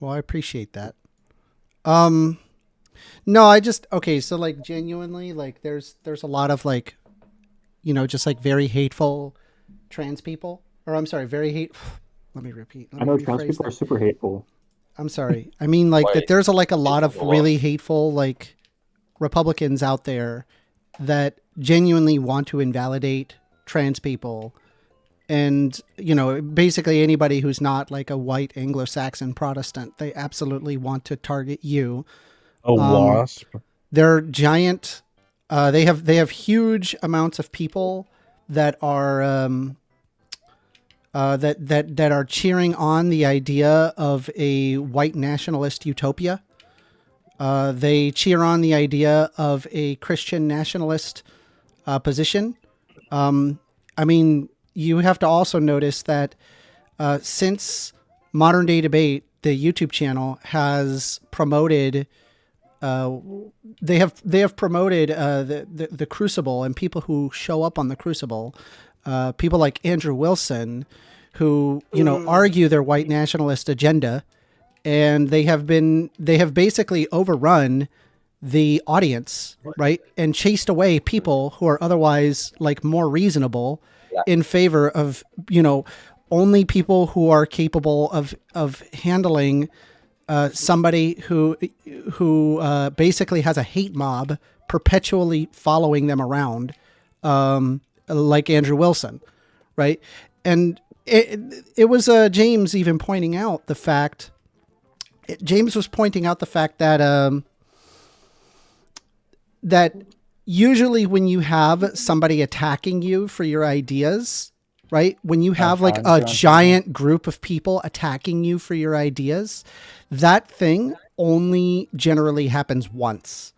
Well, I appreciate that. Um, no, I just okay. So like genuinely, like there's a lot of like just like very hateful trans people, or I'm sorry, very hate. Let me repeat. Let I me know trans rephrase people are that. super hateful. I'm sorry. I mean like that. Wait, There's like a lot of hateful of really hateful like Republicans out there that genuinely want to invalidate trans people and basically anybody who's not like a white Anglo-Saxon Protestant. They absolutely want to target you. A um wasp. they're giant. They have huge amounts of people that are that are cheering on the idea of a white nationalist utopia. They cheer on the idea of a Christian nationalist position. I mean, you have to also notice that since Modern Day Debate, the YouTube channel has promoted. They have promoted the Crucible and people who show up on the Crucible. People like Andrew Wilson, who argue their white nationalist agenda, and they have basically overrun the audience, right, and chased away people who are otherwise like more reasonable yeah. in favor of only people who are capable of handling somebody who basically has a hate mob perpetually following them around, like Andrew Wilson, right? And it was James even pointing out the fact. James was pointing out the fact that that usually when you have somebody attacking you for your ideas, right? When you have like Trying a to understand. giant group of people attacking you for your ideas, that thing only generally happens once,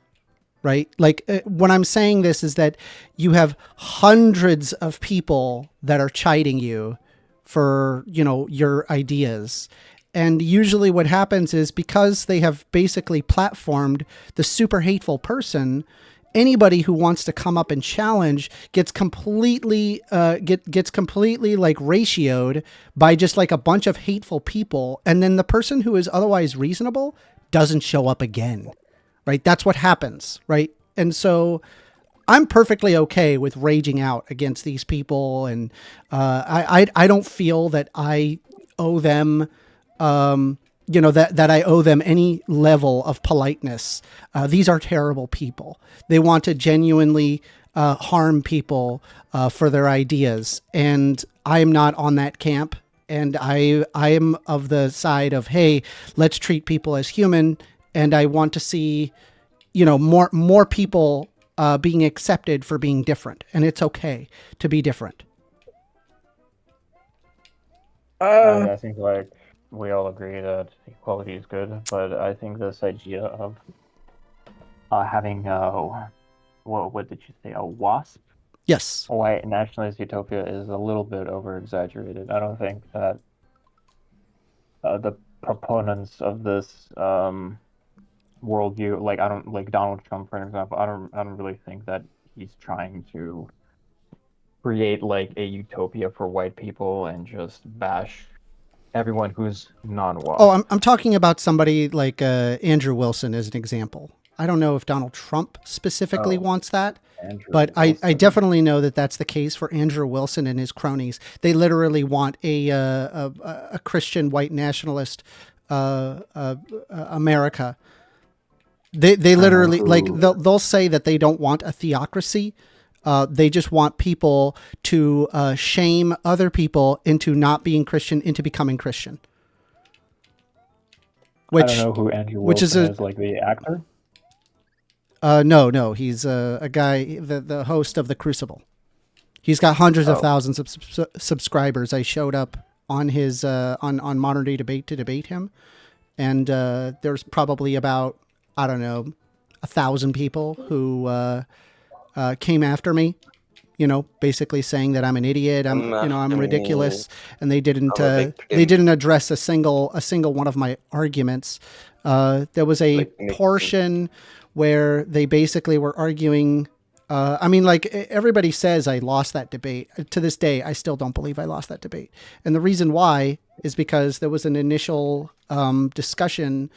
right? Like when I'm saying this is that you have hundreds of people that are chiding you for, your ideas. And usually what happens is because they have basically platformed the super hateful person, anybody who wants to come up and challenge gets completely gets completely like ratioed by just like a bunch of hateful people, and then the person who is otherwise reasonable doesn't show up again, right? That's what happens, right? And so I'm perfectly okay with raging out against these people, and I don't feel that I owe them that I owe them any level of politeness. These are terrible people. They want to genuinely harm people for their ideas, and I am not on that camp. And I am of the side of, hey, let's treat people as human, and I want to see more people being accepted for being different, and it's okay to be different. Uh, I think like we all agree that equality is good, but I think this idea of having what did you say, a wasp, Yes. a white nationalist utopia is a little bit over exaggerated. I don't think that the proponents of this worldview, like I don't like Donald Trump, for example, I don't really think that he's trying to create like a utopia for white people and just bash everyone who's Oh, non-wasp. I'm talking about somebody like Andrew Wilson as an example. I don't know if Donald Trump specifically Oh, wants that, Andrew but I Wilson. definitely know that that's the case for Andrew Wilson and his cronies. They literally want a Christian white nationalist America. They I don't know literally like who. they'll say that they don't want a theocracy. They just want people to shame other people into not being Christian, into becoming Christian, I don't which know who Andrew which is Wilson a is, like the actor. no, he's a guy, the host of the Crucible. He's got hundreds of Oh, thousands of subscribers. I showed up on his on Modern Day Debate to debate him, and there's probably about, I don't know, 1,000 people who came after me. Basically saying that I'm an idiot. I'm after me. ridiculous, and they didn't I'm a they victim. didn't address a single one of my arguments. There was a Victim. portion where they basically were arguing. I mean, like everybody says I lost that debate. To this day, I still don't believe I lost that debate. And the reason why is because there was an initial discussion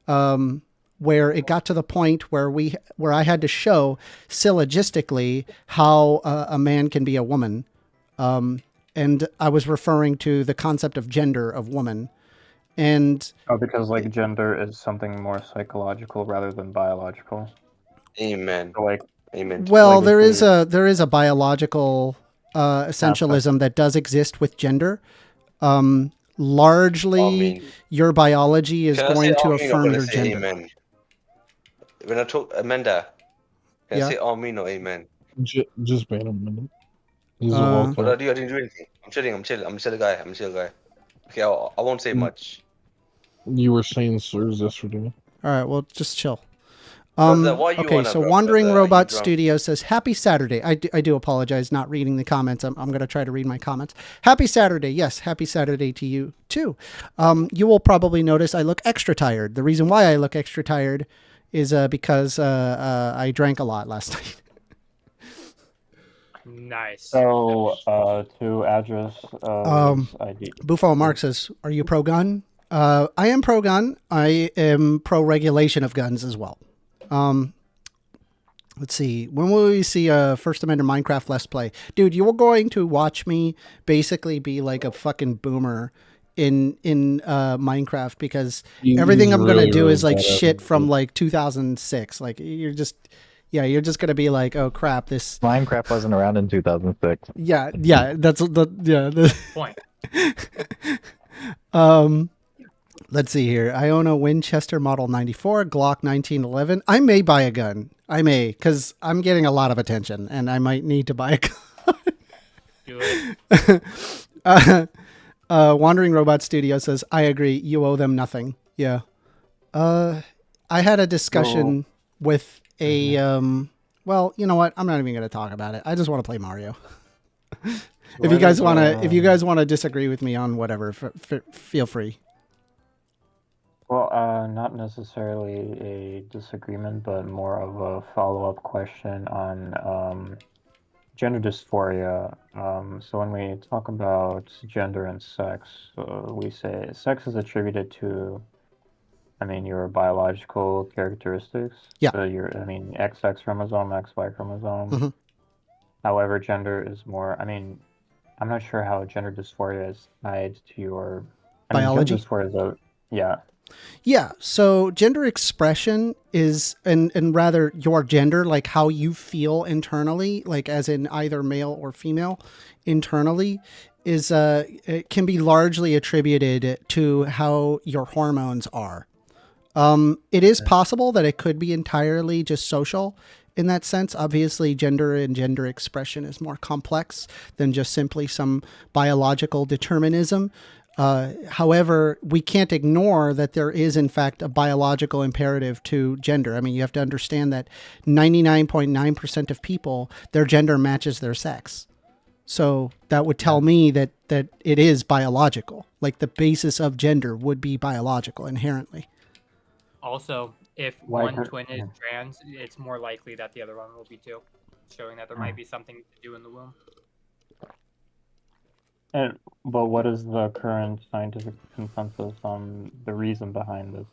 where it got to the point where I had to show syllogistically how a man can be a woman, and I was referring to the concept of gender of woman, and Oh, because like gender is something more psychological rather than biological. Amen. So, like, Amen to well, that. like it's a there is a biological aspect. essentialism that does exist with gender. Largely, Amen. your biology is Can I say going to Amen or affirm can I your say gender. Amen? When I talk Amanda, can I Yeah. say Amen or Amen? Just wait a minute. He's a Uh, What welcome. I didn't do anything. I'm chilling. I'm chill. I'm a chill guy. I'm a chill guy. Okay, I won't say much. You were saying slurs yesterday. all right. Well, just chill. Brother, why you Okay, wanna, so bro? Wandering Brother, are you Robot drunk? Studio says, Happy Saturday. I do apologize not reading the comments. I'm going to try to read my comments. Happy Saturday. Yes, happy Saturday to you too. You will probably notice I look extra tired. The reason why I look extra tired is because I drank a lot last night. Nice. So, to address this idea, Buffalo Mark says, Are you pro gun? I am pro gun. I am pro regulation of guns as well. Let's see. When will we see a First Amendment Minecraft Let's Play? Dude, you're going to watch me basically be like a fucking boomer in Minecraft because everything I'm going to do is like shit from like 2006. Like you're just going to be like, "Oh crap, this Minecraft wasn't around in 2006. Yeah, that's the Point. Let's see here. I own a Winchester Model 94, Glock 1911. I may buy a gun. I may, because I'm getting a lot of attention, and I might need to buy a gun. Do it. Wandering Robot Studio says, I agree. You owe them nothing. Yeah. I had a discussion with a... well, you know what? I'm not even going to talk about it. I just want to play Mario. If you guys want to disagree with me on whatever, feel free. well, not necessarily a disagreement, but more of a follow-up question on gender dysphoria. So when we talk about gender and sex, we say sex is attributed to, I mean, your biological characteristics. Yeah. So XX chromosome, XY chromosome. Mhm. However, gender is more, I mean, I'm not sure how gender dysphoria is tied to your Biology? Gender dysphoria is yeah. Yeah, so gender expression is, and rather your gender, like how you feel internally, like as in either male or female internally, is it can be largely attributed to how your hormones are. It is possible that it could be entirely just social in that sense. Obviously, gender and gender expression is more complex than just simply some biological determinism. However, we can't ignore that there is, in fact, a biological imperative to gender. I mean, you have to understand that 99.9% of people, their gender matches their sex. So that would tell me that it is biological. Like the basis of gender would be biological inherently. Also, if Why one twin is trans, it's more likely that the other one will be too, showing that there might be something to do in the womb. But what is the current scientific consensus on the reason behind this?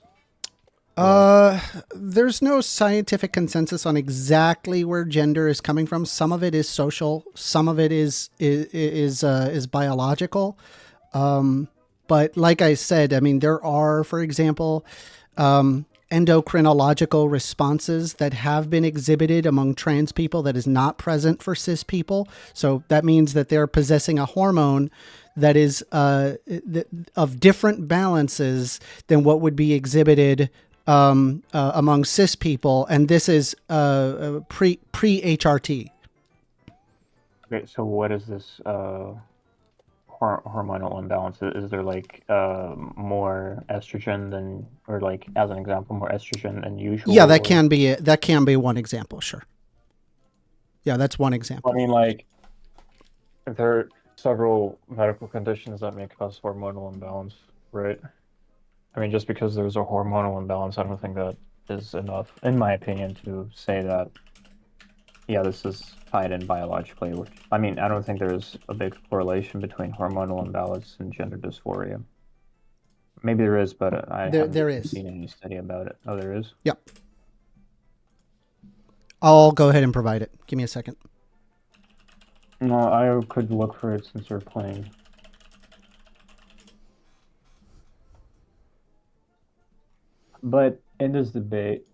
There's no scientific consensus on exactly where gender is coming from. Some of it is social, some of it is biological. But like I said, I mean, there are, for example, endocrinological responses that have been exhibited among trans people that is not present for cis people. So that means that they're possessing a hormone that is of different balances than what would be exhibited among cis people, and this is pre HRT. Okay, so what is this hormonal imbalance? Is there like more estrogen than, or like as an example, more estrogen than usual? Yeah, that can be one example. Sure. Yeah, that's one example. I mean, like, there are several medical conditions that may cause hormonal imbalance, right? I mean, just because there's a hormonal imbalance, I don't think that is enough, in my opinion, to say that yeah, this is tied in biologically. Which, I mean, I don't think there's a big correlation between hormonal imbalance and gender dysphoria. Maybe there is, but I There haven't is. seen any study about it. Oh, there is? Yep. I'll go ahead and provide it. Give me a second. No, I could look for it since we're playing. But in this debate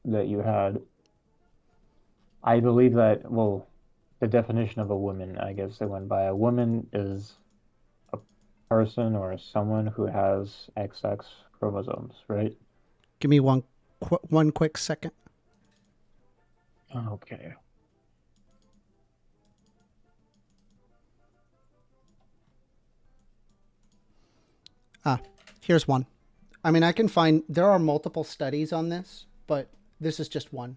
that you had, I believe that, well, the definition of a woman, I guess they went by. A woman is a person or someone who has XX chromosomes, right? Give me one quick second. Okay. Here's one. I mean, I can find, there are multiple studies on this, but this is just one.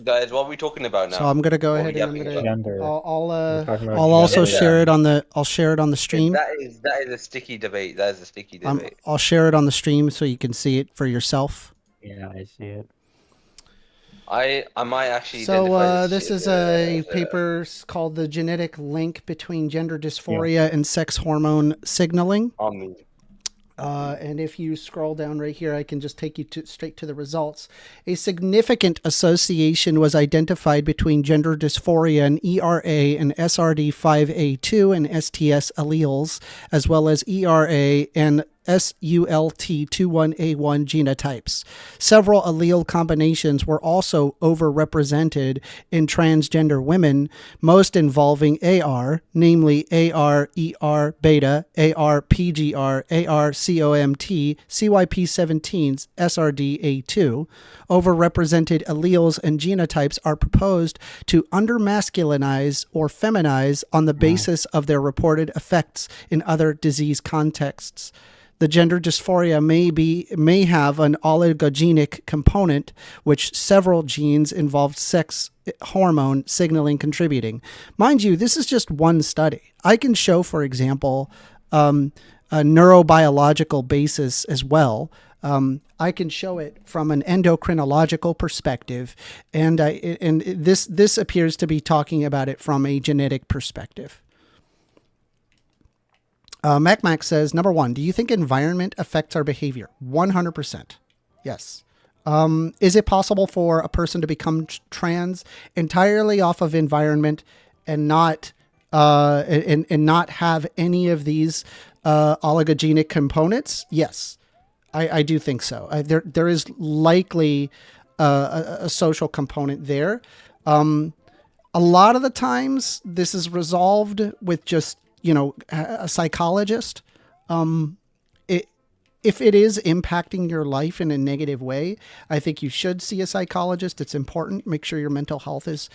Guys, what are we talking about now? So I'm gonna go What are ahead we and I'm yapping gonna, about? Gender. I'll We're talking about I'll also gender. share it on the, I'll share it on the stream. That is a sticky debate. That is a sticky debate. I'll share it on the stream so you can see it for yourself. Yeah, I see it. I might actually. So identify this is a paper called "The Genetic Link Between Gender Dysphoria and Sex Hormone Signaling." on me. And if you scroll down right here, I can just take you straight to the results. A significant association was identified between gender dysphoria and ERA and SRD5A2 and STS alleles, as well as ERA and SULT21A1 genotypes. Several allele combinations were also overrepresented in transgender women, most involving AR, namely AR, ER, beta, AR, PGR, AR, COMT, CYP17s, SRDA2. Overrepresented alleles and genotypes are proposed to undermasculinize or feminize on the basis of their reported effects in other disease contexts. The gender dysphoria may have an oligogenic component, which several genes involved sex hormone signaling contributing. Mind you, this is just one study. I can show, for example, a neurobiological basis as well. I can show it from an endocrinological perspective, and this appears to be talking about it from a genetic perspective. Mac says, number one, do you think environment affects our behavior? 100%. Yes. Is it possible for a person to become trans entirely off of environment and not not have any of these oligogenic components? Yes, I do think so. There is likely a social component there. A lot of the times, this is resolved with just a psychologist. If it is impacting your life in a negative way, I think you should see a psychologist. It's important. Make sure your mental health is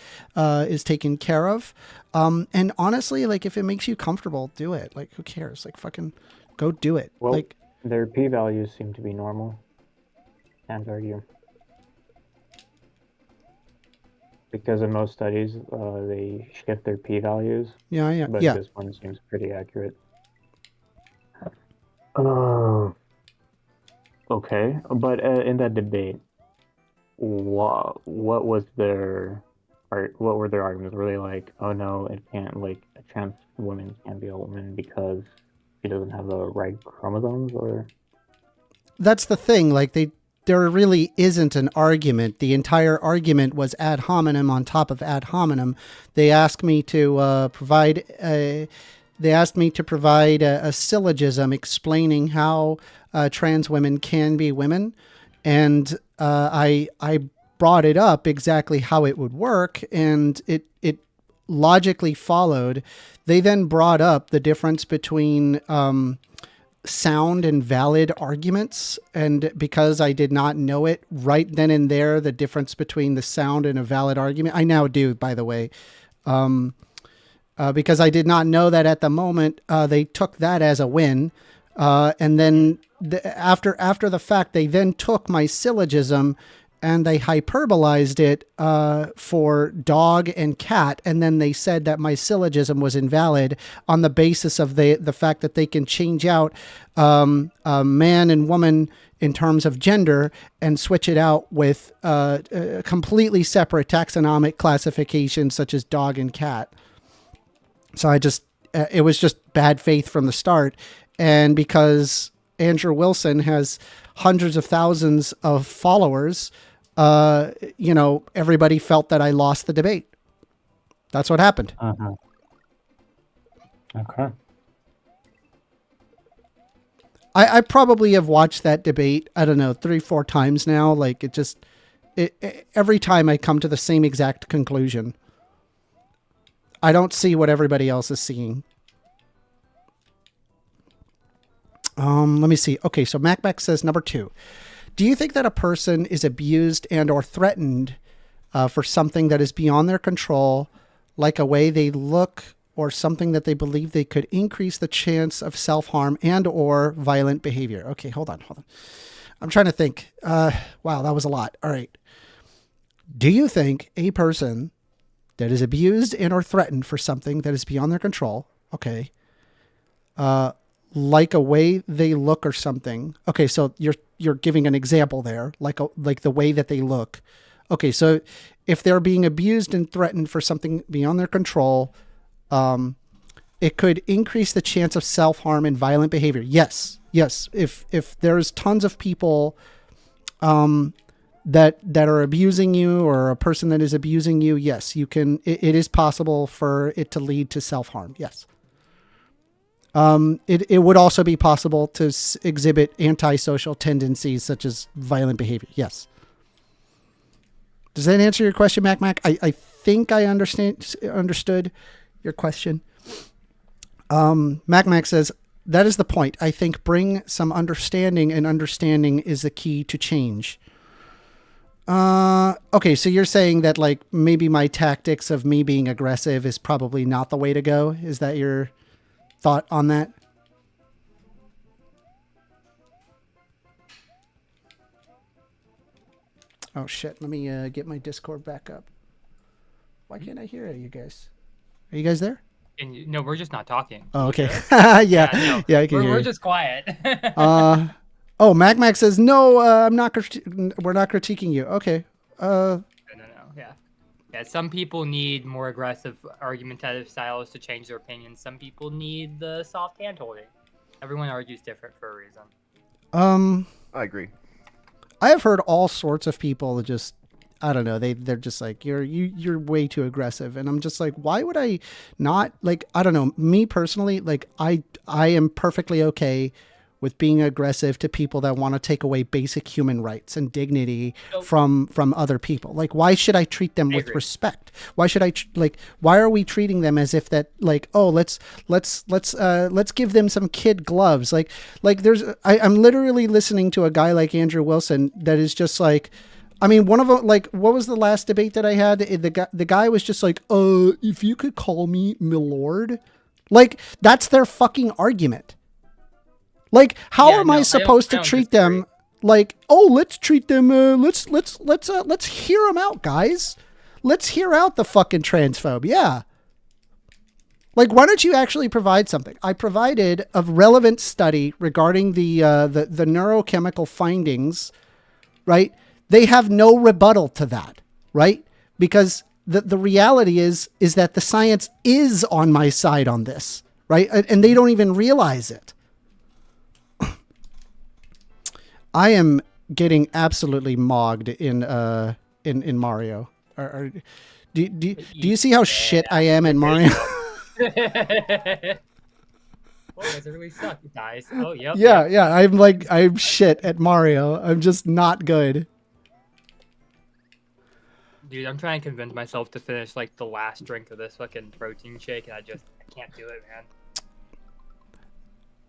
taken care of. And honestly, like, if it makes you comfortable, do it. Like, who cares? Like, fucking go do it. Well, like, their p-values seem to be normal. Can't argue. Because in most studies, they shift their p-values. yeah. But this one seems pretty accurate. Okay, but in that debate, what was their, what were their arguments? Were they like, oh no, it can't, like, a trans woman can't be a woman because she doesn't have the right chromosomes, or? That's the thing. Like, there really isn't an argument. The entire argument was ad hominem on top of ad hominem. They asked me to provide a syllogism explaining how trans women can be women, and I brought it up exactly how it would work, and it logically followed. They then brought up the difference between sound and valid arguments, and because I did not know it right then and there, the difference between the sound and a valid argument, I now do, by the way, because I did not know that at the moment. They took that as a win, and then after the fact, they then took my syllogism and they hyperbolized it for dog and cat, and then they said that my syllogism was invalid on the basis of the fact that they can change out man and woman in terms of gender and switch it out with completely separate taxonomic classifications such as dog and cat. So it was just bad faith from the start. And because Andrew Wilson has hundreds of thousands of followers, everybody felt that I lost the debate. That's what happened. Okay. I probably have watched that debate, I don't know, 3-4 times now. Like every time I come to the same exact conclusion. I don't see what everybody else is seeing. Let me see. Okay, so MacBack says number 2. Do you think that a person is abused and or threatened for something that is beyond their control, like a way they look or something that they believe they could increase the chance of self-harm and or violent behavior? Okay, hold on. I'm trying to think. Wow, that was a lot. All right. Do you think a person that is abused and or threatened for something that is beyond their control, okay, like a way they look or something. Okay, so you're giving an example there, like the way that they look. Okay, so if they're being abused and threatened for something beyond their control, it could increase the chance of self-harm and violent behavior. Yes. If there's tons of people that are abusing you, or a person that is abusing you, yes, you can. It is possible for it to lead to self-harm. Yes. It would also be possible to exhibit antisocial tendencies such as violent behavior. Yes. Does that answer your question, Mac? I think I understood your question. Mac says, that is the point. I think bring some understanding, and understanding is the key to change. Okay, so you're saying that like maybe my tactics of me being aggressive is probably not the way to go. Is that your thought on that? Oh shit, let me get my Discord back up. Why can't I hear you guys? Are you guys there? And no, we're just not talking. Oh, okay. No, I can hear we're you. just quiet. Oh, Mac says no. I'm not. We're not critiquing you. Okay. No. Yeah. Some people need more aggressive, argumentative styles to change their opinions. Some people need the soft hand holding. Everyone argues different for a reason. I agree. I have heard all sorts of people that just, I don't know, they're just like, you're way too aggressive, and I'm just like, why would I not? Like, I don't know, me personally, like I am perfectly okay with being aggressive to people that want to take away basic human rights and dignity from other people. Like, why should I treat them with respect? Why should I why are we treating them as if that like, oh, let's give them some kid gloves? Like I'm literally listening to a guy like Andrew Wilson that is just like, I mean, one of them, like, what was the last debate that I had? The guy was just like, if you could call me milord, like that's their fucking argument. Like, how am I supposed to treat them? Like, oh, let's treat them. Let's hear them out, guys. Let's hear out the fucking transphobe. Yeah. Like, why don't you actually provide something? I provided a relevant study regarding the neurochemical findings. Right? They have no rebuttal to that. Right? Because the reality is that the science is on my side on this. Right? And they don't even realize it. I am getting absolutely mogged in Mario. Do you see how shit I am in Mario? Oh, does it really suck? It dies. Oh, yep. Yeah. I'm shit at Mario. I'm just not good. Dude, I'm trying to convince myself to finish like the last drink of this fucking protein shake, and I can't do it, man.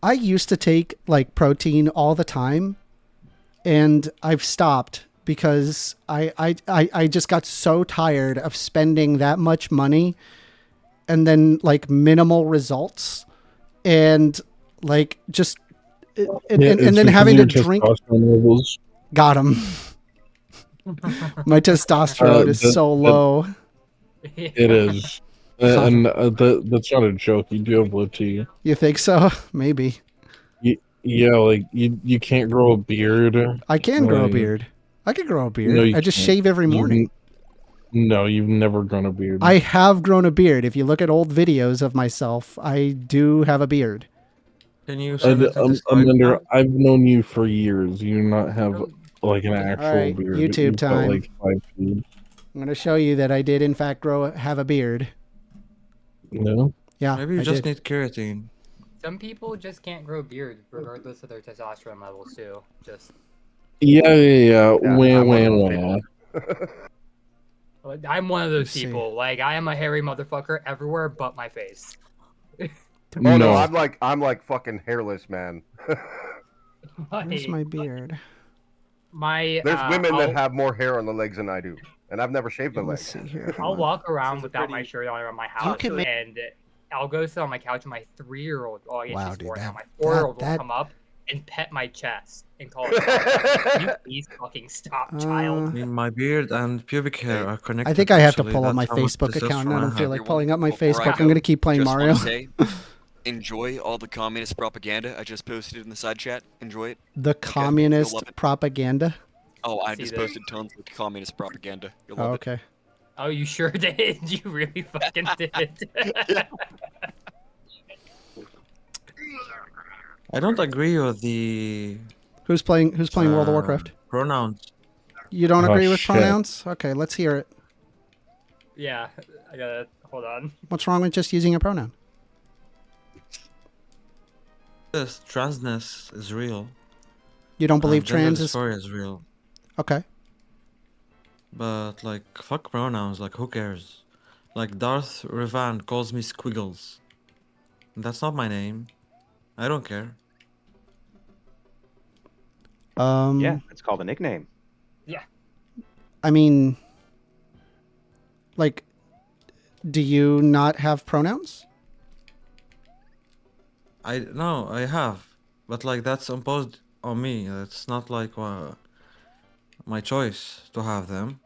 I used to take like protein all the time. And I've stopped because I just got so tired of spending that much money and then like minimal results and like just and then having to drink. Levels. Got him. My testosterone is so low. It is. And that's not a joke. You do have low T. You think so? Maybe. Yeah, like you can't grow a beard. I can grow a Like, beard. I can grow a beard. No, you I just can't. shave every morning. No, you've never grown a beard. I have grown a beard. If you look at old videos of myself, I do have a beard. Can you send it to Discord? Amanda, I've known you for years. You do not have like an actual right, beard. YouTube You've got, time. like 5 feet. I'm going to show you that I did, in fact, have a beard. No. Yeah, Maybe you I just did. need keratin. Some people just can't grow beards regardless of their testosterone levels too. Just Yeah. Yeah, Wah, I'm one of wah, those wah. I'm one of those Let's see. people. Like I am a hairy motherfucker everywhere but my face. Oh no, No. I'm like fucking hairless, man. Where's my beard? There's women that have more hair on the legs than I do, and I've never shaved my Let's legs. see here. I'll Hold on. walk around This is a without my pretty- shirt on around my house, can make- and I'll go sit on my couch, and my 3-year-old, oh I guess Wow, she's dude, 4 now, that- my 4-year-old that- will come up and pet my chest and call it. Can you please fucking stop, child? I mean, my beard and pubic hair are connected. I think I have to actually. pull up my That's how much Facebook account. and I testosterone don't feel have. like Everyone, pulling up my before I Facebook. I'm go, going to keep playing just Mario. wanna say, enjoy all the communist propaganda I just posted in the side chat. Enjoy it. The communist you'll love it. propaganda. Oh, I See just that? posted tons of communist propaganda. You'll Oh, love okay. Oh, you sure did. You really fucking did. I don't agree with the Who's playing World of Warcraft? pronouns. You don't Oh, agree with shit. pronouns? Okay, let's hear it. Yeah, I gotta hold on. What's wrong with just using a pronoun? This transness is real. You don't believe Gender trans is dysphoria is real. okay? But like, fuck pronouns. Like, who cares? Like, Darth Revan calls me Squiggles. That's not my name. I don't care. Yeah, it's called a nickname. I mean, like, do you not have pronouns? No, I have, but like that's imposed on me. It's not like my choice to have them.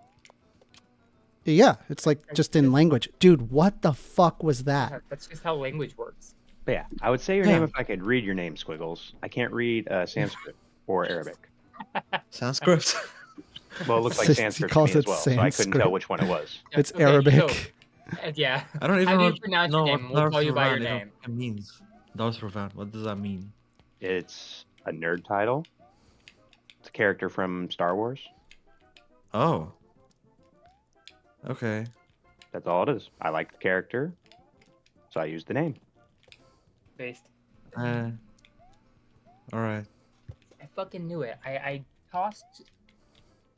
Yeah, it's like just in language. Dude, what the fuck was that? That's just how language works. But yeah, I would say your Yeah. name if I could read your name, Squiggles. I can't read Sanskrit or Arabic. Sanskrit. Well, it looks like He Sanskrit to calls me as it well, so I couldn't Sanskrit. tell which one it was. It's Okay, Arabic. Yeah. I don't even How do you know pronounce your name? what We'll Darth call you by your Revan even name. fucking means. Darth Revan. What does that mean? It's a nerd title. It's a character from Star Wars. Oh. Okay. That's all it is. I like the character, so I used the name. Based. All right. I fucking knew it. I tossed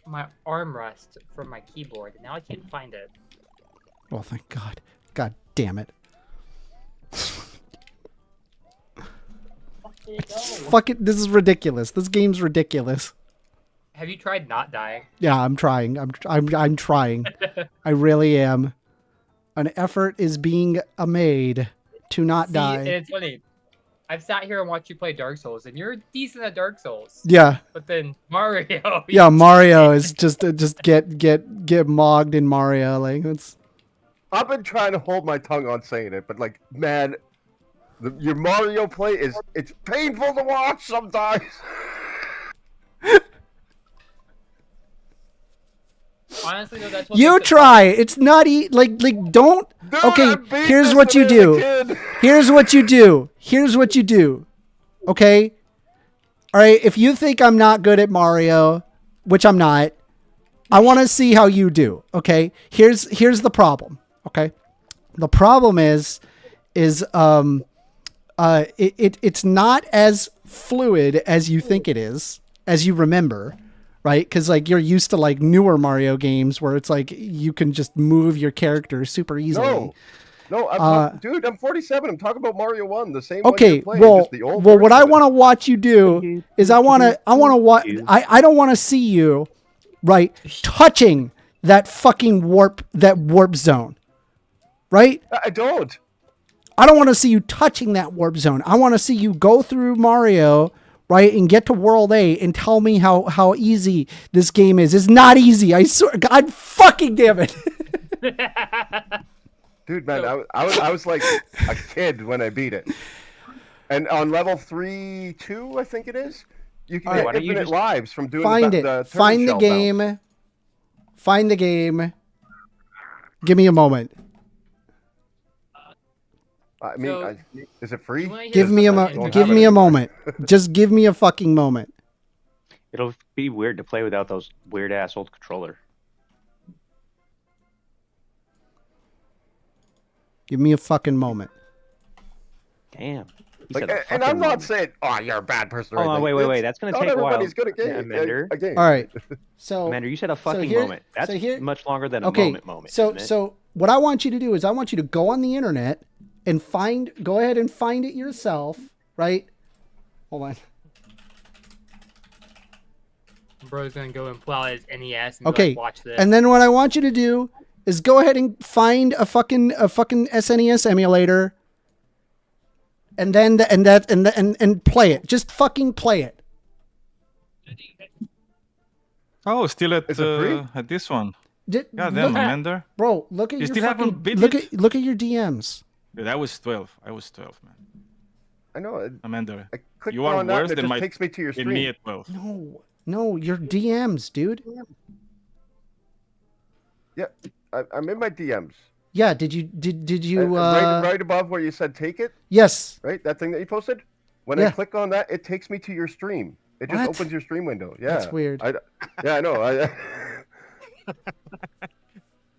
my armrest from my keyboard, and now I can't find it. Oh, thank God. God damn it. Fuck it. This is ridiculous. This game's ridiculous. Have you tried not dying? Yeah, I'm trying. I'm trying. I really am. An effort is being made to not See, die. and it's funny. I've sat here and watched you play Dark Souls, and you're decent at Dark Souls. Yeah. But then Mario. Yeah, Mario is just get mogged in Mario. Like it's I've been trying to hold my tongue on saying it, but like, man, your Mario play it's painful to watch sometimes. Honestly, though, that's what you makes it try. It's not like don't. Dude, Okay, I beat here's this what when you I was a do. kid. Here's what you do. Here's what you do. Okay? All right, if you think I'm not good at Mario, which I'm not, I want to see how you do. Okay? Here's the problem. Okay? The problem is it's not as fluid as you think it is, as you remember. Right? Because like you're used to like newer Mario games where it's like you can just move your character super easily. No, dude, I'm 47. I'm talking about Mario 1, the same one Okay, you're playing, well, just the old what version I of it. want to watch you do is I want to watch. I don't want to see you, right, touching that fucking warp zone, right? I don't. I don't want to see you touching that warp zone. I want to see you go through Mario, right, and get to World A and tell me how easy this game is. It's not easy. I swear, God fucking damn it. Dude, man, I was like a kid when I beat it. And on level 3-2, I think it is, you can get infinite lives from doing Find the it. turtle Find the shell game. bounce. Find the game. Give me a moment. I mean, So, is it free? Give me a moment. Just give me a fucking moment. It'll be weird to play without those weird ass old controller. Give me a fucking moment. Damn. Like, and I'm not saying, oh, you're a bad person. Or Oh, anything. wait. That's going to take a while. Everybody's going to get Amender. a game. All right. So, Amender, you said a fucking here- moment. That's so here- much longer than a moment. So, isn't it? so what I want you to do is I want you to go on the internet and go ahead and find it yourself, right? Hold on. Bro's gonna go and pull out his NES and be Okay. like, watch this. And then what I want you to do is go ahead and find a fucking SNES emulator and then and play it. Just fucking play it. Oh, still at Is it free? at this one. Just, God damn, look, Amender. bro, look at You your still fucking haven't beat look at your DMs. Dude, I was 12. I was 12, man. I know. Amender. I clicked You are on that worse and it than just my takes me to your than me stream. at 12. No, your DMs, dude. Yeah, I'm in my DMs. Yeah, did you right above where you said take it? Yes. Right, that thing that you posted? When Yeah. I click on that, it takes me to your stream. It just What? opens your stream window. Yeah. That's weird. I know.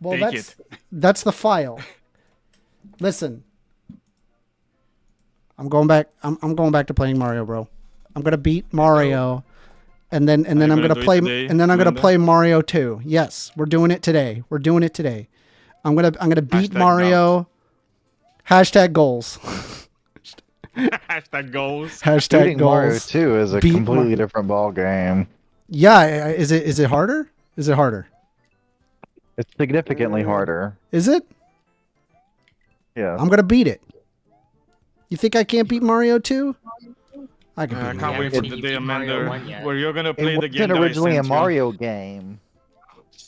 Well, Take that's the file. Listen. I'm going back to playing Mario, bro. I'm going to beat Mario and then I'm going to play today, I'm going to Amanda? play Mario 2. Yes, we're doing it today. I'm going to beat Hashtag Mario. Hashtag goals. Hashtag goals. Hashtag Beating Mario goals. 2 is a Beat completely different ball game. Yeah, is it harder? Is it harder? It's significantly harder. Is it? Yeah. I'm gonna beat it. You think I can't beat Mario 2? I can beat I Mario. can't wait for the day, Amanda, where you're gonna play It the game wasn't that I originally a sent you. Mario game,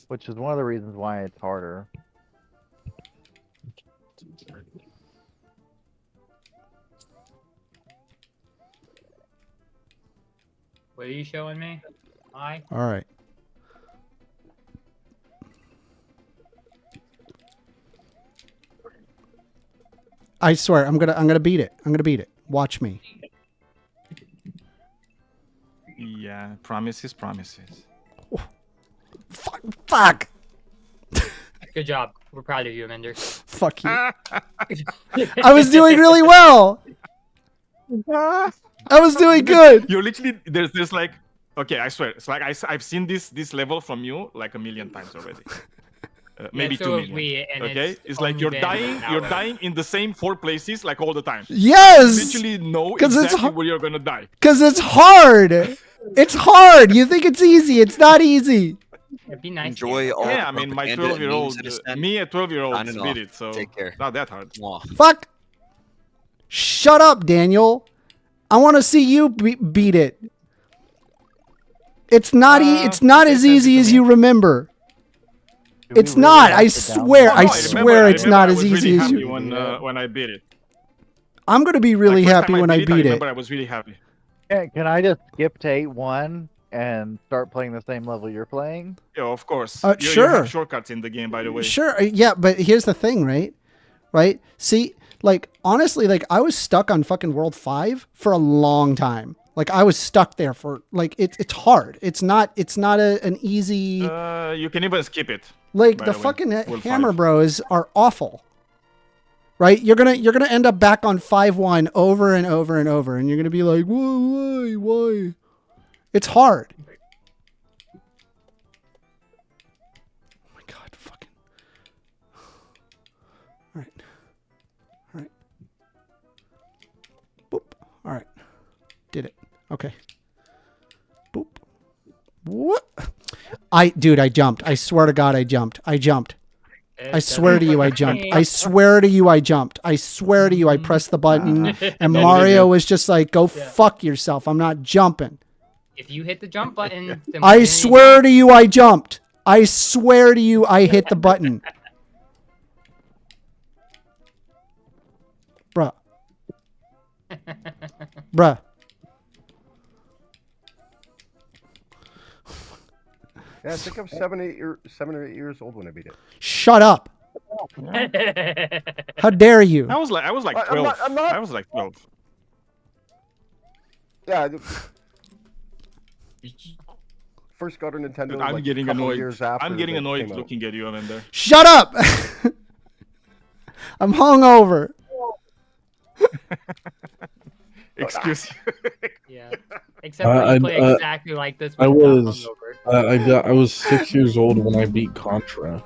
which is one of the reasons why it's harder. What are you showing me? Hi. All right. I swear, I'm gonna beat it. I'm gonna beat it. Watch me. Yeah, promises. Fuck. Good job. We're proud of you, Amender. Fuck you. I was doing really well. I was doing good. You're literally there's like, okay, I swear, it's like I've seen this level from you like a million times already. Maybe so 2 have million. we, and Okay, it's only like you're been an you're hour. dying in the same 4 places like all the time. Yes! You literally know 'Cause it's exactly ho- where you're gonna die. Cause it's hard. It's hard. You think it's easy? It's not easy. It'd be nice. Enjoy all Yeah, I the mean my propaganda and 12-year-old, memes that is sent. me at 12-year-old Signing beat off. it, so Take care. not that hard. Mwah. Fuck. Shut up, Daniel. I want to see you beat it. It's not. It's not as easy as you remember. It's not. I swear. Oh, I no, swear it's not as easy as you. when I beat it. I'm gonna be really Like, first happy time when I I beat it. remember I was really happy. Can I just skip to 8-1 and start playing the same level you're playing? Yeah, of course. You Sure. have shortcuts in the game, by the way. Sure. Yeah, but here's the thing, right? Right? See, like honestly, like I was stuck on fucking World 5 for a long time. Like I was stuck there for like it's hard. It's not an easy You can even skip it. like by the the way. fucking World Hammer 5. Bros are awful. Right? You're gonna end up back on 5-1 over and over and over, and you're gonna be like, why? It's hard. Oh my god, fucking. Alright. Boop. Alright. Did it. Okay. Boop. What? Dude, I jumped. I swear to God, I jumped. I swear to you, I jumped. I swear to you, I jumped. I swear to you, I pressed the button, and Mario was just like, "Go fuck yourself. I'm not jumping." If you hit the jump button, then I swear to you, I jumped. I swear to you, I hit the button. Bruh. Bruh. Yeah, I think I'm 7 or 8 years old when I beat it. Shut up. How dare you? I was like 12. I'm not. I was like 12. Yeah. First got a Nintendo. Dude, I'm like, getting a couple annoyed. Years after I'm getting they annoyed came out. looking at you, Amanda. Shut up. I'm hungover. Excuse you. Yeah. Except for you play exactly like this. I when was you're not I was 6 years old when I beat Contra.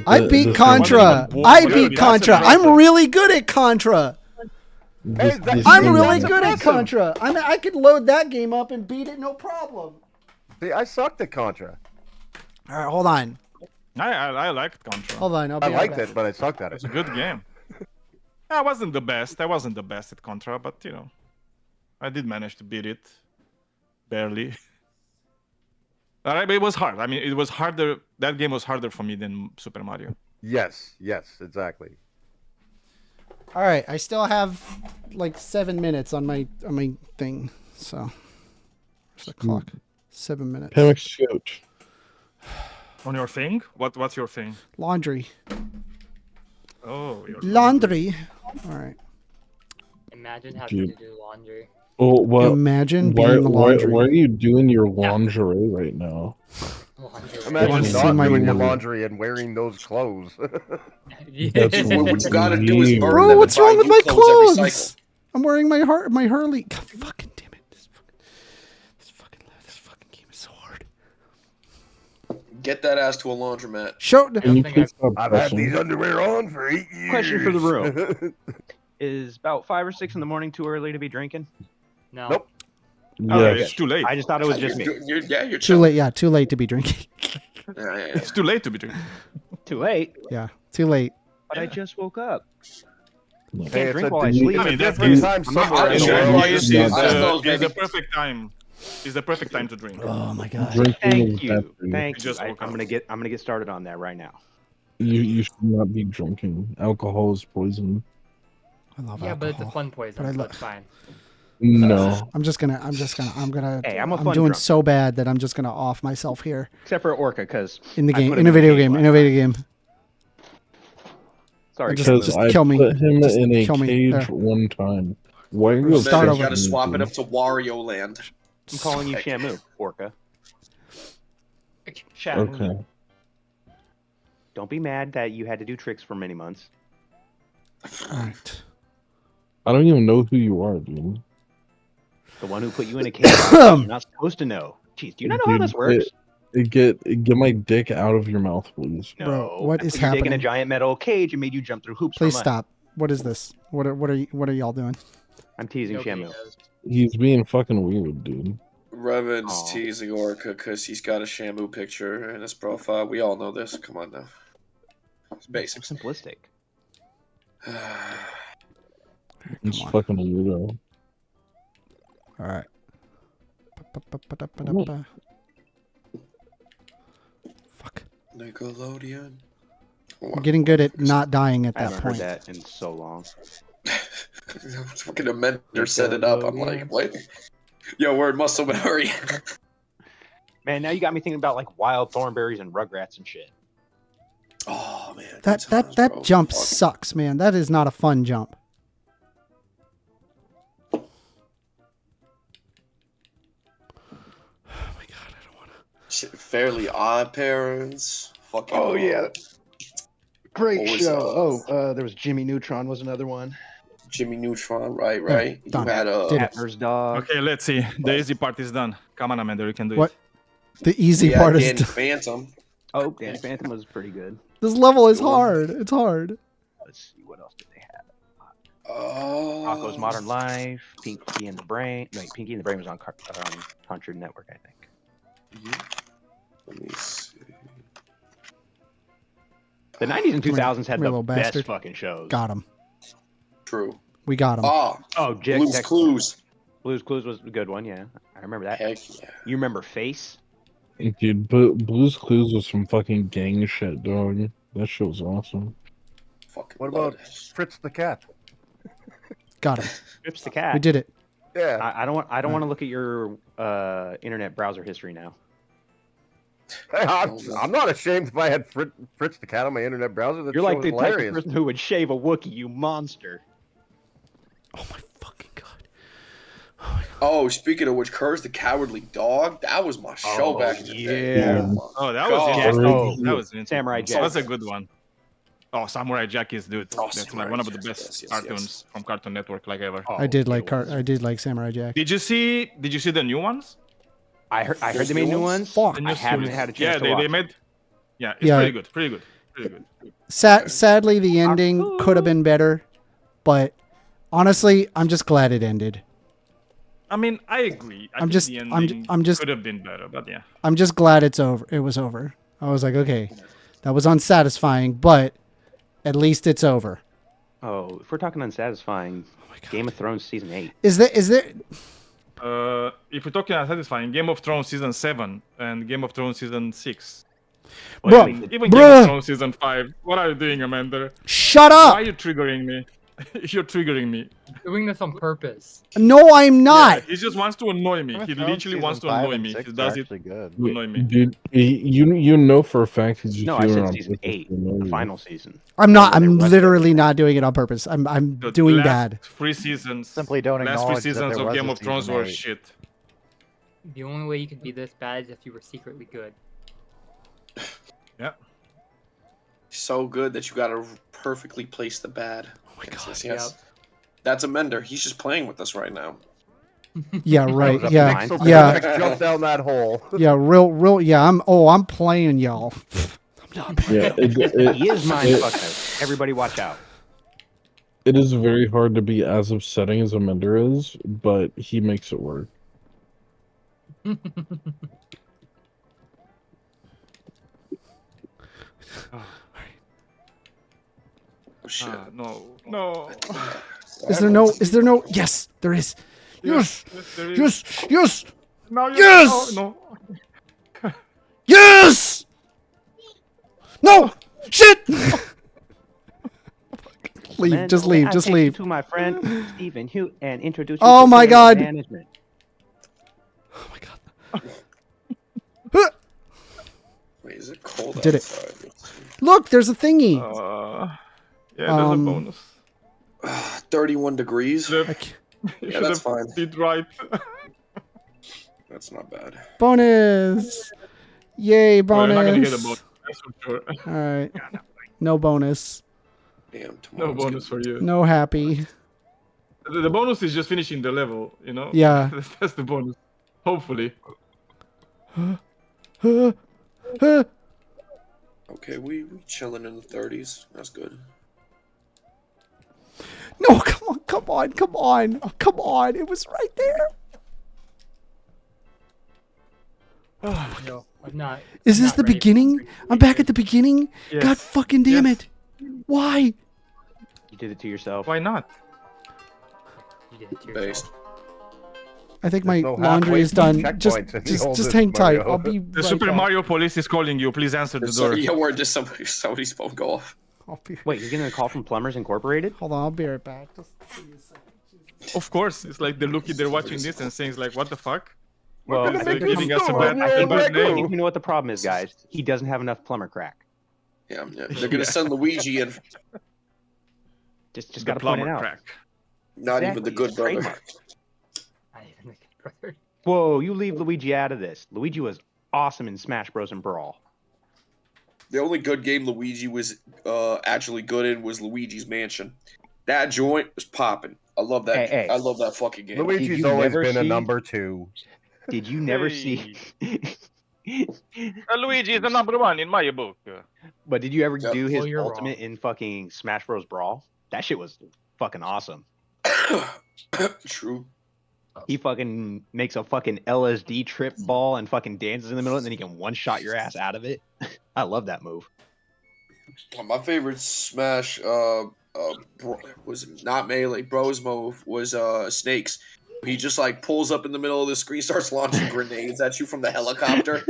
I beat Contra. I beat Contra. I'm really good at Contra. I'm really good at Contra. I could load that game up and beat it no problem. See, I sucked at Contra. All right, hold on. I liked Contra. Hold on. I liked it, but I sucked at it. It's a good game. I wasn't the best. I wasn't the best at Contra, but you know, I did manage to beat it, barely. But it was hard. I mean, it was harder. That game was harder for me than Super Mario. Yes, exactly. All right, I still have like 7 minutes on my thing. So, where's the clock? 7 minutes. Panic Scout. On your thing? What's your thing? Laundry. Oh, your Laundry. All right. Imagine having to do laundry. Oh, well, Imagine being laundry. Why are you doing your lingerie right now? Imagine not doing your laundry and wearing those clothes. What you gotta do is burn Bro, them what's and buy wrong with new my clothes every clothes? cycle. I'm wearing my Hurley. God, fucking damn it! This fucking game is so hard. Get that ass to a laundromat. Show. I've had these underwear on for 8 years. Question for the room: is about 5 or 6 in the morning too early to be drinking? No. Nope. Okay, it's too late. I just thought it was just me. You're Too late. Yeah, too late to be drinking. It's too late to be drinking. Too late. Yeah, too late. But I just woke up. You Hey, can't it's drink a while I different- sleep. I mean, that's different good. time somewhere in the Drinking world. is the perfect time. Is the perfect time to drink. Oh my god. Thank you. bad for you. Thank you. Just woke I'm up. gonna get started on that right now. You should not be drinking. Alcohol is poison. I love Yeah, alcohol. but it's a fun poison, But I so lo- it's fine. No. I'm gonna. Hey, I'm a fun doing drunk. so bad that I'm just gonna off myself here Except for Orca, because in the game, in a video game, Sorry, Just Because I kill me. put him Just in a kill me. cage There. one time. Why are you Start You over. gotta swap it up to Wario Land. I'm calling you Shamu, Orca. Okay. Don't be mad that you had to do tricks for many months. All right. I don't even know who you are, dude. The one who put you in a cage. You're not supposed to know. Jeez, do you not know how Dude, this works? Get my dick out of your mouth, please. No. Bro, what I is put your dick in a happening? giant metal cage and made you jump through hoops. Please for money. stop. What is this? What are y'all doing? I'm teasing Nobody Shamu. knows. He's being fucking weird, dude. Revan's Aw. teasing Orca because he's got a Shamu picture in his profile. We all know this. Come on now. It's So basic. simplistic. He's on. fucking weirdo. All right. Fuck. Nickelodeon. I'm getting good at not dying at I that haven't point. heard that in so long. Fucking Amender set it up. I'm like, what? Yo, word muscle memory. Man, now you got me thinking about like wild thornberries and rugrats and shit. Oh man. That good times, that bro. jump Fuck. sucks, man. That is not a fun jump. Oh my god, I don't want to. Shit, Fairly Odd Parents. Fucking. Oh, yeah. Great What was, show. There was Jimmy Neutron was another one. Jimmy Neutron. Right. You done. had Did it. Atmer's dog. Okay, let's see. The easy part is done. Come on, Amanda, you can do What? it. The easy yeah, part Danny is Phantom. Oh, Danny Phantom was pretty good. this level is hard. It's hard. Let's see, what else did they have? Oh. Taco's Modern Life, Pinky and the Brain. No, Pinky and the Brain was on Cartoon Network, I think. Let me see. The 90s and 2000s had Come here, the little best bastard. fucking shows. Got him. True. We got him. Ah, Oh, Blue's Clues. Blue's Clues was a good one. Yeah, I remember that. Heck yeah. You remember Face? Dude, Blue's Clues was some fucking gang shit, dog. That shit was awesome. Fucking What love about it. Fritz the cat? Got him. Trips the Cat. We did it. Yeah. I don't want to look at your internet browser history now. Hey, I'm not ashamed if I had Fritz the cat on my internet browser. That You're like the type of hilarious. person who would shave a Wookiee, you monster. Oh my fucking god. Oh, speaking of which, Courage the Cowardly Dog. That was my show back in the day. yeah. Oh, that God. was interesting. Oh, That was interesting. Samurai Jack. That's a good one. Oh, Samurai Jack is dude. Oh, That's Samurai like one of the Jack, best yes, cartoons from Cartoon Network, like ever. Oh, I did like it was. I did like Samurai Jack. Did you see the new ones? I heard they made new ones. Fuck. The new I haven't series? had a chance Yeah, to they watch. made. Yeah, it's Yeah. pretty good. Pretty good. Pretty good. Sadly, the ending could have been better, but honestly, I'm just glad it ended. I mean, I agree. I I'm think just- the I'm ending just- could have been better, but yeah. I'm just glad it's over. It was over. I was like, okay, that was unsatisfying, but at least it's over. Oh, if we're talking unsatisfying, Game of Thrones season 8. Is there? If we're talking unsatisfying, Game of Thrones season 7 and Game of Thrones season 6. Bro, Even Game bruh. of Thrones season 5. What are you doing, Amanda? Shut Why up! are you triggering me? You're triggering me. Doing this on purpose. No, I'm not. Yeah, he just wants to annoy me. Game of He Thrones literally wants to season 5 annoy and me. 6 He are does it actually good. to annoy me. Dude, you know for a fact he's just No, I doing it said on season purpose 8, to annoy the you. final season. I'm not. Where they I'm rushed literally not doing it on purpose. I'm The doing last bad. 3 seasons. Simply don't last 3 acknowledge that seasons there of was Game a of Thrones season were 8. shit. The only way you could be this bad is if you were secretly good. Yeah. So good that you gotta perfectly place the bad. Oh my god. Yes, yes. That's a Mender. He's just playing with us right now. Yeah. Right. up Yeah. behind. Yeah. Jump down that hole. Yeah. Real. Yeah. I'm playing y'all. I'm not. Yeah, He is mind fucking us. Everybody watch out. it is very hard to be as upsetting as Amender is, but he makes it work. Oh shit. No. Is there no? Is there no? Yes, there is. Yes. there is. Yes. Yes. No, you- Yes! No. Yes. No. Shit. Leave. Man, Just may leave. I Just take you leave. To my friend Stephen Hugh and introduce you Oh to my sales God. management. Oh my god. Wait, is it cold Did it. outside? Look, there's a thingy. Yeah, there's a bonus. 31 degrees. You I can't- should that's have fine. did right. That's not bad. Bonus. Yay, Well, you're not gonna get a bonus. bonus. That's for sure. All right. No bonus. Damn, No tomorrow's bonus for you. No happy. The bonus is just finishing the level, you know? Yeah. That's the bonus. Hopefully. Okay, we chilling in the 30s. That's good. No, come on, come on, come on. Oh, come on. It was right there. No, I'm not. Is I'm this not the ready for beginning? this. I'm back at the beginning? Yes. God fucking damn Yes. it. Why? You did it to yourself. Why not? You did it to Based. yourself. I think my no laundry halfway is done. Just, checkpoints in the just oldest hang tight. Mario. I'll be The right Super back. Mario Police is calling you. Please answer the door. Yeah, where did somebody's phone go off? I'll be, Wait, you're getting a call from Plumbers Incorporated? hold on, I'll be right back. Just give me a second. Of course, it's like they're looking, they're watching this and saying like, "What the fuck?" Well, gonna I They're make think, this giving us a store bad, roll a bad Ragu. name. you know what the problem is, guys. He doesn't have enough plumber crack. Yeah, they're gonna send Luigi in. Just The gotta point it plumber out. crack. Not even the Exactly, good it's brother. trademark. Not even the good brother. Whoa, you leave Luigi out of this. Luigi was awesome in Smash Bros. And Brawl. The only good game Luigi was actually good in was Luigi's Mansion. That joint was popping. I love that. Hey. I love that fucking game. Luigi's you always never been a see- number 2. Did you never see? Luigi is the number 1 in my book. But did you ever Yep. do his Well, you're ultimate in fucking Smash Bros. Brawl? That shit was fucking awesome. True. He fucking makes a fucking LSD trip ball and fucking dances in the middle, and then he can one-shot your ass out of it. I love that move. My favorite Smash was not Melee. Bros move was Snakes. He just like pulls up in the middle of the screen, starts launching grenades at you from the helicopter.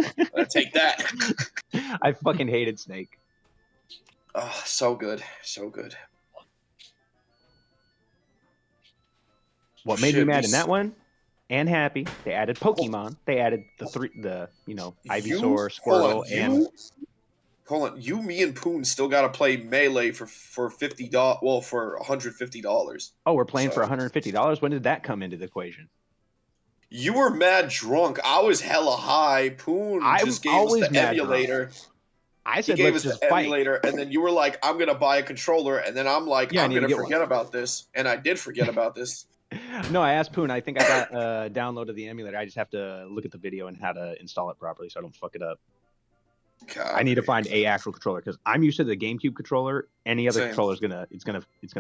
Take that. I fucking hated Snake. Oh, so good, so good. What made me mad in that one? And happy, they added Pokemon. They added the Ivysaur, Squirtle, and hold on. You, me, and Poon still got to play Melee for $50. Well, for $150. Oh, we're playing for $150. When did that come into the equation? You were mad drunk. I was hella high. Poon just gave us the emulator. Drunk. I said, he gave us the emulator, and then you were like, "I'm gonna buy a controller," and then I'm like, "I'm gonna forget about this," and I did forget about this. No, I asked Poon. I think I got downloaded the emulator. I just have to look at the video and how to install it properly so I don't fuck it up. God. I need to find a actual controller because I'm used to the GameCube controller. Any other controller is gonna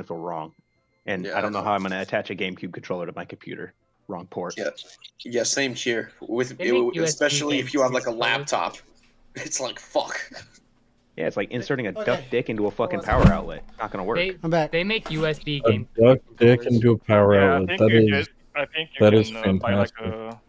feel wrong, and I don't know how I'm gonna attach a GameCube controller to my computer. Wrong port. Yeah, same here. Especially if you have like a laptop, it's like fuck. Yeah, it's like inserting a duck dick into a fucking power outlet. Not gonna work. I'm back. They make USB a duck dick into a power outlet. I think you that is can buy like fantastic.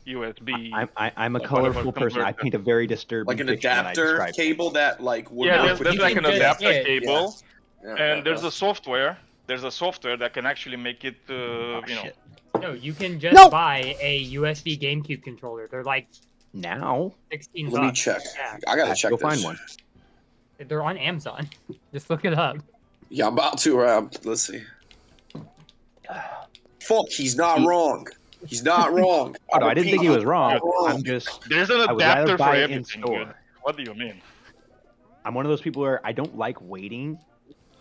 a USB. I'm a colorful person. I paint a very disturbing like an picture when I adapter describe cable that like would there's like an adapter cable, and there's a software. There's a software that can actually make it. No, you can just buy a USB GameCube controller. They're like now $16. Let me check. Yeah. I gotta check. Go find one. They're on Amazon. Just look it up. Yeah, I'm about to. Let's see. Fuck, he's not wrong. He's not wrong. Oh, no, I didn't think he was wrong. I'm just. There's an adapter for everything. Dude. What do you mean? I'm one of those people where I don't like waiting,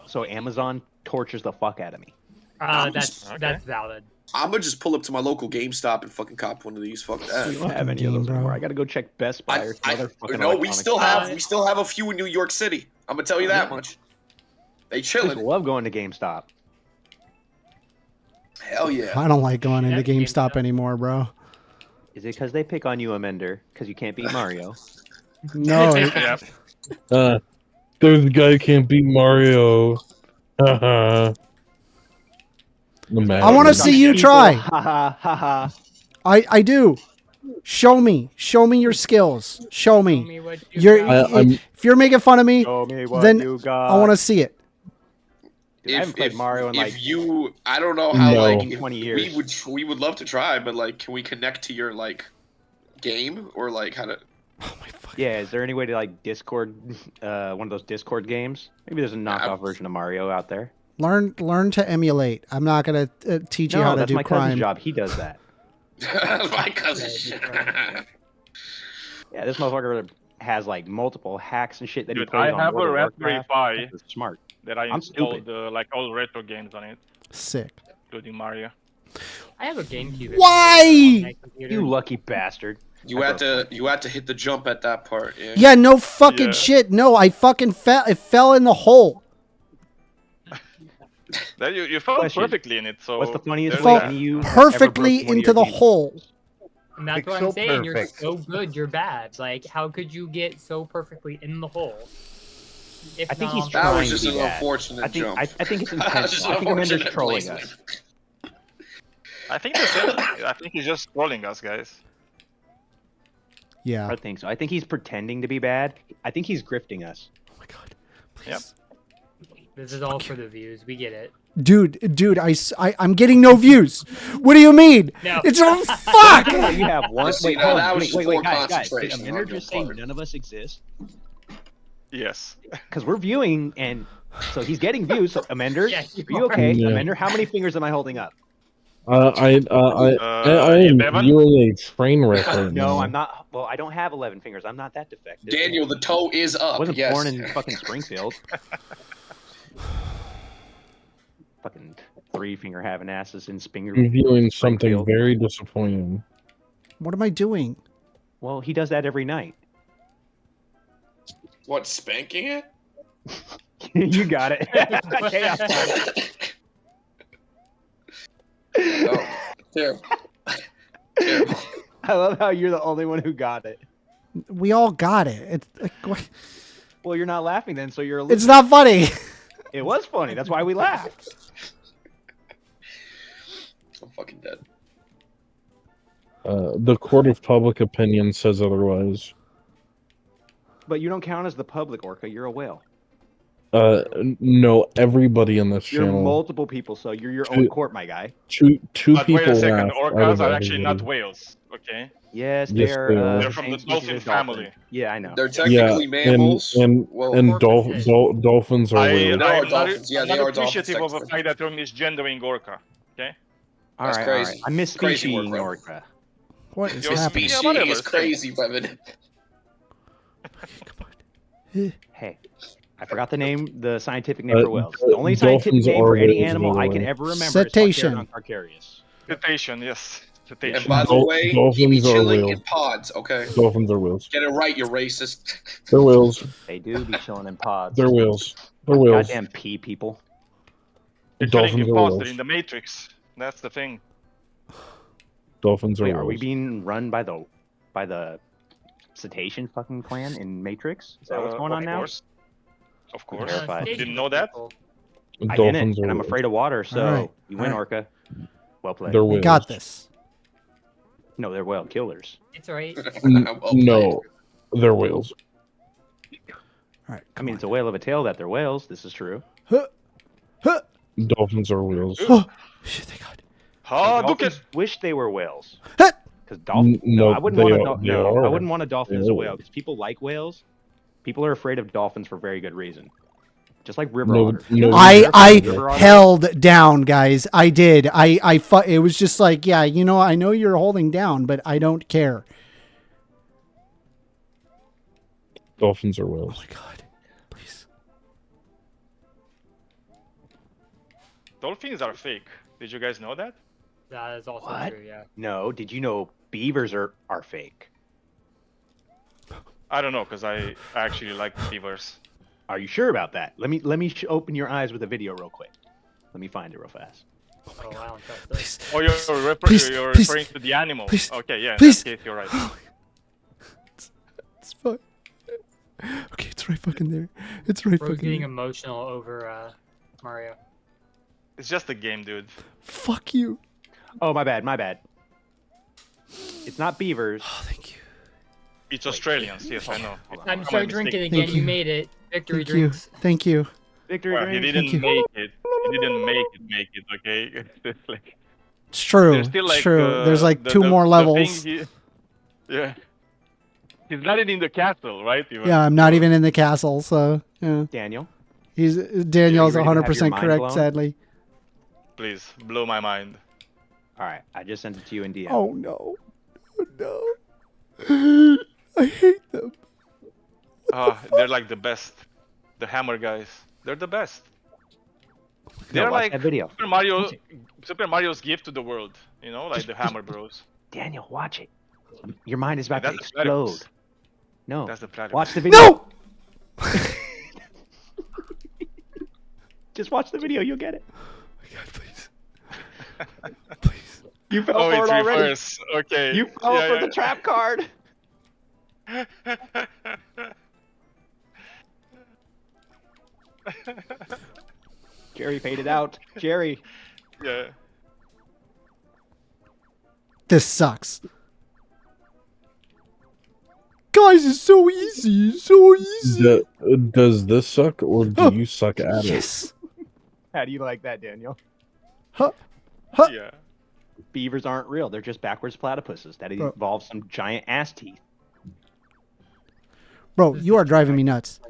so Amazon tortures the fuck out of me. That's valid. I'm gonna just pull up to my local GameStop and fucking cop one of these. Fuck that. We don't have any of those anymore. I gotta go check Best Buy or some other fucking. No, we still have a few in New York City. I'm gonna tell you that much. They chilling. I love going to GameStop. Hell yeah. I don't like going into GameStop anymore, bro. Is it because they pick on you, Amender? Because you can't beat Mario? No. There's a guy who can't beat Mario. I want to see you try. I do. Show me your skills. Show me. If you're making fun of me, then I want to see it. Dude, I haven't played Mario in like I don't know how like 20 years. We would love to try, but like, can we connect to your like game or like how to? Oh my fuck. Yeah, is there any way to like Discord, one of those Discord games? Maybe there's a knockoff version of Mario out there. Learn to emulate. I'm not gonna teach you how to do my crime. cousin's job. He does that. My cousin. Yeah, this motherfucker has like multiple hacks and shit that he Dude, plays I on have a World of Raspberry Warcraft. Pi That's smart. that I installed like all retro games on it, Sick. including Mario. I have a GameCube. Why? You lucky bastard. You had to hit the jump at that part. Yeah. Yeah, no fucking shit. No, I fucking fell. It fell in the hole. That you fell perfectly in it. So what's the funniest Fall way you perfectly into the hole. And that's what I'm saying. You're so good, you're bad. Like, how could you get so perfectly in the hole? I think he's that trying was just to be an bad. unfortunate jump. I think it's intentional. I think Amanda's trolling us. I think that's it. I think he's just trolling us, guys. Yeah. I think so. I think he's pretending to be bad. I think he's grifting us. Oh my god. Please. Yep. This is all for the views. We get it. Dude, I'm getting no views. What do you mean? No. It's a fuck. You have one. See, Wait, now hold that on. was Wait, poor guys. Did concentration Amanda on your just say part. none of us exist? Yes. Because we're viewing, and so he's getting views. So, Amanda, Yeah, are you okay? Yeah. Amanda, how many fingers am I holding up? I am 11? viewing a train wreck right No, now. I'm not. Well, I don't have 11 fingers. I'm not that defective. Daniel, the toe is I up. wasn't Yes. born in fucking Springfield. Fucking 3-finger having asses in Springfield. I'm viewing something very disappointing. What am I doing? Well, he does that every night. What, spanking it? You got it. Oh, terrible. Terrible. I love how you're the only one who got it. We all got it. It's like, what? Well, you're not laughing then, so you're a It's loser. not funny. It was funny. That's why we laughed. I'm fucking dead. The court of public opinion says otherwise. But you don't count as the public, Orca. You're a whale. No, everybody in this You're channel. multiple people, so you're your own court, my guy. Two But wait people a second, laughed out orcas of are actually not everybody. whales, okay? Yes, Yes, they're they are. They're from the same species dolphin as dolphin. family. Yeah, I know. They're technically mammals. And Porpoises. dolphins are whales. There are I'm dolphins. Yeah, I'm they not are dolphins, appreciative of the technically. fact that you're misgendering orca, okay? All That's right, crazy. all right. I miss It's crazy speciesing work, Orca. What is Your happening? species- Species whatever, is crazy, Brevin. Hey, I forgot the name, the scientific name for whales. The only dolphins scientific name are for any whales, animal by the I can way. ever remember Cetacean. is Carcharodon carcharias. Cetacean, yes. And Cetacean. by the way, he be Dolphins are chilling real. in pods, okay? Dolphins are whales. Get it right, you racist. They're whales. They do be chilling in pods. They're whales. They're whales. Goddamn pea people. They're killing Dolphins are imposter whales. in the Matrix. That's the thing. Dolphins are Wait, whales. are we being run by the cetacean fucking clan in Matrix? Is that what's going on now? Of course. Terrified. You didn't know that? I Dolphins didn't, and I'm afraid of water, so All right, you win, all right. Orca. Well played. They're We whales. got this. No, they're whale killers. It's alright. No, they're whales. All right. I mean, it's a whale of a tail that they're whales. This is true. Dolphins are whales. Oh, shit, thank God. Oh, look Dolphins at wish they were whales. Huh. Because dolphins. No, I wouldn't they want a are- they no. I are. wouldn't want a dolphin They as a are. whale because people like whales. People are afraid of dolphins for very good reason. Just like river No, otters. no, I River otters? held down, guys. I did. It was just like, yeah, you know, I know you're holding down, but I don't care. Dolphins are Oh whales. my God. Please. dolphins are fake. Did you guys know that? That is also What? true, yeah. No. Did you know beavers are fake? I don't know, because I actually like beavers. Are you sure about that? Let me open your eyes with a video real quick. Let me find it real fast. Oh, I don't trust this. Oh, you're, Please, you're please, referring to the animal. please, Okay, yeah, please. in that case, you're right. It's fine. Okay, it's right fucking there. It's right Bro's fucking getting there. emotional over Mario. It's just a game, dude. Fuck you. Oh, my bad. My bad. It's not beavers. Oh, thank you. It's Australians, yes, I know. Hold on, Time hold to start mistake. drinking Thank again. You you. made it. Victory Thank drinks. you. Thank you. Victory Well, he drink. didn't you. make it. He didn't make it, okay? It's like, It's true. there's still It's like, true. There's like the- two the- more the levels. thing yeah. He's not in the castle, right? Even? Yeah, I'm not even in the castle, so yeah. Daniel, Daniel's You ready to have your 100% mind correct, blown? sadly. Please, blow my mind. all right. I just sent it to you in DM. Oh no. Oh no. I hate them. They're like the best. The Hammer guys. They're the best. No, They're watch like that video. Super Mario's gift to the world. You know, like the Hammer Bros. Daniel, watch it. Your mind is about to That's the platypus. explode. No. That's the platypus. Watch the video. No! Just watch the video. You'll get it. Oh my God, please. Please. You fell Oh, for it's it already. reverse. Okay. You fell Yeah, for yeah. the trap card. Jerry paid it out. Jerry. Yeah. This sucks. Guys, it's so easy. It's so easy. Does this suck, or do you suck at it? Yes. How do you like that, Daniel? Huh. Huh. Yeah. Beavers aren't real. They're just backwards platypuses that Bro. involve some giant ass teeth. Bro, you are driving me nuts.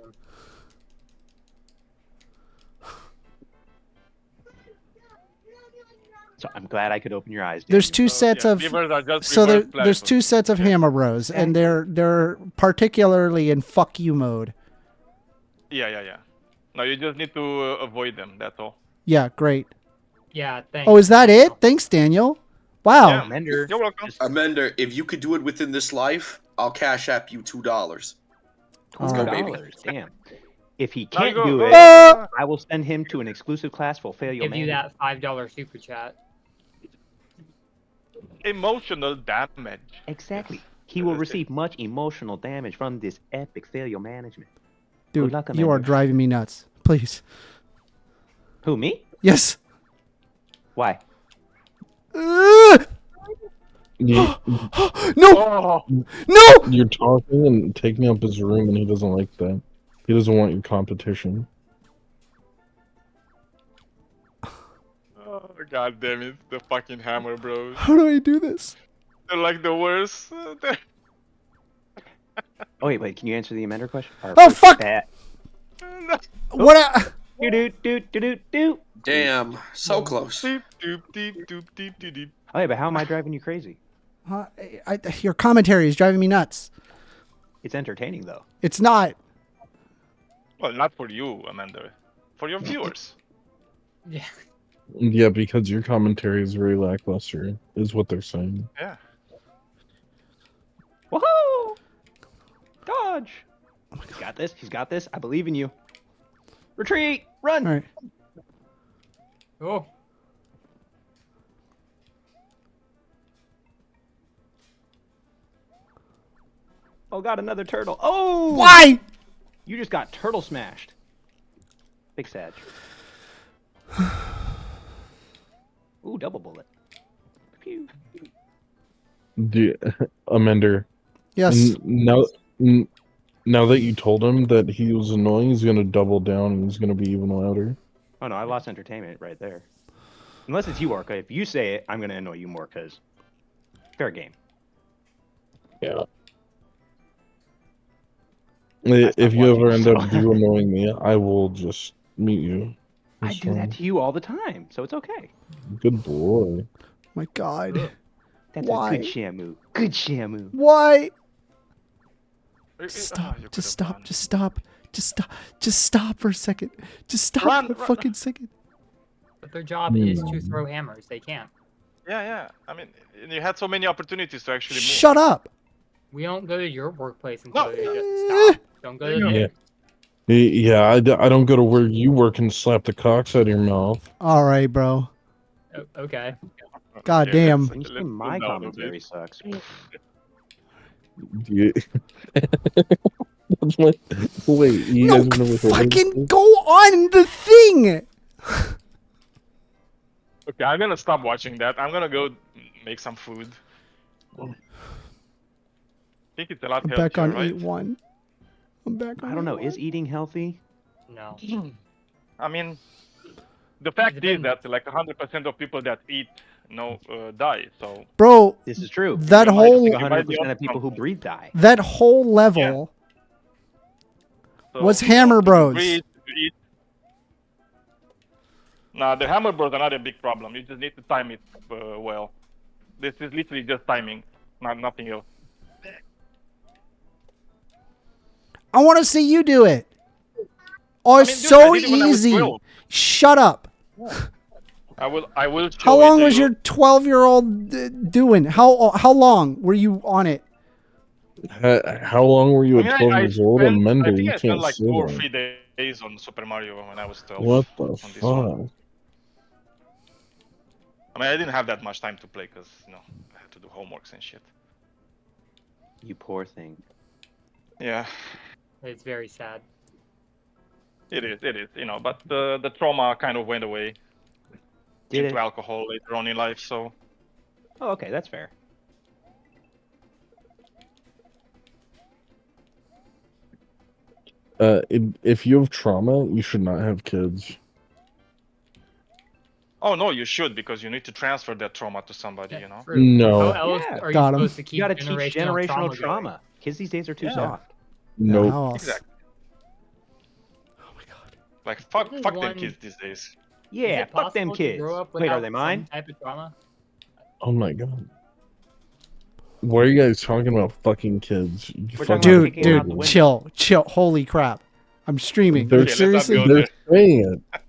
So I'm glad I could open your eyes. There's Daniel. two sets yeah, of beavers are just so reverse there's two platypus. sets of hammer bros, and they're particularly in fuck you mode. Yeah. No, you just need to avoid them. That's all. Yeah, great. Yeah, thanks. Oh, is that it? Thanks, Daniel. Wow. Yeah. Mender. You're welcome. Amender, if you could do it within this life, I'll cash app you $2. All go, right. baby. $2. Damn. If he Now you can't go, do go. it, Ah! I will send him to an exclusive class for failure Give you management. that $5 super chat. Emotional damage. Exactly. He will receive much emotional damage from this epic failure management. Dude, luck, you are Amanda. driving me nuts. Please. Who, me? Yes. Why? No! Oh, No! You're talking and taking up his room, and he doesn't like that. He doesn't want your competition. Oh, God damn it. The fucking hammer bros. How do I do this? They're like the worst. Oh, wait. Can you answer the amender question? Oh, fuck! That. What? Do. Damn, so close. Deep, doop, deep, doop, deep, deep, deep. Oh, yeah, but how am I driving you crazy? Your commentary is driving me nuts. It's entertaining, though. It's not. Well, not for you, Amanda. For your viewers. Yeah. Yeah, because your commentary is very lackluster, is what they're saying. Yeah. Woohoo! Dodge! He's got this. He's got this. I believe in you. Retreat! Run! All right. Oh. Oh, God, another turtle. Oh! Why? You just got turtle smashed. Big Sag. Ooh, double bullet. Pew. Amender. Yes. Now that you told him that he was annoying, he's gonna double down and he's gonna be even louder. Oh, no, I lost entertainment right there. Unless it's you, Orca. If you say it, I'm going to annoy you more, because fair game. Yeah. If you ever end up annoying me, I will just mute you. I do that to you all the time, so it's okay. Good boy. My God. That's Why? a good Shamu. Good Shamu. Why? Stop. Just stop. Just stop. Just stop. Just stop for a second. Just stop for a fucking second. But their job is to throw hammers. They can't. Yeah. I mean, you had so many opportunities to actually move. Shut up. We don't go to your workplace and tell you just stop. Don't go to theirs. Yeah, I don't go to where you work and slap the cocks out of your mouth. All right, bro. Okay. God damn. My commentary sucks. Yeah. That's what, wait, you No, guys have never heard of fucking this? go on the thing. Okay, I'm gonna stop watching that. I'm gonna go make some food. I think it's a lot I'm healthier, back on right? 8-1. I'm back on I don't know. 8-1. Is eating healthy? No. I mean, the fact is that like 100% of people that eat, die. So Bro, This is true. that I whole think 100% of people who breathe die. that whole level So, was Hammer if you Bros. breathe, you eat. Nah, the Hammer Bros are not a big problem. You just need to time it well. This is literally just timing, nothing else. I want to see you do it. Oh, it's I mean, dude, so I did it when I was easy. 12. Shut up. I will. Show How it long to was you. your 12-year-old doing? How long were you on it? How long were you I mean, at 12 years old? I Amender, think you I spent can't like say 2 or that. 3 days on Super Mario when I was 12. What the on this one. fuck? I mean, I didn't have that much time to play because I had to do homeworks and shit. You poor thing. Yeah, It's very sad. it is. But the trauma kind of went away Did into it? alcohol later on in life. So Oh, okay. That's fair. If you have trauma, you should not have kids. oh no, you should, because you need to transfer that trauma to somebody. True. No. How else Yeah. are you Got 'em. supposed to keep You got to teach generational going? trauma. Kids these days are too Yeah. soft. No, Nope. how else? exactly. Oh my God. Like fuck them One- kids these days. Yeah, Is it fuck them possible to kids. grow up Wait, are without they some mine? Type of trauma? Oh my god. Why are you guys talking about fucking kids? You We're fucking talking about Dude, kicking them out the dude, window. chill. Holy crap. I'm streaming. They're, Like, Okay, let's not seriously? go they're saying it.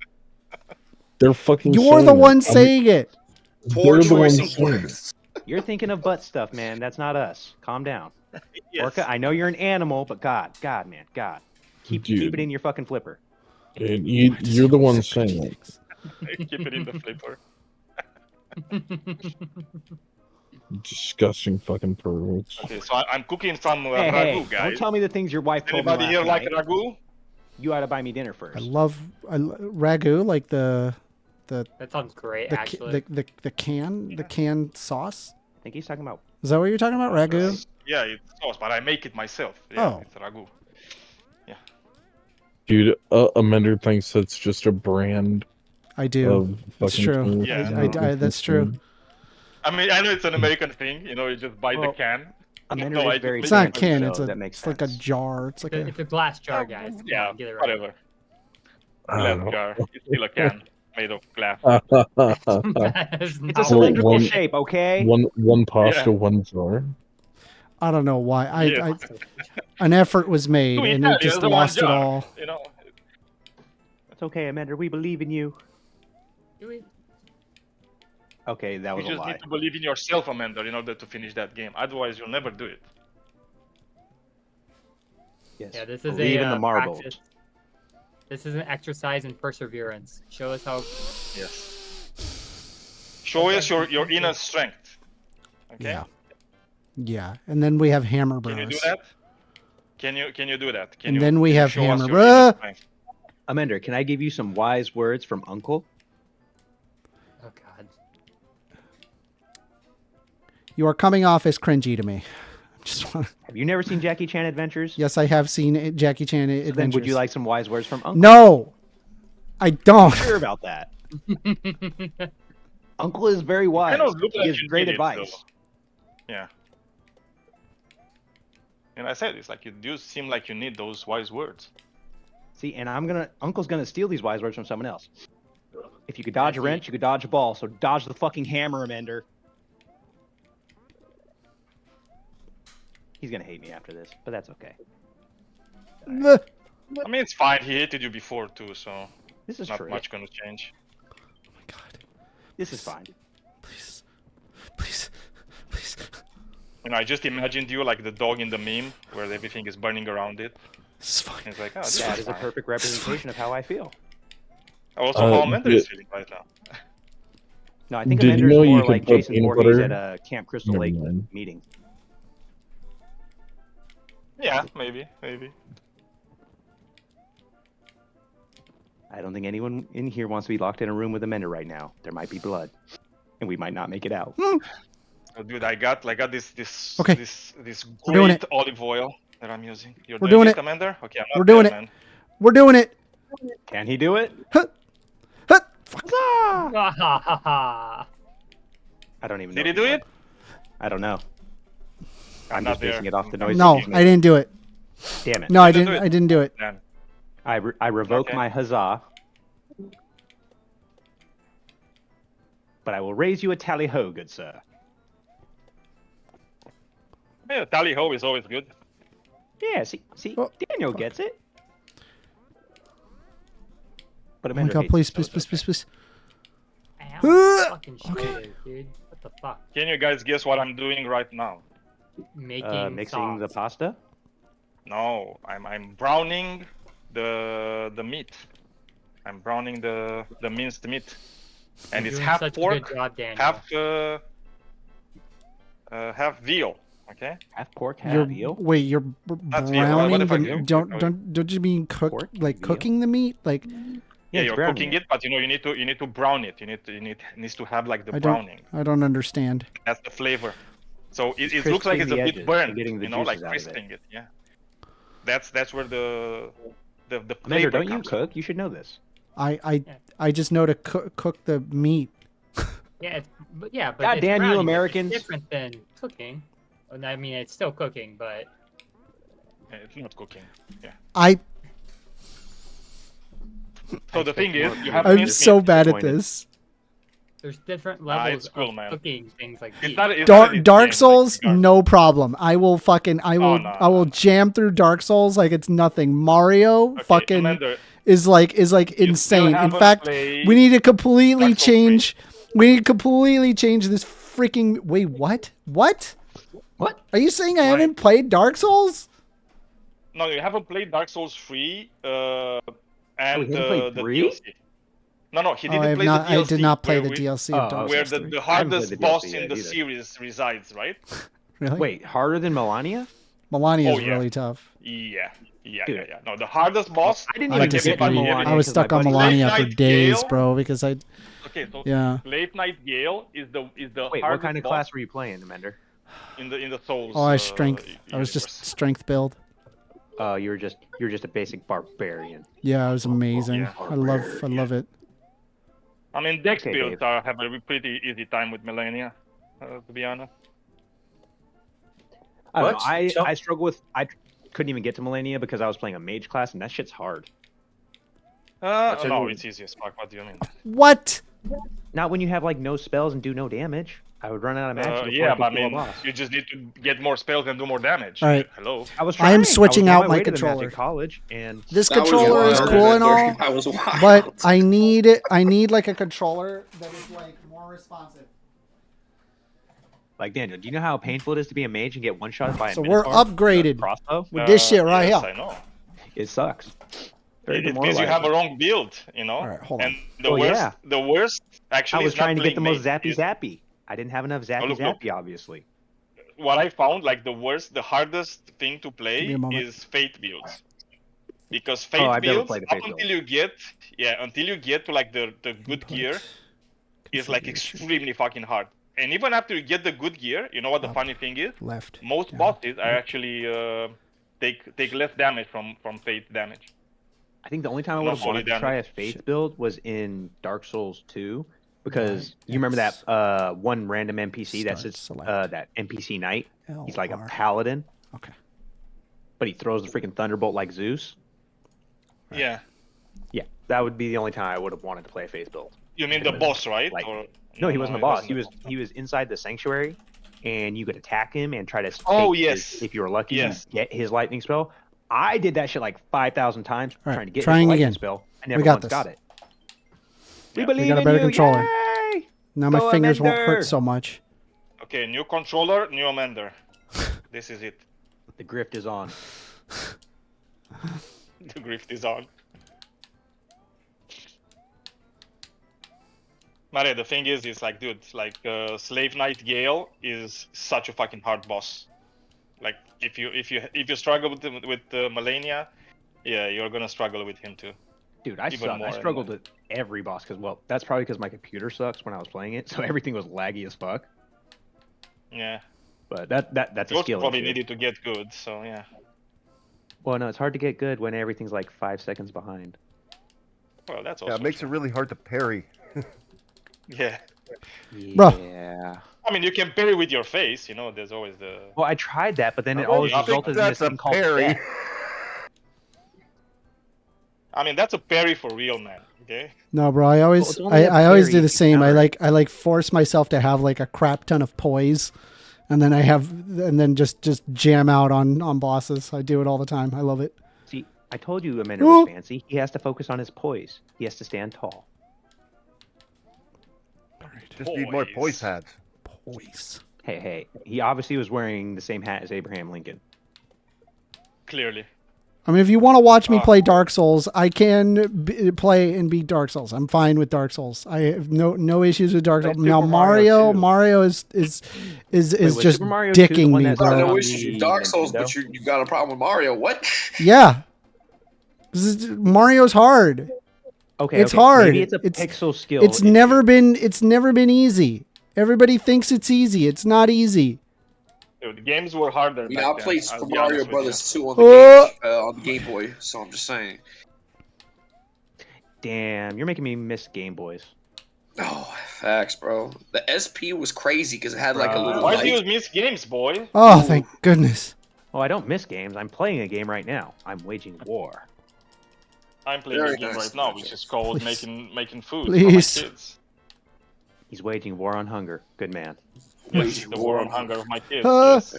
They're fucking You're the saying one it. saying it. Poor They're the choice ones of saying it. words. You're thinking of butt stuff, man. That's not us. Calm down. Yes. Orca, I know you're an animal, but God, man, God. Keep it in your fucking flipper. Dude, you're the one saying it. Keep it in the flipper. Disgusting fucking perverts. Okay, so I'm cooking some Hey, ragu, don't guys. tell me the things your wife told me Anybody last here like night. ragu? You ought to buy me dinner first. I love ragu, like the That sounds great, the actually. the canned sauce. I think he's talking about. Is that what you're talking about, ragu? Yeah, it's sauce, but I make it myself. Yeah, Oh. it's ragu. Yeah. Dude, Amender thinks that's just a brand. I do. Of That's fucking true. food. That's true. I mean, I know it's an American thing. You know, you just buy the can. Amender No, is I very It's not a fancy, can. so It's a. that makes It's like a jar. It's like a. It's a glass jar, guys. Come Yeah, on, get it right. whatever. Glass jar. It's still a can made of glass. It's a cylindrical shape, okay? One pasta, Yeah. one jar. I don't know why. Yeah. An effort was made, Two and it Italians just in one lost it jar, all. You know. It's okay, Amender. We believe in you. Do it. Okay, that was You a just lie. need to believe in yourself, Amanda, in order to finish that game. Otherwise, you'll never do it. Yes. Yeah, this is Believe a in the marble. practice. This is an exercise in perseverance. Show us how. Yes. Show us your inner strength. Okay. Yeah. Yeah, and then we have hammer bros. Can you do that? Can you do that? Can And you, then we can you have show us hammer your inner bro. strength? Amender, can I give you some wise words from Uncle? Oh God. You are coming off as cringy to me. Just want. Have you never seen Jackie Chan Adventures? Yes, I have seen Jackie Chan Adventures. Then would you like some wise words from Uncle? No, I don't. I'm sure about that. Uncle is very wise. Kind of look He like gives you great need it, advice. though. Yeah. And I said it's like you do seem like you need those wise words. See, and Uncle's gonna steal these wise words from someone else. If you could dodge a wrench, you could dodge a ball. So dodge the fucking hammer, Amender. He's gonna hate me after this, but that's okay. I mean, it's fine. He hated you before too, so This is not true. much gonna change. This is fine. Please, please, please. You know, I just imagined you like the dog in the meme where everything is burning around it. This is fine. It's like, oh, this That is is a fine. perfect representation of how I feel. Also, how Amanda is feeling right now. No, I think Did you Amander's know you more could like put Jason peanut Voorhees butter? at a Camp Crystal Never Lake mind. meeting. Yeah, maybe. I don't think anyone in here wants to be locked in a room with Amender right now. There might be blood, and we might not make it out. Oh, dude, I got this Okay. this We're doing great it. olive oil that I'm using. You're We're doing it. Amanda? Okay, I'm not We're doing there, it. man. We're doing it. Can he do it? Huh. I don't even know. Did he if do it? I don't know. I'm not just basing there. it off the noise. No, that you I made. didn't do it. Damn it. No, I didn't didn't. do it. I didn't do it. Then. I revoke Okay. my huzzah. But I will raise you a tally ho, good sir. Yeah, tally ho is always good. Yeah, see, Oh. Daniel gets it. But Oh my Amanda God! hates Please, it, so please, it's please, please, please. Ow, fucking shoulders, dude. What the fuck? Can you guys guess what I'm doing right now? Making mixing the sauce. pasta. No, I'm browning the meat. I'm browning the minced meat, and You're it's doing half such a pork, good job, Daniel. half veal. Okay. Half pork, half You're veal. wait. You're That's veal. What browning if I the. do? Don't you mean cook Pork, like veal. cooking the meat? Like Yeah, it's you're browning cooking it, but you know you need to brown it. It needs to have like the I don't. browning. I don't understand. That's the flavor. So it It's looks like crisping it's a the bit edges burnt, and getting the you know, like juices out of it. crisping it. Yeah. That's where the Amanda, flavor don't you comes. cook? You should know this. I just know to cook the meat. Yeah, but God it's damn you browning. Americans. It's different than cooking. Well, I mean, it's still cooking, but Yeah, it's not cooking. Yeah. I. So the thing is, you have I'm minced so meat. bad at disappointed. this. there's different it's levels cool, of man. cooking things like It's these. not, it's not Dark an Dark easy Souls, game, like, no problem. I will no, I will jam through Dark Souls like it's nothing. Mario Okay, fucking Amanda, is like you still insane. In haven't fact, played we need to completely Dark Souls 3. change. We need to completely change this freaking. Wait, what? What? What? Are you saying I Right. haven't played Dark Souls? No, you haven't played Dark Souls 3 and Oh, you haven't played the 3? DLC. No, he Oh, didn't I have play not. the DLC. I did not play where the DLC of Oh, Dark where Souls the, 3. the I haven't played hardest the boss DLC in yet the either. series resides, right? Really? Wait, harder than Melania? Melania is Oh, yeah. really tough. Yeah. Dude. No, the hardest boss. I didn't I even disagree. get to Melania I was 'cause stuck my on buddy- Melania for Night days, Gale? bro, because I. Okay, so Yeah. Late Night Gale is the Wait, hardest what kind of boss class were you playing, Amender? in the Souls. Oh, I strength. I was universe. just strength build. Oh, you're just a basic barbarian. Yeah, it was amazing. Yeah. I love it. I mean, Dex Okay, builds Dave. have a pretty easy time with Melania, to be honest. I don't know. What? I struggle with. I couldn't even get to Melania because I was playing a mage class, and that shit's hard. No, it's easy as fuck. What do you mean? What? Not when you have like no spells and do no damage. I would run out of matches. before Yeah, could but I kill a mean, boss. you just need to get more spells and do more damage. All right. Hello. I was I am trying. switching I was out on my way to the controller. Magic College, and This That was controller is wild, cool and all, Amender. That was wild. but I need like a controller that is like more responsive. like Daniel, do you know how painful it is to be a mage and get one shot by a So we're Minotaur upgraded with a crossbow? with this shit right yes, here. I know. It sucks. Very It means you have a wrong build, you know. All right, hold on. And the worst actually I was is not trying to get the playing most mage, zappy is- zappy. I didn't have enough zappy look. zappy, obviously. What I found, like the hardest thing to Give play me a moment. is Fate builds, because Fate I've never builds played a up Fate until you get to like the good gear is like extremely fucking hard. And even after you get the good gear, you know what the funny thing is? Left. Most down, bosses are actually take less damage from Fate damage. I think the only time I would Not have wanted fully to try a damaged. Faith build was in Dark Souls 2, because you remember that one random NPC Start that sits select. that NPC knight. He's like a LR. paladin, Okay. but he throws the freaking thunderbolt like Zeus. Yeah. Yeah, that would be the only time I would have wanted to play a Faith build. You mean the boss, right? Like- Or, No, he wasn't the it boss. wasn't He was inside the sanctuary, and you could attack him and try to. Oh, take yes. his, if you were lucky, Yes. get his lightning spell. I did that shit like 5,000 times All right, trying to get trying his lightning again. spell. I never got once this. got it. Yeah. We believe got a in better you. controller. Yay! Now my Go fingers won't Amender! hurt so much. Okay, new controller, new Amender. This is it. The grift is on. The grift is on. Maria, the thing is, it's like, dude, like Slave Knight Gale is such a fucking hard boss. Like, if you struggle with Melania, yeah, you're gonna struggle with him too. Dude, I Even suck. more I and struggled more. with every boss because, well, that's probably because my computer sucks when I was playing it, so everything was laggy as fuck. Yeah, But that's a those skill probably issue. needed to get good. So yeah. Well, no, it's hard to get good when everything's like 5 seconds behind. Well, that's also Yeah, it makes it true. really hard to parry. Yeah. Bro. Yeah. I mean, you can parry with your face. You know, there's always the. Well, I tried that, but then I it don't always think resulted in this that's a thing called parry. death. I mean, that's a parry for real, man. Okay. No, bro. I always, it's only a I always parry do the if you same. counter it. I like force myself to have like a crap ton of poise, and then just jam out on bosses. I do it all the time. I love it. See, I told you Amanda was fancy. He has to focus on his poise. He has to stand tall. Just need more Poise. poise pads. Poise. Hey, he obviously was wearing the same hat as Abraham Lincoln. Clearly. I mean, if you want to watch me Ah. play Dark Souls, I can play and beat Dark Souls. I'm fine with Dark Souls. I have no issues with Dark Like Souls. Now Super Mario 2. Mario is was just Super Mario 2 the dicking one me, that's I on got bro. no issues with Dark Souls, but Nintendo? you got a problem with Mario. What? Yeah, Mario's hard. Okay, It's okay, hard. Maybe it's a It's- pixel skill. It's issue. never been easy. Everybody thinks it's easy. It's not easy. Dude, the games were harder. Yeah, back I then, played I'll Super be Mario honest with you. Brothers 2 on the Game Boy, so I'm just saying. Damn, you're making me miss Game Boys. Oh, facts, bro. The SP was crazy because it had like a little Why light. do you miss games, boy? Oh, thank goodness. Oh, I don't miss games. I'm playing a game right now. I'm waging war. I'm playing Very a game nice. right now, which is called Please. making food Please. for my kids. He's waging war on hunger. Good man. Yes, Waging the war war on on hunger of my kids. Uh, yes.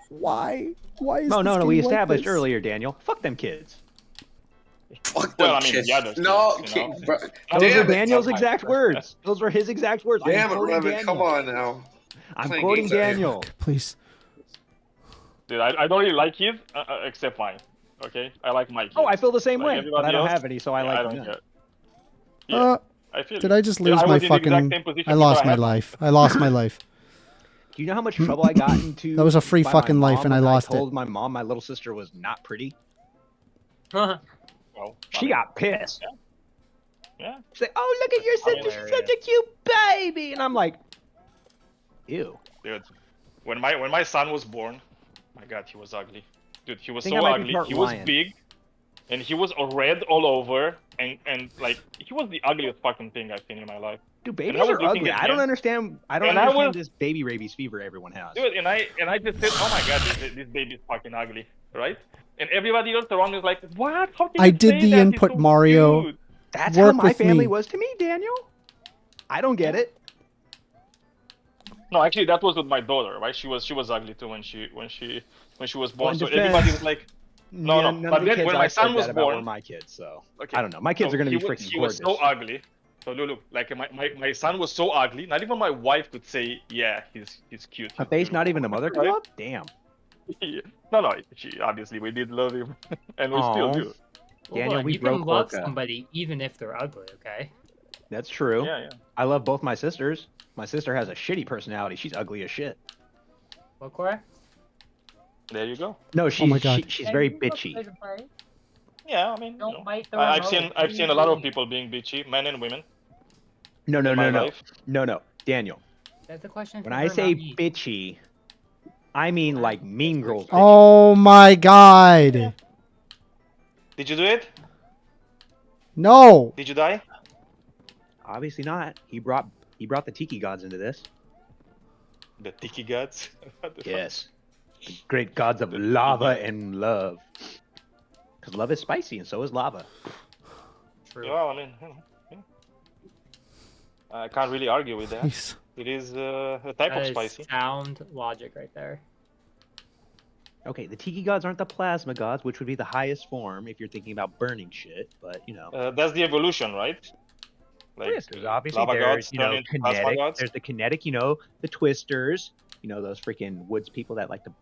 Why? Why is No, this no, game we like established this? earlier, Daniel. Fuck them kids. Fuck Well, them I mean, kids. the other No, kids, you know? kid, bro. Those Damn are it. Daniel's okay. exact words. Those were his exact words. Damn I'm it, quoting Revan. Daniel. Come on now. I'm Playing quoting games out here. Daniel. Please. Dude, I don't really like kids, except mine. Okay, I like my kids. Oh, I feel the same Like way, but everybody I don't else, have any, so I yeah, like I don't none. care. Yeah, Uh, I feel did you. I just Yeah, lose I my was in the exact fucking? same position I before lost my had life. I lost my life. Do you know how much trouble I got into? That was a free by my fucking life, mom and I when lost I told it. my mom my little sister was not pretty. Well, She got pissed. Yeah. She's like, "Oh, look at your sister! She's such a cute baby," and I'm like, "Ew." Dude, when my son was born, my God, he was ugly. Dude, he was think so I might be ugly. part He was lion. big, and he was red all over, and like he was the ugliest fucking thing I've seen in my life. Dude, And babies I was are looking ugly. at I don't him, understand. I don't and I understand was- this baby rabies fever everyone has. Dude, and I just said, oh my God, this baby is fucking ugly, right? And everybody else around me was like, what? How can I you did say the that? He's input, so Mario. cute." That's Work how my with family me. was to me, Daniel. I don't get it. No, actually, that was with my daughter, right? She was ugly too when she was born. in So defense, everybody was like, no. none But of the then kids when I my said son was that about were born, my kids, so okay, I don't know. My kids so are gonna be he was- freaking He was gorgeous. so ugly. So look, like my son was so ugly. Not even my wife could say, yeah, he's cute. A face not even a mother could Right? love? Damn. No, she obviously we did love him, and we still Aw. do. Daniel, Hold on, we you broke can love Orca. somebody even if they're ugly, okay? That's true. Yeah, yeah. I love both my sisters. My sister has a shitty personality. She's ugly as shit. What, Corey? There you go. No, she's my God. she's very bitchy. Yeah, I mean, Don't bite the I've remote. I've seen a lot of people being bitchy, men and women. No, no, in my no, no, life. no. Daniel, That's a question when for I her, say not me. bitchy, I mean like Mean Girls. Bitchy. Oh my God. Did you do it? No. Did you die? Obviously not. He brought the Tiki gods into this. The tiki gods. What the fuck? Yes, the great gods of lava and love. Because love is spicy and so is lava. True. Well, I mean, you know, yeah. I can't really argue with that. Jeez. It is a type That of is spicy. sound logic right there. Okay, the Tiki gods aren't the plasma gods, which would be the highest form if you're thinking about burning shit. But you know, That's the evolution, right? Like, yes, there's obviously lava there's gods you turn know into plasma kinetic. gods. There's the kinetic, you know, the twisters, you know, those freaking woods people that like the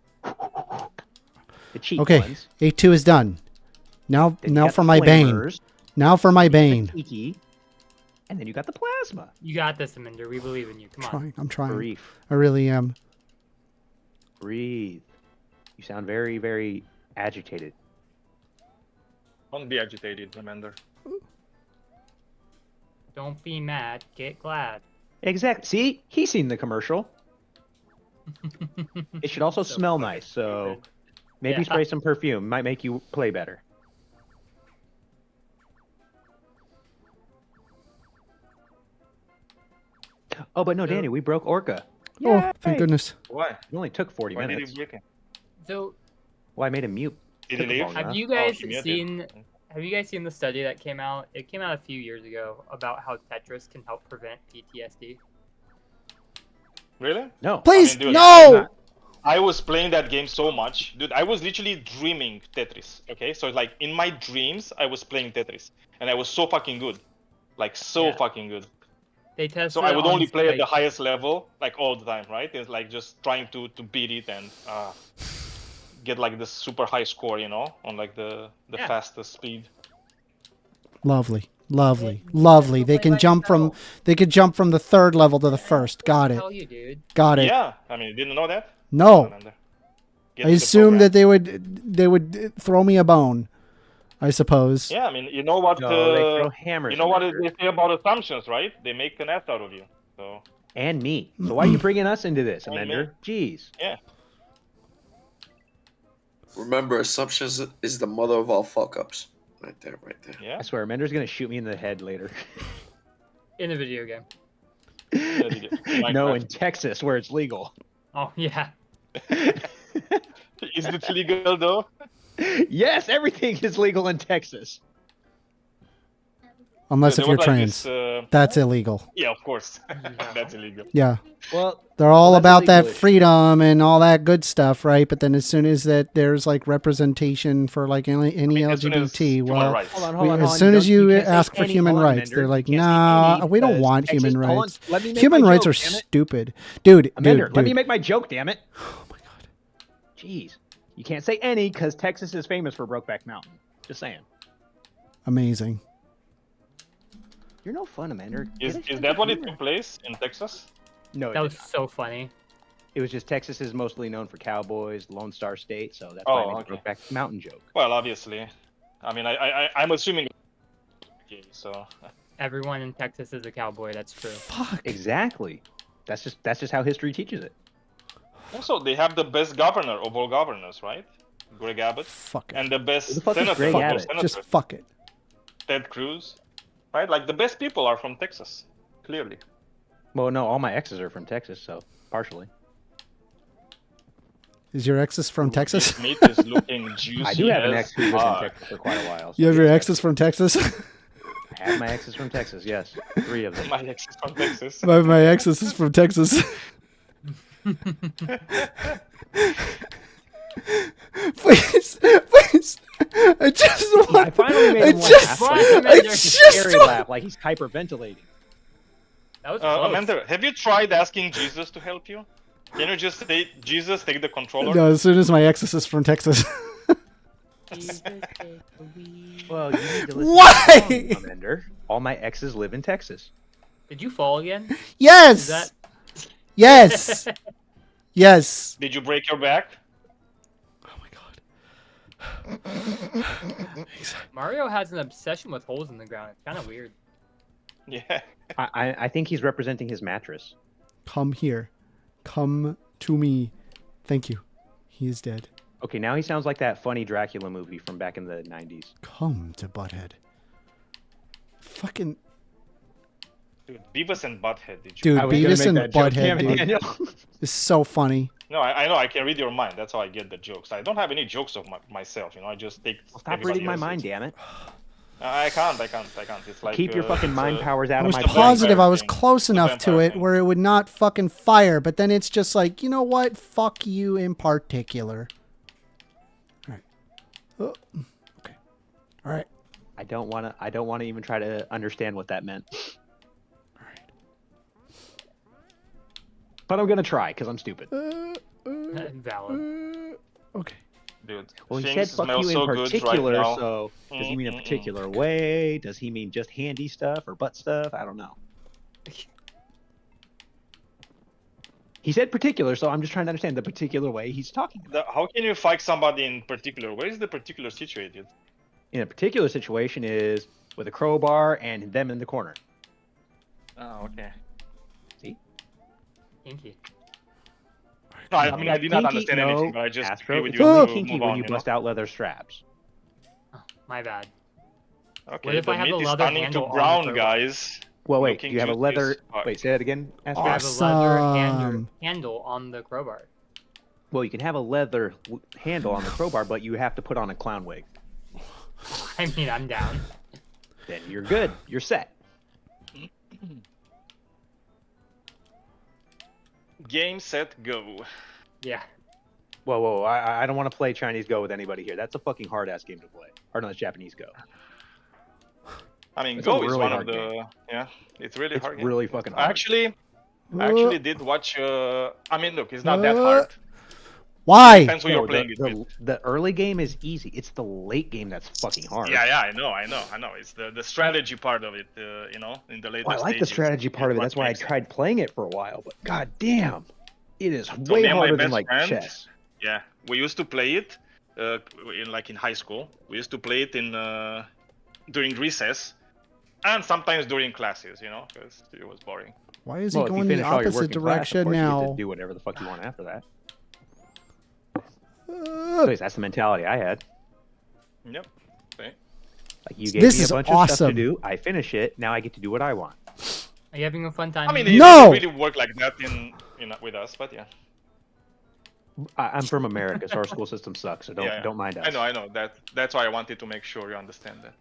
cheap Okay, ones. 8-2 is done. Now, Then you now got for the my bane. flamers, Now for my you got the bane. Tiki, and then you got the plasma. You got this, Aminder. We believe in you. Come on. I'm trying. Breathe, I really am. breathe. You sound very, very agitated. Don't be agitated, Amanda. Don't be mad. Get glad. Exact. See, he's seen the commercial. It should also So smell fucking nice, so stupid. maybe Yeah. spray some perfume. Might make you play better. Oh, but no, So- Danny, we broke Orca. Oh, thank Yay! goodness. Why? It only took 40 Why minutes. did you break it? So, Well, I made him mute. Did Took he him leave? long have enough. you guys he muted. seen? Have you guys seen the study that came out? It came out a few years ago about how Tetris can help prevent PTSD. Really? No. Please, dude, no! I was playing that game so much, dude. I was literally dreaming Tetris. Okay, so like in my dreams, I was playing Tetris, and I was so fucking good, like so Yeah. fucking good. They tested. So I would on, only play at the like, highest level, like all the time, right? It's like just trying to beat it and get like the super high score, you know, on like the Yeah. fastest speed. Lovely. Lovely. Lovely. They can jump from the third level to the first. Got it. Tell you, dude. Got it. Yeah, I mean, you didn't know that? No. Amanda. I Get with the assumed program. that they would throw me a bone. I suppose. Yeah, I mean, you know what? No, they throw hammers. You know what Amanda. they say about assumptions, right? They make an ass out of you. So And me. So why are you bringing us into this, And Amender? Jeez. yeah. Remember, assumptions is the mother of all fuck ups. Right there, right there. Yeah. I swear, Amender's gonna shoot me in the head later. In a video game. Yeah, they do. No, Minecraft. in Texas where it's legal. Oh yeah. Is it legal though? Yes, everything is legal in Texas. Unless There if you're was, like, trans. this, That's illegal. Yeah, of course. That's illegal. Yeah. Well, They're all that's about that illegal-ish. freedom and all that good stuff, right? But then as soon as that there's like representation for like any as soon as LGBT, human well, rights. Hold on, we- hold on. as hold on. soon as don't- you can't say ask for any. human Hold on, rights, Amender. they're like, You can't say nah, any we don't because want Texas- human hold on, rights. let me make Human my rights joke, are damn it. stupid. Dude, Amender, dude, let me dude. make my joke, damn it. Oh my God. Jeez. You can't say any because Texas is famous for Brokeback Mountain. Just saying. Amazing. You're no fun, Amender. Is Get a is sense that of what it humor. took place in Texas? No, it That did was not. so funny. It was just Texas is mostly known for cowboys, Lone Star State, so that's why I made the Brokeback Mountain joke. Well, obviously. I mean, I'm assuming. So. Everyone in Texas is a cowboy. That's true. Fuck. Exactly. That's just how history teaches it. Also, they have the best governor of all governors, right? Greg Abbott. Fuck it. And the best Who the fuck is senator Greg of all Abbott? senators. Just fuck it. Ted Cruz. Right? Like, the best people are from Texas. Clearly. Well, no, all my exes are from Texas, so partially. Is your exes from Texas? This meat is looking juicy. I do have an ex who lived in fuck. Texas for quite a while. So You have your exes from Texas? I have my exes from Texas, yes. 3 of them. My ex is from Texas. my exes is from Texas. Please. I just want. I finally made him just, laugh. I just Scary laugh, like he's hyperventilating. That was close. Amanda, have you tried asking Jesus to help you? Can you just say, Jesus, take the controller? No, as soon as my exes is from Texas. Well, you need to listen Why? to the song, Amanda. All my exes live in Texas. Did you fall again? Yes. Is that... Yes. Yes. Did you break your back? Mario has an obsession with holes in the ground. It's kind of weird. Yeah. I think he's representing his mattress. Come here. Come to me. Thank you. He is dead. Okay, now he sounds like that funny Dracula movie from back in the 90s. Come to Butthead. Fucking. Dude, Beavis and Butthead. Did you? Dude, Beavis and joke, Butthead, damn it, Daniel. dude, is so funny. No, I know. I can read your mind. That's how I get the jokes. I don't have any jokes of myself. You know, I just take. Well, stop reading my mind, damn it. I can't. It's like Keep your fucking mind powers out I of was my brain. positive I was close a enough to vampire it thing. where it would not fucking fire, but then it's just like, you know what? Fuck you in particular. All right. Oh, okay. All right. I don't want to even try to understand what that meant. All right. But I'm gonna try because I'm stupid. Valid. Okay. Dude, Well, he said things "fuck smell you" in so good particular, right now. so does he mean a particular way? Does he mean just handy stuff or butt stuff? I don't know. He said particular, so I'm just trying to understand the particular way he's talking about. How can you fight somebody in particular? Where is the particular situated? In a particular situation is with a crowbar and them in the corner. Oh, okay. See? Kinky. No, I mean I did not Kinky, understand no, anything, but I just Astro, agree with it's you. only to kinky move when on, you know? bust out leather straps. Oh, my bad. Okay, What if the I have meat a is leather turning handle to on the brown, crowbar? guys. Well, wait, Looking do you have a juicy leather... as fuck. Wait, say that again, Astro? I have a leather Awesome. handle on the crowbar. Well, you can have a leather handle on the crowbar, but you have to put on a clown wig. I mean, I'm down. Then you're good. You're set. Game, set, go. Yeah. Whoa, I don't want to play Chinese Go with anybody here. That's a fucking hard-ass game to play. Or no, it's Japanese Go. I mean, It's a Go is really one of hard the game. yeah. It's really It's hard. game. really fucking I hard. actually did watch. I mean, look, it's not that hard. Why? Depends who you're No, playing it with. the early game is easy. It's the late game that's fucking hard. Yeah, I know. It's the strategy part of it, you know, in the later Well, I like the stages strategy part of is it. what That's why I makes it. tried playing it for a while. But god damn, it is So way me and my harder than best like friend, chess. Yeah, we used to play it in high school. We used to play it in during recess, and sometimes during classes, you know, because it was boring. Why is Well, he if you going the finish all your work opposite in class, of direction course you get now? to do whatever the fuck you want after that. At least that's the mentality I had. Yep. Okay. Like you gave This me is a bunch of stuff to awesome. do. I finish it. Now I get to do what I want. Are you having a fun time? I mean, here? it No! doesn't really work like that in with us, but yeah. I'm from America, so our school system sucks. So don't mind us. I know. That's why I wanted to make sure you understand that.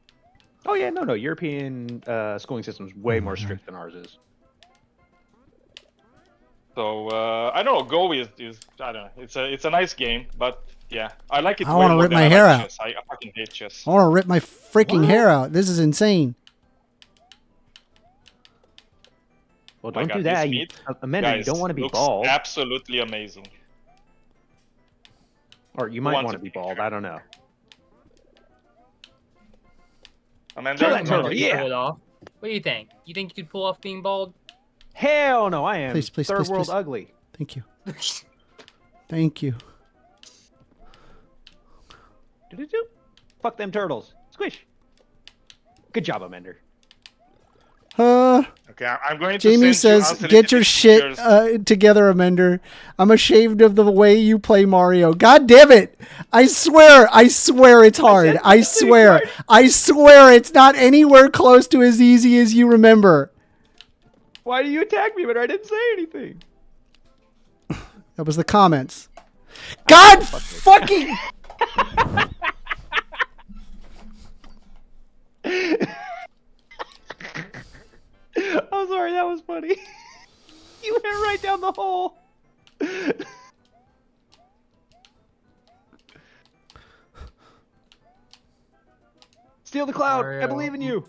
Oh yeah, no. European schooling system is way more strict than ours is. So I don't know. Go is I don't know. It's a nice game, but yeah, I like it. I way wanna more rip than my I hair like out. chess. I fucking hate chess. I want to rip my freaking hair out. This is insane. Well, My don't God, do that. this You, meat, Amanda, you guys, don't want to be looks bald, Absolutely amazing. or you Who might wants want a to be picture? bald. I don't know. Amanda, Kill that you turtle, want to- yeah. Pull it off. What do you think? You think you could pull off being bald? Hell no, I am Please, please, third please, world please. ugly. Thank you. Thank you. Do-do-do. Fuck them turtles. Squish. Good job, Amender. Okay, I'm going to Jamie send you says, unsolicited "Get your shit pictures. together, Amender. I'm ashamed of the way you play Mario. God damn it! I swear it's hard. I swear it's not anywhere close to as easy as you remember." Why do you attack me when I didn't say anything? That was the comments. God fucking. I'm sorry, that was funny. You went right down the hole. Steal the cloud. I believe in you.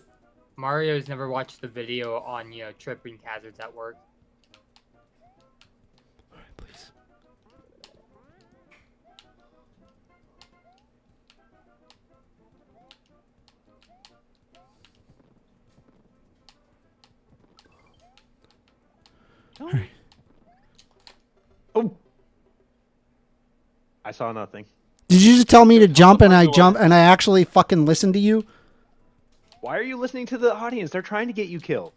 Mario's never watched the video on, tripping hazards at work. Please. All right. Oh. I saw nothing. Did you just tell me to jump and I jump and I actually fucking listened to you? Why are you listening to the audience? They're trying to get you killed.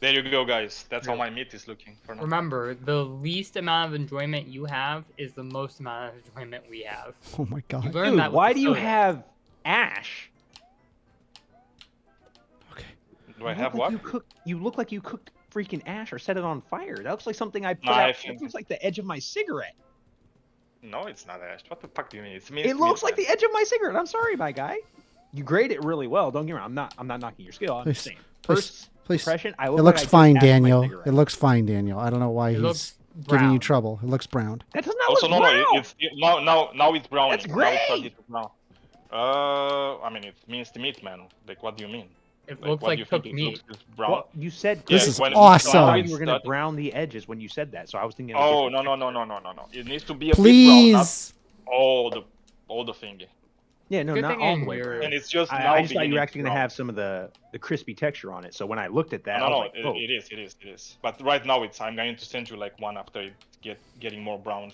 There you go, guys. That's how my meat is looking for now. Remember, the least amount of enjoyment you have is the most amount of enjoyment we have. Oh my god. You learned Dude, that with why the do you soda. have ash? Do I have what? You look like you cooked freaking ash or set it on fire. That looks like something I put No, out. It looks like the edge of my cigarette. No, it's not ash. What the fuck do you mean? It's It looks like the edge of my cigarette. I'm sorry, my guy. You grade it really well. Don't get me wrong. I'm not knocking your skill. I'm just saying. First impression, I look It like looks I took fine, ash from my Daniel. cigarette. It looks fine, Daniel. I don't know why he's looks giving you brown. trouble. It looks brown. That does not Also, look no, brown. now it's browning. That's Now gray. it's starting to brown. I mean, it means the meat, man. Like, what do you mean? It looks what like do you think cooked it meat. looks brown? Well, you said This Yeah, is when it- awesome. now I thought it's you were gonna starting- brown the edges when you said that, so I was thinking. Of a Oh different no! It needs to be a bit brown, Please. not all the thingy. Yeah, no, Good not thing all in the way your- brown. And it's just now I just thought you were beginning actually to gonna brown. have some of the crispy texture on it. So when I looked at that, I No, was like, oh. it is. But right now I'm going to send you like one after it getting more brown.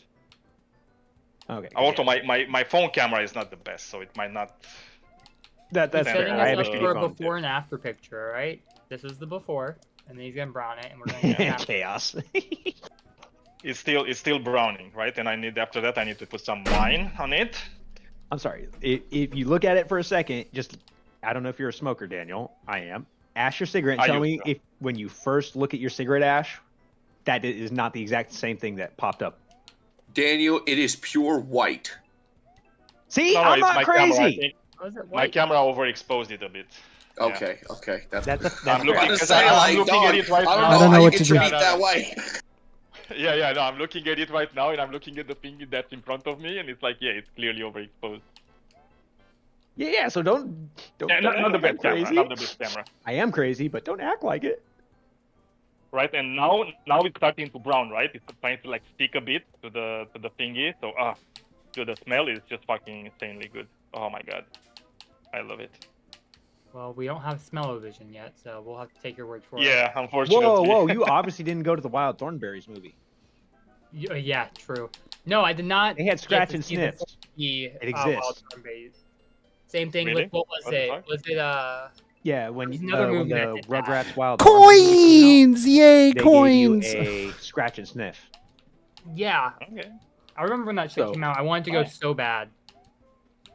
Okay. Also, yeah. my phone camera is not the best, so it might not. That's He's fair. setting I have a us up shitty for a phone, too. before and after picture, right? This is the before, and then he's gonna brown it, and we're gonna get after. Chaos. It's still browning, right? And after that I need to put some wine on it. I'm sorry. If you look at it for a second, I don't know if you're a smoker, Daniel. I am. Ash your cigarette and I tell used me to. if when you first look at your cigarette ash, that is not the exact same thing that popped up. Daniel, it is pure white. See, No, I'm it's not my camera. I crazy. think Was it my white? camera overexposed it a bit. Yeah. Okay, that's That's I'm looking, I'm because saying, I'm like, looking dog, at it right I don't now. know I don't know how what you to can do. treat that way. Yeah, no, I'm looking at it right now, and I'm looking at the thing that's in front of me, and it's like, yeah, it's clearly overexposed. Yeah. So don't Yeah, not act the like I'm best camera, crazy. not the best camera. I am crazy, but don't act like it. Right, and now it's starting to brown, right? It's trying to like stick a bit to the thingy. So dude, the smell is just fucking insanely good. Oh my god, I love it. Well, we don't have smell-o-vision yet, so we'll have to take your word for it. Yeah, unfortunately. Whoa! You obviously didn't go to the Wild Thornberries movie. Yeah, true. No, I did not. They had get scratch to and see the sniffs. full It exists. Wild Thornberries. Same thing Really? with what was What the it? fuck? Was it Yeah, when There's you, another when movie that the did that. Rugrats Wild Thornberries movie came out, Coins! Yay, they coins! gave you a scratch and sniff. Yeah, Okay. I remember when that shit So- came out. I wanted to go so bad.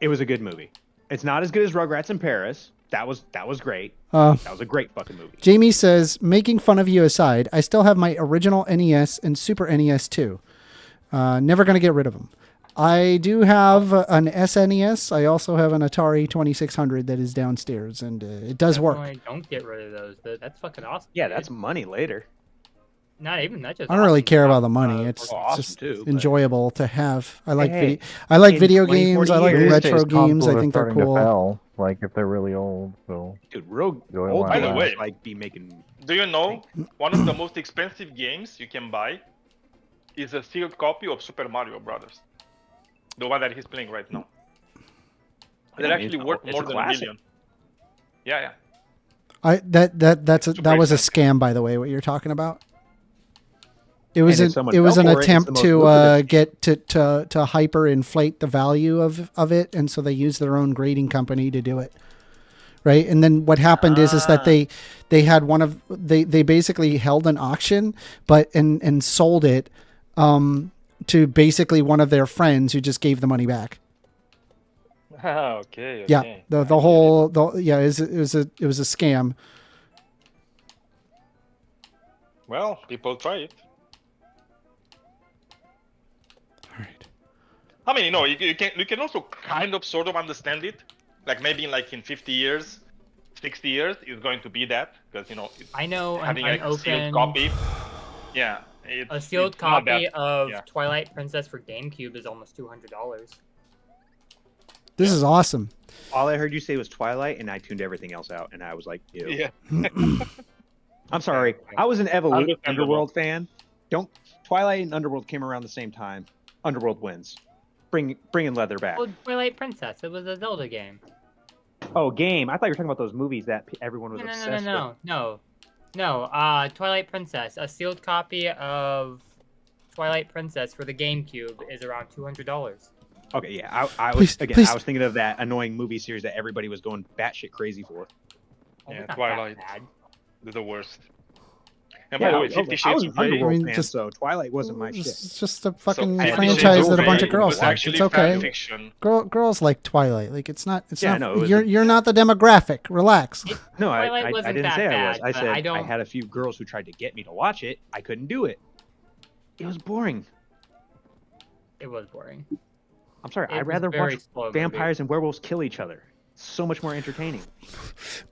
It was a good movie. It's not as good as Rugrats in Paris. That was great. Uh, That was a great fucking movie. Jamie says, making fun of you aside, I still have my original NES and Super NES too. Never going to get rid of them. I do have an SNES. I also have an Atari 2600 that is downstairs, and it does work. Definitely don't get rid of those. That's fucking awesome. Yeah, dude. that's money later. Not even that. Just I don't really awesome care stuff. about the money. It's awesome just too, but- enjoyable to have. I like Hey, I like in video 20, games. 40 I like years, retro These games. consoles I are think they're starting to cool. fail, like if they're really old. So Dude, real Enjoy old my By the games, way, like be making. do you know one of the most expensive games you can buy is a sealed copy of Super Mario Brothers, the one that he's playing right now. They're I mean, actually worth it's more a than classic. $1 million. Yeah. That was a expensive. scam, by the way. What you're talking about. It was And if an someone it was fell an for it, it's attempt the most to lucrative get to hyperinflate the value of it, and so they used their own grading company to do it. Right, and then what happened is that they had they basically held an auction, and sold it to basically one of their friends who just gave the money back. Okay. Yeah, the whole it was a scam. Well, people try it. All right. I mean, you can also kind of sort of understand it. Like maybe in 50 years, 60 years, it's going to be that because I know having an a sealed open copy. Yeah, a sealed it's not copy that- of yeah. Twilight Princess for GameCube is almost $200. This is awesome. All I heard you say was Twilight, and I tuned everything else out, and I was like, ew. Yeah. I'm sorry. I was an Understandable. Underworld fan. Twilight and Underworld came around the same time. Underworld wins. Bringing leather back. Well, Twilight Princess. It was a Zelda game. Oh, game. I thought you were talking about those movies that everyone was obsessed with. No. Twilight Princess. A sealed copy of Twilight Princess for the GameCube is around $200. Okay, yeah. I was I was thinking of that annoying movie series that everybody was going batshit crazy for. Yeah, It's not Twilight. that bad. They're the worst. And by Yeah, the way, I 50 was Shades an of Grey. Underworld mean, fan, so Twilight wasn't my shit. It's just a fucking 50 franchise Shades of that a bunch of Grey girls was like. actually It's okay. fan fiction. Girls like Twilight. Like it's not. Yeah, not. no, it was You're not the demographic. Relax. No, Twilight I wasn't didn't that say I bad, was. I but said I I don't- had a few girls who tried to get me to watch it. I couldn't do it. It was boring. It was boring. I'm sorry. It I'd was rather very watch slow movie. vampires and werewolves kill each other. So much more entertaining.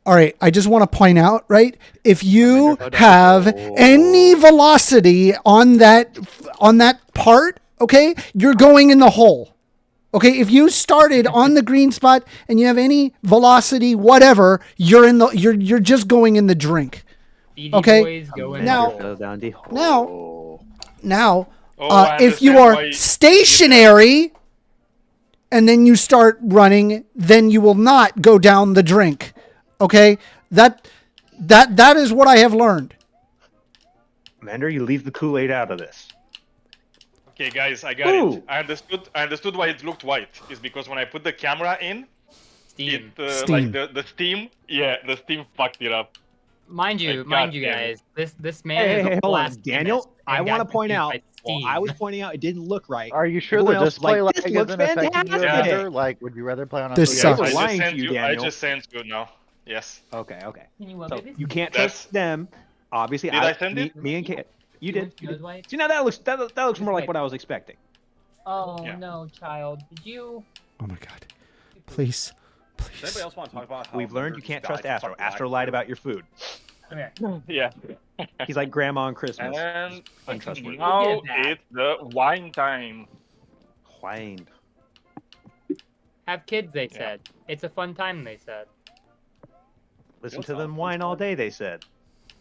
All right, I just want to point out, right? If you have any velocity on that part, okay, you're going in the hole. Okay, if you started on the green spot and you have any velocity, whatever, you're just going in the drink. BD Okay, Boys go in now- the hole. Down the hole. Now, I if you understand are why stationary and then you start running, then you will not go down the drink. Okay, that is what I have learned. Commander, you leave the Kool-Aid out of this. Okay, guys, I got Ooh. it. I understood why it looked white. Is because when I put the camera in, Steam. Steam. like the steam, the steam fucked it up. Mind you, God damn guys, this man Hey, is a hold on, blasphemous Daniel. I and want to got point confused out. by Well, Steam. I was pointing out it didn't look right. Are you sure Everyone the else was display like, lag "This looks isn't affecting you, fantastic." Commander? Like, would you rather play on a This Yeah, sucks. they were lying to sent you, I Daniel. just sent you now. Yes. Okay. Can you So it? you can't That's- trust them. Obviously, Did I send it? Me and Kate. You did. You Nose did. wipe? See, now that looks more like what I was expecting. Oh Yeah. no, child! Did you? Oh my god. Please. Does anybody else want to talk about how We've learned you Murder can't just trust died Astro. fucking Astro live? lied about your food. Come here. Yeah. He's like grandma on Christmas. And Untrustworthy. now back. it's the wine time. Whined. Have kids, they said. It's a fun time, they said. Listen to them whine all day, they said.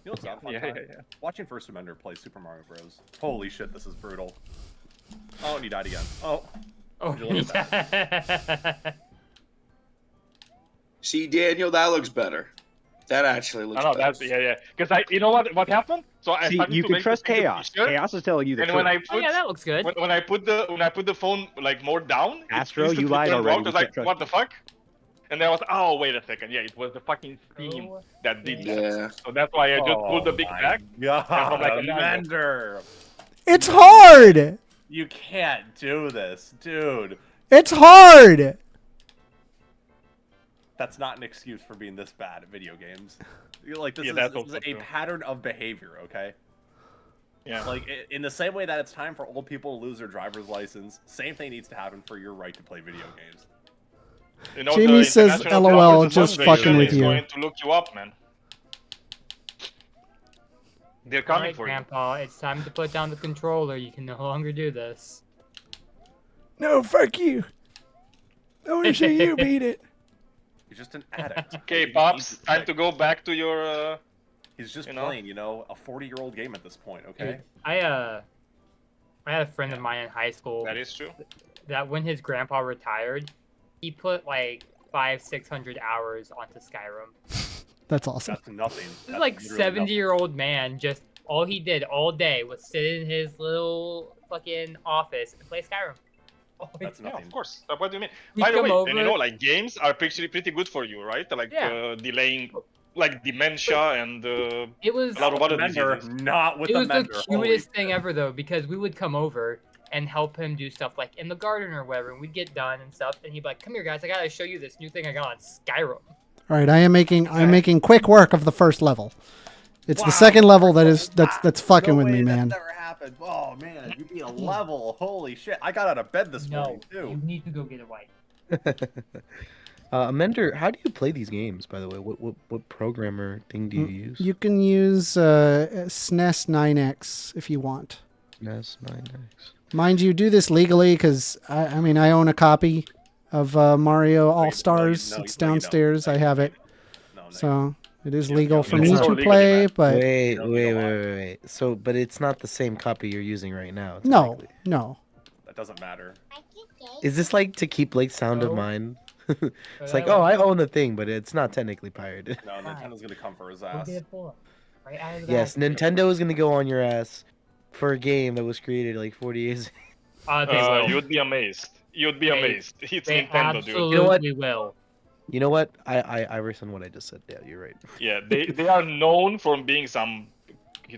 You know what's not a fun Yeah, time? yeah, yeah. Watching First Amender play Super Mario Bros. Holy shit, this is brutal. Oh, and he died again. Oh. Oh, Would you look at that? See, Daniel, that looks better. That actually looks No, better. that's yeah. Because you know what happened? So I See, started you to can make trust the thing Chaos. picture, Chaos is telling you the and truth. when I Oh put yeah, that looks good. when I put the phone like more down, it Astro, you instantly lied turned already. wrong. I We was like, can't trust what the fuck? And then I was, oh wait a second, yeah, it was the fucking Steam Oh, that did that. Yeah. So that's why I just pulled the big my back. God, I'm like, Amender. It's hard. You can't do this, dude. It's hard. That's not an excuse for being this bad at video games. You're like, this Yeah, is, that's this is also a true. pattern of behavior, okay? Yeah. Like, in the same way that it's time for old people to lose their driver's license, same thing needs to happen for your right to play video games. You know, Jamie the says, International LOL, Drivers just Association fucking with is you. going to look you up, man. They're coming Alright, for Grandpa, it's time to put down the controller. You can no longer do this. No, fuck you. I want to see you beat it. He's just an addict. you. Okay, He Pops, needs time to to go back to your. He's just you know? playing, a 40-year-old game at this point, okay? I had a friend of mine in high school That is true. that when his grandpa retired, he put like 500-600 hours onto Skyrim. That's awesome. That's nothing. This is like 70-year-old man. Just all he did all day was sit in his little fucking office and play Skyrim. That's nothing. Of course. What do you mean? He'd By the come way, over- and you know, like games are pretty good for you, right? Like delaying, like dementia and It was a lot of other Mender, diseases. not with It the was the Mender. Holy cutest thing ever, though, because we would come over and help him do stuff like in the garden or whatever, and we'd get done and stuff, and he'd be like, "Come here, guys, I gotta show you this new thing I got on Skyrim." All right, I'm making quick work of the first level. It's the second level that's fucking with me, man. Never happened. Oh man, you beat a level. Holy shit! I got out of bed this morning too. You need to go get a wipe. Mender, how do you play these games, by the way? What programmer thing do you use? You can use SNES 9X if you want. SNES 9X. Mind you, do this legally because I mean I own a copy of Mario All Stars. It's downstairs. I have it. So it is legal for me to play, but Wait. So, but it's not the same copy you're using right now. no, no. That doesn't matter. Is this like to keep like sound of mine? It's like, oh, I own the thing, but it's not technically pirated. No, Nintendo's gonna come for his ass. Yes, Nintendo is gonna go on your ass for a game that was created like 40 years. You'd be amazed. You'd be amazed. It's Nintendo, dude. You know what? will. You know what? I rescind what I just said. Yeah, you're right. Yeah, they are known for being some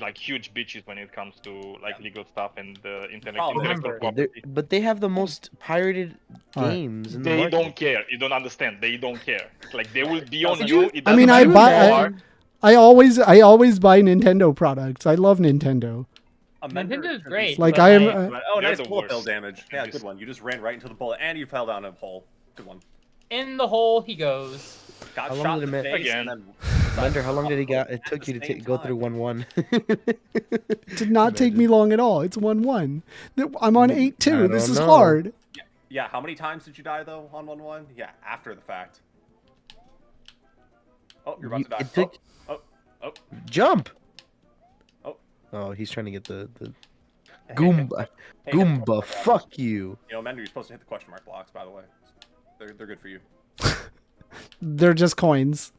like huge bitches when it comes to like legal stuff and intellectual property. But they have the most pirated games. In the They market. don't care. You don't understand. They don't care. Like they will be on Did you. you- It I mean, doesn't matter who you are. I always buy Nintendo products. I love Nintendo. Nintendo's great. Like, but I am- Oh, They're nice the bullet bill worst. damage. Yeah, good one. You just ran right into the bullet, and you fell down a hole. Good one. in the hole he goes. Got How shot long in did the it face, and then Mender, how long did it took you to go through 1-1? It did not take me long at all. It's 1-1. I'm on 8-2. I This don't is know. hard. Yeah, how many times did you die though on 1-1? Yeah, after the fact. Oh, you're about to die. It took... Oh. Jump! Oh. Oh, he's trying to get the Hey, Goomba. hey, Goomba, fuck you. You know, Mender, you're supposed to hit the question mark blocks, by the way. They're good for you. They're just coins.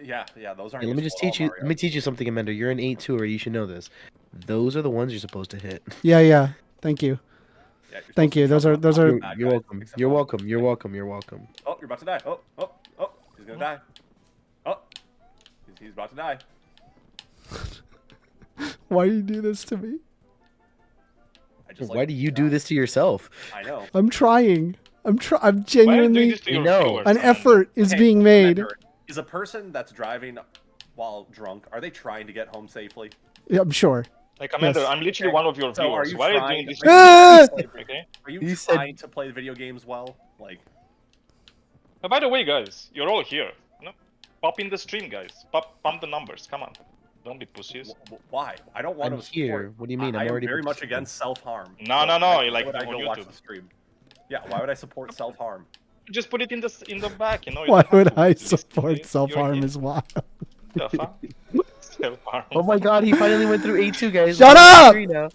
Yeah, those aren't. Hey, let me just useful at teach all, you. Mario. Let me teach you something, Mender. You're an 8-2, or you should know this. Those are the ones you're supposed to hit. Yeah. Thank you. Yeah, Thank you. Those are. You're welcome. You're welcome. You're welcome. You're welcome. Oh, you're about to die. Oh. He's gonna die. Oh. He's about to die. Why do you do this to me? Why do you do this to yourself? I know. I'm trying. I'm genuinely. An effort is Okay, being made. Mender, is a person that's driving while drunk, are they trying to get home safely? Yeah, I'm sure. Like Amanda, Yes. I'm literally one of your So are viewers. you Why are you trying doing this? Ah! Okay. Are you He said- trying to play the video games well? Like, By the way, guys, you're all here. No, pop in the stream, guys. Pump the numbers. Come on, don't be pussies. why? I don't want I'm to support. here. What do you mean? I I'm am already very much participating. against self-harm. No, you're like why would I on go watch YouTube. the stream? Yeah, why would I support self-harm? Just put it in the back, you know. you Why don't have would to. I Just- support self-harm as well? The fuck? Self-harm. Oh my god, he finally went through 8-2, guys. Shut We're on up! 3 now.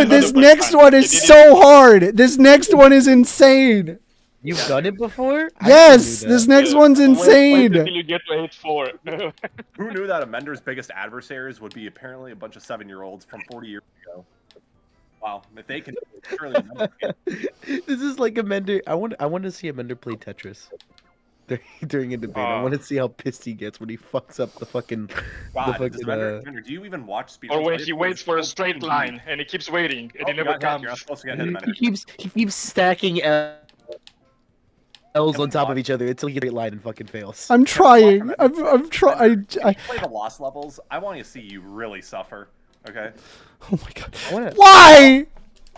Dude, this next one is so hard. This next one is insane. You've done it before? I Yes, never knew this that. next one's Wait insane. until you get to 8-4. Who knew that Amender's biggest adversaries would be apparently a bunch of 7-year-olds from 40 years ago? Wow, if they can, surely Amender can. This is like a Mender. I want to see a Mender play Tetris during a debate. I want to see how pissed he gets when he fucks up the fucking. God, the does fucking Mender, do you even watch speed? Or when he waits for a straight line and he keeps waiting and he never comes. You're not supposed to get hit, Amender. he keeps stacking L's on top of each other until he gets a line and fucking fails. I'm trying. I'm trying. Play the lost levels. I want to see you really suffer. Okay. Oh my god. Why? Why?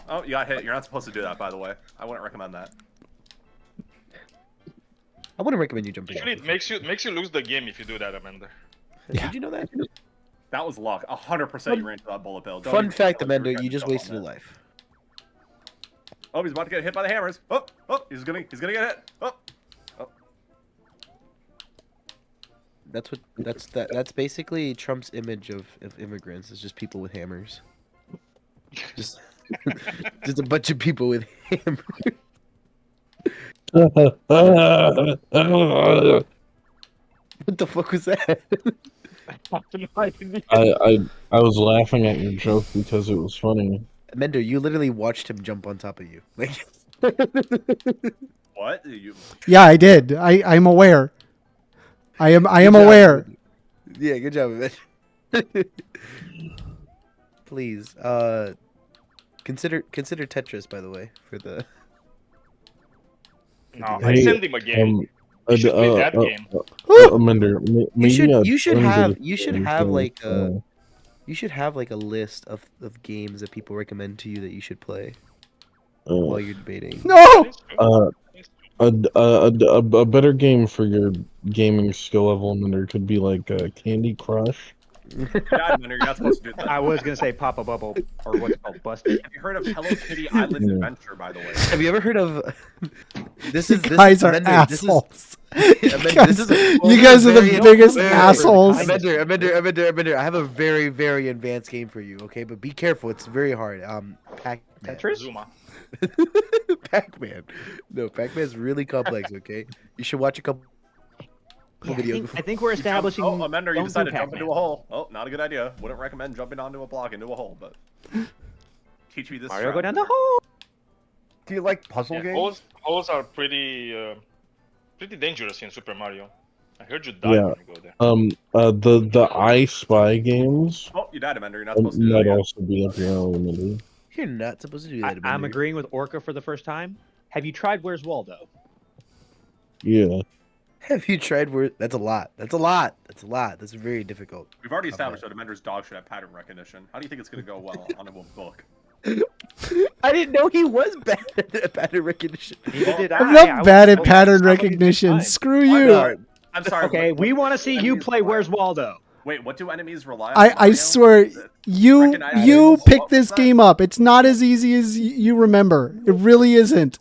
Oh, you got hit. You're not supposed to do that, by the way. I wouldn't recommend that. I wouldn't recommend you jumping. Actually, it makes you lose the game if you do that, Amanda. Did you know that? That was luck. 100% you ran into that bullet bill. Don't Fun even fact, tell us Amanda, regret you just yourself wasted on a that. life. Oh, he's about to get hit by the hammers. Oh, he's gonna get hit. Oh. That's basically Trump's image of immigrants. It's just people with hammers. Just a bunch of people with hammers. What the fuck was that? I was laughing at your joke because it was funny. Mender, you literally watched him jump on top of you. Like, What? You... Yeah, I did. I'm aware. I am Good job, aware. yeah, good job, Mender. Please, consider Tetris, by the way, for the. No, I sent him a game. You should play that game. Amender, You should have like uh, you should have like a list of games that people recommend to you that you should play uh, while you're debating. No. A better game for your gaming skill level, Amender, could be like Candy Crush. God, Mender, you're not supposed to do that. I was gonna say Papa Bubble or what's it called, Busted. Have you heard of Hello Kitty Island Adventure, by the way? Have you ever heard of? This You is guys are Mender, assholes. You guys are the biggest assholes. Amender, I have a very, very advanced game for you, okay? But be careful, it's very hard. Pac-Man. Tetris? Zuma. Pac-Man. No, Pac-Man's really complex, okay? You should watch a couple videos before. I think we're establishing. Oh, Amender, you don't decided do to jump Pac-Man. into a hole. Oh, not a good idea. Wouldn't recommend jumping onto a block into a hole, but teach me this. Mario strat. go down the hole. Do you like puzzle games? Holes are pretty dangerous in Super Mario. I heard you die Yeah. when you go there. The I Spy games Oh, you died, Amender. You're not supposed to do that might again. also be up your alley, Amender. You're not supposed to do that. I'm Amender. agreeing with Orca for the first time. Have you tried Where's Waldo? Yeah. Have you tried where? That's a lot. That's a lot. That's a lot. That's very difficult. We've already established that Amender's dog should have pattern recognition. How do you think it's going to go well onto a book? I didn't know he was bad at pattern recognition. Neither did I'm I. not bad at pattern recognition. Screw you. I'm sorry. Okay, we want to see you play Where's Waldo. Wait, what do enemies rely on? I Mario? swear you Recognize tables? picked What was this that? game up. It's not as easy as you remember. It really isn't.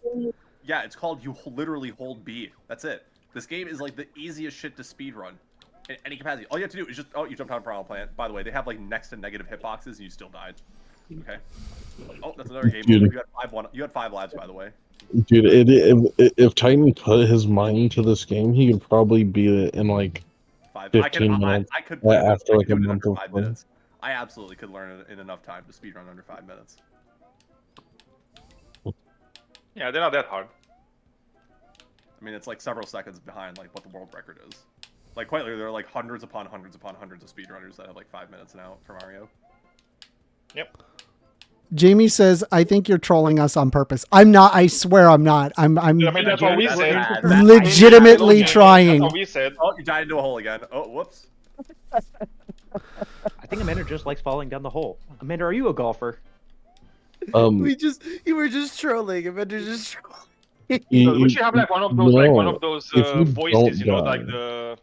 Yeah, it's called you literally hold B. That's it. This game is like the easiest shit to speedrun in any capacity. All you have to do is just you jumped on a piranha plant. By the way, they have like next to negative hitboxes and you still died. Okay. Oh, that's another game. Dude. You had 5 lives, by the way. Dude, if Titan put his mind to this game, he could probably beat it in like 15 minutes I could play it, after I like could a do it in month under of 5 play. minutes. I absolutely could learn it in enough time to speedrun under 5 minutes. Yeah, they're not that hard. I mean, it's like several seconds behind like what the world record is. Like quite literally, there are like hundreds upon hundreds upon hundreds of speedrunners that have like 5 minutes now for Mario. Yep. Jamie says, "I think you're trolling us on purpose." I'm not. I swear, I'm not. I'm I mean, that's what we said. legitimately trying. That's what we said. Oh, you died into a hole again. Oh, whoops. I think Amanda just likes falling down the hole. Amanda, are you a golfer? You were just trolling. Amanda just trolling. We should have like one of those if you voices, you know, don't like die.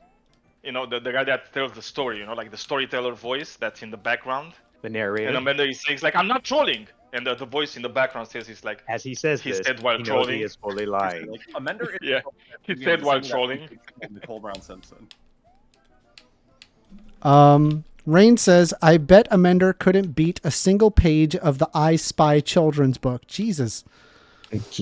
the guy that tells the story, you know, like the storyteller voice that's in the background. The narrator. And Amanda he says like, "I'm not trolling," and the voice in the background says he's like, as he says he this, said while he knows trolling. he is fully lying. Like, Amanda is Yeah, he said while trolling. Nicole Brown Simpson. Rain says, "I bet Amender couldn't beat a single page of the I Spy children's book." Jesus. Dude,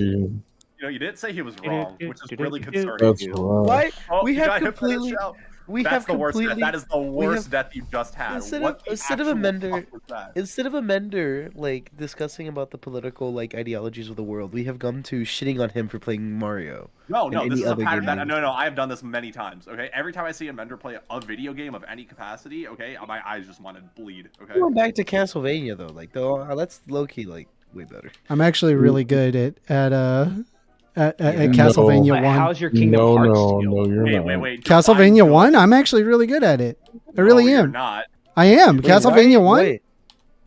You know, you didn't say he was wrong, which is really concerning. that's right. Why? Oh, We you have got hit by that completely. shell. We That's have the worst completely. death. That is the we worst have- death you just had. Instead What of the instead of actual Amender, fuck was that? instead of Amender like discussing about the political like ideologies of the world, we have come to shitting on him for playing Mario. No, and no, any this is a other pattern game. that no, I have done this many times. Okay, every time I see a Mender play a video game of any capacity, okay, my eyes just want to bleed. Okay, Going back to Castlevania though, like that's low key like way better. I'm actually really good at No. Castlevania But 1. how's your Kingdom No, Hearts no, skill? no, you're wait, not. wait, wait. Castlevania 1? I'm actually really good at it. I really no, am. You're not, I am. Wait, why are Castlevania you- 1?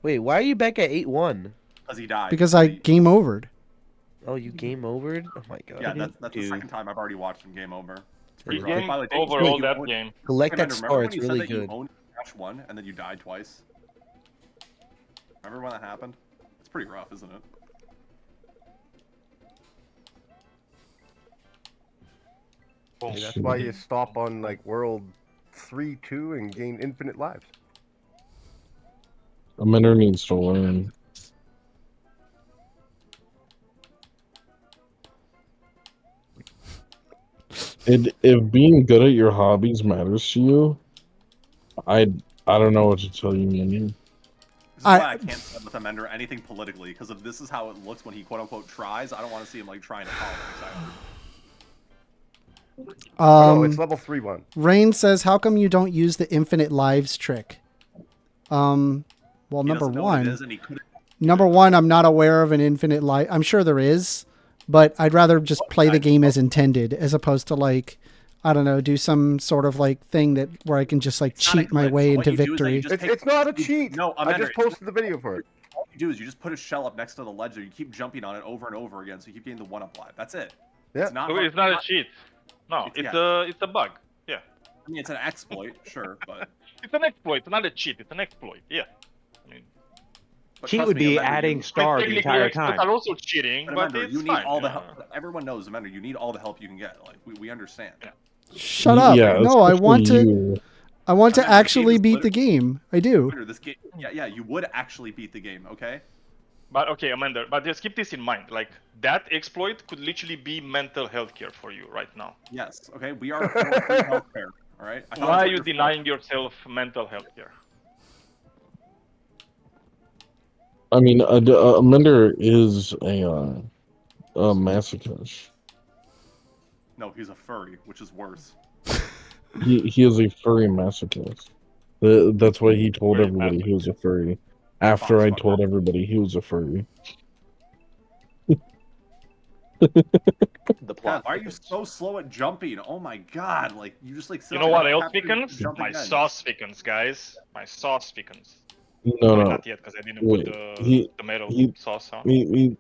Wait, why are you back at 8-1? because he died. Because I game overed. Oh, you game overed? Oh my god. Yeah, that's the Dude. second time I've already watched him game over. It's He pretty rough. game By the way, Dave, over you all own- that game. Collect Hey, that Mender, star, remember it's when you really said that good. you owned Crash 1 and then you died twice? Remember when that happened? It's pretty rough, isn't it? Hey, that's why you stop on like World 3-2 and gain infinite lives. Amender needs to learn. if being good at your hobbies matters to you, I don't know what to tell you, man. This is why I can't side with Amender anything politically, because if this is how it looks when he quote unquote tries, I don't want to see him like trying to politics either. Oh, it's level 3-1. Rain says, "How come you don't use the infinite lives trick?" Well, number one, I'm not aware of an infinite life. I'm sure there is, but I'd rather just play the game as intended, as opposed to like, I don't know, do some sort of like thing that where I can just like cheat my way into victory. It's not a cheat. No, I just posted the video for it. All you do is you just put a shell up next to the ledge, you keep jumping on it over and over again, so you keep getting the 1-up life. That's it. Yeah. It's not. So it's not a cheat. No, it's a bug. Yeah. I mean, it's an exploit, sure, but it's an exploit, not a cheat. It's an exploit. Yeah. I mean, cheat would be adding star the entire time. Are also cheating, but Amender, it's you need fine, all the help. Everyone knows, Amender, you need all the help you can get. Like we understand. Yeah. Shut up! Yeah, no, I want to. you. I want to actually beat the game. I do. This game, yeah, you would actually beat the game, okay? But okay, Amanda, but just keep this in mind. Like that exploit could literally be mental health care for you right now. Yes. Okay, we are for free healthcare. All right. Why are you denying yourself mental health care? I mean, Amender is a masochist. No, he's a furry, which is worse. He is a furry masochist. That's why he told everybody he was a furry. After I told everybody he was a furry. The plot. Why are you so slow at jumping? Oh my god! Like you just like. You know what else thickens? My sauce thickens, guys. My sauce thickens. No, not yet because I didn't put the tomato sauce on. He's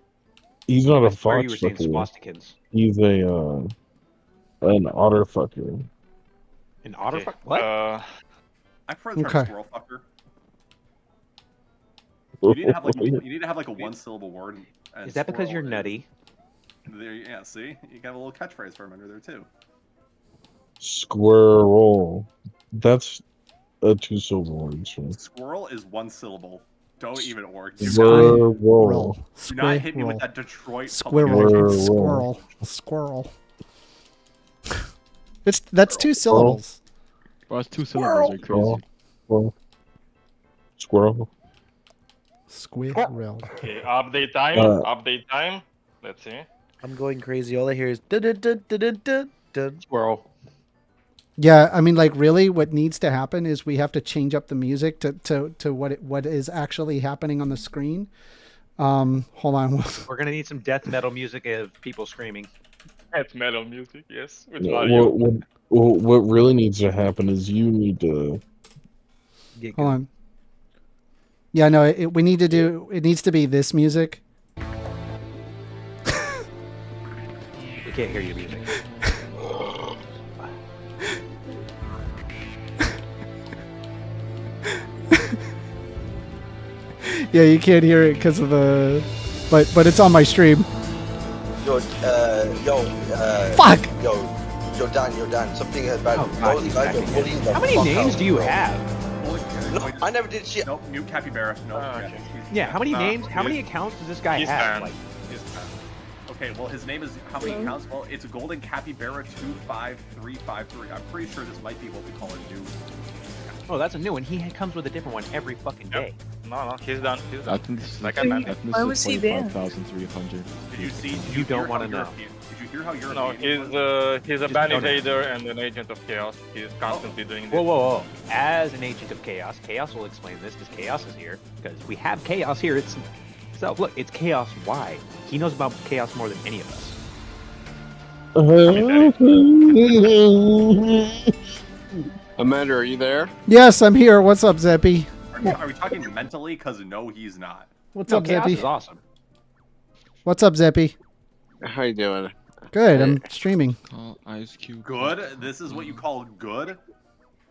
not a Where you fox were saying fucker. swastikins. He's an otter fucker. An otter fucker? What? I prefer the term squirrel fucker. You need to have like a one-syllable word. And Is that because you're nutty? There, yeah. See, you got a little catchphrase for him under there too. Squirrel. That's a 2-syllable word. So. Squirrel is one syllable. Don't even work. Squirrel. Do not hit me with that Detroit. Squirrel. Squirrel. That's 2 syllables. Well, it's 2 syllables. Are crazy. Squirrel. Squirrel. Okay, update time. Update time. Let's see. I'm going crazy. All I hear is dun dun dun dun dun dun. Squirrel. Yeah, I mean, like, really, what needs to happen is we have to change up the music to what is actually happening on the screen. Hold on. We're gonna need some death metal music of people screaming. Death metal music, yes. With What really needs to happen is you need to. Hold on. Yeah, no, we need to do. It needs to be this music. We can't hear your music. Yeah, you can't hear it because of the, but it's on my stream. Fuck. Yo, Dan. Something about those guys are bullying the How many fuck names out do you of have? No, I never did shit. Nope, new capybara. Nope. Yeah, how many names? How many accounts does this guy have? Like, okay, well, his name is how many accounts? Well, it's Golden Capybara 25353. I'm pretty sure this might be what we call a new. oh, that's a new one. He comes with a different one every fucking day. No, he's done. He's I done. think this is Like I mentioned. why was he banned? 25,300. Did you see? You don't want to know. Did you hear how you're? No, he's a ban evader and an agent of chaos. He's constantly doing this. Whoa. As an agent of chaos, Chaos will explain this because Chaos is here. Because we have Chaos here. It's so look, it's Chaos. Why? He knows about Chaos more than any of us. Amanda, are you there? Yes, I'm here. What's up, Zeppy? Are we talking mentally? Because no, he's not. What's up, Chaos Zeppy? is awesome. What's up, Zeppy? How you doing? Good. I'm streaming. Ice Cube. Good. This is what you call good.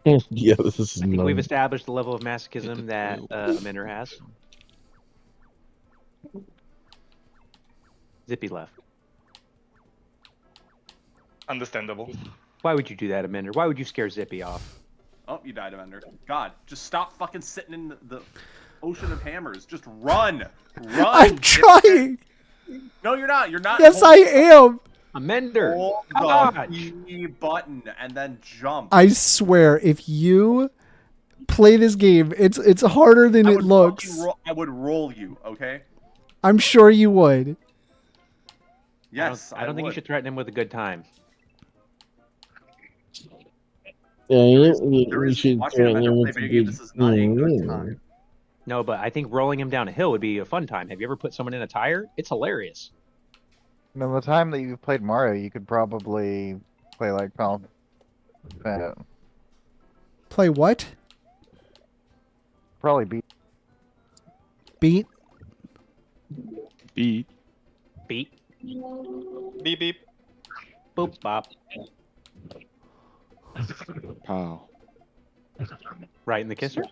Yeah, this is. I think we've established the level of masochism that Amender has. Zippy left. Understandable. Why would you do that, Amender? Why would you scare Zippy off? Oh, you died, Amender. God, just stop fucking sitting in the ocean of hammers. Just run. I'm trying. No, you're not. You're not. Yes, I am. Amender. Hold God. the B button and then jump. I swear, if you play this game, it's harder than it looks. I would roll you, okay? I'm sure you would. Yes, I don't think you should threaten him with a good time. Yeah, there you is should watching a threaten Amender him play with video game. This is not a good time. No, but I think rolling him down a hill would be a fun time. Have you ever put someone in a tire? It's hilarious. No, the time that you've played Mario, you could probably play like Final Fantasy. Play what? Probably beat. Beat? Beat. Beat. Beep beep. Boop bop. Pow. Right in the kisser.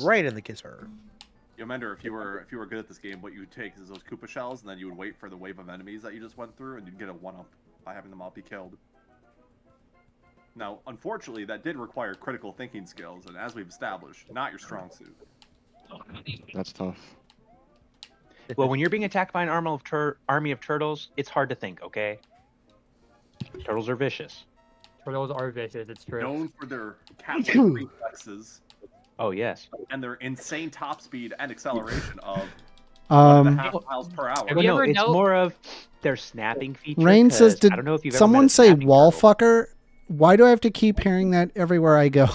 Right in the kisser. Yo, Mender, if you were good at this game, what you would take is those Koopa shells, and then you would wait for the wave of enemies that you just went through, and you'd get a 1-up by having them all be killed. Now, unfortunately, that did require critical thinking skills, and as we've established, not your strong suit. That's tough. Well, when you're being attacked by an army of turtles, it's hard to think, okay? Turtles are vicious. Turtles are vicious, it's true. Known for their cat-like reflexes. Oh, yes. And their insane top speed and acceleration of miles per hour. Well, no, it's more of their snapping feature. Rain says, 'cause did I don't know if you've ever someone met a say snapping wall turtle. fucker? Why do I have to keep hearing that everywhere I go?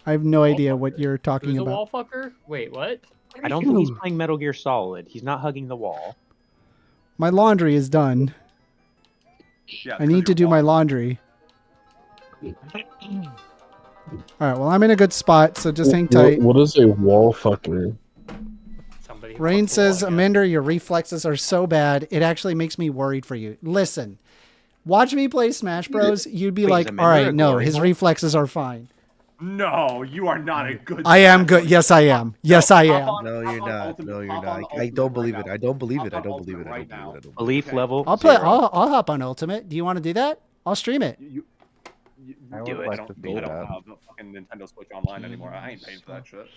I have no idea what you're talking Who's a about. wall fucker? Wait, what? I don't think he's playing Metal Gear Solid. He's not hugging the wall. My laundry is done. Yeah, I need to do my laundry. All right, well, I'm in a good spot, so just hang tight. What is a wall fucker? Rain says, Amanda, your reflexes are so bad, it actually makes me worried for you. Listen, watch me play Smash Bros. You'd be Wait, like, is all Amanda right, a no, glory his hole? reflexes are fine. No, you are not a good. I am good. Yes, I am. Yes, I am. No, you're not. No, you're not. I don't believe it. I don't believe it. I don't believe it. I don't believe it. I don't believe it. Belief level. I'll play. 0. I'll hop on Ultimate. Do you want to do that? I'll stream it. I Do would it. like to see I don't that. have the fucking Nintendo Switch Online anymore. I ain't paying for that shit.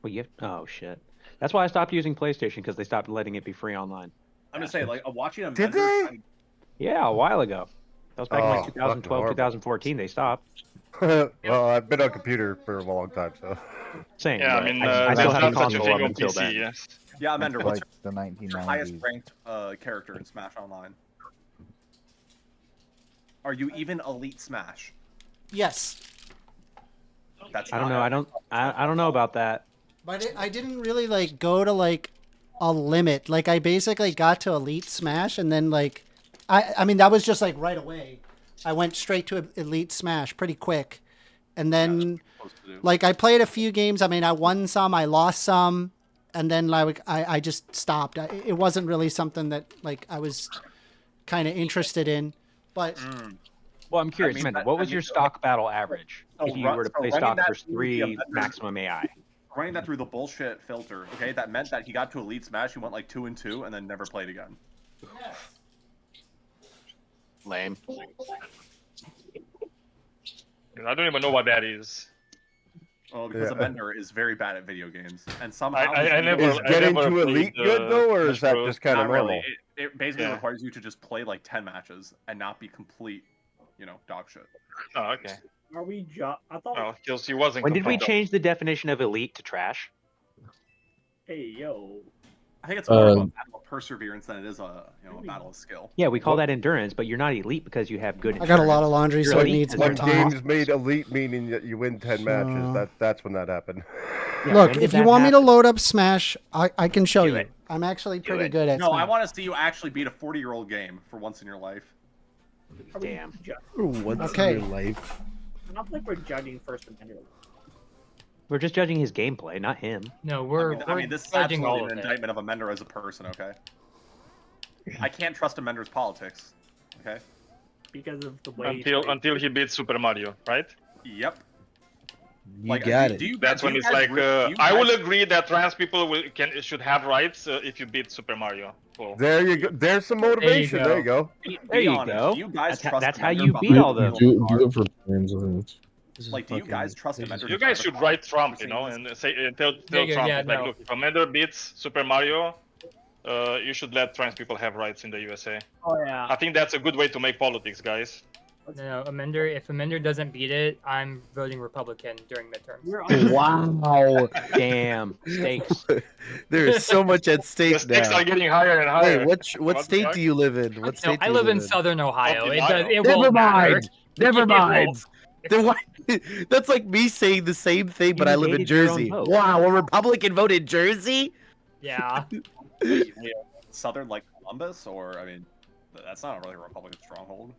Well, you have, oh, shit. That's why I stopped using PlayStation, because they stopped letting it be free online. I'm just saying, like, watching a Did Mender they? Yeah, a while ago. That was back in Oh, like fucking 2012, horrible. 2014. They stopped. Well, I've been on computer for a long time, so. Same. Yeah, I but mean, I there's still have a not such a console thing up on until PC, then. yes. Yeah, Mender, what's Like the your highest 1990s. ranked character in Smash Online? Are you even Elite Smash? Yes. That's I don't not know. I don't know about that. But I didn't really like go to like a limit. Like I basically got to Elite Smash, and then like, I mean that was just like right away. I went straight to Elite Smash pretty quick, and then like I played a few games. I mean, I won some, I lost some, and then like I just stopped. It wasn't really something that like I was kind of interested in. But Well, I'm curious, I mean, Mendel, that- what I was mean, your stock battle average so if you run- were to so play running stock that versus through the 3 Avengers- maximum AI? running that through the bullshit filter, okay, that meant that he got to Elite Smash, he went like 2-2, and then never played again. Lame. I don't even know what that is. Well, because Yeah. Amender is very bad at video games, and somehow I never. Is getting I never to played, elite good though, or is Smash that Bros. just kind of not really. normal? It basically Yeah. requires you to just play like 10 matches and not be complete, dog shit. Oh, okay. Are we? I thought. Well, because he wasn't. When did we complete. change the definition of elite to trash? Hey yo. I think it's more of a battle of perseverance than it is a battle of skill. Yeah, we call that endurance, but you're not elite because you have good I got a lot endurance. of laundry, You're so it elite needs because more you're time. Games made elite meaning that you win 10 matches. That's when that happened. Yeah, Look, when did if you that want me to happen? load up Smash, I can show Do you. it. I'm actually Do pretty it. good at No, Smash. I want to see you actually beat a 40-year-old game for once in your life. Damn. Once Okay. in your life. I don't think we're judging First Amendment. We're just judging his gameplay, not him. No, we're I mean, this is judging all absolutely of an it. indictment of Amender as a person, okay? I can't trust Amender's politics, okay? Because of the way. Until he beats Super Mario, right? Yep. You Like, got do- it. do you- That's do when you it's guys like, re- do you I will guys- agree that trans people should have rights if you beat Super Mario. Cool. There you go. There's some motivation. There you go. There you honest, go. do you guys trust That's how Amender you beat behind all the them. wheel of the Do car? it for trans. Like, do you guys trust Amender? You guys should write Trump, and say tell Yeah, Trump yeah, like, no. look, if Amender beats Super Mario, You should let trans people have rights in the USA. Oh yeah. I think that's a good way to make politics, guys. No, Amender. If Amender doesn't beat it, I'm voting Republican during midterms. Wow. Damn. Stakes. There is so much at stake The stakes now. are getting higher and higher. Wait, what state do you live in? What No, state do I you live live in Southern Ohio. It does. It Never won't matter. mind. Never It mind. won't. Then why? That's like me saying the same thing, but I live in negated your own Jersey. vote. Wow, a Republican voted Jersey? Yeah. Southern like Columbus, or I mean, that's not really a Republican stronghold.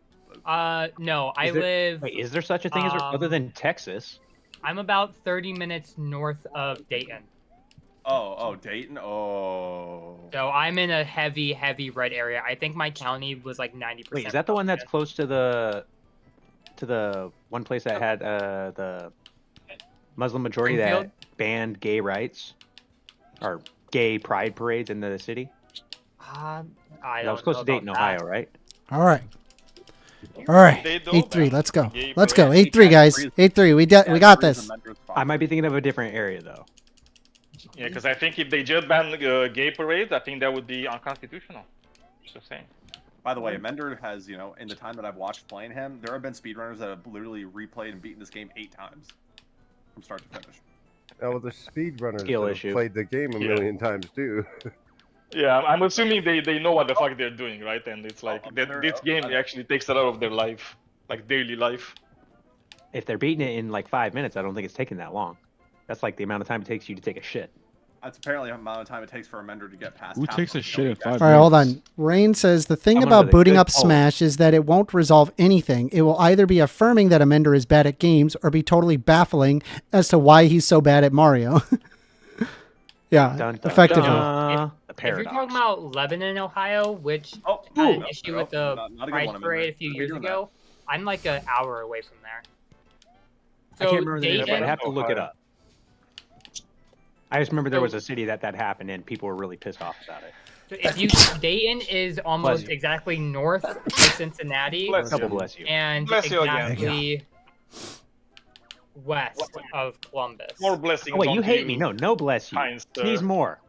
No, I Is there- live. Wait, is there such a thing as other than Texas? I'm about 30 minutes north of Dayton. Oh, Dayton. Oh. So I'm in a heavy red area. I think my county was like 90%. Wait, is that the one that's close to the one place that had the Muslim majority Springfield? that banned gay rights or gay pride parades in the city? I That don't was close know to Dayton, about Ohio, that. right? All right. All right. They do 8-3. Let's go. gay Let's go. parades. 8-3, guys. 8-3. We got this. I might be thinking of a different area though. Yeah, because I think if they just ban gay parades, I think that would be unconstitutional. Just saying. By the way, Mender has, in the time that I've watched playing him, there have been speedrunners that have literally replayed and beaten this game 8 times from start to finish. Oh, well, the speedrunners Skill that have issue. played the game a million times too. Yeah, I'm assuming they know what the fuck they're doing, right? And it's like this game actually takes a lot of their life, like daily life. If they're beating it in like 5 minutes, I don't think it's taking that long. That's like the amount of time it takes you to take a shit. That's apparently the amount of time it takes for a Mender to get past. Who half takes of a shit in 5 minutes? All right, hold on. Rain says the thing Someone about with a booting good up pulse. Smash is that it won't resolve anything. It will either be affirming that Amender is bad at games or be totally baffling as to why he's so bad at Mario. Yeah, Dun, dun, effectively. dun. If you're talking about Lebanon, Ohio, which had an issue with the not a good Pride one, Parade a Amanda. few What are you years doing ago, I'm like an hour away from there. I can't remember the name, but I'd Dayton, have to look it up. I just remember there was a city that happened and people were really pissed off about it. so if you Dayton is almost you. exactly north of Cincinnati, Bless you. Bless you. and Bless you again. exactly west of Columbus. More blessings. Oh wait, you onto hate me? No, bless you. kind sir. Sneeze more.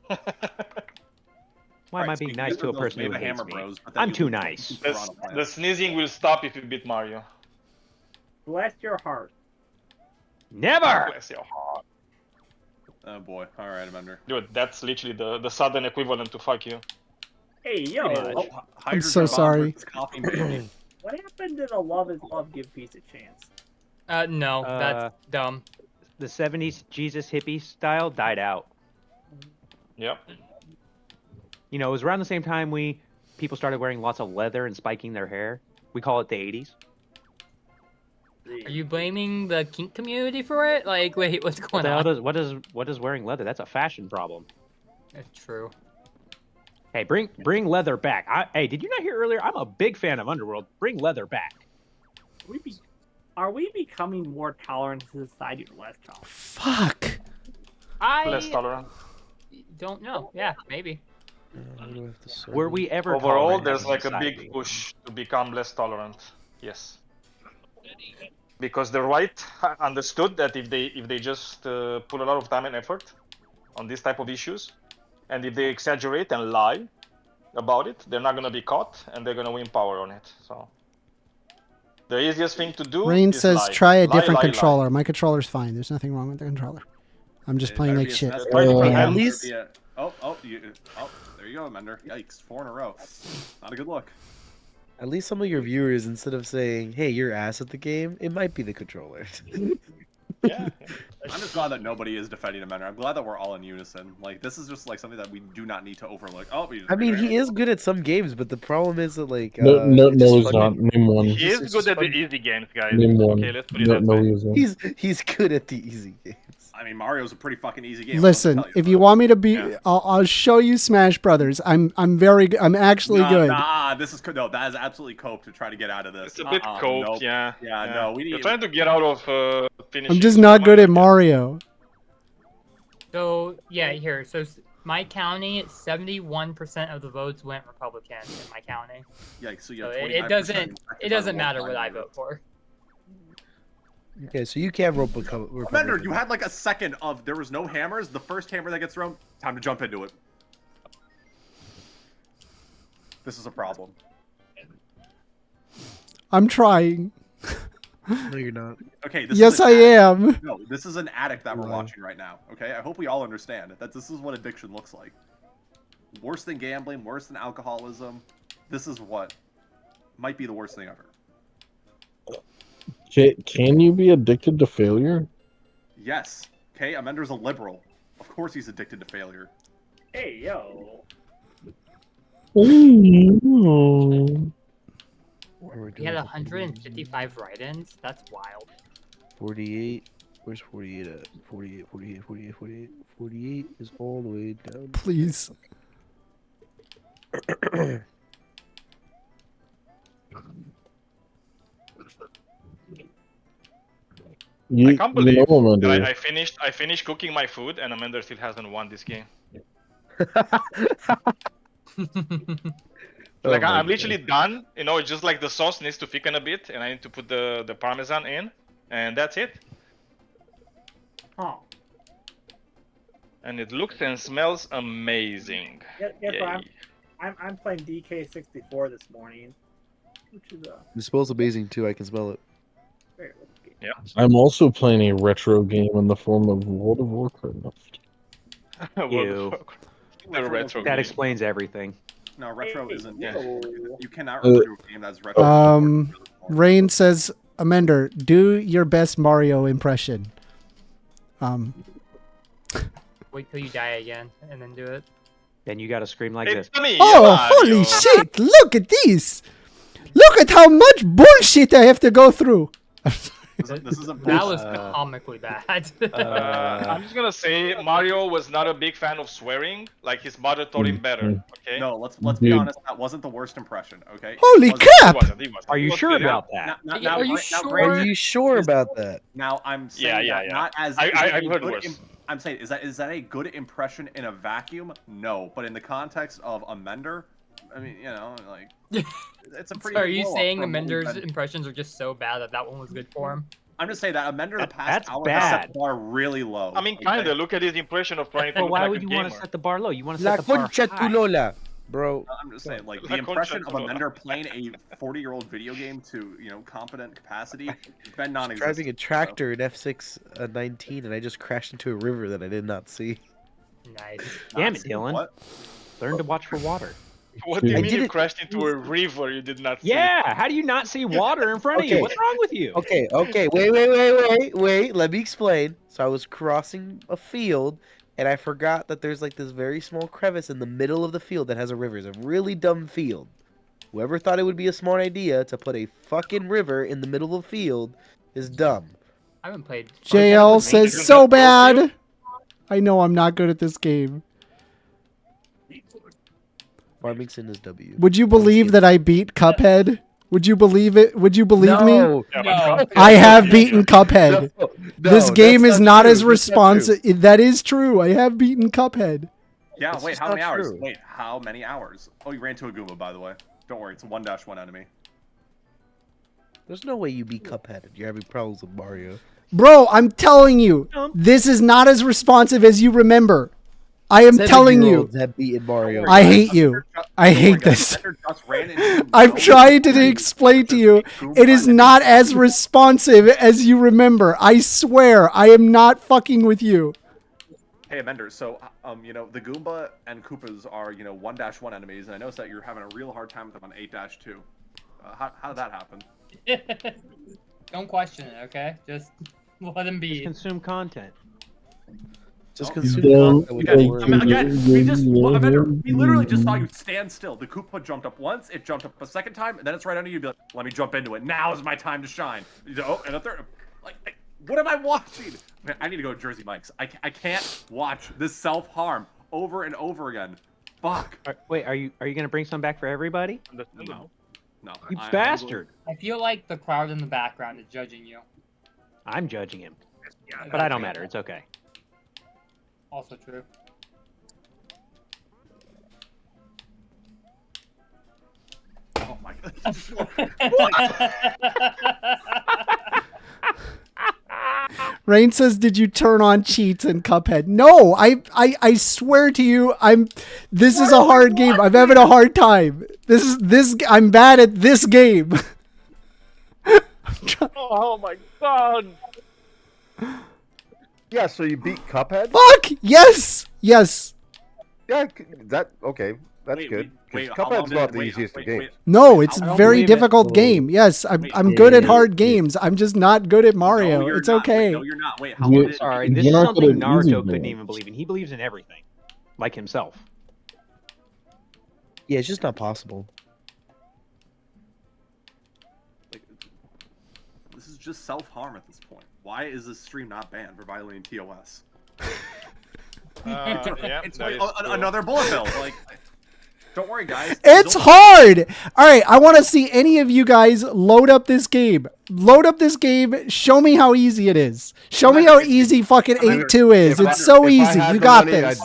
Why am I Alright, being speaking nice of to a those person who Mega hates Hammer me? Bros, but then I'm you too lose nice. to The, Toronto Planet. the sneezing will stop if you beat Mario. Bless your heart. Never. Bless your heart. Oh boy. All right, Mender. Dude, that's literally the southern equivalent to fuck you. Hey yo, Oh, I'm so sorry. Coffee baby. what happened to the love is love, give peace a chance? No, that's dumb. The 70s Jesus hippie style died out. Yep. You know, it was around the same time people started wearing lots of leather and spiking their hair. We call it the 80s. Are you blaming the kink community for it? Like, wait, what's going on? What is wearing leather? That's a fashion problem. That's true. Hey, bring leather back. Hey, did you not hear earlier? I'm a big fan of Underworld. Bring leather back. Are we becoming more tolerant to society or less tolerant? Fuck. Less tolerant. Don't know. Yeah, maybe. Were we ever Overall, tolerant there's as a like a society? big push to become less tolerant. Yes. Because the right understood that if they just put a lot of time and effort on this type of issues, and if they exaggerate and lie about it, they're not gonna be caught, and they're gonna win power on it. So the easiest thing to do Rain is says lie. try a Lie, different lie, lie. controller. My controller's fine. There's nothing wrong with the controller. I'm just playing like shit. At least Oh, there you go, Mender. Yikes, 4 in a row. Not a good look. At least some of your viewers, instead of saying, "Hey, you're ass at the game," it might be the controller. I'm just glad that nobody is defending Mender. I'm glad that we're all in unison. Like, this is just like something that we do not need to overlook. I mean, he is good at some games, but the problem is that like No, it's just he's fun not. to- Name one. He is it's good just at the fun- easy games, guys. Name one. Okay, let's put it No, that no, way. he isn't. He's good at the easy games. I mean, Mario's a pretty fucking easy game. Listen, if you want me to be, I'll show you Smash Brothers. I'm actually good. Nah, this is no. That is absolutely cope to try to get out of this. It's a bit cope, nope. yeah. No, we You're need. trying to get out of finishing. I'm just not good at Mario. So yeah, here. So my county, 71% of the votes went Republican in my county. Yeah, so you So have it 25% doesn't affected doesn't by the matter one what I vote. vote for. Okay, so you can't rope a Mender, you had like a second of there was no hammers. The first hammer that gets thrown, time to jump into it. This is a problem. I'm trying. No, you're not. Okay. This Yes, is an I addict. am. No, this is an addict that we're Wow. watching right now. Okay. I hope we all understand that this is what addiction looks like. Worse than gambling, worse than alcoholism. This is what might be the worst thing ever. Can you be addicted to failure? Yes. Okay. Amender's a liberal. Of course he's addicted to failure. Hey, yo. He had 155 write-ins. That's wild. 48. Where's 48 at? 48, 48, 48, 48. 48 is all the way down. Please. I can't believe Amanda. that I finished cooking my food and Amanda still hasn't won this game. Like I'm literally done. You know, it's just like the sauce needs to thicken a bit, and I need to put the parmesan in, and that's it. Oh. And it looks and smells amazing. Yeah, but Yay. I'm playing DK64 this morning, which is It smells amazing too. I can smell it. very good game. Yeah. I'm also playing a retro game in the form of World of Warcraft. Ew. The retro That game. explains everything. No, retro Hey, isn't. yo. You cannot refer to a game that's retro. Rain says, Amender, do your best Mario impression. Wait till you die again and then do it. Then you gotta scream like It's this. me, Oh, Mario. holy shit! Look at these! Look at how much bullshit I have to go through. This isn't. That was comically bad. I'm just gonna say Mario was not a big fan of swearing. Like his mother taught him better. Okay. No, let's be Dude. honest. That wasn't the worst impression. Okay. Holy It wasn't- crap! He wasn't. Are you He was sure good, yeah. about that? Are you sure? Are you sure about that? Now I'm saying Yeah, that yeah. not as. I've is it a heard good worse. I'm saying is that a good impression in a vacuum? No, but in the context of Amender, I mean, you know, like it's a pretty. So are you blow-up saying from what we've Amender's been- impressions are just so bad that that one was good for him? I'm just saying that Amender the past That's hour has set bad. the bar really low. I mean, okay? kinda. Look at his impression of trying to Well, look why like would a you gamer. want to set the bar low? You want to La set the bar concha tu high. lola, bro. I'm just saying, like La the impression of concha Amender playing a 40-year-old video game to competent capacity has been non-existent. Driving a tractor in F6 19, and I just crashed into a river that I did not see. Nice. Damn it, Nazi, Dylan. what? Learn to watch for water. What do you I mean did you it- crashed into a river you did not see? Yeah, how do you not see water in front of you? Okay. What's wrong with you? Okay, wait. Let me explain. So I was crossing a field, and I forgot that there's like this very small crevice in the middle of the field that has a river. It's a really dumb field. Whoever thought it would be a smart idea to put a fucking river in the middle of the field is dumb. I haven't played. JL says, so bad. I know I'm not good at this game. Farmington is W. Would you believe that I beat Cuphead? Would you believe it? Would you believe me? No. I have beaten Cuphead. No, This game that's is not true. as That's not responsive. That is true. I have beaten Cuphead. Yeah, It's wait, just how many not hours? true. Wait, how many hours? Oh, you ran to a Goomba, by the way. Don't worry, it's a 1-1 enemy. There's no way you beat Cuphead if you're having problems with Mario. Bro, I'm telling you, this is not as responsive as you remember. I am telling you. 7-year-olds have beaten Mario. I hate you. I hate this. I'm trying to explain to you. It is not as responsive as you remember. I swear, I am not fucking with you. Hey, Amender, so, the Goomba and Koopas are, 1-1 enemies, and I noticed that you're having a real hard time with them on 8-2. How did that happen? Don't question it, okay? Just let him be. Consume content. Just Oh, consume Don't content without Again, worrying. we literally just saw you stand still. The Koopa jumped up once, it jumped up a second time, and then it's right under you. You'd be like, let me jump into it. Now is my time to shine. Oh, and a third. What am I watching? Man, I need to go to Jersey Mike's. I can't watch this self-harm over and over again. Fuck. Wait, are you gonna bring some back for everybody? No. No. You bastard! I feel like the crowd in the background is judging you. I'm judging him, but I don't matter. It's okay. Also true. Oh my god. Rain says, "Did you turn on cheats in Cuphead?" No, I swear to you, this is a hard game. I'm having a hard time. I'm bad at this game. Oh my god! Yeah, so you beat Cuphead? Fuck! Yes! Yes! Yeah, okay. That's good. wait, 'Cause how long Cuphead's did- not the wait, easiest wait, game. wait. No, it's a don't very believe it. difficult game. Yes, I'm good at hard games. I'm just not good at Mario. you're It's not. Wait, okay. no, you're not. Wait, how You- long I'm did sorry, you're this is not something good at easy Naruto couldn't games. even believe in. He believes in everything, like himself. Yeah, it's just not possible. This is just self-harm at this point. Why is this stream not banned for violating TOS? Yeah, It's that is true. another bullet bill. Like, don't worry, guys. It's hard. All right, I want to see any of you guys load up this game. Load up this game. Show me how easy it is. Show me how easy fucking 8-2 is. It's so easy. You got this.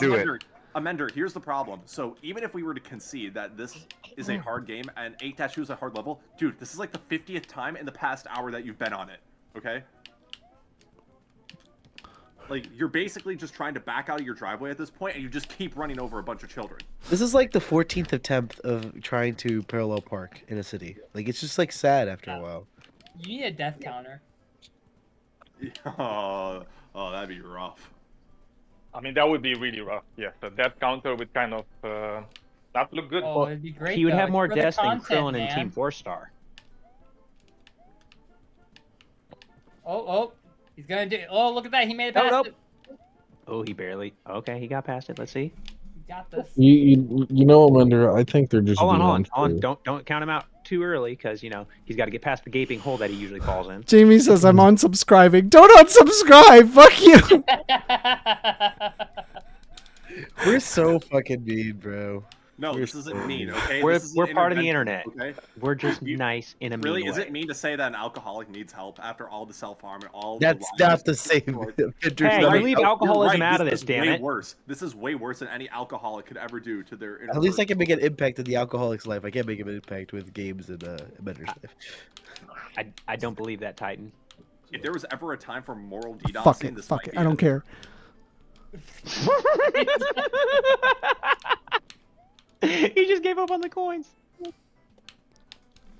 Amender, here's the problem. So even if we were to concede that this is a hard game and 8-2 is a hard level, dude, this is like the 50th time in the past hour that you've been on it. Okay? Like, you're basically just trying to back out of your driveway at this point, and you just keep running over a bunch of children. This is like the 14th attempt of trying to parallel park in a city. Like, it's just like sad after a while. You need a death counter. Oh, that'd be rough. I mean, that would be really rough. Yeah, so that counter would kind of not look good. Oh, it'd be great. He would though. have It's more for the deaths than content, Krillin in man. Team 4-Star. Oh, he's gonna do. Oh, look at that! He made it past Nope. it. Oh, he barely. Okay, he got past it. Let's see. He got this. You know, Amanda, I think they're just Hold on, being hold on. unfair. Don't count him out too early, because he's got to get past the gaping hole that he usually falls in. Jamie says I'm unsubscribing. Don't unsubscribe. Fuck you. We're so fucking mean, bro. No, We're this isn't mean, okay? We're This is an part of the intervention, internet. Okay? We're just nice in a Really, mean is way. it mean to say that an alcoholic needs help after all the self-harm and all That's the not the same. Hey, you leave You're alcoholism right, out of this, is damn way it. worse. This is way worse than any alcoholic could ever do to their inner At least I person. can make an impact in the alcoholic's life. I can't make an impact with games and Amender's life. I don't believe that, Titan. If there was ever a time for moral DDoSing, Fuck it. this Fuck might it. be I don't care. He just gave up on the coins.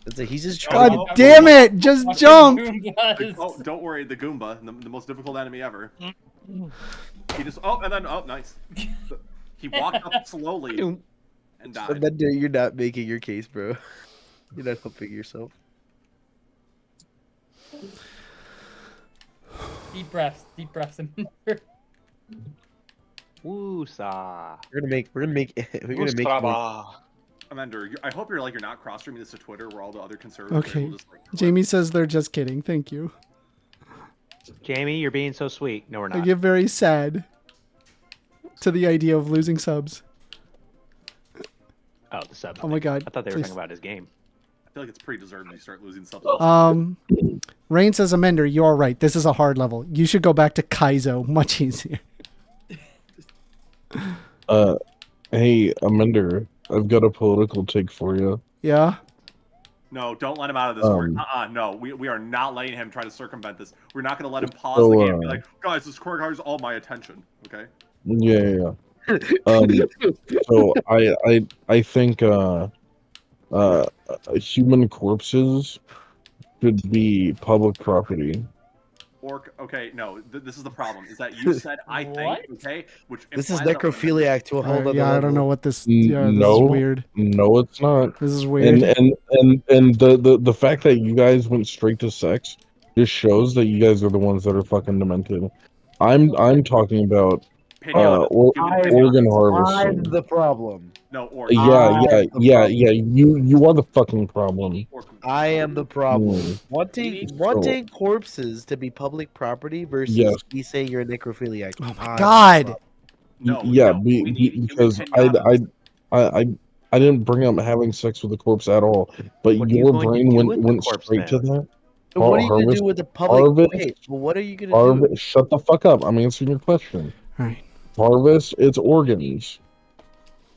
That's it. He's just God trying. damn it! Just jump. Oh, don't worry, the Goomba, the most difficult enemy ever. He just nice. He walked up slowly and died. Amender, you're not making your case, bro. You're not helping yourself. Deep breaths. Deep breaths. Woosah. We're gonna make. We're gonna make. Amender, I hope you're not cross-streaming this to Twitter where all the other conservatives Okay. will just Jamie says they're just kidding. Thank you. Jamie, you're being so sweet. No, we're I not. get very sad to the idea of losing subs. Oh, the sub. Oh my God, I thought they were please. talking about his game. I feel like it's pretty deserved when you start losing stuff. Rain says, Amender, you are right. This is a hard level. You should go back to Kaizo. Much easier. Hey, Amender, I've got a political take for you. Yeah. No, don't let him out of this work. No, we are not letting him try to circumvent this. We're not going to let him pause So, the game and be like, guys, this requires all my attention. Okay. Yeah. So I think human corpses should be public property. Okay, no, this is the problem. Is that you said I think, okay? Which This is implies that- necrophiliac to a whole other Yeah, I don't level. know what this. Yeah, this No, is weird. No, it's not. This is weird. And the fact that you guys went straight to sex just shows that you guys are the ones that are fucking demented. I'm talking about organ harvesting. I'm the problem. No, Yeah. You are the fucking problem. I am the problem. Mm. Wanting corpses to be public property versus Yes. me saying you're a necrophiliac. Oh my God. Because I didn't bring up having sex with a corpse at all, but What are you your going to brain do went with the went corpse, straight to that. So what are you gonna do with the public? Wait, well, what are you gonna do? Shut the fuck up! I'm answering your question. Right. Harvest its organs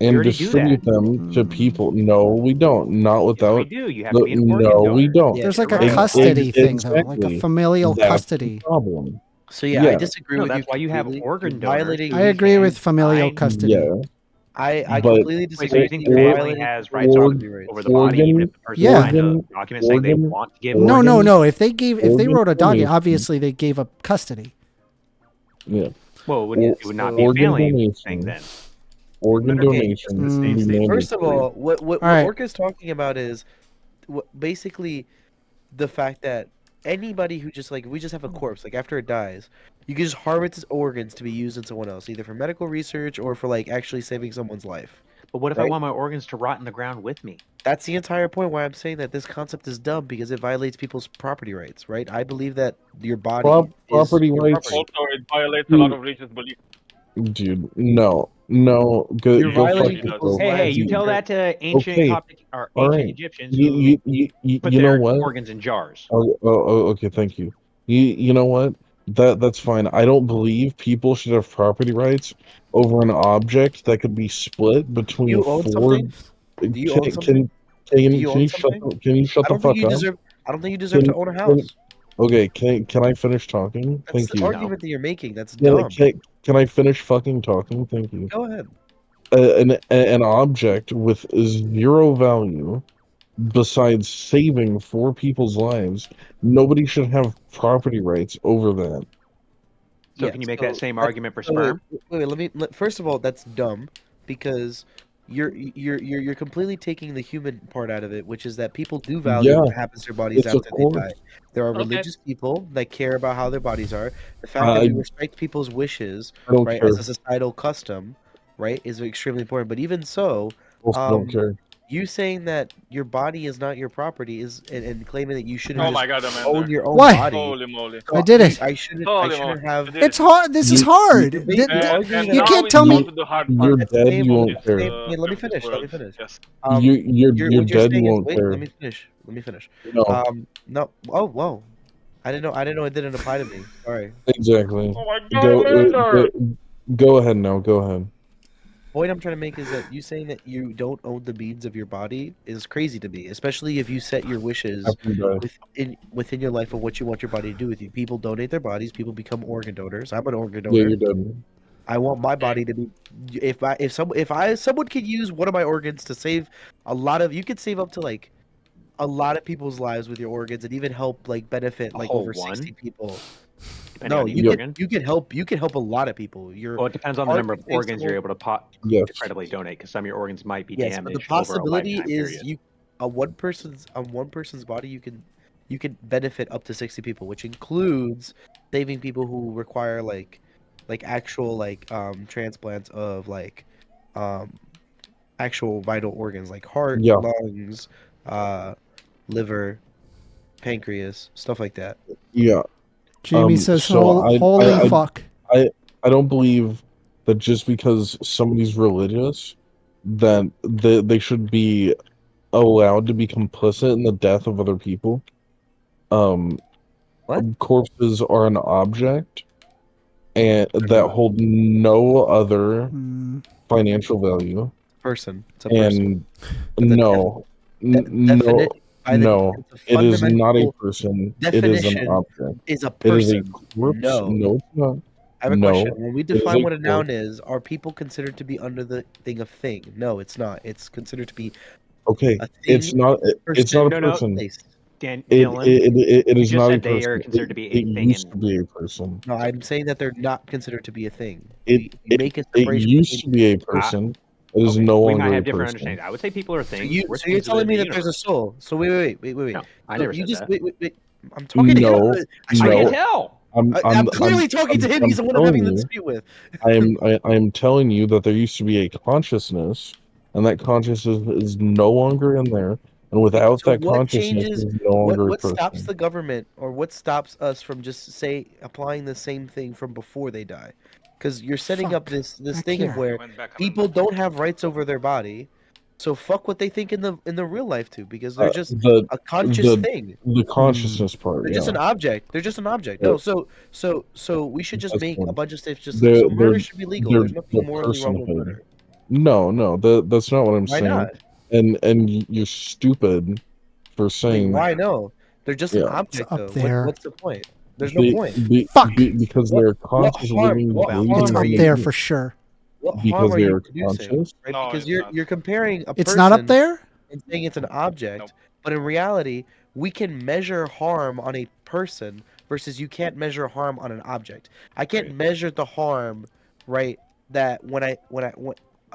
and already do distribute them to people. No, we don't. Not without. we do. You have to be an organ No, donor. we don't. There's like a custody thing, though, like a familial That's custody. The problem. So yeah, I disagree with that's you. why you have completely. organ You're donors. violating. I agree with familial Fine. custody. Yeah. I But completely Wait, disagree. so you with think you. the You're family violating has people's rights property rights. over the body, even if the person signed a document saying they want to give it? No. If they wrote a doggy, donation. obviously they gave up custody. Yeah. Well, it would not be a Organ family donation. thing then. Organ Okay, donation can be mandatory. First of all, what All right. Orca's talking about is basically the fact that anybody who just like we just have a corpse, like after it dies, you can just harvest its organs to be used in someone else, either for medical research or for like actually saving someone's life. But what if I Right? want my organs to rot in the ground with me? That's the entire point why I'm saying that this concept is dumb because it violates people's property rights, right? I believe that your body is property your rights. property. Also, it violates a lot of religious beliefs. Dude, no, go You're go fuck violating people's yourself. Hey, you lives. tell that to ancient Okay, Coptic or all ancient right. Egyptians who put You know their what? organs in jars. Okay, thank you. You know what? That's fine. I don't believe people should have property rights over an object that could be split between You own four. something? Do you own something? Can Do you own you shut something? can you shut I the don't think fuck you up? deserve. I don't think you deserve to own a Can, house. okay, can I finish talking? That's Thank the you. argument that you're making. That's Yeah, dumb. can I finish fucking talking? Thank you. Go ahead. An object with zero value besides saving 4 people's lives, nobody should have property rights over that. So Yeah, can you make that same that- argument for so sperm? wait, first of all, that's dumb because you're completely taking the human part out of it, which is that people do value Yeah, what happens to their bodies it's a after they die. corpse. There are Okay. religious people that care about how their bodies are. The fact that we I respect people's wishes, I don't right, care. as a societal custom, right, is extremely important. But even so, Also don't care. you saying that your body is not your property is and claiming that you shouldn't Oh just my god, own Amanda. your own Why? body. Holy moly. I did it. I shouldn't Holy moly. have. You did It's it. hard. This is hard. you're Th- th- arguing And you now can't we tell go me. to the hard You're part. dead. You won't It's, care. Wait, let me this finish. Let me world. finish. Yes. You're What you're dead. You saying is won't wait. care. Let me finish. Let me finish. No, No. Oh, whoa. I didn't know it didn't apply to me. Sorry. exactly. Oh my god, Go, Amanda! go ahead now. Go ahead. Point I'm trying to make is that you saying that you don't own the means of your body is crazy to me, especially if you set your wishes After you die. within your life of what you want your body to do with you. People donate their bodies. People become organ donors. I'm an organ Yeah, donor. you're dead. I want my body to be. If someone could use one of my organs to save a lot of, you could save up to like a lot of people's lives with your organs and even help like benefit like whole over one? 60 people. Depending No, on each you organ? could help a lot of people. Well, it depends on the number of organs you're able to Yes. credibly donate, because some of your organs might be Yes, but the damaged over a possibility lifetime is period. you on one person's body you can benefit up to 60 people, which includes saving people who require like actual transplants of actual vital organs like heart, Yeah. lungs, liver, pancreas, stuff like that. Yeah. Jamie says, so "Holy fuck." I don't believe that just because somebody's religious, that they should be allowed to be complicit in the death of other people. Corpses are an object, and that hold no other financial value. Person. It's a person. And no, no, it is not a person. It is an definition object. is a It is a person. corpse. No. No, it's not. I have a No, question. When we it is define a what a noun corpse. is, are people considered to be under the thing of thing? No, it's not. It's considered to be Okay, a thing. it's not. It's not a person. Place. Dylan, It you is just not a said they are person. considered to be a It thing. used to be a person. No, I'm saying that they're not considered to be a thing. It make a it separation used to be a person. It is no we longer might a have different person. understandings. I would say people are So, things. you, We're so you're things telling me within that the there's a universe. soul. So wait. No, I So never you said just that. wait. I'm talking to him. How do you tell? I'm clearly talking to him. He's the one I'm having the dispute with. I am telling you that there used to be a consciousness, and that consciousness is no longer in there. And without So that what consciousness, changes? is no longer What a person. stops the government, or what stops us from just applying the same thing from before they die? Because you're setting up this thing of where people don't have rights over their body. So fuck what they think in the real life too, because they're just a conscious thing. The consciousness part. They're Yeah. just an object. They're just an object. Yeah. No, so we should just That's make fine. a bunch of stuff. They're- So murder they're- should be legal. they're- There's nothing they're morally wrong with personhood. murder. No, that's not what I'm Why saying. not? And you're stupid for Wait, saying. why no? They're just an Yeah. object It's up though. there. What's the point? There's no point. Fuck. Because they're conscious living, breathing It's up beings. there for sure. What harm Because are you they're producing? conscious. Right? No, Because it's you're not. you're comparing a It's not up person there? and saying it's an object, but in reality, we can measure harm on a person versus you can't measure harm on an object. I can't measure the harm, right? That when I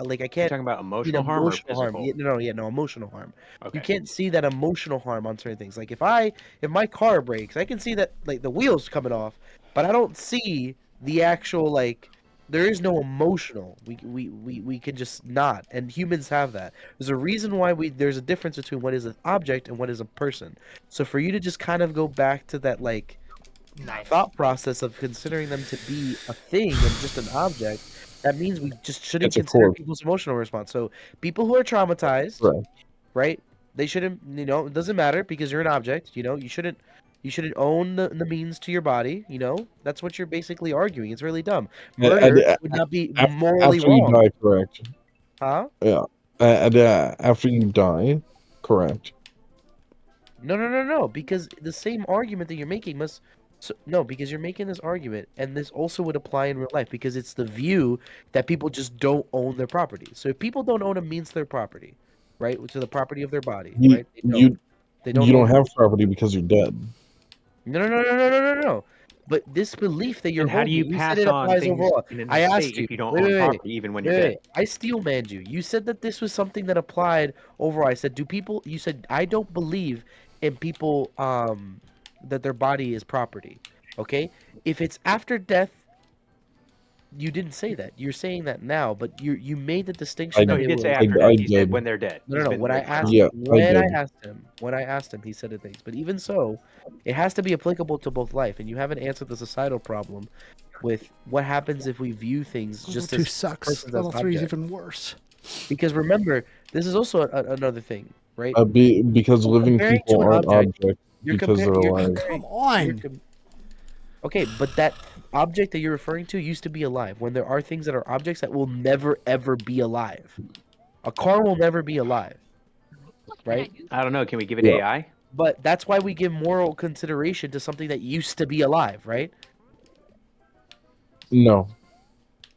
like I can't. talking about see emotional the harm or emotional harm. physical? No, emotional harm. Okay. You can't see that emotional harm on certain things. Like if my car breaks, I can see that like the wheels coming off, but I don't see the actual like. There is no emotional. We can just not, and humans have that. There's a reason why there's a difference between what is an object and what is a person. So for you to just kind of go back to that like thought process of considering them to be a thing and just an object, that means we just shouldn't It's a consider core. people's emotional response. So people who are traumatized, Right. right? They shouldn't. It doesn't matter because you're an object. You shouldn't. You shouldn't own the means to your body. That's what you're basically arguing. It's really dumb. Murder would not be morally After you wrong. die, correct. Huh? Yeah. After you die, correct. No. Because the same argument that you're making must. No, because you're making this argument, and this also would apply in real life because it's the view that people just don't own their property. So if people don't own a means to their property, right, to the property of their body, right? They don't You own don't have property because you're dead. No. But this belief that you're And how do holding, you said pass it on applies things overall. in an I asked estate you. if you don't Wait, own wait, wait. property, even when you're dead? I steel manned you. You said that this was something that applied overall. I said, you said, I don't believe in people that their body is property. Okay? If it's after death, you didn't say that. You're saying that now, but you made the distinction No, that he it did was. say after death. He said when they're dead. No. When I asked, when I asked him, he said it things. But even so, it has to be applicable to both life, and you haven't answered the societal problem with what happens if we view things Level just 2 as sucks. persons Level as 3 is objects. even worse. Because remember, this is also another thing, right? Because You're living comparing people to an aren't object. objects because they're alive. Come on. Okay, but that object that you're referring to used to be alive. When there are things that are objects that will never ever be alive. A car will never be alive, right? I don't know. Can we give it AI? But that's why we give moral consideration to something that used to be alive, right? No.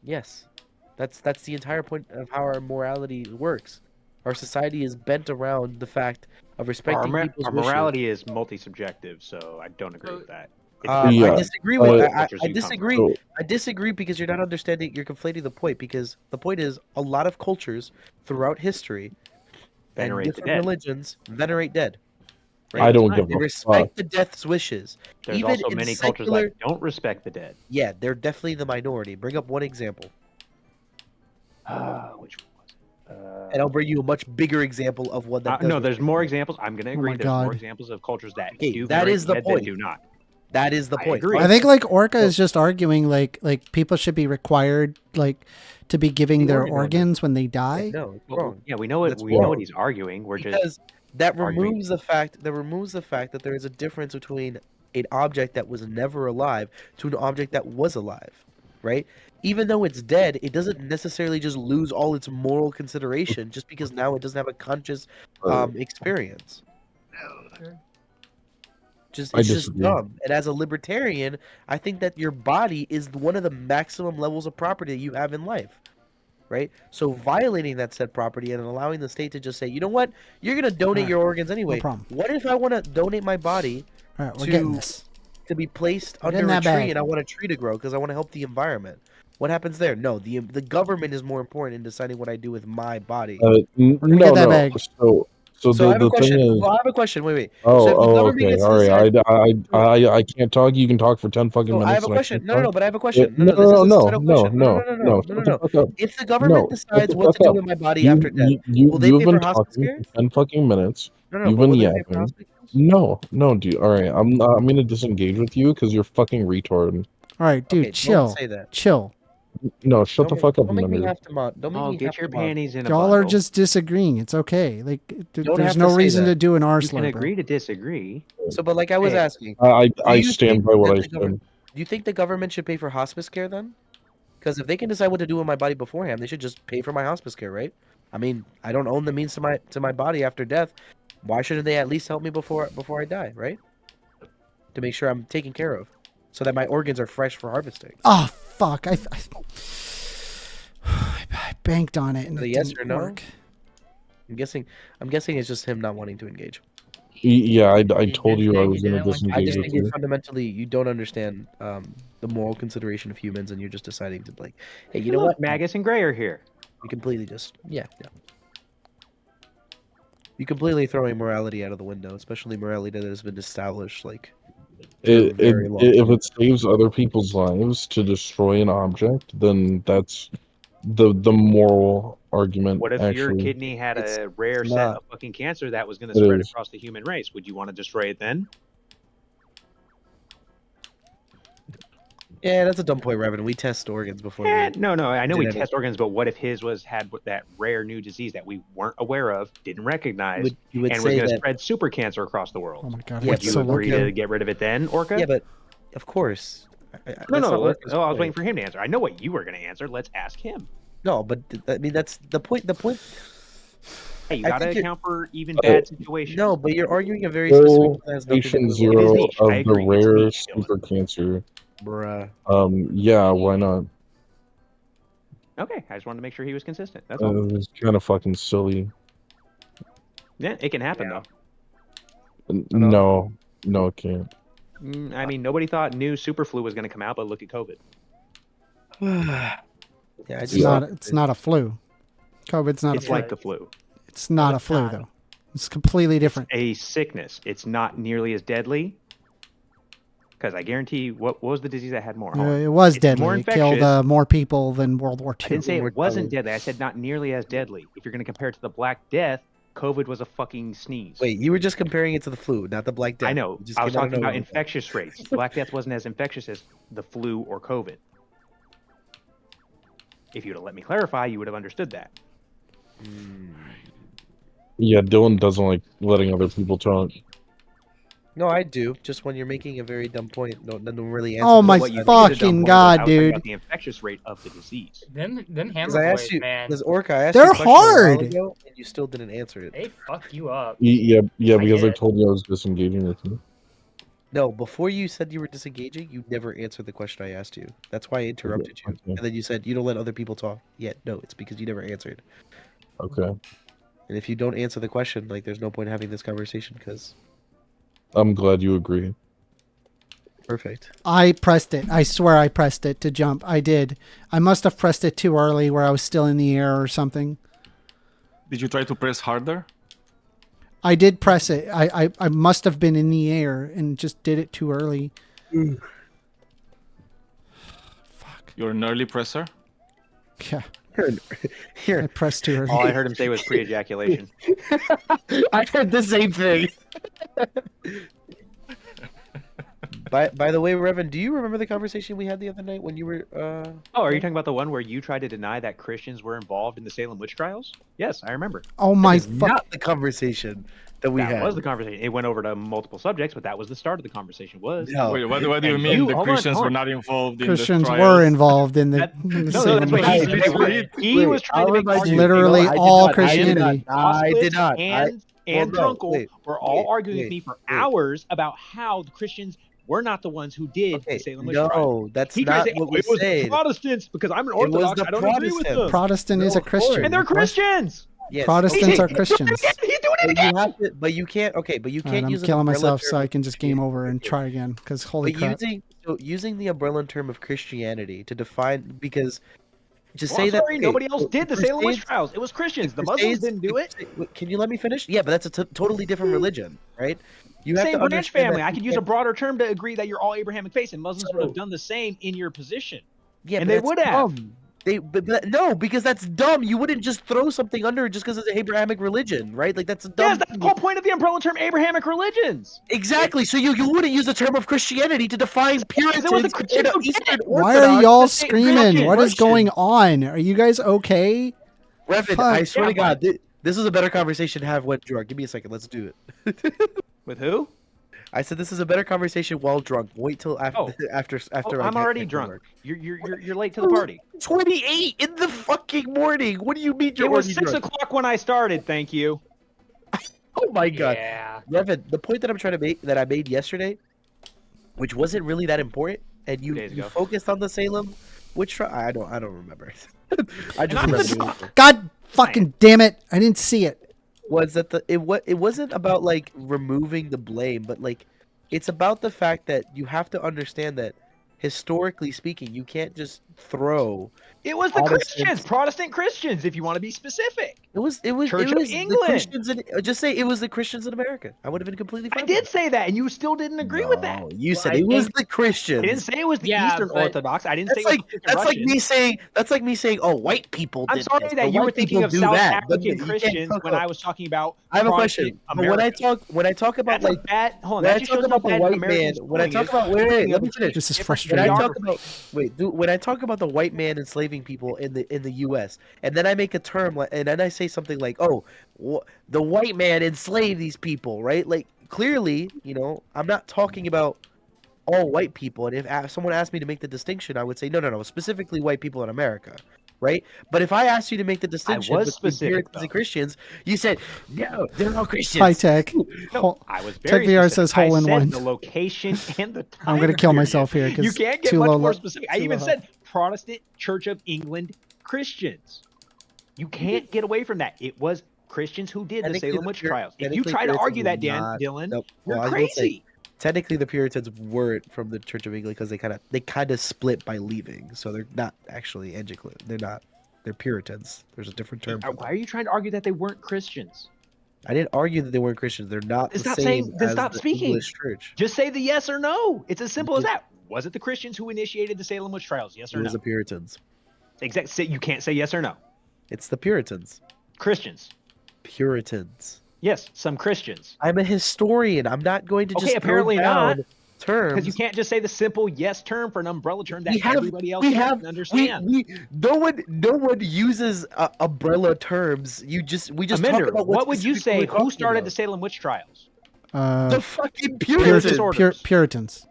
Yes. That's the entire point of how our morality works. Our society is bent around the fact of respecting people's Our wishes. morality is multi-subjective, so I don't agree with that. I disagree with I cultures you come disagree. from. I disagree because you're not understanding. You're conflating the point because the point is a lot of cultures throughout history and Venerate the different dead. religions venerate dead. I don't give They a respect fuck. the death's wishes. There's Even also in many secular, cultures that don't respect the dead. Yeah, they're definitely the minority. Bring up one example. Which one was it? And I'll bring you a much bigger example of one that does. No, there's more examples. I'm going to agree. my There's more God. examples of cultures that Okay, do that venerate is the the dead point. that do not. That is the point. agree. I think like Orca is just arguing like people should be required like to be giving their organs when they die. No, it's Well, wrong. yeah, we know what That's we know wrong. what he's arguing. We're Because just that arguing. removes the fact that there is a difference between an object that was never alive to an object that was alive, right? Even though it's dead, it doesn't necessarily just lose all its moral consideration just because now it doesn't have a conscious experience. I It's just disagree. dumb. And as a libertarian, I think that your body is one of the maximum levels of property that you have in life. Right? So violating that said property and allowing the state to just say, you know what, you're gonna donate Alright, your organs anyway. problem. What if I want to donate my body All right, we're getting this. to be placed We're getting under a that tree bag. and I want a tree to grow because I want to help the environment? What happens there? No, the government is more important in deciding what I do with my body. bag. So I have a the question. thing is. Well, I have a question. Wait. Oh, So if the government okay. gets to All right. decide- I can't talk. You can talk for 10 fucking No, minutes. I have a and question. can't talk. But I have a question. No, This is a no, societal question. No. Shut the fuck up. If the government No, shut decides the what to fuck do up. with my body after death, will they You've pay been for hospice talking care? for 10 fucking minutes. No, You've but been will they pay for yapping. hospice? No, dude. All right. I'm gonna disengage with you because you're fucking retarded. All right, dude, Okay, chill. don't say that. Chill. No, shut the fuck up, Don't make me Leonard. have to mod. Don't make me get have your to mod. panties in a Y'all bundle. are just disagreeing. It's okay. Like Don't there's have no to say reason that. to do an R You can slur, bro. agree to disagree. So, but like I was Hey, asking, I do you stand think by what that I the said. government- Do you think the government should pay for hospice care then? Because if they can decide what to do with my body beforehand, they should just pay for my hospice care, right? I mean, I don't own the means to my body after death. Why shouldn't they at least help me before I die, right? To make sure I'm taken care of. so that my organs are fresh for harvesting. Oh fuck! I banked on it and it Yes didn't or no? work. I'm guessing it's just him not wanting to engage. Yeah, I told you I was going to I disengage just with think you're you. fundamentally you don't understand the moral consideration of humans, and you're just deciding to like, hey, you know Look, what? Magus and Gray are here. You completely just yeah. You completely throwing morality out of the window, especially morality that has been established like for a very long If time. it saves other people's lives to destroy an object, then that's the moral argument. What if your actually. kidney had a rare set not. of fucking cancer that was going to It spread is. across the human race? Would you want to destroy it then? Yeah, that's a dumb point, Revan. We test organs before we. No. I know did we any- test organs, but what if his had that rare new disease that we weren't aware of, didn't recognize, You would and was say going to that- spread super cancer across the world? Oh my god! Yeah, Would you so agree okay. to get rid of it then, Orca? Yeah, but of course. No. That's not I Orca's was point. waiting for him to answer. I know what you were going to answer. Let's ask him. No, but I mean that's the point. The point. Hey, you I got to think you're- account for even bad situations. No, but you're arguing a very specific Full point that has nothing to do patient with zero It is niche. of I the agree. It's rare niche, super cancer. Bruh. Yeah, why not? Okay, I just wanted to make sure he was consistent. That's all. It's kind of fucking silly. Yeah, it can happen though. No, it can't. I mean, nobody thought new super flu was going to come out, but look at COVID. Yeah, It's not a flu. COVID's not It's a flu. like the flu. It's not a flu though. It's completely different. A sickness. It's not nearly as deadly. Because I guarantee, what was the disease that had more harm? It was It's deadly. more It killed infectious. more people than World War II. I didn't say it wasn't deadly. I said not nearly as deadly. If you're going to compare it to the Black Death, COVID was a fucking sneeze. Wait, you were just comparing it to the flu, not the Black Death. I know. You just I was came out of talking about nowhere. infectious rates. Black Death wasn't as infectious as the flu or COVID. If you'd have let me clarify, you would have understood that. Yeah, Dylan doesn't like letting other people talk. No, I do. Just when you're making a very dumb point, no, really answer. Oh my What you think is a dumb fucking point was god, I was talking dude! about the infectious rate of the disease. Them Because hammer I asked boys, you, man. because Orca, I asked They're you a question a while hard. ago, and you still didn't answer it. They fuck you up. Yeah, because I get it. told you I was disengaging with you. No, before you said you were disengaging, you never answered the question I asked you. That's why I interrupted you. Okay. And then you said you don't let other people talk. Yeah, no, it's because you never answered. Okay. And if you don't answer the question, like, there's no point in having this conversation. Because I'm glad you agree. perfect. I pressed it. I swear I pressed it to jump. I did. I must have pressed it too early where I was still in the air or something. Did you try to press harder? I did press it. I must have been in the air and just did it too early. You're an early presser? Yeah. Here. I pressed too early. All I heard him say was pre-ejaculation. I heard the same thing. By the way, Revan, do you remember the conversation we had the other night when you were? Oh, are you talking about the one where you tried to deny that Christians were involved in the Salem witch trials? Yes, I remember. Oh my It's not the conversation that we That had. was the conversation. It went over to multiple subjects, but that was the start of the conversation. Was No. Wait, what do you And mean the hold on, Christians hold were on. not involved in Christians the were trials? involved in the. in the No, Salem that's what witch he, trials. he was trying to make Wait, arguments. Literally I did all not. Christianity. I did not. And Well, no, Drunkle wait, were all wait, arguing with wait, me for wait. hours about how the Christians were not the ones who did the Salem witch trials. No, that's He tried not to say, what "Oh, we it was said. the Protestants because I'm an It was Orthodox. the I don't agree with Protestant. them. Protestant is a No, of course. Christian. And they're What? Christians. Yes. Protestants He- are he's doing it Christians. again. He's doing it But again. you have to. But you can't. Okay, but you All can't right, I'm use an killing umbrella myself term so I of can just game over and Christianity. try again. Because holy But crap. using the umbrella term of Christianity to define because to Well, say I'm that sorry, okay, nobody else so did the Salem witch trials. It was Christians. The Muslims didn't do it. Can you let me finish? Yeah, but that's a totally different religion, right? You have Same to branch understand family. that I you could use a can't- broader term to agree that you're all Abrahamic faith, and Muslims would have So- done the same in your position. Yeah, and but they that's would have. dumb. But no, because that's dumb. You wouldn't just throw something under it just because it's an Abrahamic religion, right? Like that's a dumb. Yes, that's the whole point of the umbrella term Abrahamic religions. Exactly. So you wouldn't use the term of Christianity to define Puritans it was the and Christians who did Eastern it. Why are Orthodox y'all to say screaming? Christian What is Christian. going on? Are you guys okay? Revan, Fuck. I swear to Yeah, God, this is a better conversation to have when drunk. Give me a second. Let's do it. With who? I said this is a better conversation while drunk. Wait till after Oh. after Oh, I I'm get already back to drunk. work. You're late to the party. 28 in the fucking morning. What do you mean you're It was already 6 drunk? o'clock when I started. Thank you. Oh my God. Yeah. Revan, the point that I'm trying to make that I made yesterday, which wasn't really that important, and you days ago. focused on the Salem witch trial. I don't remember. I just And I'm remember. God fucking damn it! I didn't see it. Was that it wasn't about like removing the blame, but like it's about the fact that you have to understand that historically speaking, you can't just throw. It was the Christians, Protestant Christians, if you want to be specific. It was Church of the England. Christians just say it was the Christians in America. I would have been completely fine. I did say that, and you still didn't agree with that. You said it was the Christians. I didn't say it was the Eastern Orthodox. I didn't say That's it was like me saying oh, white people. I'm did sorry this, that or you were white thinking people of do South that, but African you can't Christians talk when about- I was talking about. I have a question. Protestant But when I America. talk about That's a like bad. Hold on, when that I just talk shows about how the bad white American man, when I schooling talk is. about wait, Thinking let of me finish. This is When I frustrating. talk about when I talk about the white man enslaving people in the U.S. and then I make a term like, and then I say something like, oh, the white man enslaved these people, right? Like clearly, I'm not talking about all white people. And if someone asked me to make the distinction, I would say no, specifically white people in America, right? But if I asked you to make the distinction was between specific, Puritans and Christians, you said no, they're all Christians. Hi, Tech. No, I was Tech very VR specific. says hole I in said one. the location and the time. I'm gonna kill period. myself here You because can't get too much low. more specific. I too even low. said Protestant Church of England Christians. You can't get away from that. It was Christians who did the Technically, Salem the witch Pur- trials. If you technically try to Puritans argue were that, not- Dylan, Nope. you're Well, I was gonna say, crazy. technically, the Puritans weren't from the Church of England because they kind of split by leaving, so they're not actually Anglican. They're not. They're Puritans. There's a different term. For Why are you trying to argue that they weren't Christians? I didn't argue that they weren't Christians. They're not Then the stop same saying. Then as stop the speaking. English Church. Just say the yes or no. It's as simple as that. Was it the Christians who initiated the Salem witch trials? Yes or It no? was the Puritans. Exactly. You can't say yes or no. It's the Puritans. Christians. Puritans. Yes, some Christians. I'm a historian. I'm not going to just Okay, apparently throw down not. terms. Because you can't just say the simple yes term for an umbrella term that We have- everybody else we can have- understand. No one uses umbrella terms. We just Amender, talk about what would you specifically say? we're Who talking started about. the Salem witch trials? The fucking Puritans. Puritans. Puritans.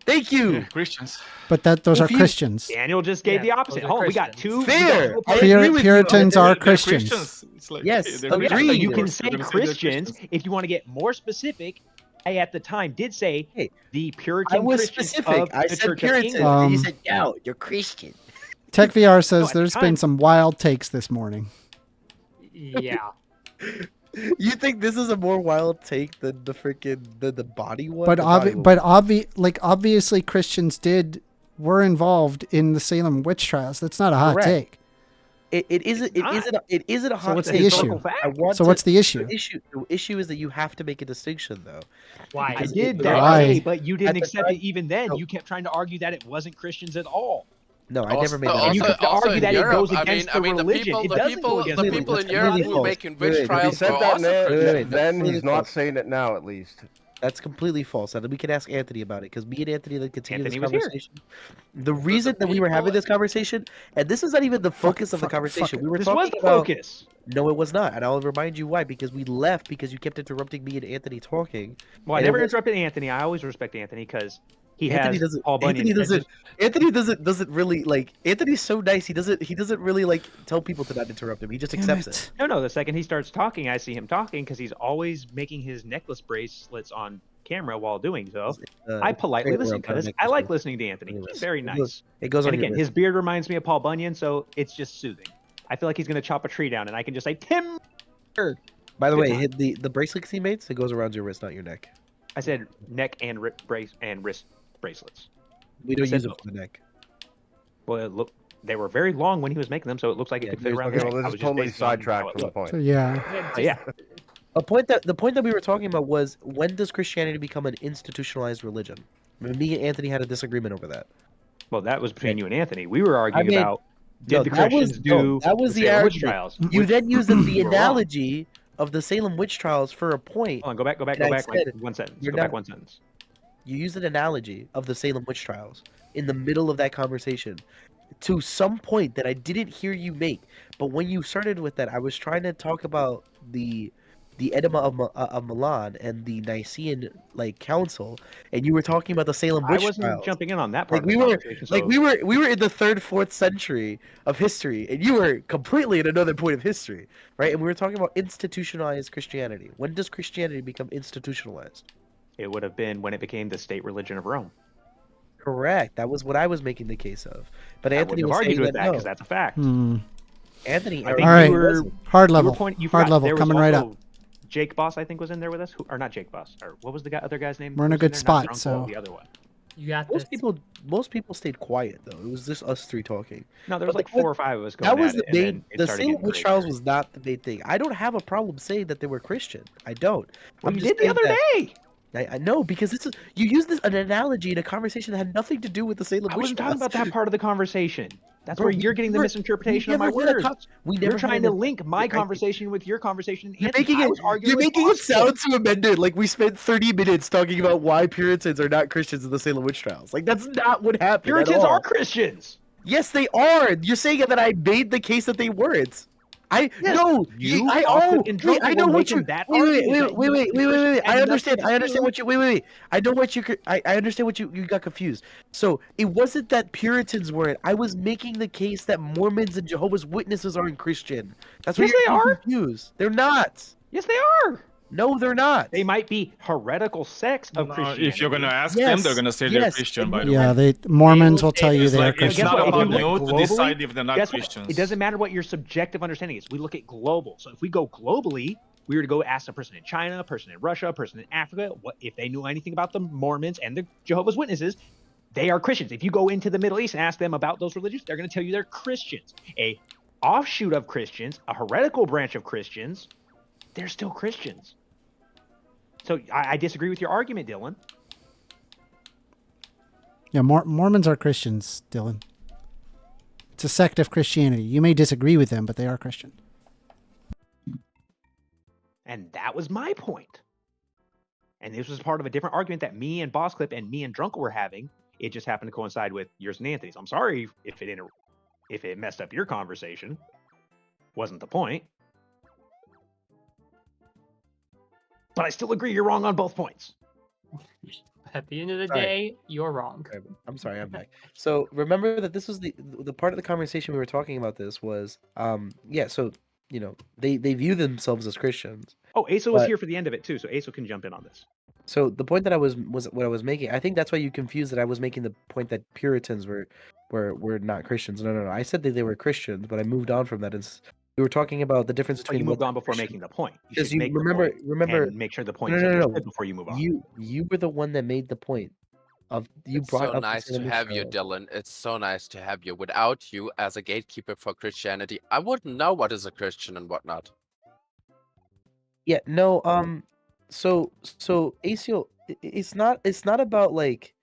Thank you. Christians. But those If are you- Christians. Daniel just gave the opposite. those are Hold on, we got Christians. two. Fair. I Pur- agree with Puritans you. are They're Christians. It's like, Yes, they're So, yeah, so agreed. you Christians. can You're say gonna they're Christians if you want to get more specific. I at the time did say Hey, the I Puritan was Christians specific. of I the said Church of Puritan. England. And you said, no, you're Christian. Tech VR says at the there's time- been some wild takes this morning. Yeah. You think this is a more wild take than the freaking the body one? But The body one. obviously Christians were involved in the Salem witch trials. That's not a hot Correct. take. It isn't a hot what's the take. historical fact? I want So to- what's the issue? The issue is that you have to make a distinction, though. Why? I Because did it- that, Why? day, but you didn't At the accept time- it even then. No. You kept trying to argue that it wasn't Christians at all. No, I never made that. And you argument. could argue in that it Europe, goes against the religion. It doesn't go against the the people religion. in Europe Completely who were false. making Wait, witch wait, If he trials said were that also now, Christians. then he's That's not false. saying it now, at least. That's completely false. And we can ask Anthony about it because me and Anthony then continue Anthony this was here. conversation. The reason that we were having this conversation, and this is not even the focus of the fuck conversation. it. We were This talking was the about. focus. No, it was not, and I'll remind you why. Because we left because you kept interrupting me and Anthony talking. Well, I And it never was- interrupted Anthony. I always respect Anthony because he Anthony has doesn't. Paul Bunyan. Anthony doesn't really like. Anthony's so nice. He doesn't really like tell people to not interrupt him. He just accepts it. No. The second he starts talking, I see him talking because he's always making his necklace bracelets on camera while doing so. I politely favorite listen word, kind of because I like necklace. listening to Anthony. He's very It goes- nice. it goes on And your again, wrist. his beard reminds me of Paul Bunyan, so it's just soothing. I feel like he's gonna chop a tree down, and I can just say Tim. By the Good way, time. the bracelets he makes, it goes around your wrist, not your neck. I said neck and wrist bracelets. We don't I said use them both. for the neck. Well, they were very long when he was making them, so it looks like it could fit around Okay, the well, neck. I this was is just totally basing on how sidetracked it from the looked. point. So yeah. But yeah, The point that we were talking about was, when does Christianity become an institutionalized religion? Me and Anthony had a disagreement over that. well, that was between you and Anthony. We were arguing mean, about did No, the that Christians was, do no, that was the Salem witch argument. trials? You then used the were wrong. analogy of the Salem witch trials for a point. Hold on, go back, and I like said, one sentence. you're Go back not- one sentence. You used an analogy of the Salem witch trials in the middle of that conversation to some point that I didn't hear you make. But when you started with that, I was trying to talk about the Edema of Milan and the Nicene council, and you were talking about the Salem I witch wasn't trials. jumping in on that part. Like of we the were, conversation, like so- we were in the 3rd, 4th century of history, and you were completely in another point of history, right? And we were talking about institutionalized Christianity. When does Christianity become institutionalized? It would have been when it became the state religion of Rome. Correct. That was what I was making the case of. But I Anthony wouldn't have was argued saying with that that no. because that's a fact. Anthony, I or think All right. you were Hard you were level. pointing- you Hard forgot level. there was Coming right up. also Jake Boss, I think, was in there with us. Or not Jake Boss. Or what was the other guy's name? We're in who a was good there? spot, Not Drunko, so- the other one. You got most people stayed quiet though. It was just us three talking. No, there was But like 4 or 5 of us going That was at the it, and then main. it The started Salem getting witch crazy. trials was not the main thing. I don't have a problem saying that they were Christian. I don't. Well, I'm you just did the saying other that- day. I know because this is you used this an analogy in a conversation that had nothing to do with the Salem I witch wasn't talking trials. about that part of the conversation. That's Bro, where we you're getting the never- misinterpretation we of my never had a words. con- we You're never had trying a- to link my I- conversation with your conversation. And You're Anthony. making I it. was arguing You're with making it Boston. sound too amended. Like we spent 30 minutes talking about why Puritans are not Christians in the Salem witch trials. Like that's not what happened. at Puritans all. are Christians. Yes, they are. You're saying that I made the case that they weren't. Yes, No. you, I Boston, and wait. Drunko I know were what making you. that Wait. argument. Wait. I understand. I understand what you. Wait. I know what you. I understand what you got confused. So it wasn't that Puritans weren't. I was making the case that Mormons and Jehovah's Witnesses aren't Christian. That's what Yes, they are. confused. They're not. Yes, they are. No, they're not. They might be heretical sects of Christianity. If you're gonna ask them, they're gonna say they're Christian. By the way, Yeah, Mormons will tell you It's they are like, it's Christian. not If about you look you to decide if they're not guess what? Christians. It doesn't matter what your subjective understanding is. We look at global. So if we go globally, we were to go ask a person in China, a person in Russia, a person in Africa, what if they knew anything about the Mormons and the Jehovah's Witnesses. They are Christians. If you go into the Middle East and ask them about those religions, they're going to tell you they're Christians. A offshoot of Christians, a heretical branch of Christians, they're still Christians. So I disagree with your argument, Dylan. Yeah, Mormons are Christians, Dylan. It's a sect of Christianity. You may disagree with them, but they are Christian. And that was my point. And this was part of a different argument that me and Boss Clip and me and Drunko were having. It just happened to coincide with yours and Anthony's. I'm sorry if it messed up your conversation. Wasn't the point. But I still agree you're wrong on both points. At the end of the Sorry. day, you're wrong. I'm sorry, I'm back. So remember that this was the part of the conversation we were talking about. This was so they view themselves as Christians. Oh, Asa was but- here for the end of it too, so Asa can jump in on this. So the point that I was what I was making. I think that's why you confused that I was making the point that Puritans were not Christians. No. I said that they were Christians, but I moved on from that. We were talking about the difference But between. you moved what on before Christian- making the point. You Because should you make the remember point and make sure the point is No. understood before you move on. You were the one that made the point. You It's brought so up the nice to Salem have you, trial. Dylan. It's so nice to have you. Without you as a gatekeeper for Christianity, I wouldn't know what is a Christian and what not. Yeah, no, so ACO, it's not about like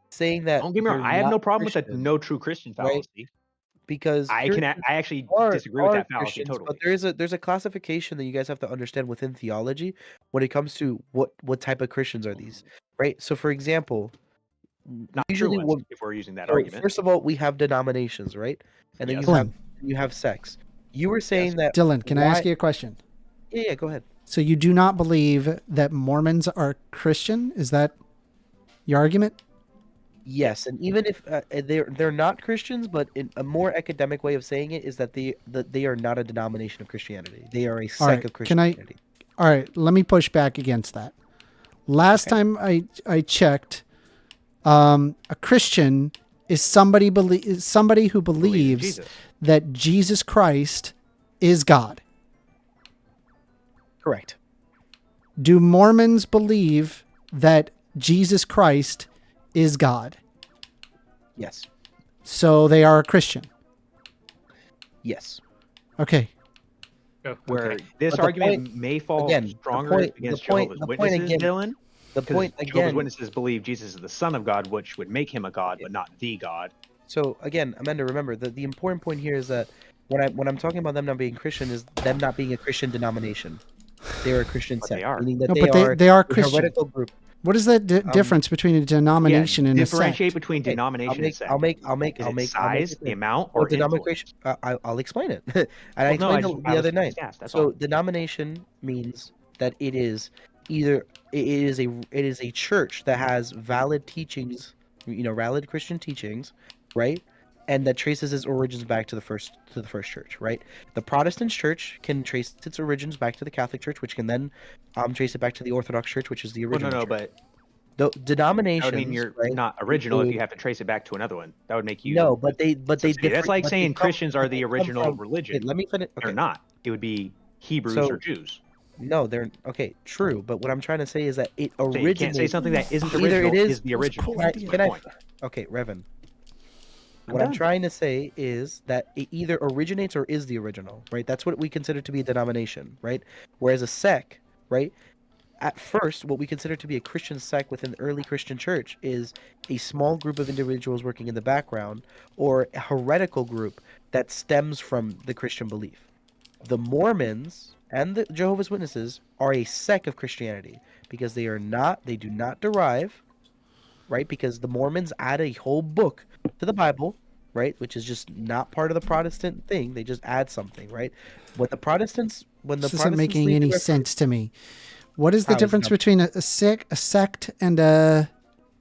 saying that. Don't get me wrong. they're I have no not problem with the Christian, no true Christian right? fallacy. Because I Puritans actually are- disagree with are that fallacy Christians, totally. But there's a classification that you guys have to understand within theology when it comes to what type of Christians are these, right? So for example, Not usually true ones, if we're using that argument. First of all, we have denominations, right? And then Yes. you have sects. You were saying that Dylan, can I ask why- you a question? Yeah, go ahead. So you do not believe that Mormons are Christian? Is that your argument? Yes, and even if they're not Christians, but in a more academic way of saying it is that they are not a denomination of Christianity. They are a All sect right, of can I? Christianity. All right, let me push back against that. Last time I checked, a Christian is somebody who believes Jesus. that Jesus Christ is God. Correct. Do Mormons believe that Jesus Christ is God? Yes. So they are a Christian. Yes. Okay. Where this But the argument point- may fall again, the stronger point- against the point- Jehovah's the point Witnesses, again- Dylan. the 'cause point Jehovah's again- Witnesses believe Jesus is the Son of God, which would make him a God, but not the God. So again, Amanda, remember the important point here is that when I'm talking about them not being Christian is them not being a Christian denomination. They are a Christian sect, meaning that No, they but are they are a Christian. heretical group. What is the difference between a denomination and a sect? Differentiate between Okay, denomination and sect. I'll make Is it size, it the clear. amount, Well, or denomination. I'll explain it. And I Well, no, I explained just- it I the was other night. just asked, that's So all. denomination means that it is either it is a church that has valid teachings, valid Christian teachings, right? And that traces its origins back to the first church, right? The Protestant church can trace its origins back to the Catholic Church, which can then trace it back to the Orthodox Church, which is the Well, original. no, church. but The That denominations. would mean you're right, not original if include- you have to trace it back to another one. That would make you No, but they subsidiary. That's like saying Christians are the original from, religion. Wait, let me finish. They're not. It would be Hebrews So- or Jews. No, they're okay. True, but what I'm trying to say is that it So originates. you can't say something that isn't Either original it is the original. Can I? Okay, Revan. What I'm done. trying to say is that it either originates or is the original, right? That's what we consider to be a denomination, right? Whereas a sect, right? At first, what we consider to be a Christian sect within the early Christian church is a small group of individuals working in the background or a heretical group that stems from the Christian belief. The Mormons and the Jehovah's Witnesses are a sect of Christianity because they do not derive, right? Because the Mormons add a whole book to the Bible, right? Which is just not part of the Protestant thing. They just add something, right? When the Protestants This isn't making lead any the sense to me. What is the How is it difference not- between a sect and a...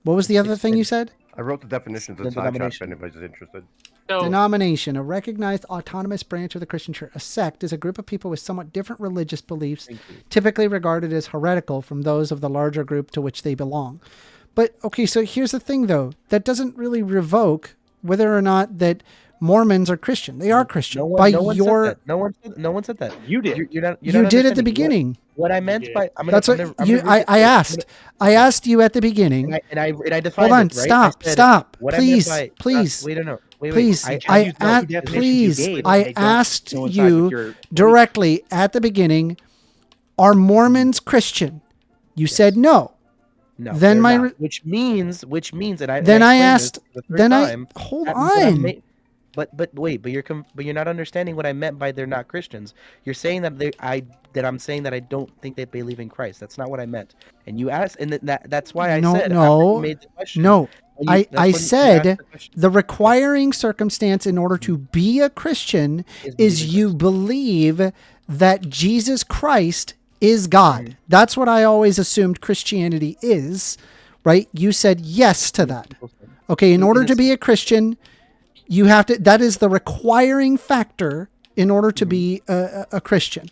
What was the other thing you said? I wrote the definitions in The side chat if denomination. anybody's interested. Denomination, a recognized autonomous branch of the Christian church. A sect is a group of people with somewhat different religious beliefs, typically regarded as heretical from those of the larger group to which they belong. But, okay, so here's the thing, though. That doesn't really revoke whether or not that Mormons are Christian. They are Christian. No one, by no one your... said that. No one said that. You did. You're not. You not did at the understanding. beginning. What I meant by That's what I asked. I asked you at the beginning. And I defined Hold on, it, right? I said, stop, what I meant please, by- please. Wait, no. Wait, Please, I I asked you directly at the beginning, are Mormons Christian? You said no. No, Then they're my not. Which means, and I. Then and I explained asked. this the third Then time, hold that what I on. But wait, but you're not understanding what I meant by they're not Christians. You're saying that I'm saying that I don't think they believe in Christ. That's not what I meant. And you asked, and that's why I said after you made the question. No, when you- that's when I you asked said the question. the requiring circumstance in order to be a Christian is you believe that Jesus Christ is God. That's what I always assumed Christianity is, right? You said yes to that. Okay, in order to be a Christian, you have to, that is the requiring factor in order to be a Christian.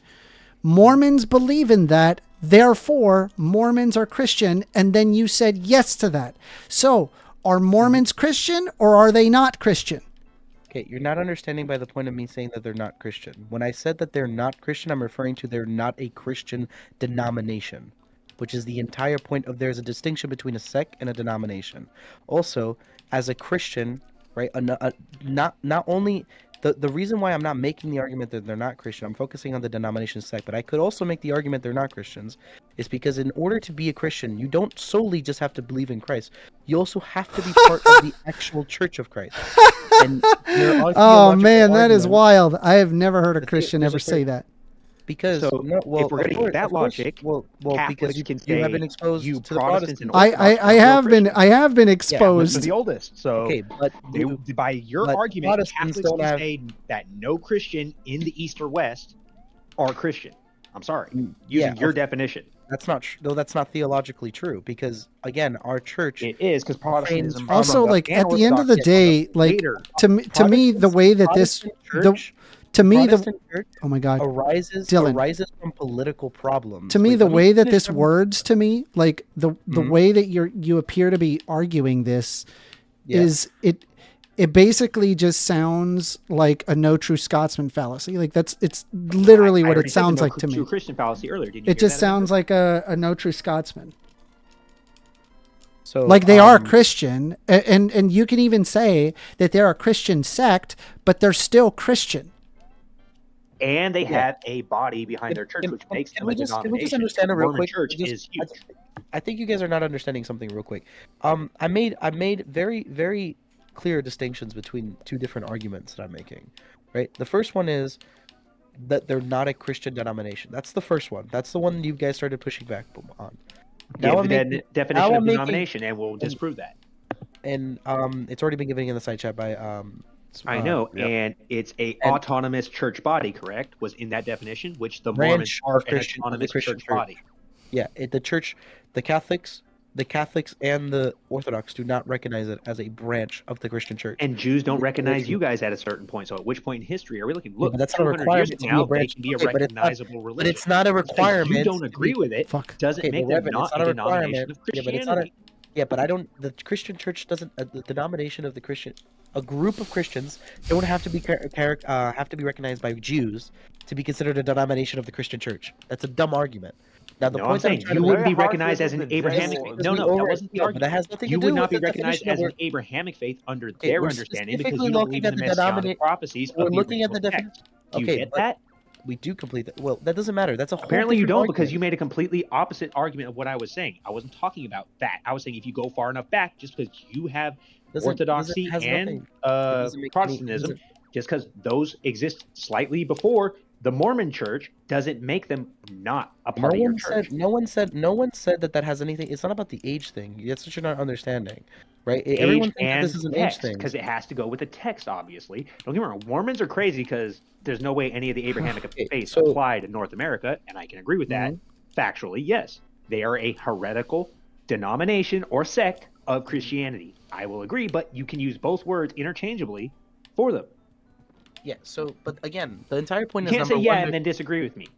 Mormons believe in that, therefore Mormons are Christian, and then you said yes to that. So, are Mormons Christian or are they not Christian? Okay, you're not understanding by the point of me saying that they're not Christian. When I said that they're not Christian, I'm referring to they're not a Christian denomination, which is the entire point of there's a distinction between a sect and a denomination. Also, as a Christian, right, not only the reason why I'm not making the argument that they're not Christian, I'm focusing on the denomination sect, but I could also make the argument they're not Christians, is because in order to be a Christian, you don't solely just have to believe in Christ. You also have to be part of the actual Church of Christ. And Oh man, that is wild. I have never heard a Christian ever say that. Because So, no, well, if we're gonna get that logic, well, Catholics because can you have say been exposed you to the Protestants and Protestant. I have been exposed. Catholics are the oldest. So Okay, but by your but argument, Protestants Catholics don't can have- say that no Christian in the East or West are Christian. I'm sorry, using your definition. That's not though. That's not theologically true because again, our church it is because Protestantism. Also, like at the end of the day, like to me, the way that this, oh my God, arises Dylan, from political problems. to me, Wait, the let me way that finish this them. words to me, like the way that you appear to be arguing this, is it basically just sounds like a no true Scotsman fallacy. Like it's literally what already it said the sounds no like to true me. Christian fallacy earlier. Did you It hear just that, sounds like a no true Scotsman. So like they are Christian, and you can even say that they're a Christian sect, but they're still Christian. And they have a body behind their church, which makes them a Can we just denomination. understand it The real Mormon quick? Church Just- is huge. I think you guys are not understanding something real quick. I made very clear distinctions between two different arguments that I'm making. Right. The first one is that they're not a Christian denomination. That's the first one. That's the one you guys started pushing back on. Give I'm the making- definition now of I'm making- denomination, and we'll disprove that. And it's already been given in the side chat by I know, and it's a autonomous church body, correct? Was in that definition, which the Mormons branch are of an Christian, of the autonomous Christian church body. Yeah, the church, the Catholics and the Orthodox do not recognize it as a branch of the Christian church. And Jews don't recognize you guys at a certain point. So, at which point in history are we looking? Look, but that's not a 200 years requirement to from be a now, they branch. can be a Okay, but it's not- recognizable religion. But it's not a Just 'cause requirement. you don't agree with it doesn't Okay, make but them Reverend, not it's not a a denomination requirement. of Yeah, but it's not a. Christianity. Yeah, but I don't. The Christian Church doesn't. The denomination of the Christian, a group of Christians don't have to be have to be recognized by Jews to be considered a denomination of the Christian Church. That's a dumb argument. Now the No, point I'm saying that I'm trying you to wouldn't make, be recognized as an Abrahamic faith. No, no, that wasn't the no, but that argument. has nothing You to would do not with be the recognized definition as that an Abrahamic faith under Okay, their we're understanding because specifically you don't looking believe in at the the messianic prophecies We're of the looking at original the definition. text. Do you Okay, get but that? we do complete that. Well, that doesn't matter. That's a whole Apparently you different don't, because argument. you made a completely opposite argument of what I was saying. I wasn't talking about that. I was saying if you go far enough back, just because you have Orthodoxy has and nothing- it doesn't make any- Protestantism, just because those exist slightly before the Mormon Church, doesn't make them not a part of your church. No one said that that has anything. It's not about the age thing. That's what you're not understanding, right? Age Everyone thinks that and this is an age text, thing. because it has to go with the text, obviously. Don't get me wrong, Mormons are crazy because there's no way any of the Abrahamic faiths apply to North America, and I can agree with that. Factually, yes. They are a heretical denomination or sect of Christianity. I will agree, but you can use both words interchangeably for them. Yeah. So, but again, the entire point You is can't say number yeah one. and then disagree with me.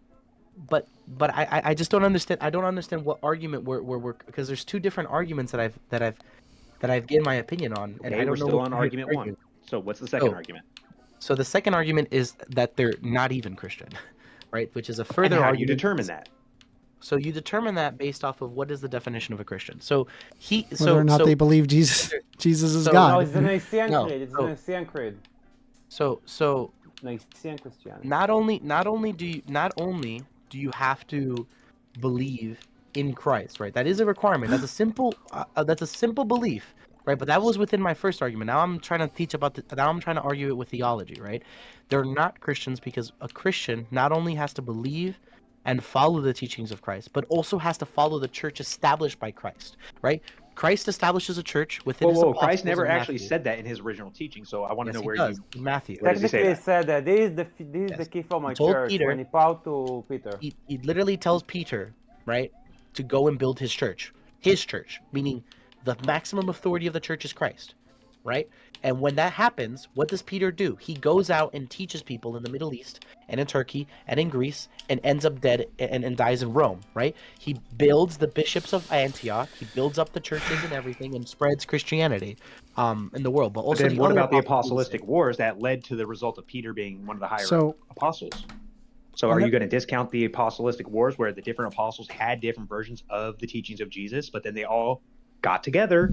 But I just don't understand. I don't understand what argument we're because there's two different arguments that I've given my opinion on, and Okay, I don't we're know still what on you're argument one. arguing. So what's the second argument? So the second argument is that they're not even Christian, right? Which is a And further how do argument. you determine that? So you determine that based off of what is the definition of a Christian. So Whether or not they believe Jesus is so- God. No, it's the Nicene No, Creed. It's so- the Nicene Creed. So Nicene Christianity. not only do you have to believe in Christ, right? That is a requirement. That's a simple belief, right? But that was within my first argument. Now I'm trying to argue it with theology, right? They're not Christians because a Christian not only has to believe and follow the teachings of Christ, but also has to follow the church established by Christ, right? Christ establishes a church within his Whoa, apostles Christ never in actually Matthew. said that in his original teaching, so I want to Yes, know he where does, you... in Matthew. Where does he say Technically, that? it said that this is the key for my He told church Peter- when he bowed to Peter. He literally tells Peter, right, to go and build his church, meaning the maximum authority of the church is Christ, right? And when that happens, what does Peter do? He goes out and teaches people in the Middle East and in Turkey and in Greece and ends up dead and dies in Rome, right? He builds the bishops of Antioch, he builds up the churches and everything and spreads Christianity in the world. But But also then the what other about the apostles- apostolic wars that led to the result of Peter being one of the higher So- apostles? So are you going to discount the apostolic wars where the different apostles had different versions of the teachings of Jesus, but then they all got together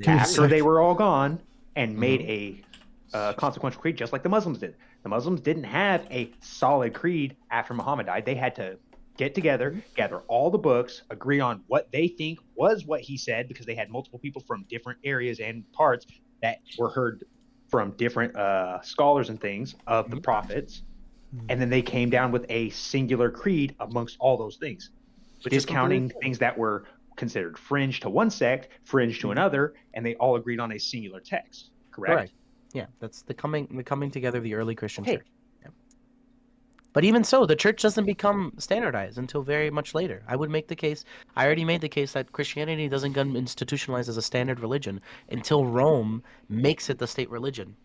after they were all gone and made a consequential creed, just like the Muslims did? The Muslims didn't have a solid creed after Muhammad died. They had to get together, gather all the books, agree on what they think was what he said, because they had multiple people from different areas and parts that were heard from different scholars and things of the prophets. And then they came down with a singular creed amongst all those things, Which is discounting completely- things that were considered fringe to one sect, fringe to another, and they all agreed on a singular text. Correct? Yeah, that's the coming together of the early Christian Hey. church. Yeah. But even so, the church doesn't become standardized until very much later. I already made the case that Christianity doesn't become institutionalized as a standard religion until Rome makes it the state religion.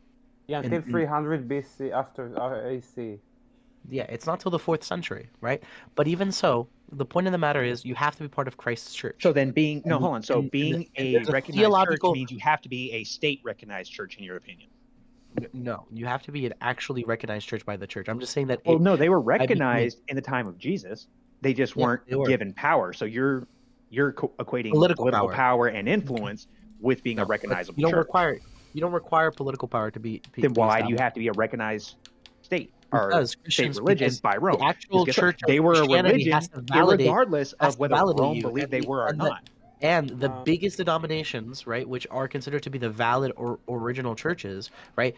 Yeah, until 300 BC after AC. Yeah, it's not till the 4th century, right? But even so, the point of the matter is you have to be part of Christ's church. So then being And- hold on. So and being a there's recognized theological- church means you have to be a state recognized church in your opinion. No, you have to be an actually recognized church by the church. I'm just saying that. Well, no, they were recognized in the time of Jesus. They just Yeah, weren't they were. given power. So you're equating Political political power. power and influence with being a recognizable You don't church. require political power to be. Then why do you have to be a recognized state or Because state Christians- religion because by the Rome? actual Because guess what? church of they were a Christianity religion has to validate- regardless has of to whether validate Rome you, believed they were or and not. And the biggest denominations, right, which are considered to be the valid or original churches, right?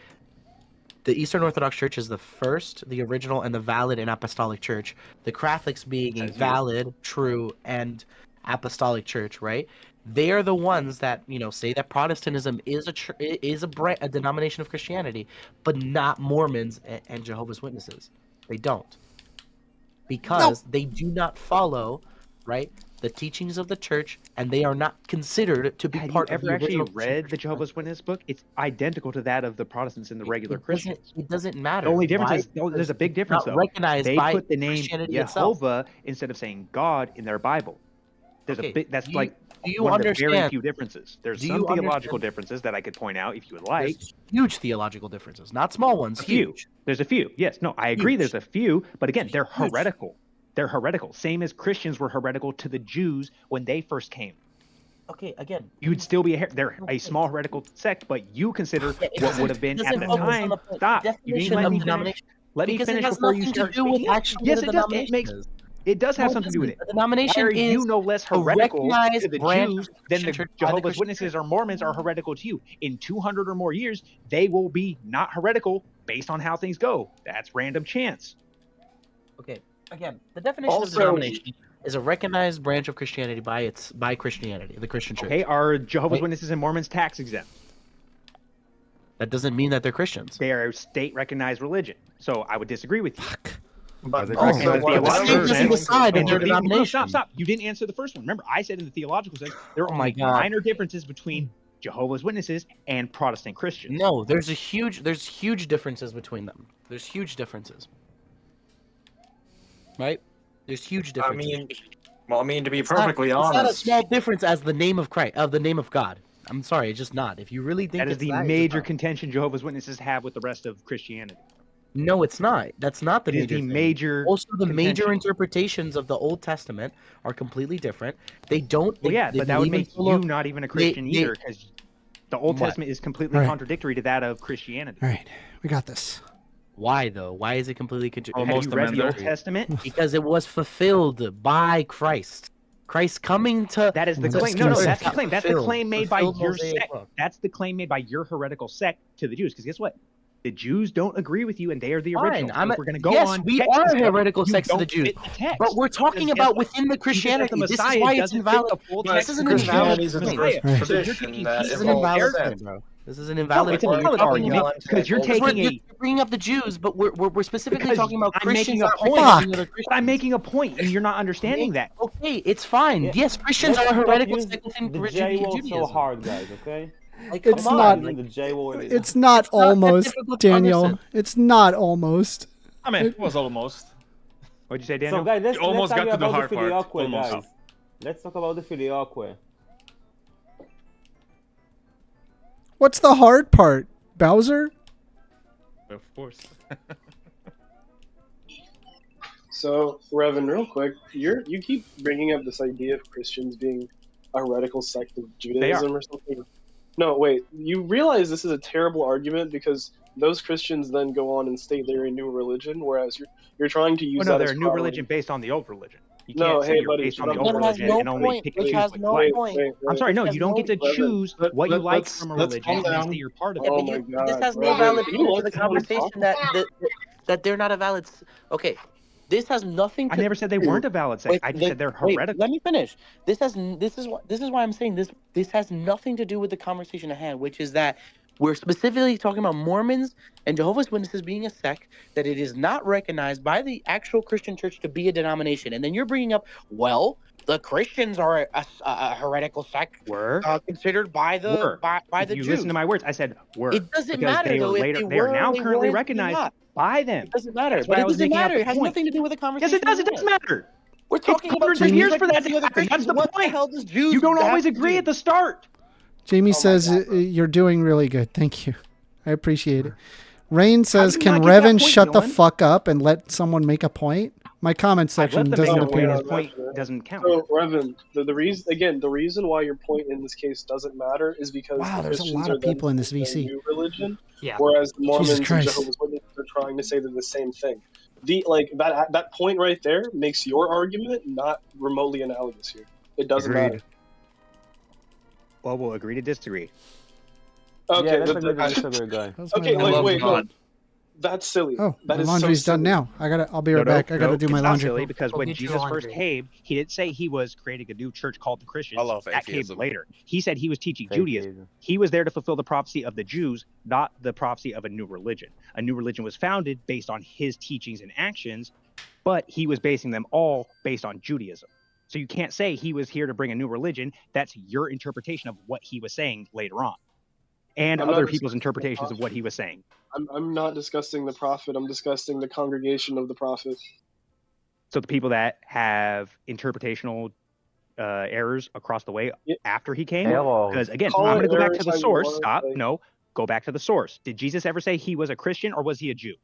The Eastern Orthodox Church is the first, the original, and the valid and apostolic church. The Catholics being a valid, true, and apostolic church, right? They are the ones that say that Protestantism is a denomination of Christianity, but not Mormons and Jehovah's Witnesses. They don't, because they do not follow, right, the teachings of the church, and they are not considered to be Have part you of the ever actually original read the Jehovah's Witness book? It's identical to that of the Protestants and the regular Christians. It doesn't matter. The only difference Why? is there's a big Because it's difference not though. recognized They by put the name Christianity itself. Jehovah instead of saying God in their Bible. There's Okay, a bit that's do you- like do you one of the very understand- few differences. There's do some you theological understand- differences that I could point out if you would like. There's huge theological differences, not small ones. A few. Huge. There's a few. Yes. No, I agree. Huge. There's a few, but again, they're Huge. heretical. They're heretical. Same as Christians were heretical to the Jews when they first came. Okay, again, You'd still be they're a small heretical sect, but you consider Yeah, it what doesn't- would have been it at doesn't the focus on time. the point. Stop. The You didn't definition let of me finish. denomination- Let me because it finish has before you nothing to start do with speaking. actually Yes, the it does. It makes. denominations. It does have No, it something to do with it. doesn't. A denomination Why are you is no less a heretical recognized to the branch Jews of the than the Christian church by the Jehovah's Christian Witnesses or Mormons are heretical to you? In 200 or more years, they will be not heretical based on how things go. That's random chance. Okay, again, the definition of denomination is a recognized branch of Christianity by Christianity, the Christian church. Okay, are Jehovah's Right? Witnesses and Mormons tax exempt? That doesn't mean that they're Christians. They are state recognized religion. So I would disagree with you. But Also, the state doesn't decide if they're denomination. Stop. You didn't answer the first one. Remember, I said in the theological sense, there are Oh my only God. minor differences between Jehovah's Witnesses and Protestant Christians. No, there's huge differences between them. There's huge differences. Right? There's huge differences. I mean, to be It's not- perfectly it's honest, not a small difference as the name of Christ, of the name of God. I'm sorry, it's just not. If you really think That is it's the that, it's major not. contention Jehovah's Witnesses have with the rest of Christianity. No, it's not. That's not the It is major the thing. major Also, the major contention. interpretations of the Old Testament are completely different. They don't. Well, yeah, they but that would believe in make solo- you not even a Christian they- either, because the Old What? Testament is completely All right. contradictory to that of Christianity. All right, we got this. Why though? Why is it completely contradictory? Have you read the Old Testament? Because it was fulfilled by Christ. Christ coming to. That is the Just claim. give me No, a that's the second. claim. That's the Fulfilled. claim made by Fulfilled your Mosaic sect. law. That's the claim made by your heretical sect to the Jews. Because guess what? The Jews don't agree with you, and they are the Fine, original. I'm If a- we're going to go yes, on. we text are and stuff, heretical you sects to the don't Jews. fit the text. But we're talking Because about guess what? within the You said that Christianity. the This is Messiah why it's doesn't fit invalid. the full This text is of an invalid Christianity's claim. Messiah. Right. So you're taking This pieces is an of invalid narrative. claim, bro. This is an No, invalid it's a claim. valid We're talking argument about- because you're because taking you're a. bringing up the Jews, but we're specifically Because talking about I'm Christians making a not point. recognizing other But Christians. I'm making a point, and you're not understanding that. Okay, it's fine. Yeah, Yes, Christians let's are a stop heretical using sect within the Judaism. J-word so hard, guys. Okay. Like, It's come on, not- Using the J-word. It's not It's not that almost, difficult to Daniel. understand. It's not almost. I mean, it was almost. What'd you say, Daniel? So, guys, let's You almost talk got to the about hard the part. filioque, Almost. guys. Let's talk about the filioque. What's the hard part, Bowser? Of course. So, Revan, real quick, you keep bringing up this idea of Christians being a heretical sect of Judaism or something. No, wait. You realize this is a terrible argument because those Christians then go on and state they're a new religion, whereas you're trying to use Oh, no, that they're as a new corroboration. religion based on the old religion. You No, can't say hey, you're buddy, based on the shut old up. religion and only pick and choose what you like. I'm sorry, no, you don't get to Revan, choose what you like from a let's religion calm and then down. say you're part of Yeah, it. oh my God, This has no Revan, valid can you to let the someone conversation talk? that they're not a valid. Okay, this has nothing. I to never said they do weren't a valid sect. with I just the- said they're wait, heretical. let me finish. This is why I'm saying this. This has nothing to do with the conversation at hand, which is that we're specifically talking about Mormons and Jehovah's Witnesses being a sect that it is not recognized by the actual Christian church to be a denomination. And then you're bringing up, well, the Christians are a heretical sect considered by the by If the you Jews. listen to my words, I said were. It doesn't because matter they though were if later, they they are were now or they currently weren't, they're recognized not. by them. It doesn't matter. That's But why it I was doesn't making out matter. the It has point. nothing to do with the Yes, conversation. it does. at It does hand. matter. We're It's talking about hundreds of Jews years for that recognizing to other happen. That's Christians. the What the point. hell does Jews You don't have always to agree do? at the start. Jamie says you're doing really good. Thank you. I appreciate it. Rain says, do you "Can not get that Revan point, shut the Dylan?" fuck up and let someone make a point?" My comment I've section let them make doesn't a point. appear. His point doesn't count. So, Revan, the reason why your point in this case doesn't matter is because Wow, the there's a Christians lot are of people then in this saying they're a VC. new religion, Yeah. whereas the Mormons and Christ. Jehovah's Witnesses are trying to say they're the same thing. That point right there makes your argument not remotely analogous here. It doesn't Agreed. matter. Well, we'll agree to disagree. Okay, Yeah, let's agree to disagree, guys. okay, I love wait, no. God. That's silly. Oh, that my is laundry's so done silly. now. I'll be right back. I gotta do my it's not laundry. silly because Go when get your Jesus first laundry. came, he didn't say he was creating a new church called the Christians. I love that came atheism. later. He said he was teaching Fake Judaism. atheism. He was there to fulfill the prophecy of the Jews, not the prophecy of a new religion. A new religion was founded based on his teachings and actions, but he was basing them all based on Judaism. So you can't say he was here to bring a new religion. That's your interpretation of what he was saying later on, and I'm not other discussing people's the interpretations of prophet. what he was saying. I'm not discussing the prophet. I'm discussing the congregation of the prophet. So the people that have interpretational errors across the way after he came? Errors. Because again, Call I'm it going to go back to errors the how you source. want, Stop. like- No, go back to the source. Did Jesus ever say he was a Christian or was he a Jew?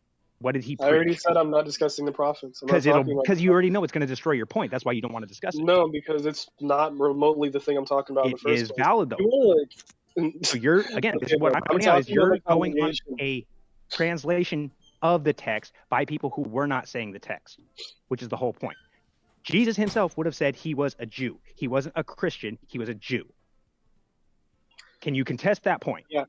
What did he I already preach? said I'm not discussing the prophets. I'm not talking about Because you already know it's going to destroy your point. That's why you don't want to discuss it. No, because it's not remotely the thing I'm talking about in the It first is place. valid though. You wanna, like, So you're again. This Okay, is what look, I'm I'm pointing out is talking about you're the going on congregation. a translation of the text by people who were not saying the text, which is the whole point. Jesus himself would have said he was a Jew. He wasn't a Christian. He was a Jew. Can you contest that point? Yeah.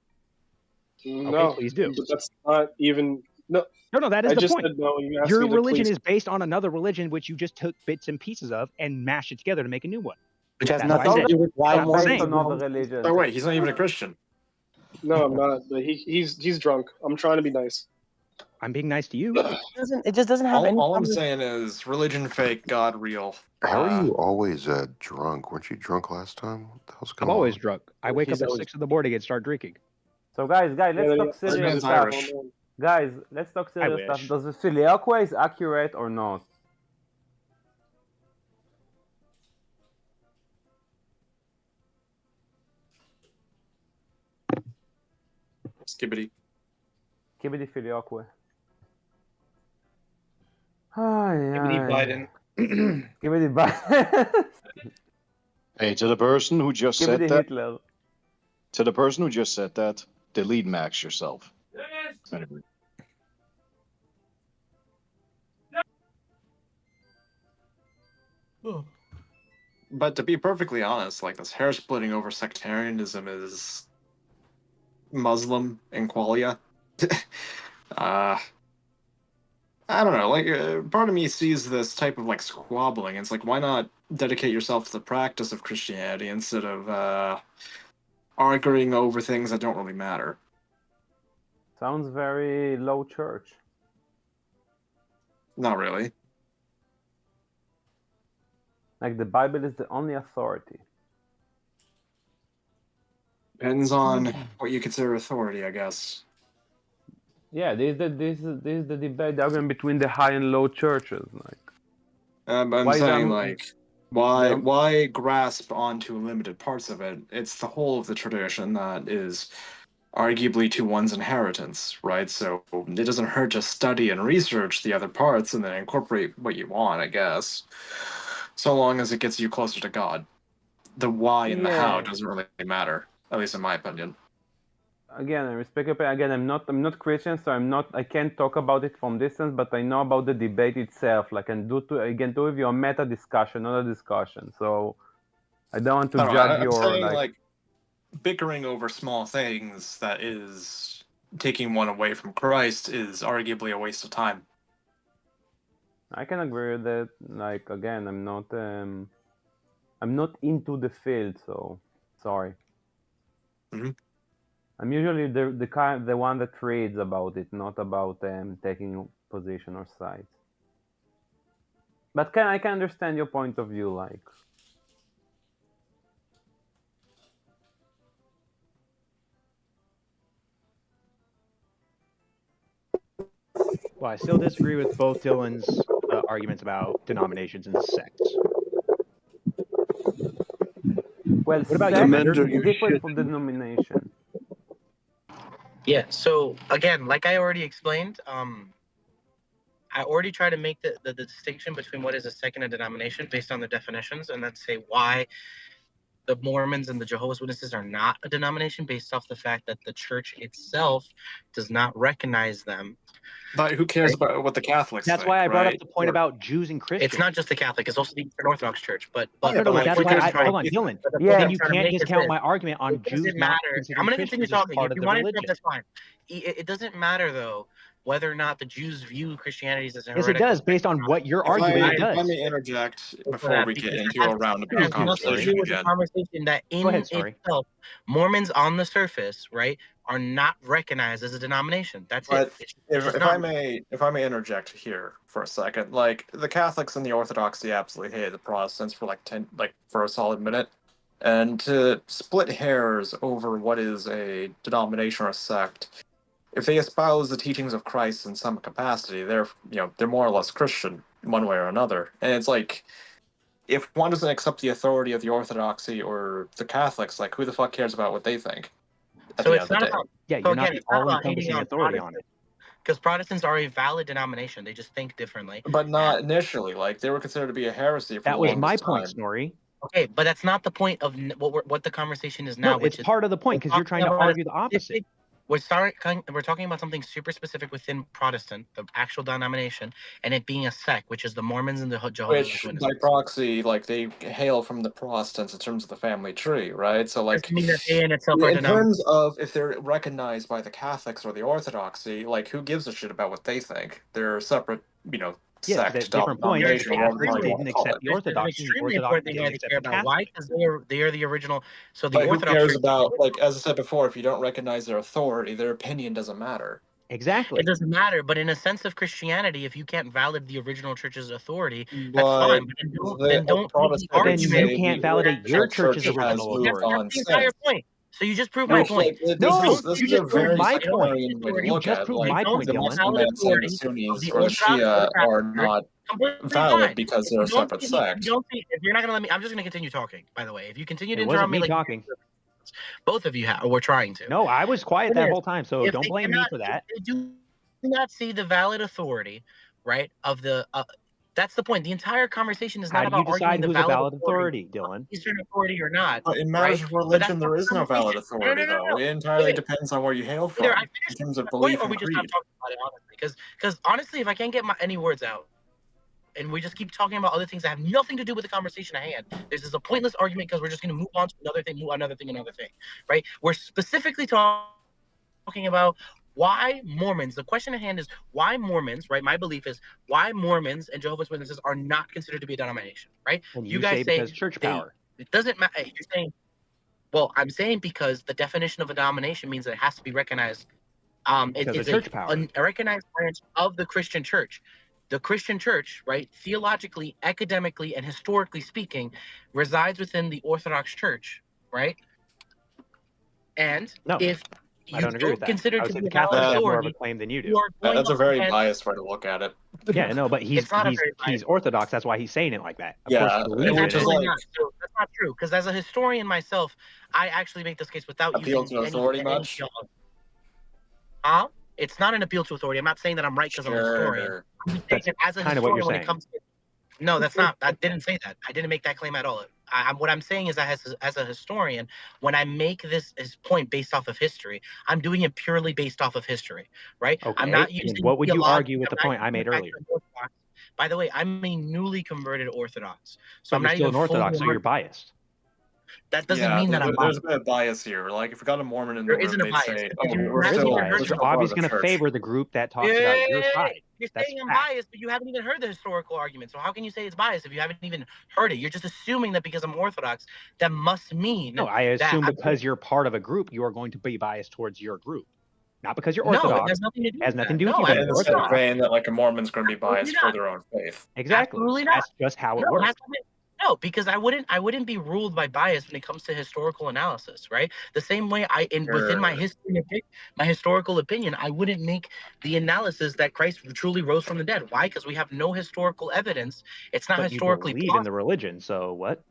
No, Okay, please do. but that's not even no. No, that is I the just point. said no. You asked Your me to religion please. is based on another religion, which you just took bits and pieces of and mashed it together to make a new one. Which has That's nothing what I to said. do with why I'm more saying. another religion. Oh wait, he's not even a Christian. No, I'm not. But he's drunk. I'm trying to be nice. I'm being nice to you. It just doesn't have any. All I'm saying is religion fake, God real. How are you always drunk? Weren't you drunk last time? What the hell's I'm going on? always drunk. I wake He's up at always- 6 in the morning and start drinking. So guys, let's Yeah, talk yeah, serious man's stuff. Irish. Guys, let's talk serious wish. stuff. Does the filioque is accurate or not? Skibbity. Kibidi filioque. Kibidi Biden. Kibidi Biden. Hey, to the person who just said Kibidi that, Hitler. to the person who just said that, delete Max yourself. Anyway. But to be perfectly honest, like this hair splitting over sectarianism is Muslim in qualia. I don't know. Like, part of me sees this type of like squabbling. It's like, why not dedicate yourself to the practice of Christianity instead of arguing over things that don't really matter? Sounds very low church. Not really. Like the Bible is the only authority. Depends on what you consider authority, I guess. Yeah, this is the debate, the argument between the high and low churches. Like, I'm Why saying, them- like, why them- why grasp onto limited parts of it? It's the whole of the tradition that is arguably to one's inheritance, right? So it doesn't hurt to study and research the other parts and then incorporate what you want, I guess. So long as it gets you closer to God. The why and the how Yeah. doesn't really matter, at least in my opinion. Again, I respect your opinion. Again, I'm not Christian, so I can't talk about it from distance, but I know about the debate itself. Like, I can do with you a meta discussion, not a discussion. So I don't want to I don't know, judge I'm your saying, like bickering over small things that is taking one away from Christ is arguably a waste of time. I can agree with that. Like, again, I'm not into the field, so sorry. I'm usually the one that reads about it, not about taking position or sides. But I can understand your point of view, like. Well, I still disagree with both Dylan's arguments about denominations and sects. Well, What about sect you? is different from denomination. Yeah, so again, like I already explained, I already tried to make the distinction between what is a sect and a denomination based on the definitions, and then say why the Mormons and the Jehovah's Witnesses are not a denomination based off the fact that the church itself does not recognize them. But who cares about what the Catholics That's think, why I brought right? up the point about Jews and Christians. It's not just the Catholic; it's also the Eastern Orthodox Church. But No, my that's point why is hold on, Dylan. Yeah. Then you I'm trying to can't make is discount this. my argument on It Jews doesn't not matter. considered I'm gonna Christians continue as talking. part If of you the want to religion. interrupt, that's fine. It doesn't matter though whether or not the Jews view Christianity as a Yes, it does, based on what you're arguing. It If I does. may interject before we get into a roundabout Nothing to conversation do with the again. conversation that in Go ahead, sorry. itself, Mormons on the surface, right, are not recognized as a denomination. That's But it. It's if just not. if I may interject here for a second, like the Catholics and the Orthodoxy absolutely hated the Protestants for for a solid minute, and to split hairs over what is a denomination or a sect, if they espouse the teachings of Christ in some capacity, they're more or less Christian in one way or another, and it's like if one doesn't accept the authority of the Orthodoxy or the Catholics, like who the fuck cares about what they think? At So the it's end of the not day. about. Yeah, So you're not again, the it's not about hating all-encompassing on authority on Protestants, because Protestants are a valid denomination. They just think differently. But not initially. Like they were considered to be a heresy for That the was longest my time. point, Snorri. Okay, but that's not the point of what the conversation is now. No, it's part of the point because you're trying to argue the opposite. We're talking about something super specific within Protestant, the actual denomination, and it being a sect, which is the Mormons and the Jehovah's Which, Witnesses. by proxy, like they hail from the Protestants in terms of the family tree, right? So, like, Doesn't mean that they in itself are in denomination. terms of if they're recognized by the Catholics or the Orthodoxy, like, who gives a shit about what they think? They're a separate, Yeah, but sect, at different points, the denomination, whatever Catholics you want didn't to call accept it. the Orthodoxy, and the Extremely Orthodox important thing didn't I accept care the about. Why? Catholics. Because they are the original. So the But who Orthodox cares Church. about, like, as I said before, if you don't recognize their authority, their opinion doesn't matter. Exactly. It doesn't matter, but in a sense of Christianity, if you can't validate the original church's authority, that's But fine. But then don't make the Then you argument. can't validate your church's original That's authority. the entire point. So you just proved my Which, point. like, No, this you is a just proved very my point. sectarian way to You look just at, proved like, my point, the Dylan. Muslim man saying the Sunnis or the Shia are not valid because they're a separate sect. If you're not gonna let me, I'm just gonna continue talking. By the way, if you continue to It wasn't interrupt me, me like talking. both of you were trying to. No, I was quiet that whole time, so If don't they blame me cannot- for that. If they do not see the valid authority, right? Of the that's the point. The entire conversation is How not do you about arguing decide the who's a valid authority, Dylan? Eastern authority or not. But in matters right? of But religion, that's there not is the no valid conversation. authority, though. It entirely depends on where you hail from, Either I in finished terms of my point, belief or and we just stop creed. talking about it honestly. Because honestly, if I can't get any words out, and we just keep talking about other things that have nothing to do with the conversation at hand, this is a pointless argument because we're just going to move on to another thing, another thing, right? We're specifically talking about why Mormons. The question at hand is why Mormons, right? My belief is why Mormons and Jehovah's Witnesses are not considered to be a denomination, right? And you you guys say because church power. It doesn't matter. You're saying, well, I'm saying because the definition of a denomination means that it has to be recognized. Because It's of church power. a recognized branch of the Christian church. The Christian church, right, theologically, academically, and historically speaking, resides within the Orthodox Church, right? And No, if I you don't agree with that. consider I would to say be the a valid Catholics have more of authority, a claim than you do. you are going That's a up very against- biased way to look at it. Yeah, no, but he's not a very he's Orthodox. That's why he's saying it like that. Of Yeah, course, he believes which in is it. Absolutely not. So that's not true. Because as a historian myself, I actually make this case without Appeal using to authority any much? It's not an appeal to authority. I'm not saying that I'm right because I'm a historian. I'm just saying that as a kind of what historian, you're when it saying. comes to no, that's not. I didn't say that. I didn't make that claim at all. What I'm saying is that as a historian, when I make this point based off of history, I'm doing it purely based off of history, right? Okay. I'm not and using. what would you theology. argue with the point I made earlier? By the way, I'm a newly converted Orthodox, so But I'm you're not still even an Orthodox, so fully you're biased. That doesn't mean that I'm there's biased. a bit of bias here. Like, if we got a Mormon in the There room, isn't a they'd bias, say, because "Oh, you we're haven't still, even we're heard still the- a part Obviously of the going to church." favor the group that talks about your side. You're That's saying I'm fact. biased, but you haven't even heard the historical argument. So how can you say it's biased if you haven't even heard it? You're just assuming that because I'm Orthodox, that must mean No, I that assume I'm- because you're part of a group, you are going to be biased towards your group. Not because you're No, it Orthodox. has nothing to do It has with nothing that. to do with No, you being In the same Orthodox. vein that, like, a Mormon's going to be biased for not. their own faith. Exactly. Absolutely not. That's just how it No, works. No, because I wouldn't be ruled by bias when it comes to historical analysis, right? The same way within my history, my historical opinion, I wouldn't make the analysis that Christ truly rose from the dead. Why? Because we have no historical evidence. It's not But historically you believe plausible. in the religion, so what?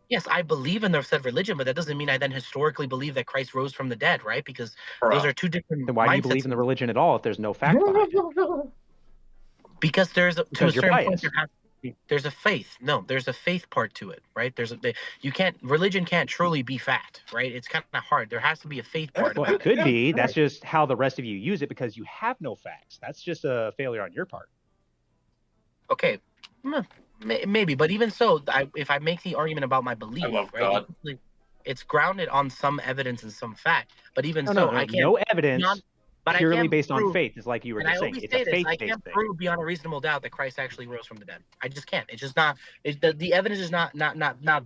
Yes, I believe in the said religion, but that doesn't mean I then historically believe that Christ rose from the dead, right? Because those are two different Then why do you mindsets. believe in the religion at all if there's no fact behind it? Because to a Because you're certain point, biased. there's a faith. No, there's a faith part to it, right? Religion can't truly be fact, right? It's kind of hard. There has to be a faith part. Well, about it could it. be. That's just how the rest of you use it because you have no facts. That's just a failure on your part. Okay, maybe, but even so, if I make the argument about my belief, love right? God. It's grounded on some evidence and some fact. But even No, I can't. no evidence. But I Purely can't based on prove- faith is like you were And just I saying. always It's say a this, I faith-based can't thing. prove beyond a reasonable doubt that Christ actually rose from the dead. I just can't. It's just not. The evidence is not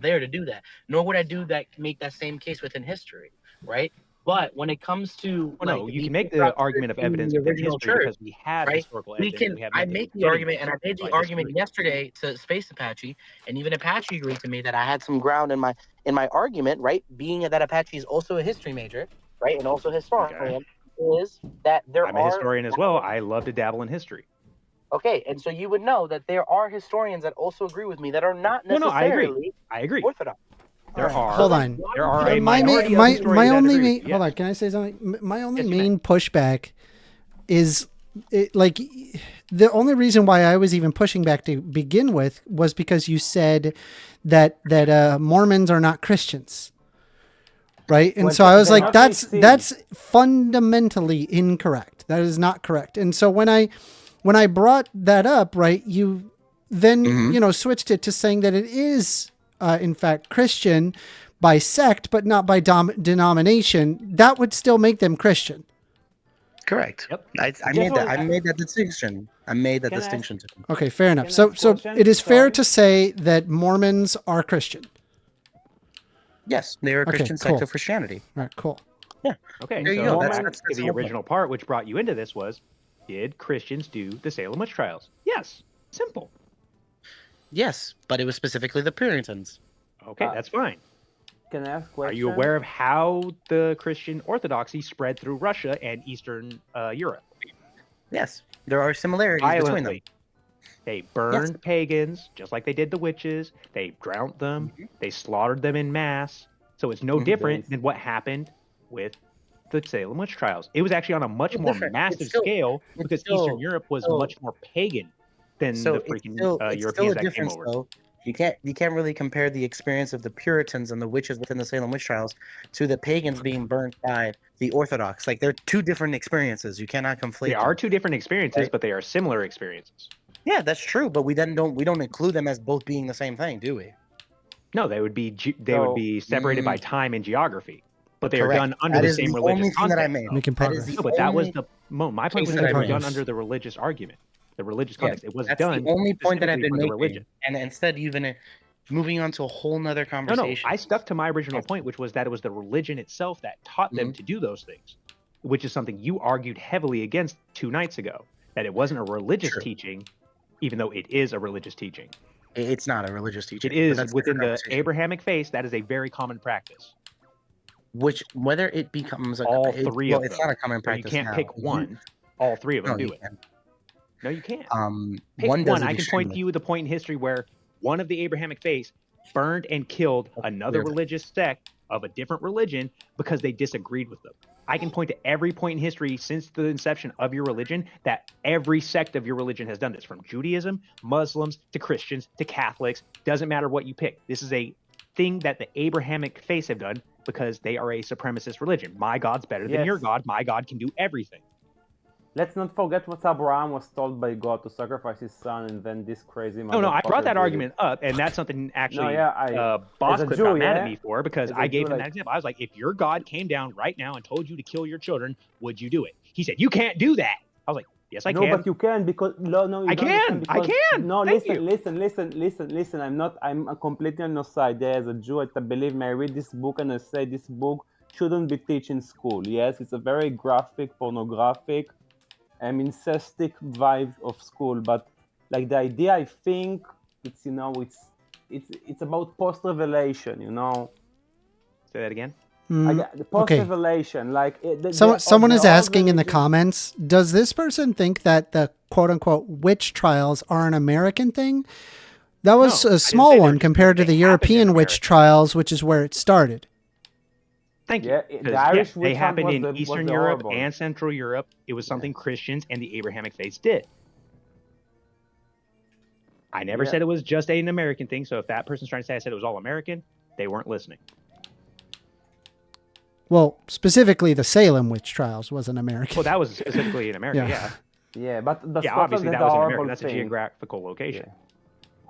there to do that. Nor would I do that. Make that same case within history, right? But when it comes to Well, no, you can make the argument of evidence within original history church, because we have right? historical We evidence. can. We have I methods make of the getting argument, it. and I made So the I argument disagree. yesterday to Space Apache, and even Apache agreed to me that I had some ground in my argument, right? Being that Apache is also a history major, right, and also historian, is that there I'm a historian as well. I love to dabble in history. Okay, and so you would know that there are historians that also agree with me that are not Well, no, I agree. necessarily I agree. Orthodox. There are. Hold on. There are a My minority main, of my historians that only agree main, with you, hold yes. on. Can I say something? My only Yes, you main pushback is like the only reason why I was even pushing back to begin with was because you said that Mormons are not Christians, right? And Well, so I was they're like, not that's fundamentally incorrect. That is not correct. And so when I brought that up, right, you then switched it to saying that it is in fact Christian by sect, but not by denomination. That would still make them Christian. Correct. Yep. I made that. I made that distinction. I made that Can I distinction. Okay, fair enough. Can I So ask so question? it is fair Sorry. to say that Mormons are Christian. Yes, they are a Okay, Christian sect cool. of Christianity. All right, cool. Yeah. Okay, There you so go. back That's to the the whole point. original part, which brought you into this was, did Christians do the Salem witch trials? Yes. Simple. Yes, but it was specifically the Puritans. Okay, that's fine. Can I ask a Are question? you aware of how the Christian orthodoxy spread through Russia and Eastern Europe? Yes, there are similarities between them. Violently. They burned pagans, just like they did the witches. They drowned them. They slaughtered them in mass. So it's no different than what happened with the Salem witch trials. It was actually on a much more massive scale because Eastern Europe was much more pagan than So the freaking it's still Europeans a that came difference, over. though. You can't really compare the experience of the Puritans and the witches within the Salem witch trials to the pagans being burnt by the Orthodox. Like they're two different experiences. You cannot conflate. They them. are two different experiences, Right. but they are similar experiences. Yeah, that's true. But we don't include them as both being the same thing, do we? No, they would be separated by time and geography, but they are Correct. done under That the is same the religious only thing that I context. made. though. Making That is progress. the No, but that was only my point case was that that I it was made. done under the religious argument, the religious Yeah, context. It was that's done the only point that I've specifically been for the making. religion. And instead, you've been moving on to a whole nother No, conversation. I stuck to my original point, which was that it was the religion itself that taught them to do those things, which is something you argued heavily against 2 nights ago, that it wasn't a religious teaching, even though it is a religious teaching. It's not a religious teaching. It but is that's a within different the conversation. Abrahamic faith. That is a very common practice. Which whether it becomes All three of it's them. not a common So you practice can't now. pick one. All three of them No, do you it. can. No, you can't. Pick One does it I can point to extremely. you with a point in history where one of the Abrahamic faiths burned and killed another weird. religious sect of a different religion because they disagreed with them. I can point to every point in history since the inception of your religion that every sect of your religion has done this, from Judaism, Muslims, to Christians, to Catholics. Doesn't matter what you pick. This is a thing that the Abrahamic faiths have done because they are a supremacist religion. My God's better than your Yes. God. My God can do everything. Let's not forget what Abraham was told by God to sacrifice his son, and then this crazy No, I brought motherfucker that did argument it. up, and that's something actually Boss as a Clip Jew, got mad yeah? at me for because As a I gave Jew, him that like- example. I was like, if your God came down right now and told you to kill your children, would you do it? He said, you can't do that. I was like, yes, I No, can. but you can because no, you I don't can. understand I because- can. No, Thank listen. I'm completely on your side. There, as a Jew, believe me, I read this book and I say this book shouldn't be taught in school. Yes, it's a very graphic, pornographic, incestic vibe of school. But like the idea, I think it's it's about post revelation. Say that again. The post revelation, like someone is asking in the comments, does this person think that the quote unquote witch trials are an American thing? That was a small one compared to the European witch trials, which is where it started. Thank you. Yeah, the Irish they witch hunt happened was in the- was Eastern the Europe horrible. and Central Europe. It was something Christians and the Abrahamic faiths did. I never Yeah. said it was just an American thing. So if that person's trying to say I said it was all American, they weren't listening. Well, specifically the Salem witch trials was an American. Well, that was specifically in America, yeah. Yeah, but the Yeah, Scotland obviously did that a was in horrible America. That's a thing. geographical location.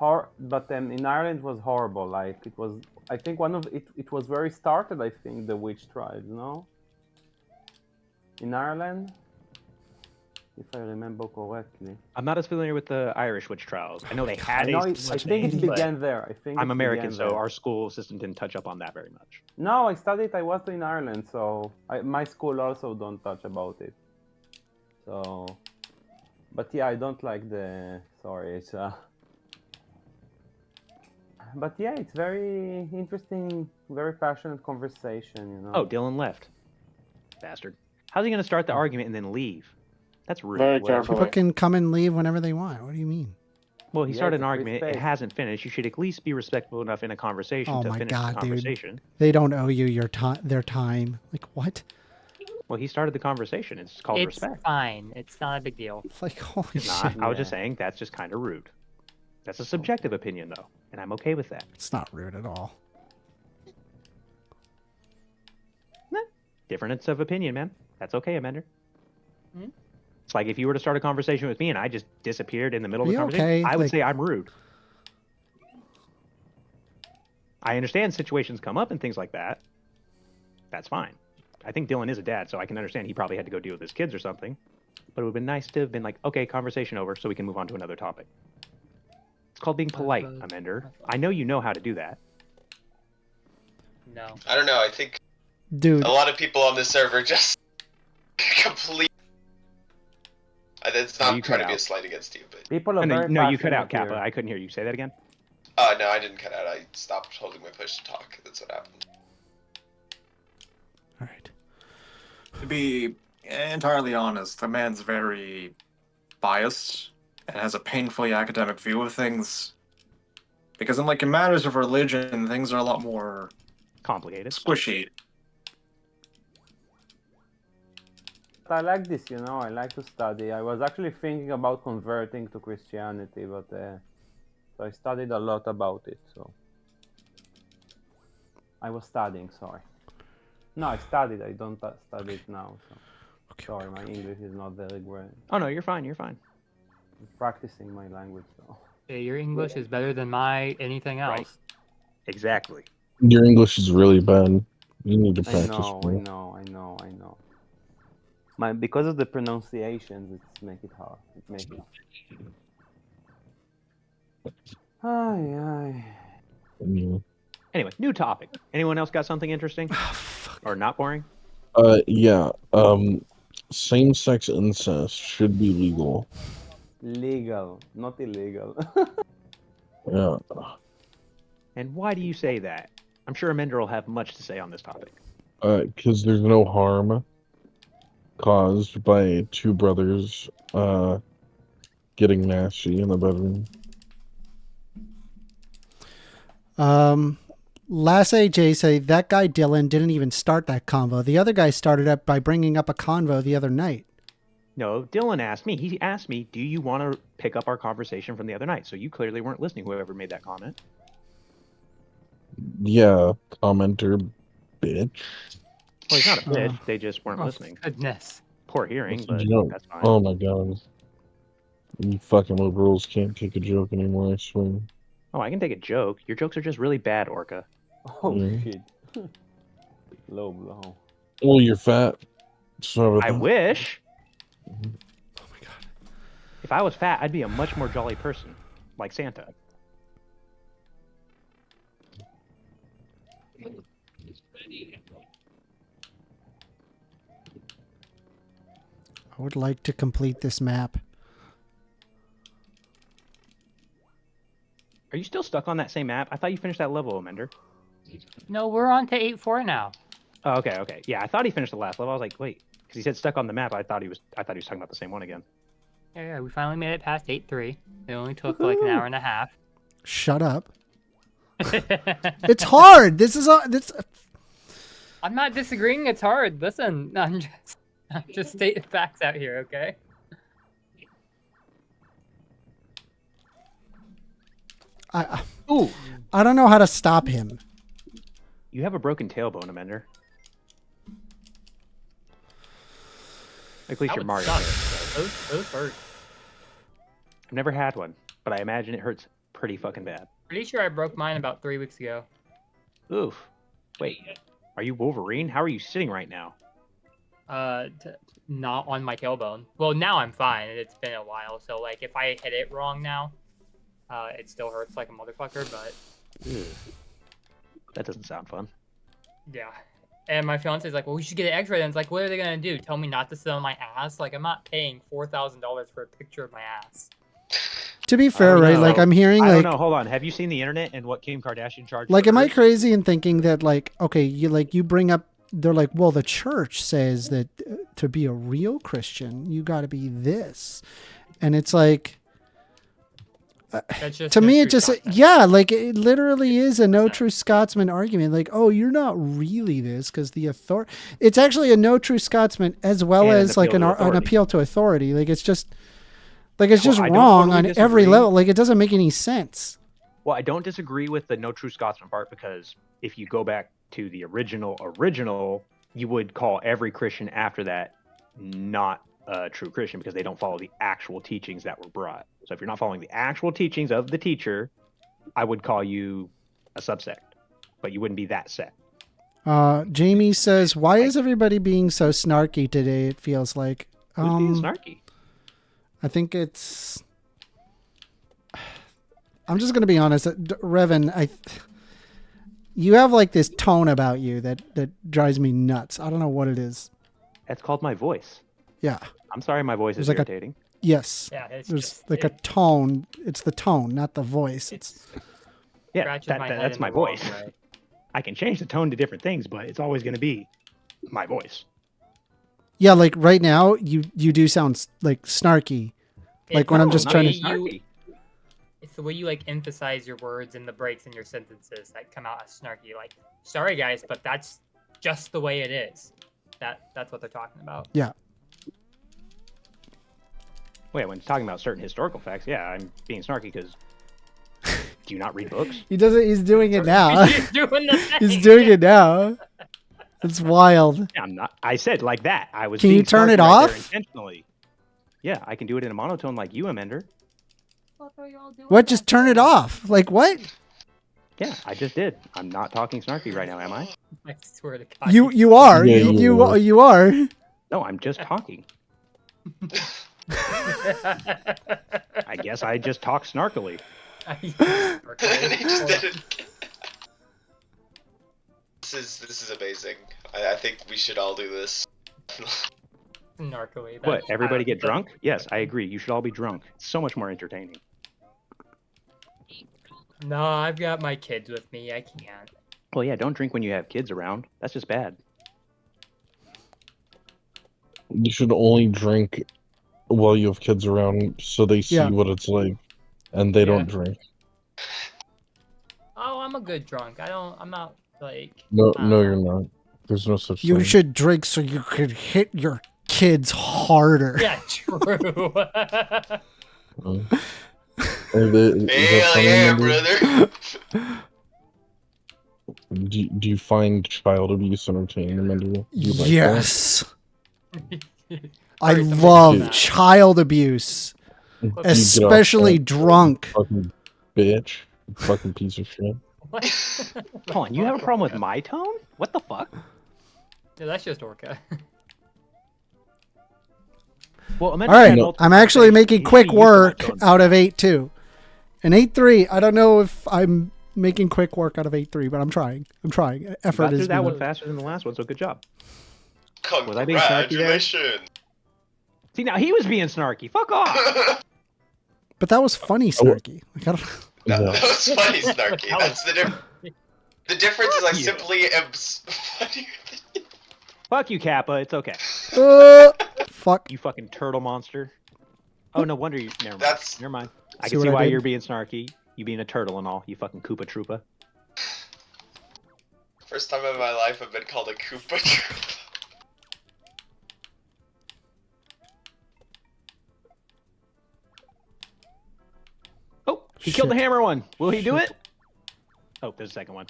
But in Ireland it was horrible. Like it was, I think it was where it started. I think the witch trials, no? In Ireland, if I remember correctly. I'm not as familiar with the Irish witch trials. I know they had I know a. I think it began there. I think I'm it American, began so there. our school system didn't touch up on that very much. No, I studied. I was in Ireland, so my school also don't touch about it. So, but yeah, I don't like the. Sorry, it's. But yeah, it's very interesting, very passionate conversation. Oh, Dylan left. Bastard. How's he going to start the argument and then leave? That's rude. Very Whatever. carefully. People can come and leave whenever they want. What do you mean? Well, he Yeah, started it's an a free argument. It space. hasn't finished. You should at least be respectful enough in a conversation Oh to my finish the god, dude. conversation. They don't owe you your time. Their time. Like what? Well, he started the conversation. It's called It's respect. fine. It's not a big deal. Like holy It's shit. not. I was just saying that's just kind of rude. That's a subjective opinion, though, and I'm okay with that. It's not rude at all. Difference of opinion, man. That's okay, Amender. Hmm? It's like if you were to start a conversation with me and I just disappeared in the middle of Are the you conversation, okay? I would Like- say I'm rude. I understand situations come up and things like that. That's fine. I think Dylan is a dad, so I can understand he probably had to go deal with his kids or something. But it would have been nice to have been like, okay, conversation over, so we can move on to another topic. It's called being polite, Amender. I know you know how to do that. No. I don't know. I think Dude. a lot of people on this server just complete. That's No, not you trying cut to be a out. slight against you, but People are No, very no, you cut out, passionate Kappa. here. I couldn't hear you. Say that again. no, I didn't cut out. I stopped holding my push to talk. That's what happened. All right. To be entirely honest, the man's very biased and has a painfully academic view of things. Because in matters of religion, things are a lot more complicated, squishy. I like this, you know. I like to study. I was actually thinking about converting to Christianity, but so I studied a lot about it. So I was studying. Sorry. No, I studied. I don't study it now. So sorry, my English is not very great. Oh no, you're fine. You're fine. I'm practicing my language, so. Yeah, your English is better than my anything else. Right. Exactly. Your English is really bad. You need to I practice know, more. I know. Because of the pronunciations, it's make it hard. It make it. Ay. Anyway, new topic. Anyone else got something interesting or not boring? Yeah. Same-sex incest should be legal. Legal, not illegal. Yeah. And why do you say that? I'm sure Amender will have much to say on this topic. Because there's no harm caused by two brothers getting nasty in the bedroom. Last AJ say that guy Dylan didn't even start that convo. The other guy started up by bringing up a convo the other night. No, Dylan asked me. He asked me, do you want to pick up our conversation from the other night? So you clearly weren't listening, whoever made that comment. Yeah, commenter, bitch. Well, he's not a bitch. They just weren't Oh, listening. Goodness. Poor hearing, What's a but joke? that's fine. Oh my god. You fucking liberals can't take a joke anymore, I swear. Oh, I can take a joke. Your jokes are just really bad, Orca. Oh Yeah. shit. Low blow. Well, you're fat. So I wish. Oh my god. If I was fat, I'd be a much more jolly person, like Santa. I would like to complete this map. Are you still stuck on that same map? I thought you finished that level, Amender. No, we're on to 8-4 now. Oh, okay. Yeah, I thought he finished the last level. I was like, wait, because he said stuck on the map. I thought he was talking about the same one again. Yeah, we finally made it past 8-3. It only took like an hour and a half. Shut up. It's hard. This is this. I'm not disagreeing. It's hard. Listen, I'm just stating facts out here, okay? I don't know how to stop him. You have a broken tailbone, Amender. At least That your would Mario. suck. Those hurt. I've never had one, but I imagine it hurts pretty fucking bad. Pretty sure I broke mine about 3 weeks ago. Oof. Wait, are you Wolverine? How are you sitting right now? Not on my tailbone. Well, now I'm fine. It's been a while, so like if I hit it wrong now, it still hurts like a motherfucker. But Ew. That doesn't sound fun. yeah. And my fiance's like, well, we should get an X-ray. And it's like, what are they gonna do? Tell me not to sit on my ass? Like, I'm not paying $4,000 for a picture of my ass. To be fair, right? Like I'm hearing I like don't know. Hold on. Have you seen the internet and what Kim Kardashian charged? like for am I hers? crazy in thinking that like okay, you bring up they're like, well, the church says that to be a real Christian, you got to be this. And it's like, to me, it just, like it literally is a no true Scotsman argument. Like, oh, you're not really this because the authority, it's actually a no true Scotsman as well as like an appeal to authority. Like, it's just wrong on every level. Like, it doesn't make any sense. Well, I don't disagree with the no true Scotsman part, because if you go back to the original, you would call every Christian after that not a true Christian because they don't follow the actual teachings that were brought. So if you're not following the actual teachings of the teacher, I would call you a subsect, but you wouldn't be that sect. Jamie says, why is everybody being so snarky today? It feels like. Who's being snarky? I think it's... I'm just going to be honest. Revan, you have like this tone about you that drives me nuts. I don't know what it is. That's called my voice. Yeah. I'm sorry my voice is like irritating. Yes. Yeah, there's like a tone. It's the tone, not the voice. Yeah, that's my voice. I can change the tone to different things, but it's always going to be my voice. Yeah, like right now, you do sound like snarky. Like when I'm just trying to... It's the way you like emphasize your words and the breaks in your sentences that come out as snarky. Like, sorry guys, but that's just the way it is. That's what they're talking about. Yeah. Wait, when talking about certain historical facts, yeah, I'm being snarky because do you not read books? He doesn't. He's doing it now. He's doing the thing. He's doing it now. It's wild. Yeah, I'm not. I said like that. I was. Can you turn it off? Intentionally. Yeah, I can do it in a monotone like you, Amender. What? Just turn it off. Like what? Yeah, I just did. I'm not talking snarky right now, am I? I swear to God. You are. Yeah, you are. No, I'm just talking. I guess I just talk snarkily. He just did it. This is amazing. I think we should all do this. Snarkily. What? Everybody get drunk? Yes, I agree. You should all be drunk. It's so much more entertaining. No, I've got my kids with me. I can't. Well, yeah, don't drink when you have kids around. That's just bad. You should only drink while you have kids around so they see what it's like, and they don't drink. Oh, I'm a good drunk. I'm not like... No, you're not. There's no such thing. You should drink so you could hit your kids harder. Yeah, true. Hell yeah, brother. Do you find child abuse entertaining, Amanda? Yes. I love child abuse, especially drunk. Fucking bitch. Fucking piece of shit. What? Hold on, you have a problem with my tone? What the fuck? Yeah, that's just Orca. Well, all right, I'm actually making quick work out of 8-2. And 8-3, I don't know if I'm making quick work out of 8-3, but I'm trying. Effort is that one faster than the last one, so good job. Congratulations. See, now he was being snarky. Fuck off. But that was funny snarky. Like, I don't... That was funny snarky. That's the difference. The difference is I simply am funnier than you. Fuck you, Kappa. It's okay. Fuck. You fucking turtle monster. Oh, no wonder you... Never mind. Never mind. I See can see what I why did? you're being snarky. You being a turtle and all. You fucking Koopa Troopa. First time in my life I've been called a Koopa Troopa. Oh, he killed the hammer one. Will he do it? Oh, there's a second one.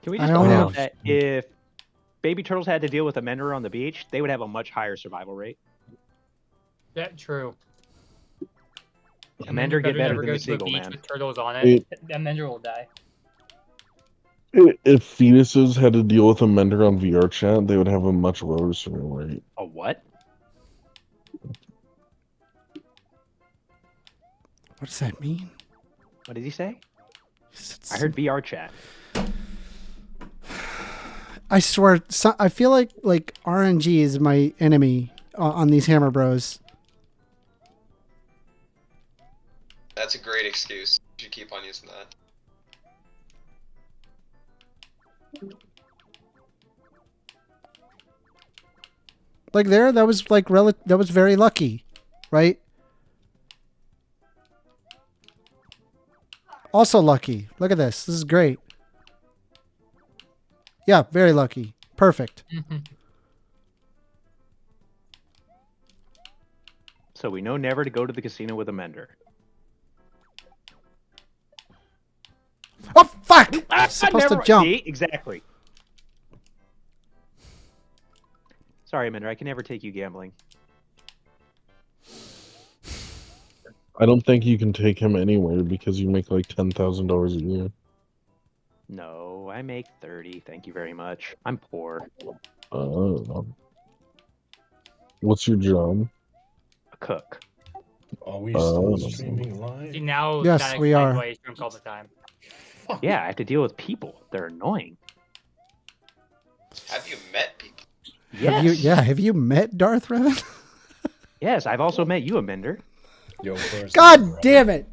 Can we just point out that if baby turtles had to deal with a Menderer on the beach, they would have a much higher survival rate? Yeah, true. A Mender get better never than go the to seagull, beach man. with turtles on it. A Mender will die. If fetuses had to deal with a Mender on VR chat, they would have a much lower survival rate. A what? What does that mean? What did he say? I heard VR chat. I swear, I feel like RNG is my enemy on these Hammer Bros. That's a great excuse. You should keep on using that. Like there, that was like that was very lucky, right? Also lucky. Look at this. This is great. Yeah, very lucky. Perfect. So we know never to go to the casino with a mender. Oh fuck! I'm supposed to jump. See? Exactly. Sorry, Mender. I can never take you gambling. I don't think you can take him anywhere because you make like $10,000 a year. No, I make 30. Thank you very much. I'm poor. What's your job? A cook. Are we still streaming live? See, now Yes, that we explains are. why he's drunk all the time. Yeah, I have to deal with people. They're annoying. Have you met people? Yes. Have you met Darth Revan? Yes, I've also met you, Amender. Yo, first God damn it!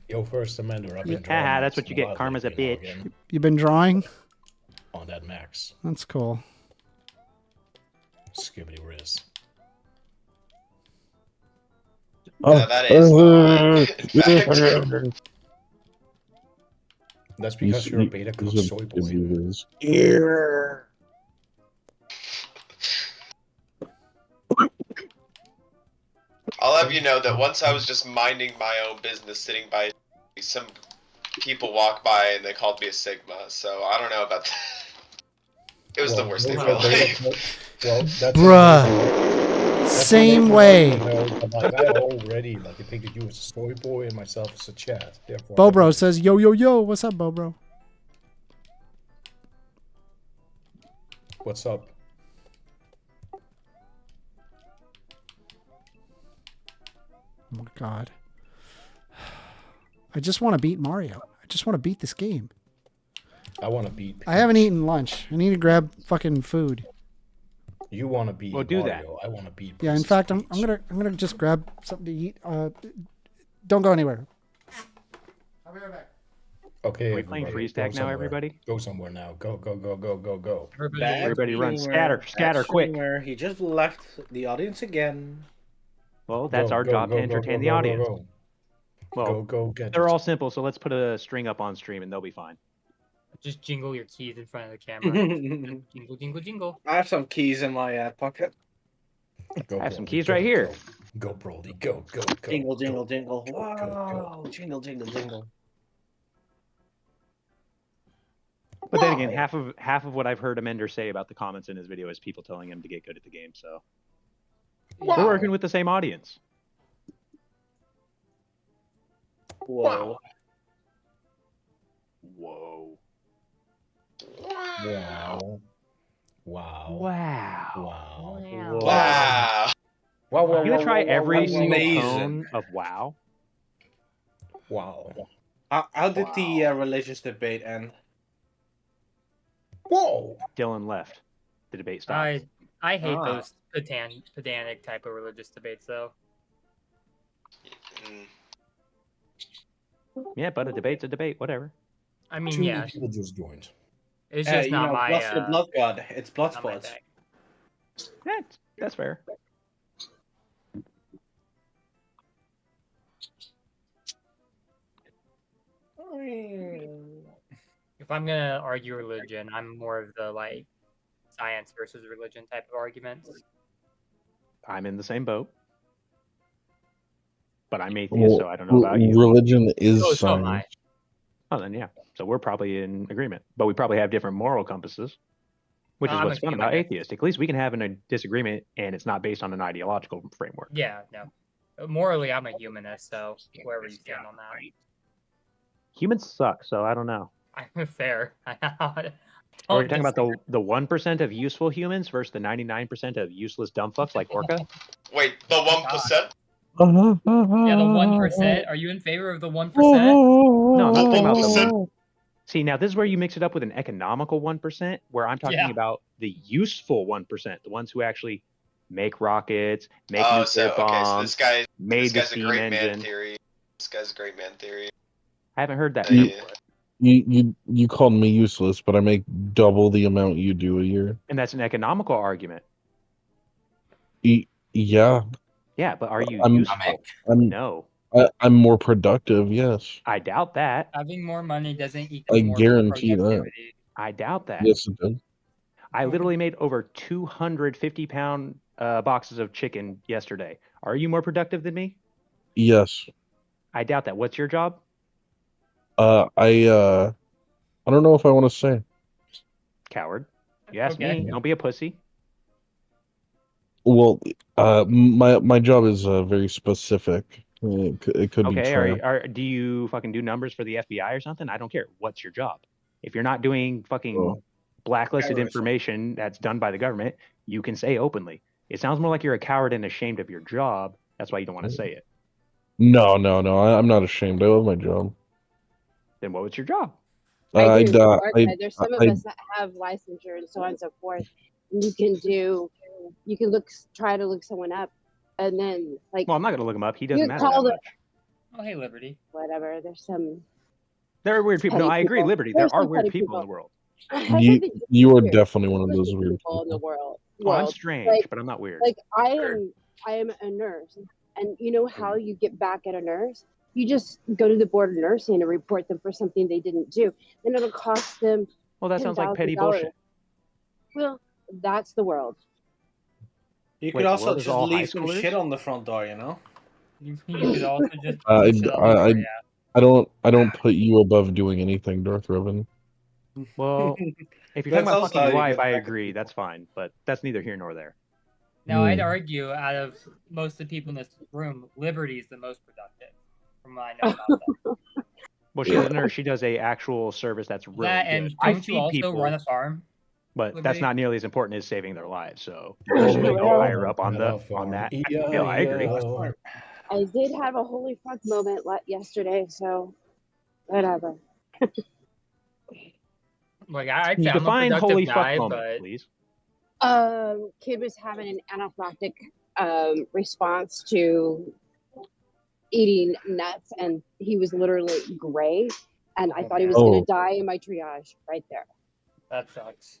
Yo, first Amender, I've been Haha, that's what you get. Karma's a bitch. You've been drawing? on that max. That's cool. Skibbity Riz. No, that is That's because you're a beta cook soy boy. I'll have you know that once I was just minding my own business, sitting by some people walk by and they called me a Sigma, so I don't know about that. It was the worst day of my life. Well, that's Bruh. Same way. Like, I already depicted you as a soy boy and myself as a chat. Therefore, Bobro says, yo, yo, yo. What's up, Bobro? What's up? Oh my god. I just want to beat Mario. I just want to beat this game. I want to beat. I haven't eaten lunch. I need to grab fucking food. You want to beat do Mario. I want to beat. Yeah, in fact, I'm gonna just grab something to eat. Don't go anywhere. I'll be right back. Okay. Are we playing freeze tag now, everybody? Go somewhere now. Go, go, go, go, go, go. Everybody run. Scatter, quick. He just left the audience again. Well, that's our job to entertain the audience. Well, go get they're all simple, so let's put a string up on stream and they'll be fine. Just jingle your keys in front of the camera. Jingle, jingle, jingle. I have some keys in my pocket. Go, I have some keys right here. Go, Brody. Go, go, go. Jingle, jingle, jingle. Wow. Jingle, jingle, jingle. But then again, half of what I've heard Amender say about the comments in his video is people telling him to get good at the game. So we're working with the same audience. Whoa. Whoa. Wow. Wow. Wow. Wow. Wow. Wow. You gonna try every single Amazing. tone of wow? Wow. How did the religious debate end? Whoa. Dylan left. The debate stopped. I hate those pedantic type of religious debates, though. Yeah, but a debate's a debate. Whatever. I mean, Too yeah. many people just joined. It's just not my. Blood for the blood god. It's blood not my spots. thing. Yeah, that's fair. If I'm gonna argue religion, I'm more of the like science versus religion type of arguments. I'm in the same boat. But I'm atheist, so I don't know about you. Religion is So am I. science. Oh, then yeah. So we're probably in agreement. But we probably have different moral compasses, which is I'm what's a fun about humanist. atheistic. At least we can have a disagreement, and it's not based on an ideological framework. Yeah, no. Morally, I'm a humanist, so wherever you stand on that. Humans suck, so I don't know. I'm fair. Are we talking about the 1% of useful humans versus the 99% of useless dumb fucks like Orca? Wait, the 1%? Yeah, the 1%. Are you in favor of the 1%? No, I'm not talking about the. See, now this is where you mix it up with an economical 1%, where I'm talking about the useful 1%, the ones who actually make rockets, make nuclear bombs, made the this guy's a steam great man engine. theory. This guy's a great man theory. I haven't heard that. You you called me useless, but I make double the amount you do a year. And that's an economical argument. Yeah. Yeah, but are you I'm, useful? No. I'm more productive. Yes. I doubt that. Having more money doesn't equal I more guarantee that. productivity. I doubt that. Yes, it does. I literally made over 250-pound boxes of chicken yesterday. Are you more productive than me? Yes. I doubt that. What's your job? I don't know if I want to say. Coward. You asked Okay. me. Don't be a pussy. Well, my job is very specific. It could be Okay. trash. Do you fucking do numbers for the FBI or something? I don't care. What's your job? If you're not doing fucking blacklisted Terrorism. information that's done by the government, you can say openly. It sounds more like you're a coward and ashamed of your job. That's why you don't want to say it. No. I'm not ashamed. I love my job. Then what was your job? I agree with Mark that there's some of us that have licensure and so on and so forth. And you can try to look someone up, and then like. Well, I'm not gonna look him up. He doesn't matter call that the, much. Oh, hey, Liberty. Whatever. There's some. There are weird people. No, petty I agree, people. Liberty. There's There are some weird petty people in the world. You are definitely one of those weird People in the people. world. I'm strange, Like- but I'm not weird. Like I am a nurse, and you know how you get back at a nurse? You just go to the board of nursing and report them for something they didn't do, and it'll cost them. Well, that sounds like petty $10,000. bullshit. Well, that's the world. You Wait, could the also world is just all high leave some schoolers? shit on the front door, you know? You could also just. I push it on the door, yeah. I don't put you above doing anything, Darth Revan. Well, if you're talking That's about also fucking how your you wife, get I back at agree. That's fine, but that's neither here nor there. Now, I'd argue out of most of the people in this room, Liberty is the most productive, from what I know about them. Well, she's a nurse. She does a actual service that's really That good. and I don't you feed also people, run a farm? but that's Liberty? not nearly as important as saving their lives. So nurses may go higher up on that. Yeah, I agree. I did have a holy fuck moment yesterday, so whatever. Like I'd Can say you I'm a define productive holy guy, fuck moment, but please? Kid was having an anaphylactic response to eating nuts, and he was literally gray, and I thought he was gonna die in my triage right there. that sucks.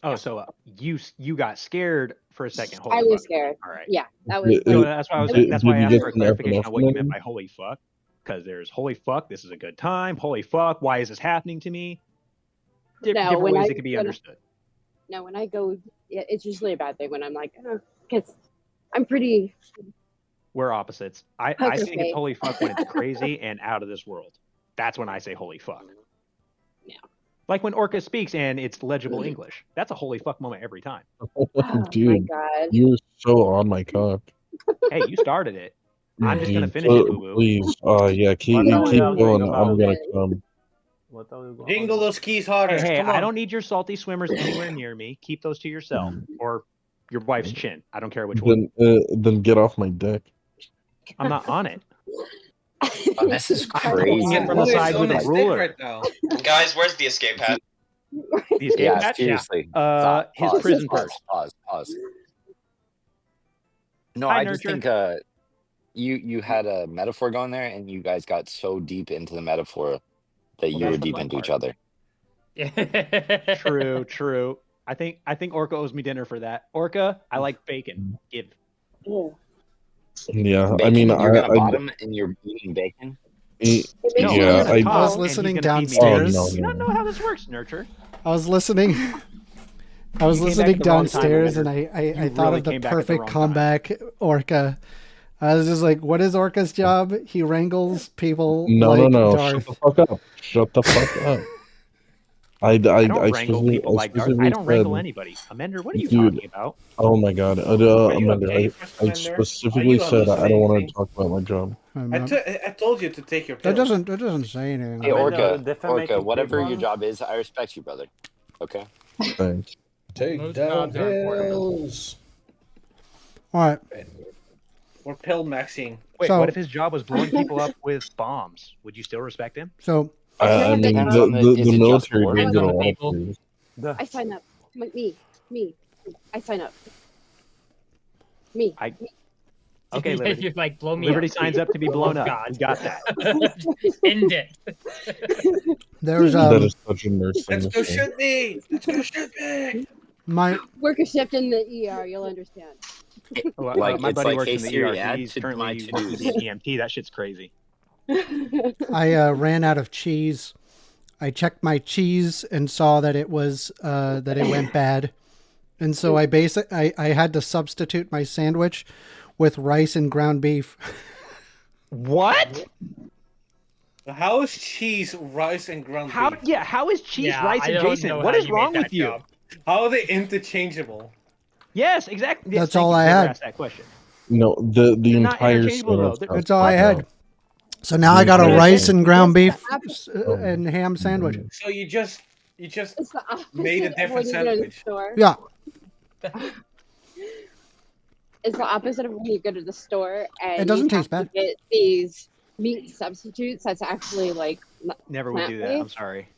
Oh, so you got scared for a second. Holy I was fuck. scared. All right. Yeah, that was. So that's why I was. Did- That's why I did you asked get for a some clarification on what you meant epinephrine? by holy fuck. Because there's holy fuck, this is a good time. Holy fuck, why is this happening to me? Different when ways I- it could be when I- understood. No, when I go, it's usually a bad thing when I'm like, because I'm pretty. We're opposites. I Poker think it's face. holy fuck when it's crazy and out of this world. That's when I say holy fuck. Yeah. Like when Orca speaks and it's legible English. That's a holy fuck moment every time. Dude, God. you're so on my cock. Hey, you started it. I'm just gonna Dude, finish it, boo boo. please. Yeah, keep What are we keep arguing going. about? I'm gonna come. What are you going Jingle those keys harder. Hey, Come I on. don't need your salty swimmers anywhere near me. Keep those to yourself or your wife's chin. I don't care which one. Then get off my dick. I'm not on it. Oh, this is I'm crazy. poking it from the Oh, it's side on with a his stick ruler. right now. Guys, where's the escape hatch? The escape Yeah, hatch? seriously. His Pause, prison pause, purse. pause. No, Hi, I just Nurture. think you had a metaphor going there, and you guys got so deep into the metaphor that you that's were the deep fun into each part. other. True. I think Orca owes me dinner for that. Orca, I like bacon. Give. Yeah, I Bacon? mean, You're gonna I bottom and you're eating bacon? No, yeah, he's gonna I top, was and he's listening gonna feed me downstairs. bacon. Oh, no, You don't know how this works, Nurture. I was listening. I was You came back listening at the wrong time, downstairs, and Amanda. I You thought really of the came back at the perfect wrong time. comeback, Orca. I was just like, what is Orca's job? He wrangles people No, like no. Darth. Shut the fuck up. Shut the fuck up. I don't I wrangle specifically, people like Darth. I specifically don't wrangle said, anybody. Amender, what are you dude. talking about? Oh my god, Are you Amanda, okay, I First Commander? Are specifically you said I don't want hallucinating? to talk about my job. I told you to take your That pills. doesn't say anything. Hey, Amanda, Orca, defamation whatever your people. job is, I respect you, brother. Okay? Thanks. Take Most down jobs are important. pills. All right. We're pill maxing. Wait, So- what if his job was blowing people up with bombs? Would you still respect him? So I mean, Depends the on the- is it just military war? did Depends get a on the lot of people. things. I sign up. Me. I sign up. Me. Okay, Okay, Liberty. You're like, blow me Liberty up, signs please. up to be For the blown love up. of We got that. End it. There's That is such a nurse thing Let's to go say. shoot me! Let's go shoot me! my Work a shift in the ER, you'll understand. Like, my it's buddy like, works hey in the Siri, ER. add He's to my currently working to be to-dos. an EMT. That shit's crazy. I ran out of cheese. I checked my cheese and saw that it was that it went bad, and so I had to substitute my sandwich with rice and ground beef. What? How is cheese, rice, and ground How? beef? Yeah. How is cheese, Yeah, rice, I don't adjacent? know What how is you made wrong that with you? jump. How are they interchangeable? Yes, exactly. Yes, That's thank all you. I Whoever had. asked that question. No, the They're not entire interchangeable, though. sandwich. That's all I had. So now I got a rice and ground beef and ham sandwich. So you just It's the opposite made a of different when you go to the sandwich. store. Yeah. It's the opposite of when you go to the store and It doesn't you taste have bad. to get these meat substitutes that's actually like Never would do that. I'm plant-based. sorry.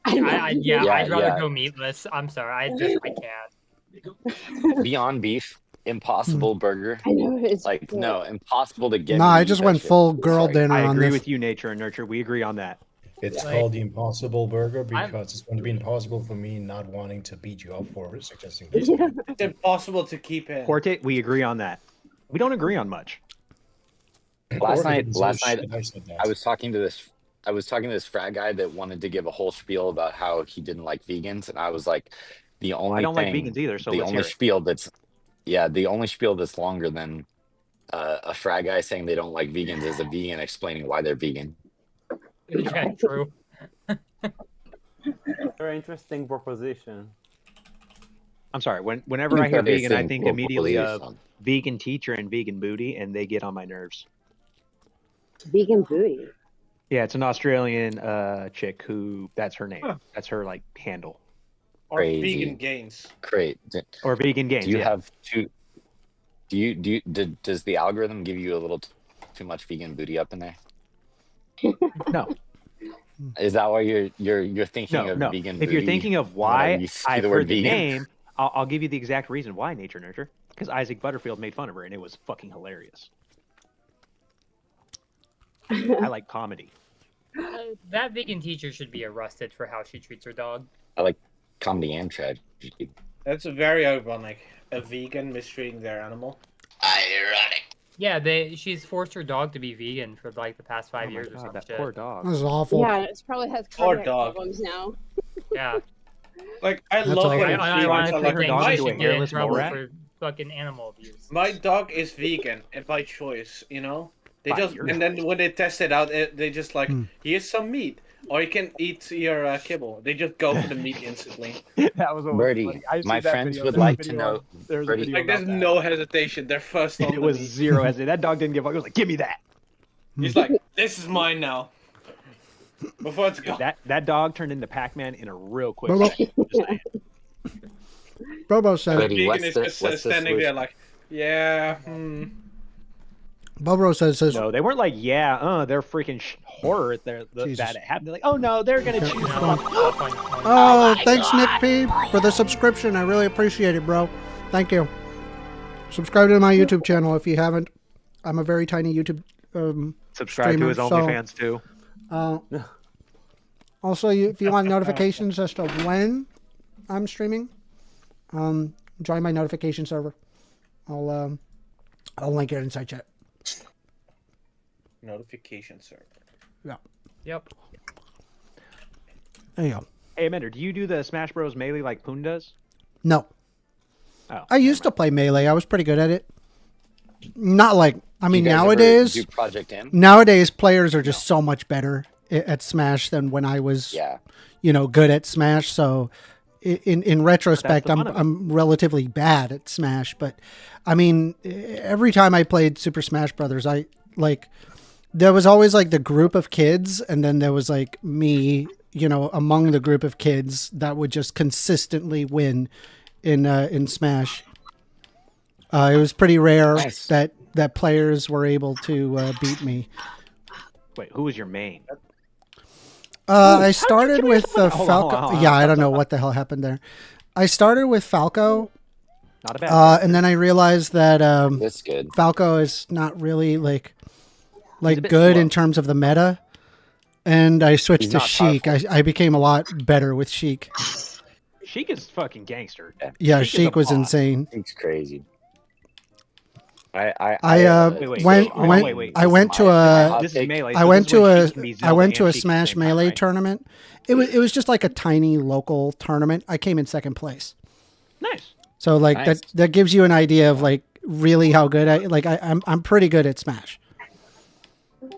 Yeah, Yeah, I'd rather yeah. go meatless. I'm sorry, I can't. Beyond Beef, Impossible Burger. I know it's Like, no, impossible to get. No, me to I eat just that went shit. full girl Sorry. dinner I on agree this. with you, Nature and Nurture. We agree on that. It's Like- called the Impossible Burger because it's going to be impossible for me not wanting to beat you up for suggesting this. It's impossible to keep in. Portate, we agree on that. We don't agree on much. Last Or night, didn't say shit, I said that. I was talking to this frat guy that wanted to give a whole spiel about how he didn't like vegans, and I was like, the only I don't like thing, vegans either, so the let's only hear it. spiel that's, the only spiel that's longer than a frat guy saying they don't like vegans is a vegan explaining why they're vegan. Yeah, true. Very interesting proposition. I'm sorry. Whenever I hear vegan, I think Interesting immediately of proposition. vegan teacher and vegan booty, and they get on my nerves. Vegan booty. Yeah, it's an Australian chick who that's her name. That's her like handle. Or Crazy. vegan gains. Great. Or vegan gains. Do you yeah. have two? Does the algorithm give you a little too much vegan booty up in there? No. Is that why you're thinking No, of no. vegan? If you're booty thinking of whenever why you see I've the word heard the vegan? name, I'll give you the exact reason why Nature Nurture. Because Isaac Butterfield made fun of her, and it was fucking hilarious. I like comedy. That vegan teacher should be arrested for how she treats her dog. I like comedy and tragedy. That's very ironic. A vegan mistreating their animal. Ironic. Yeah, she's forced her dog to be vegan for like the past 5 years or God, some that shit. poor dog. This is awful. Yeah, it probably has Poor cardiac dog. problems now. Yeah. Like I That's love awful. when I vegans ironically are like, her think dog she into a should get in hairless trouble mole rat? for fucking animal abuse. my dog is vegan and by choice, you know. They By just your and then when they test it out, they just like Hmm. here's some meat, or you can eat your kibble. They just go for the meat instantly. That was always Birdie, funny. I've my seen that friends video. would There's a like to video know. on- There's a Birdie, video Like there's about that. no hesitation. They're first on It the was meat. zero hesitation. That dog didn't give up. He was like, "Give me that." He's like, this is mine now. Before it's gone. That dog turned into Pac-Man in a real quick Bobo. second. Just saying. Bobo The said. Birdie, vegan what's is the- just what's the standing there solution? like, yeah. Bobo says. No, they weren't like, yeah, they're freaking horror Jesus. that it happened. They're like, oh no, they're gonna choose. Oh, thanks, Nick P, for the subscription. I really appreciate it, bro. Thank you. Subscribe to my YouTube channel if you haven't. I'm a very tiny YouTube Subscribe streamer, to his OnlyFans too. Also, if you want notifications as to when I'm streaming, join my notification server. I'll link it inside chat. Notification server. Yeah. Yep. There you go. Hey, Amanda, do you do the Smash Bros melee like Poon does? No. Oh, I used to play Melee. I was pretty good at it. Not like, I mean, you guys ever nowadays, do Project M? nowadays players are just so much better at Smash than when I was, good at Smash. So in retrospect, the fun of it. I'm relatively bad at Smash. But I mean, every time I played Super Smash Brothers, there was always like the group of kids, and then there was like me, among the group of kids that would just consistently win in Smash. It was pretty rare that players were able to beat me. Wait, who was your main? I started with Hold on, Falco. hold on. Yeah, I don't know what the hell happened there. I started with Falco, Not a bad. And then I realized that That's good. Falco is not really like bit good slow. in terms of the meta, and I switched He's to not Sheik. I became a lot better with Sheik. Sheik is fucking gangster. Yeah, is a Sheik was boss. insane. It's crazy. I Wait, went hold on, wait. I went to a This is melee. I so went this is to when a Sheik can be I Zelda went to and a Sheik at the Smash same time, Melee right? tournament. It was just like a tiny local tournament. I came in second place. Nice. So like Nice. that gives you an idea of like really how good I'm pretty good at Smash.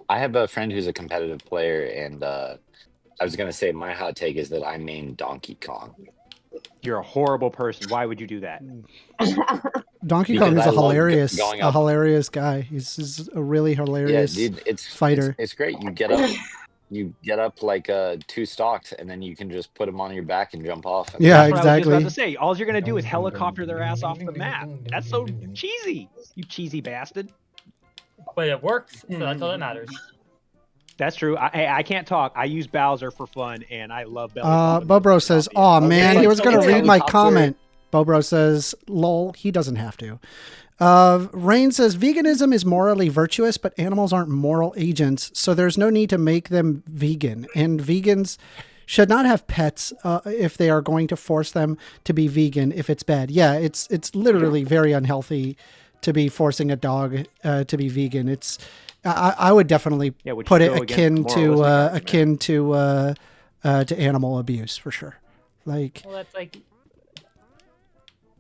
I have a friend who's a competitive player, and I was gonna say my hot take is that I main Donkey Kong. You're a horrible person. Why would you do that? Donkey Because Kong is I a love hilarious going up. guy. He's a really Yeah, hilarious dude, fighter. it's great. You get up like 2 stalks, and then you can just put them on your back and jump off. And Yeah, That's what I was just about exactly. to say. All you're gonna do is helicopter their ass off the map. That's so cheesy. You cheesy bastard. But it works, so that's all that matters. That's true. I can't talk. I use Bowser for fun, and I love belly flopping. Bobro says, "Oh man, he was gonna It's read my helicopter. comment." Bobro says, "Lol, he doesn't have to." Rain says, "Veganism is morally virtuous, but animals aren't moral agents, so there's no need to make them vegan. And vegans should not have pets if they are going to force them to be vegan if it's bad. Yeah, it's literally very unhealthy to be forcing a dog to be vegan. It's I would definitely which put it go against akin to animal abuse for sure. Like, Well, that's like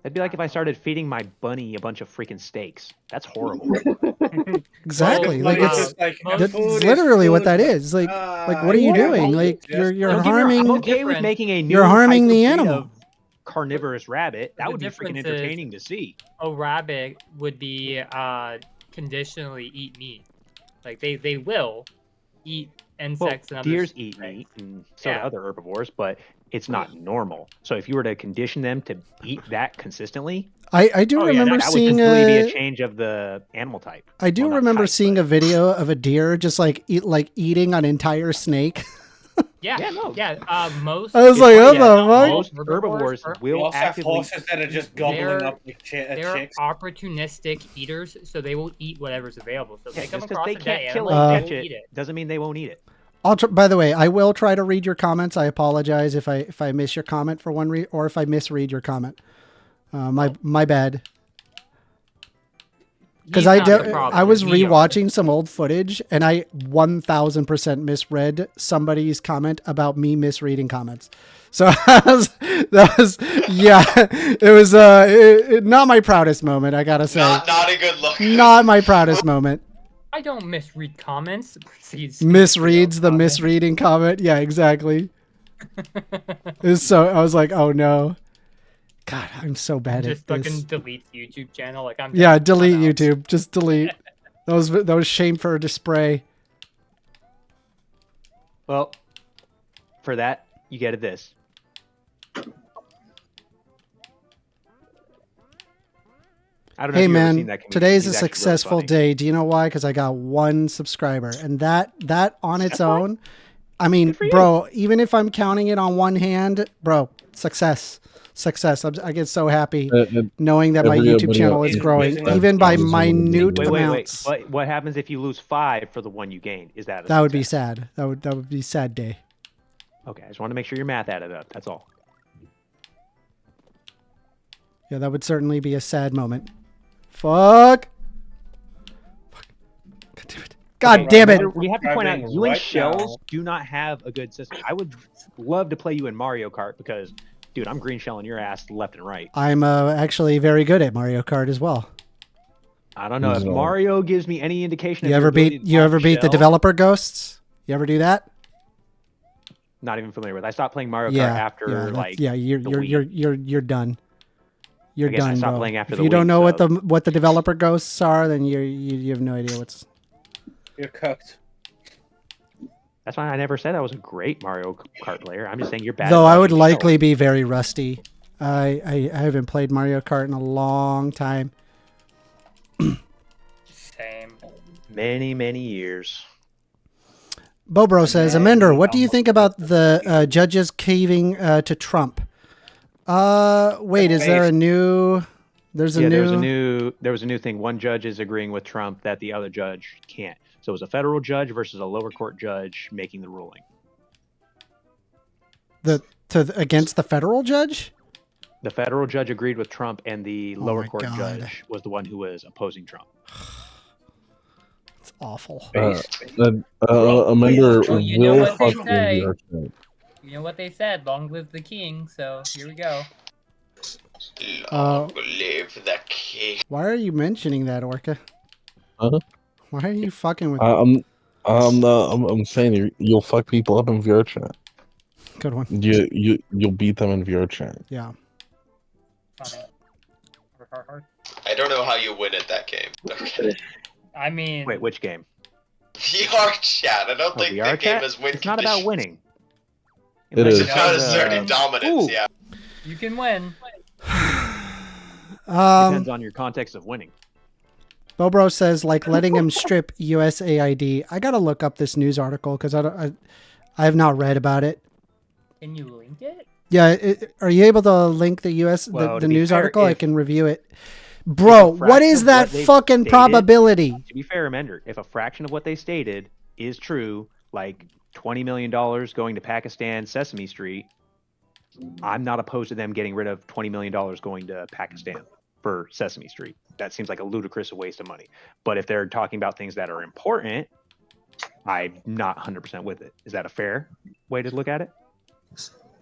That'd be like if I started feeding my bunny a bunch of freaking steaks. That's horrible. exactly. Well, Like it's it's just like, that's food is literally what food, that but, is. Like what are you doing? Like you're Don't get me wrong, harming. I'm okay with making a new You're harming type of the breed animal. of carnivorous rabbit. That The would be freaking difference is- entertaining to see. a rabbit would be conditionally eat meat. Like they will eat insects and other Deers eat meat, and so do Yeah. other herbivores, but it's not normal. So if you were to condition them to eat that consistently, I do remember that would seeing completely be a a change of the animal type. I do remember seeing a video of a deer just eating an entire snake. Most. I was like, what the fuck? Most herbivores You will also have actively. horses that are just gobbling They're- up like They're chicks. opportunistic eaters, so they will eat whatever's available. So if they come Just because across they a dead can't kill animal, it they and will catch eat it it. doesn't mean they won't eat it. By the way, I will try to read your comments. I apologize if I miss your comment for one or if I misread your comment. My bad. Because He's not the problem, I was we are. rewatching some old footage and I 1000% misread somebody's comment about me misreading comments. So that was yeah, it was not my proudest moment, I gotta say. Not a good look. Not my proudest moment. I don't misread comments. Proceeds. Misreads the misreading comment. Yeah, exactly. It was so I was like, oh no. God, I'm so bad Just at this. fucking delete the YouTube channel. Like I'm. Yeah, done. delete I'm out. YouTube. Just delete. That was shame for a spray. Well, for that, you get this. I don't know Hey if you've ever seen man, that comedian. today's a He's actually really successful funny. day. Do you know why? Because I got 1 subscriber, and that on its own, I mean, bro, even if I'm counting it on one hand, bro, success. I get so happy knowing that my YouTube channel is growing, even by minute Wait. amounts. But what happens if you lose 5 for the one you gain? Is that a That would be success? sad. That would be sad day. Okay, I just want to make sure your math added up. That's all. Yeah, that would certainly be a sad moment. Fuck. God damn it. We have to point out, Driving you and right Shells now. do not have a good system. I would love to play you in Mario Kart because, dude, I'm green shelling your ass left and right. I'm actually very good at Mario Kart as well. I don't know if Mario gives me any indication. You of your ever ability beat to you top ever beat the Shell. developer ghosts? You ever do that? Not even familiar with. I stopped playing Mario Kart Yeah, after that's- like you're the Wii. you're done. You're I guess I done, stopped bro. playing after If the you don't Wii, know so- what the developer ghosts are, then you have no idea what's. You're cooked. That's why I never said I was a great Mario Kart player. I'm just saying you're bad. Though at I would dodging likely be very rusty. I haven't played Mario Kart in a long time. Same. many years. Bobro says, Amender, what do you think about the judges caving to Trump? Wait, is there a new There's there was a new thing. One judge is agreeing with Trump that the other judge can't. So it was a federal judge versus a lower court judge making the ruling. Against the federal judge? The federal judge agreed with Trump, and the lower court God. judge was the one who was opposing Trump. It's awful. Well, you know what they say. You know what they said. Long live the king. So here we go. Long live the king. Why are you mentioning that, Orca? Huh? Why are you fucking with I'm saying you'll fuck people up in VR chat. Good one. You'll beat them in VR chat. Yeah. I don't know how you win at that game. Okay. I mean, wait, which game? VR chat. I don't think VR the game chat? is win. It's not about winning. It is. It's about asserting dominance. Ooh. Yeah. You can win. Depends on your context of winning. Bobro says, like letting him strip USAID. I gotta look up this news article because I have not read about it. Can you link it? Yeah, are you able to link the the news fair, article? I if- can review it. Bro, what is that they've fucking stated- probability? To be fair, Amender, if a fraction of what they stated is true, like $20 million going to Pakistan, Sesame Street, I'm not opposed to them getting rid of $20 million going to Pakistan for Sesame Street. That seems like a ludicrous waste of money. But if they're talking about things that are important, I'm not 100% with it. Is that a fair way to look at it?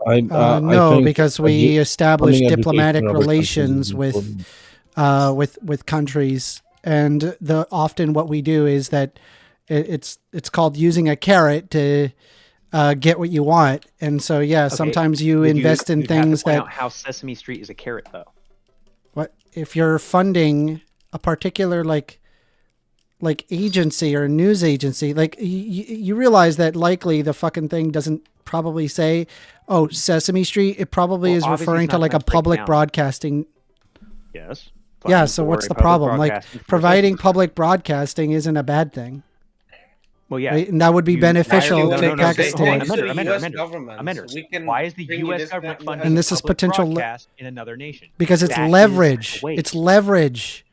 No, because we established funding diplomatic education in other countries relations is with countries, and often what we do is that it's called using a carrot to get what you want, and so yeah, Okay, sometimes you would invest in you'd have to things point that out how Sesame Street is a carrot, though. what if you're funding a particular like agency or a news agency, like you realize that likely the fucking thing doesn't probably say, oh, Sesame Street. It probably is obviously referring it's to not like a gonna break public down. broadcasting. Yes. Yeah. Funding So for what's a the public problem? Like broadcasting for providing Sesame public broadcasting isn't a bad thing. Well, yeah, Right? And that would be beneficial to Pakistan. Why is the U.S. government funding And this is public potential broadcast in another nation? Because it's That is leverage. a waste. It's leverage.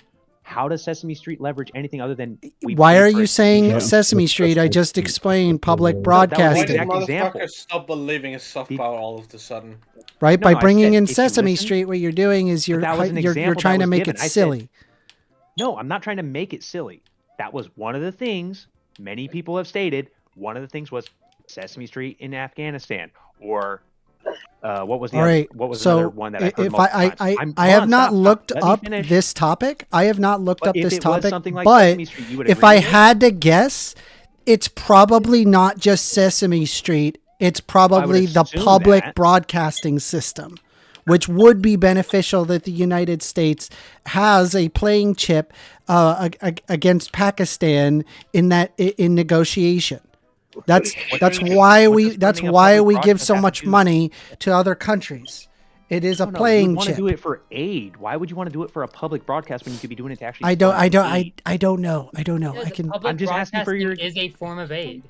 How does Sesame Street leverage anything other than? Why are you saying Sesame Street? I just explained public Why broadcasting. did motherfuckers stop believing in soft power all of a sudden? Right? No, By no, I bringing said in if you Sesame listen- Street, what you're doing is you're that was an you're example trying that to was make given. it I said- silly. No, I'm not trying to make it silly. That was one of the things many people have stated. One of the things was Sesame Street in Afghanistan, or what was the All right. other, what was So another one that I heard if multiple times? I Hold have on, not stop, looked let me up finish. this topic. I have not looked But up if this it was topic. something like But Sesame Street, you would if agree I with it? had to guess, it's probably not just Sesame Street. It's probably the assume public that. broadcasting system, which would be beneficial that the United States has a playing chip against Pakistan in negotiation. That's why we give so much money to other countries. It is a No, playing you want to chip. do it for aid. Why would you want to do it for a public broadcast when you could be doing it to actually? I don't know. Yeah, I the can. public I'm just asking for your. broadcasting is a form of aid.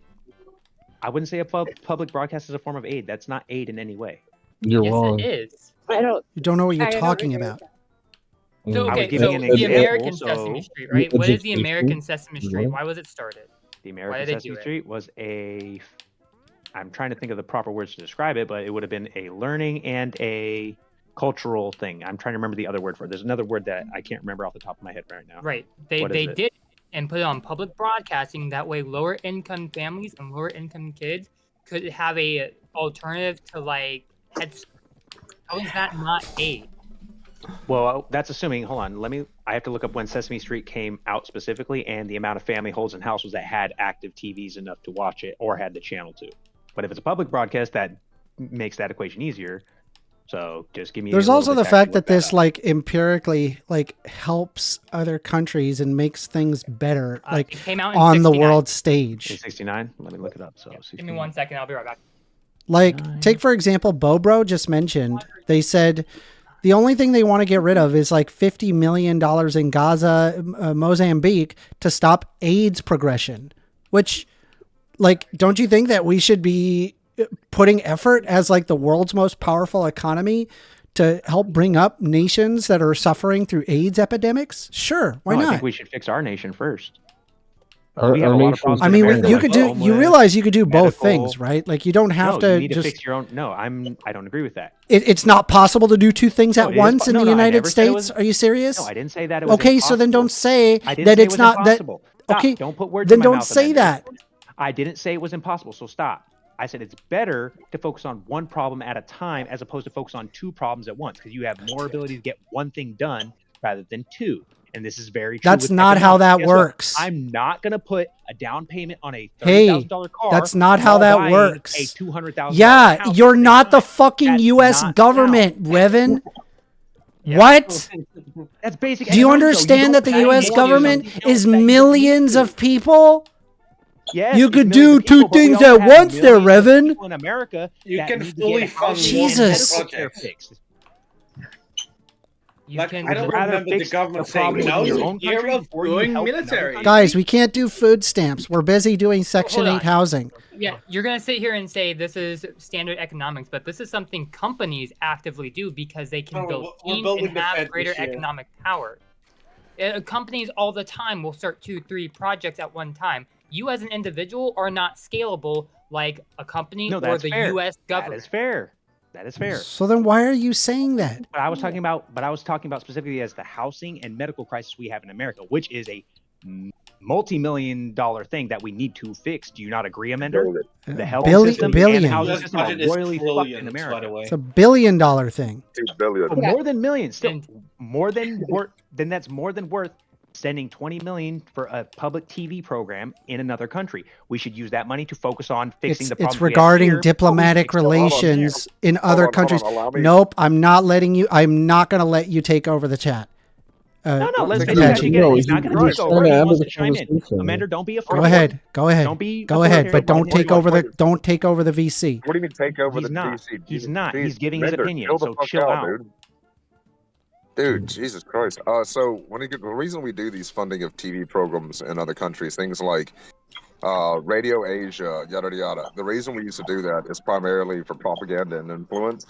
I wouldn't say a public broadcast is a form of aid. That's not aid in any way. You're Yes, wrong. it is. I don't. You don't know what you're I don't talking agree about. So I was okay, giving so an the example, American so- Sesame Street, right? What is the American Sesame Street? Yeah. Why was it started? The Why American did they do Sesame it? Street was a. I'm trying to think of the proper words to describe it, but it would have been a learning and a cultural thing. I'm trying to remember the other word for it. There's another word that I can't remember off the top of my head right now. Right. They What is it? did and put it on public broadcasting. That way, lower income families and lower income kids could have a alternative to like heads. How is that not aid? Well, that's assuming. Hold on, I have to look up when Sesame Street came out specifically, and the amount of family holds in households that had active TVs enough to watch it or had the channel to. But if it's a public broadcast, that makes that equation easier. So just give me. There's a little also bit the to fact actually that look this like empirically like helps other countries and makes things better like it came out in on the 69. world In stage. 69. Let me look it up. So Give me 1 second. I'll be right back. Like take for example, Bobro just mentioned. They said the only thing they want to get rid of is like $50 million in Gaza, Mozambique to stop AIDS progression, which like, don't you think that we should be putting effort as like the world's most powerful economy to help bring up nations that are suffering through AIDS epidemics? Sure, why No, not? I think we should fix our nation first. Our, We have our a lot of nation- problems I in mean, America, you like could do. You homeless, realize you could do both medical. things, right? Like you don't have No, to you need just. to fix your own. No, I don't agree with that. It's not possible to do two things No, at it is once in no, the no, I United never said it States. was- Are you serious? No, I didn't say that it was Okay, so then impossible. don't say I didn't that say it's it was not impossible. that. Stop. Okay, Don't put words then in my don't mouth, say Amanda. that. I didn't say it was impossible, so stop. I said it's better to focus on one problem at a time as opposed to focus on two problems at once because you have more ability to get one thing done rather than two. And this is very true. That's with not how economics. that Guess what? works. I'm not going to put a down payment on a Hey, $30,000 car. that's not how while that buying works. A $200,000 Yeah, house you're at the not the time. fucking That's U.S. not government, Revan. What? That's basic. Do you economics, though. understand don't that the pay U.S. more for government something else is that you don't millions need to. of people? Yes, You it's could millions do of people, two but we things also at have once there, millions of Revan. people in America You that can need to fully get fund housing more and Jesus. medical care projects. fixed. Like, can- I don't Would rather remember the fix government the saying problem no in your to own year country of before you doing help another military. country. Guys, we can't do food stamps. We're busy doing Section Hold 8 on. housing. Yeah, you're gonna sit here and say this is standard economics, but this is something companies actively do because they can Oh, build we're teams building and the have Fed greater this year. economic power. Companies all the time will start 2-3 projects at one time. You as an individual are not scalable like a company No, or that's the fair. U.S. That government. is fair. That is fair. So then why are you saying that? But I was talking about specifically as the housing and medical crisis we have in America, which is a multi-million-dollar thing that we need to fix. Do you not agree, Amender? The health system and the billion. housing system are royally fucked in America. It's $1 billion thing. $2 billion. But more than millions, still more than worth. Then that's more than worth sending $20 million for a public TV program in another country. We should use that money to focus on fixing the problems. It's regarding we have here diplomatic before we fix the problems relations in other countries. allow me. Nope, I'm not letting you. I'm not going to let you take over the chat. No, let's Apache. finish again. No, He's not going to he's take over. trying to He add wants to to the chime in. conversation. Amender, don't be afraid. Go ahead. Go ahead. Don't be Go ahead, but don't authoritarian. take over the. Don't take over the VC. What do you mean take over He's the not. DC? He's not. Jeez, He's giving his Bender, opinion, chill the so fuck chill out. dude. Dude, Jesus Christ. So the reason we do these funding of TV programs in other countries, things like Radio Asia, yada yada. The reason we used to do that is primarily for propaganda and influence,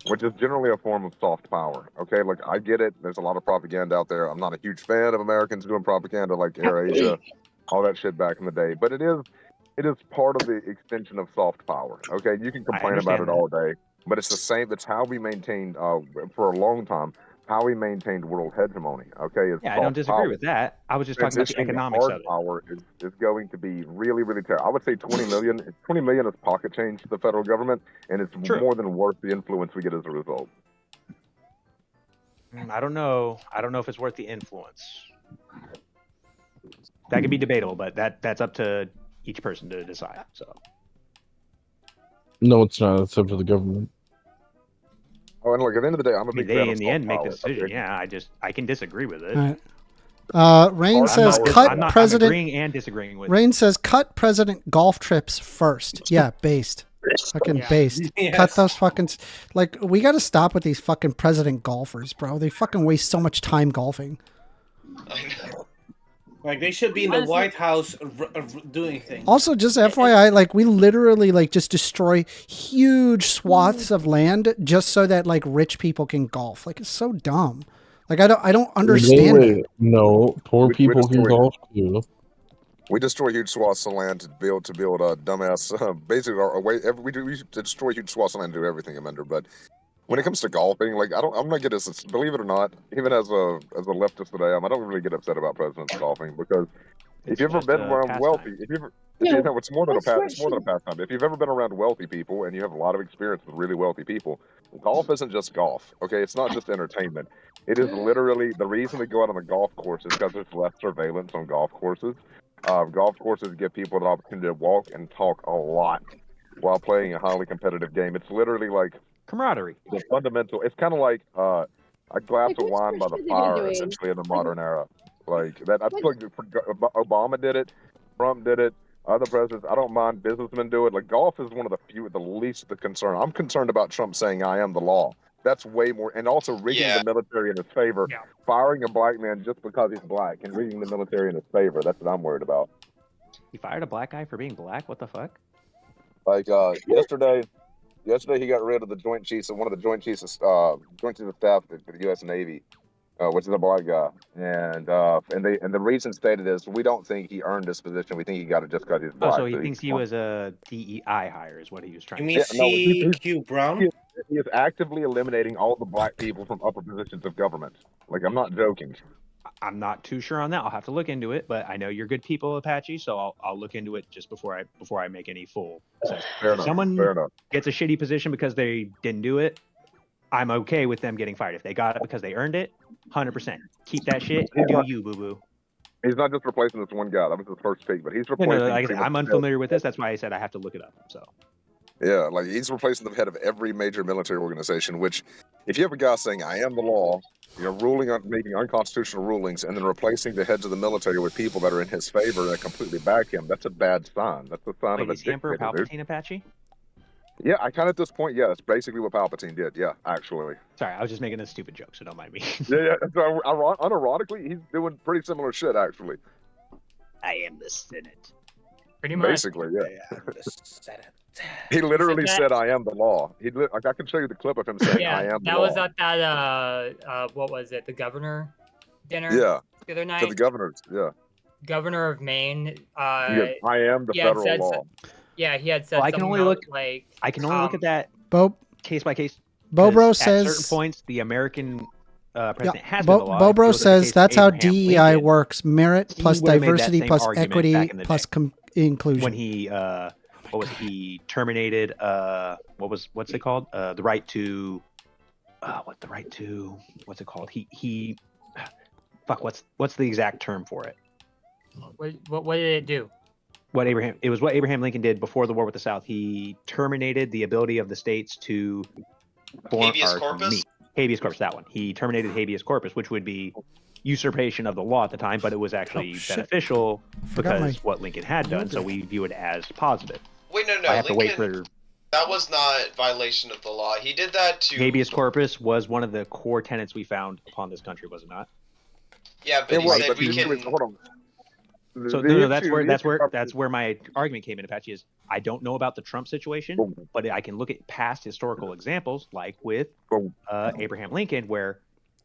which is generally a form of soft power. Okay, like I get it. There's a lot of propaganda out there. I'm not a huge fan of Americans doing propaganda like Air Asia, all that shit back in the day. But it is part of the extension of soft power. Okay, you can complain about it all day, but it's the same. It's how we maintained for a long time. How we maintained world hegemony, okay? Is Yeah, I don't soft disagree power. with that. I was just talking about the Transitioning to economics hard of it. power is going to be really, really terrible. I would say 20 million. 20 million is pocket change to the federal government, and it's True. more than worth the influence we get as a result. I don't know. I don't know if it's worth the influence. That could be debatable, but that's up to each person to decide. So No, it's not. It's up to the government. Oh, and look, at the end of the day, I'm a I mean, big they fan of in the soft end make the power, decision. okay? Yeah, I can disagree with it. All right. Rain says I'm cut President. agreeing and disagreeing with. Rain says cut President golf trips first. Yeah, based. Fucking based. Yes. Cut those fucking. Like, we got to stop with these fucking president golfers, bro. They fucking waste so much time golfing. Like they should be in the Honestly- White House doing things. Also, just FYI, like we literally like just destroy huge swaths of land just so that like rich people can golf. Like it's so dumb. Like I don't understand it. Wait, no, poor We people can destroy- golf too. We destroy huge swaths of land to build dumbass. Basically, our way. We destroy huge swaths of land to do everything, Amender. But when it comes to golfing, like I'm not getting this. Believe it or not, even as a leftist that I am, I don't really get upset about presidents golfing because if you've ever just been a around pastime. wealthy, if No, you know, it's more than a that's it's more than a pastime. If you've ever been around wealthy people and you have a lot of experience with really wealthy people, golf isn't just golf. Okay, it's not just entertainment. It is literally the reason we go out on the golf course is because there's less surveillance on golf courses. Golf courses give people the opportunity to walk and talk a lot while playing a highly competitive game. It's literally like Camaraderie. the fundamental. It's kind of like a glass Like, of what's wine by the Christians even fire, doing? essentially in the modern era. Like that. I feel like Obama did it, Trump did it, other presidents. I don't mind businessmen do it. Like golf is one of the least the concern. I'm concerned about Trump saying "I am the law." That's way more, and also rigging the military in his favor, firing a black man just because he's black, and rigging the military in his favor. That's what I'm worried about. He fired a black guy for being black. What the fuck? Like yesterday, Yesterday, he got rid of the Joint Chiefs, one of the Joint Chiefs of Staff for the U.S. Navy, which is a black guy, and the reason stated is we don't think he earned this position. We think he got it just because he's Oh, black. so he thinks he was a DEI hire, is what he was trying You to mean say. no, CQ Brown? he is actively eliminating all the black people from upper positions of government. Like, I'm not joking. I'm not too sure on that. I'll have to look into it, but I know you're good people, Apache, so I'll look into it just before I make any full assessment. Fair If enough. someone Fair enough. gets a shitty position because they didn't do it, I'm okay with them getting fired. If they got it because they earned it, 100%. Keep that shit. Do you, boo boo. He's not just replacing this one guy. That was his first pick, but he's No, replacing. like I said, I'm unfamiliar with this. That's why I said I have to look it up. So. Yeah, like he's replacing the head of every major military organization. Which, if you have a guy saying "I am the law," ruling on making unconstitutional rulings, and then replacing the heads of the military with people that are in his favor and completely back him, that's a bad sign. That's a sign of a Is Emperor dictator, Palpatine Apache? Yeah, I kind of at this point, yeah, that's basically what Palpatine did. Yeah, actually. Sorry, I was just making a stupid joke, so don't mind me. Yeah. So, unironically, he's doing pretty similar shit, actually. I am the Senate. Pretty much. Basically, yeah. He literally said, "I am the law." I can show you the clip of him saying, Yeah, "I am the that law." was at that what was it? The governor dinner. Yeah. The other night. To the governors, yeah. Governor of Maine. He goes, "I am the he had federal said law." Yeah, he had said. Well, I can something only about, look. like. I can only look at that case by case. Bobro 'cause says- at certain points the American president has Bo- been the law. If you Bobro look at the says case of that's how Abraham DEI Lincoln, works: merit he plus would have made that diversity same plus argument equity back in the plus day. inclusion. When he what was it? He terminated what's it called? The right to what's it called? He fuck what's the exact term for it? What did it do? What Abraham Lincoln did before the war with the South. He terminated the ability of the states to Habeas corpus? Habeas corpus, that one. He terminated habeas corpus, which would be usurpation of the law at the time, but it was actually beneficial Forgot because what Lincoln had done, so we view it as positive. Wait, no. I have to wait Lincoln, for that was not violation of the law. He did that to. habeas corpus was one of the core tenets we found upon this country, was it not? Yeah, but he said we can. Hold on. So no, that's where my argument came in, Apache, is I don't know about the Trump situation, but I can look at past historical examples, like with Abraham Lincoln, where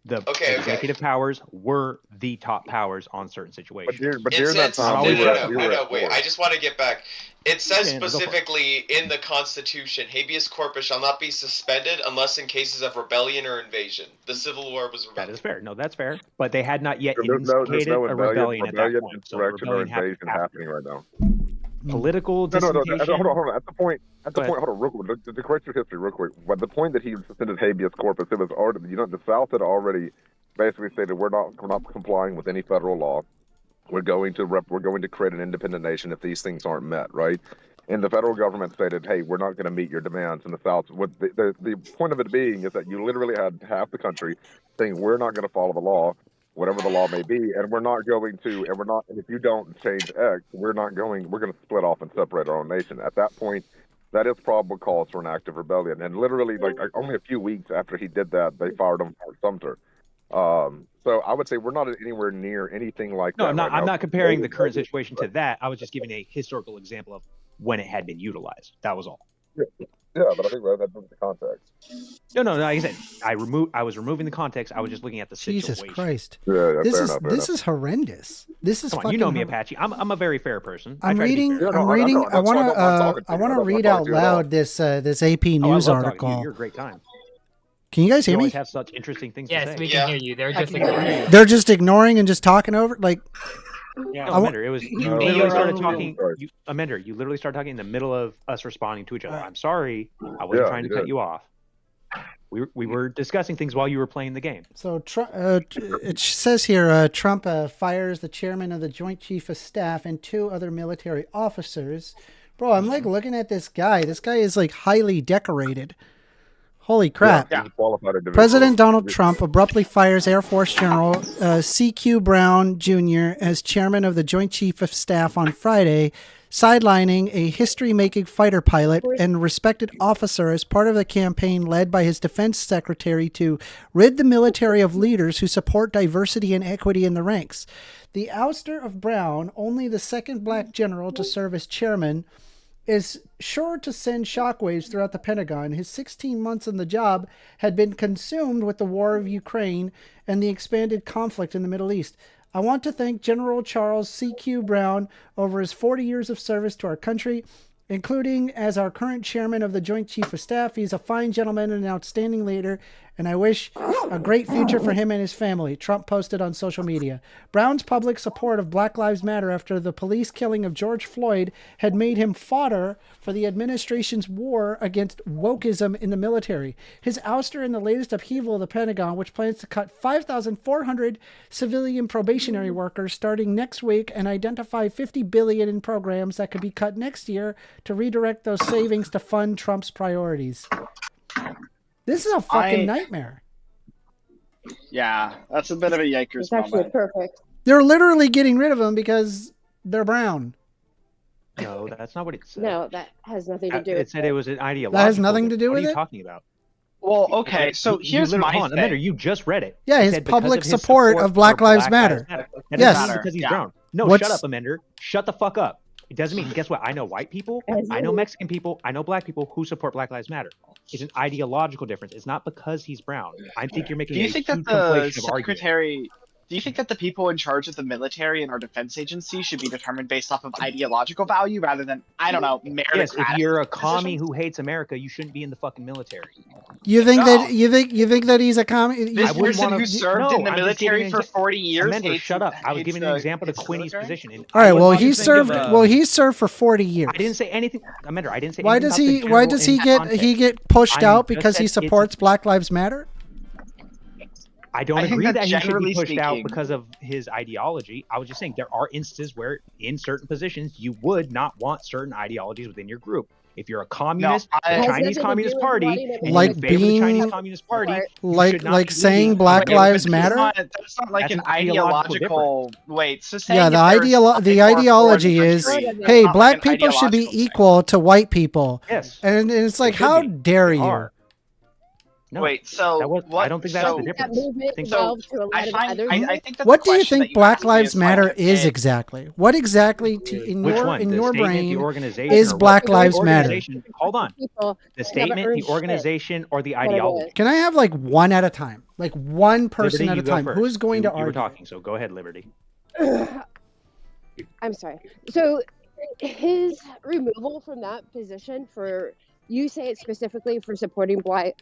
the executive powers were the top powers on certain situations. But during that time, Wait, I just want to get back. It says Yeah, go for it. specifically in the Constitution, habeas corpus shall not be suspended unless in cases of rebellion or invasion. The Civil War was rebellion. That is fair. No, that's fair. But they had not yet There's no instigated a rebellion at that point. So insurrection, or rebellion invasion happening right now. Political No. disintegration. Hold on. At the point, hold on, real quick. To correct your history, real quick. But the point that he suspended habeas corpus, it was already, the South had already basically stated we're not complying with any federal law. We're going to create an independent nation if these things aren't met, right? And the federal government stated, hey, we're not going to meet your demands. In the South, what the point of it being is that you literally had half the country saying we're not going to follow the law, whatever the law may be, and if you don't change X, we're going to split off and separate our own nation. At that point, that is probable cause for an act of rebellion. And literally, like only a few weeks after he did that, they fired him for Sumter. So I would say we're not anywhere near anything like that. No, right I'm now. not comparing the current situation to that. I was just giving a historical example of when it had been utilized. That was all. Yeah, but I think that's the context. No. Like I said, I was removing the context. I was just looking at the Jesus situation. Christ. Yeah, this is horrendous. This is Come on, fucking you know me, Apache. I'm a very fair person. I'm reading. I want to read out loud this AP News article. You're a great time. Can you guys hear You me? always have such interesting things to say. Yes, we can hear you. They're just They're just ignoring and just talking over. Like, No, Amender, it was you literally started talking. Amender, you literally started talking in the middle of us responding to each other. I'm sorry, I wasn't trying to cut you off. We were discussing things while you were playing the game. So it says here, Trump fires the chairman of the Joint Chief of Staff and 2 other military officers. Bro, I'm like looking at this guy. This guy is like highly decorated. Holy crap. Yeah, President Donald Trump abruptly fires Air Force General CQ Brown Jr. as chairman of the Joint Chief of Staff on Friday, sidelining a history-making fighter pilot and respected officer as part of the campaign led by his defense secretary to rid the military of leaders who support diversity and equity in the ranks. The ouster of Brown, only the second black general to serve as chairman, is sure to send shockwaves throughout the Pentagon. His 16 months on the job had been consumed with the war of Ukraine and the expanded conflict in the Middle East. I want to thank General Charles C.Q. Brown over his 40 years of service to our country, including as our current chairman of the Joint Chief of Staff. He's a fine gentleman and an outstanding leader, and I wish a great future for him and his family, Trump posted on social media. Brown's public support of Black Lives Matter after the police killing of George Floyd had made him fodder for the administration's war against wokeism in the military. His ouster in the latest upheaval of the Pentagon, which plans to cut 5,400 civilian probationary workers starting next week and identify $50 billion in programs that could be cut next year to redirect those savings to fund Trump's priorities. This is a fucking nightmare. Yeah, that's a bit of a yikers It's actually moment. perfect. They're literally getting rid of them because they're brown. No, that's not what it said. No, that has nothing to do with It said it was an ideological. That has nothing to do what with are you it? talking about? Well, okay, so here's my hold on, thing. Amanda, you just read it. Yeah, It his said because public of his support of Black for Lives Matter. That Yes. doesn't mean because he's brown. No, What's- shut up, Amanda. Shut the fuck up. It doesn't mean, guess what? I know white people, I know Mexican people, I know black people who support Black Lives Matter. It's an ideological difference. It's not because he's brown. I think you're making Do you a think huge that the conflation of arguments. secretary? Do you think that the people in charge of the military and our defense agency should be determined based off of ideological value rather than, I don't know, meritocratic? Yes, if you're a commie decisions? who hates America, you shouldn't be in the fucking military. You think that you think that he's a commie? This I wouldn't person wanna- who served no, in the I'm just giving military an for exa- 40 years. Amanda, hates- shut up. I was hates giving the- an example of hates the Queenie's military? position. And All right. I Well, wouldn't he think served. of, Well, he served for 40 years. I didn't say anything, Amanda. I didn't say. Why anything does about the he? Why general does he in get? context. He get pushed I'm out just because he said it's- supports Black Lives Matter? I don't I think agree that that he should be generally pushed out speaking- because of his ideology. I was just saying there are instances where, in certain positions, you would not want certain ideologies within your group. If you're a communist, I- the Has Chinese nothing to Communist do with Party, wanting to and Like you favor the being- Chinese Communist Party, you like should not be saying leading Black the Lives way. Matter? That's not like That's an an ideological ideological. Wait, so saying Yeah, if the there's the something more ideology foreign is, country, that's hey, not black like an people should be ideological thing. equal to white people. Yes. And it's like, They should how be. dare They you? are. No, Wait, so that was, what? I don't think that's so, the That difference. movement I think evolved to a lot I of find. other I think that What the do you question think that Black asked me Lives is like Matter a is bit- exactly? What exactly in Which your one? in The your statement, brain the organization, is or what? Black The Lives Matter? organization- Hold on. people The never statement, earned the shit. organization, or the What it ideology. is. Can I have like one at a time? Like one person Liberty, at you a go time. first. Who's going you, to You were argue? talking, so go ahead, Liberty. I'm sorry. So his removal from that position for, you say it specifically for supporting Black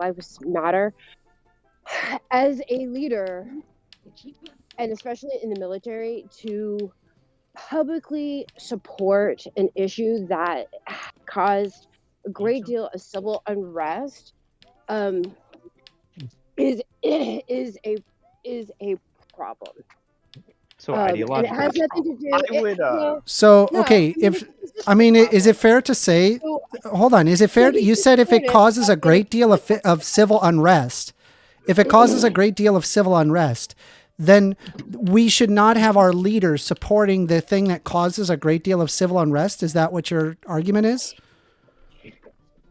Lives Matter, as a leader, and especially in the military, to publicly support an issue that caused a great deal of civil unrest, is a problem. So And it ideological. has nothing to do. I would, So no, okay, if I mean, is it fair to say? So- Hold on, is it fair? So he You said if it supported- causes a great deal of civil unrest, if it causes a great deal of civil unrest, then we should not have our leaders supporting the thing that causes a great deal of civil unrest. Is that what your argument is?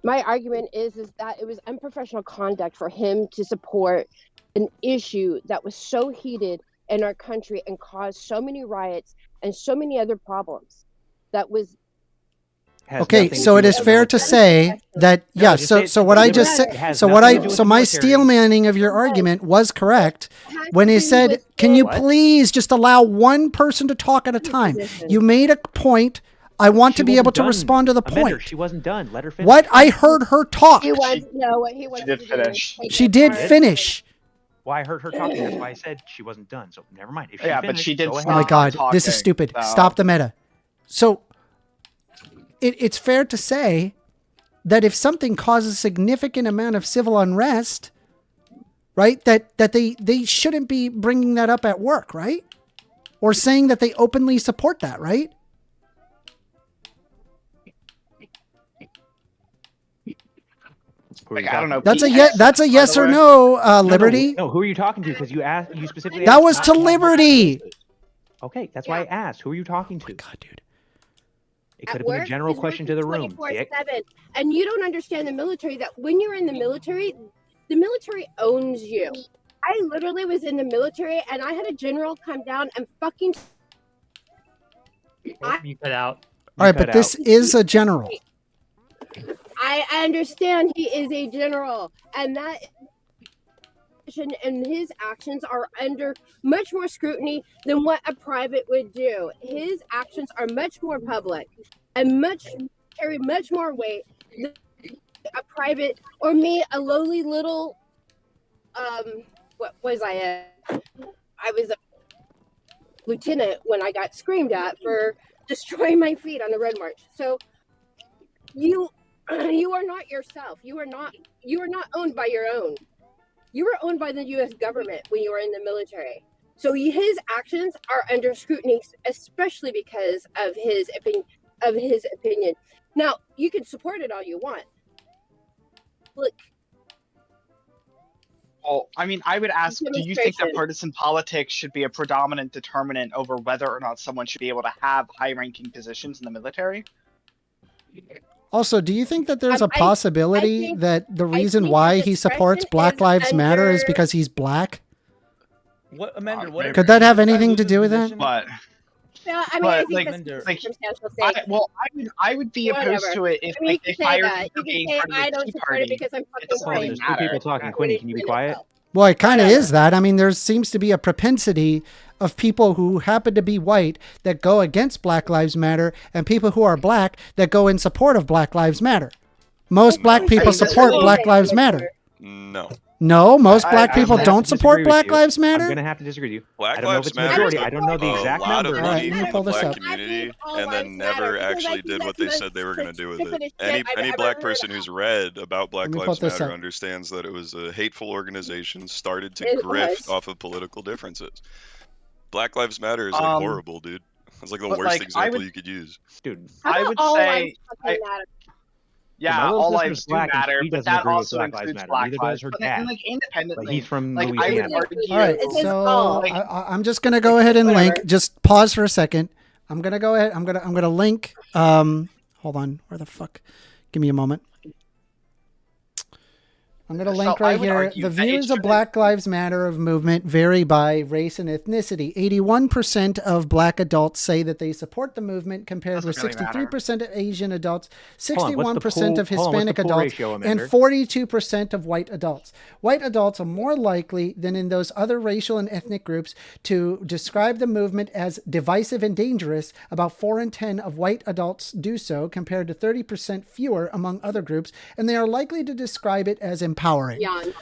My argument is that it was unprofessional conduct for him to support an issue that was so heated in our country and caused so many riots and so many other problems. That was Okay, so it is fair to say that yeah. So what I just said. So what I so my steelmanning of your argument was correct when he said, "Can you please just allow one person to talk at a time?" You made a point. I want to be able to respond to the point. She wasn't done. Let her finish. What? I heard her talk. he wants no. What he wants did to do finish. is take She it did apart. finish. Well, I heard her talking. That's why I said she wasn't done. So never mind. If she Yeah, but finished, she did go Oh ahead. my Stop God, this is talking, stupid. so- Stop the meta. So it's fair to say that if something causes a significant amount of civil unrest, right, that they shouldn't be bringing that up at work, right? Or saying that they openly support that, right? Who are you Like, I don't know. That's a Pete yes. X, That's a by yes the or way. no, Liberty. No, who are you talking to? Because you asked. You specifically. That asked was not to have Liberty. Okay, that's why I asked. Who are you talking to? God, dude. It could At have been a work, general he's question to the working room. Dick. 24/7. And you don't understand the military, that when you're in the military owns you. I literally was in the military and I had a general come down and fucking You cut out. All right, but this is a general. I understand he is a general, and that and his actions are under much more scrutiny than what a private would do. His actions are much more public and carry much more weight than a private or me, a lowly little what was I was a lieutenant when I got screamed at for destroying my feet on the road march. So you are not yourself. You are not owned by your own. You were owned by the U.S. government when you were in the military. So his actions are under scrutiny, especially because of his opinion. Now, you can support it all you want. Look. Well, I mean, I would ask, do you think that partisan politics should be a predominant determinant over whether or not someone should be able to have high-ranking positions in the military? Also, do you think that there's a possibility that the reason why he supports Black Lives Matter is because he's black? What, Amanda? What Could that have anything to do with that? But Yeah, I mean, I think that's circumstantial thing. I would be opposed to it if they fired him for being part of I the don't Tea support it Party. because I'm fucking Oh, there's two people talking. Quinny, can you be quiet? Well, it kind of is that. I mean, there seems to be a propensity of people who happen to be white that go against Black Lives Matter and people who are black that go in support of Black Lives Matter. Most black people support Black Lives Matter. No. No, most black people don't support Black Lives Matter. I'm going to have to disagree with you. Black I don't know if Lives it's Matter majority. took I don't know the exact a lot number. of money Let me from pull the this black up. community and then never actually did what they said they were going to do with it. Any black person who's read about Black Let me Lives put this Matter up. understands that it was a hateful organization started to It grift was. off of political differences. Black Lives Matter is like horrible, dude. It's like the but, worst like, example you could use. Dude, I would say, yeah, Mother's all just lives do black and matter, she but doesn't that agree with also Black Lives includes Matter. Black Neither lives. does her But dad. then, like, independently, Like, he's from like, I would Louisiana. argue, All right, so I'm just gonna go ahead and link. Just pause for a second. I'm gonna go ahead. I'm gonna link. Hold on. Where the fuck? Give me a moment. I'm going to link right here. The views of Black Lives Matter movement vary by race and ethnicity. 81% of black adults say that they support the movement, compared with 63% of Asian adults, 61% of Hispanic adults, and 42% of white adults. White adults are more likely than in those other racial and ethnic groups to describe the movement as divisive and dangerous. About 4 in 10 of white adults do so, compared to 30% fewer among other groups, and they are likely to describe it as empowering. Yawn.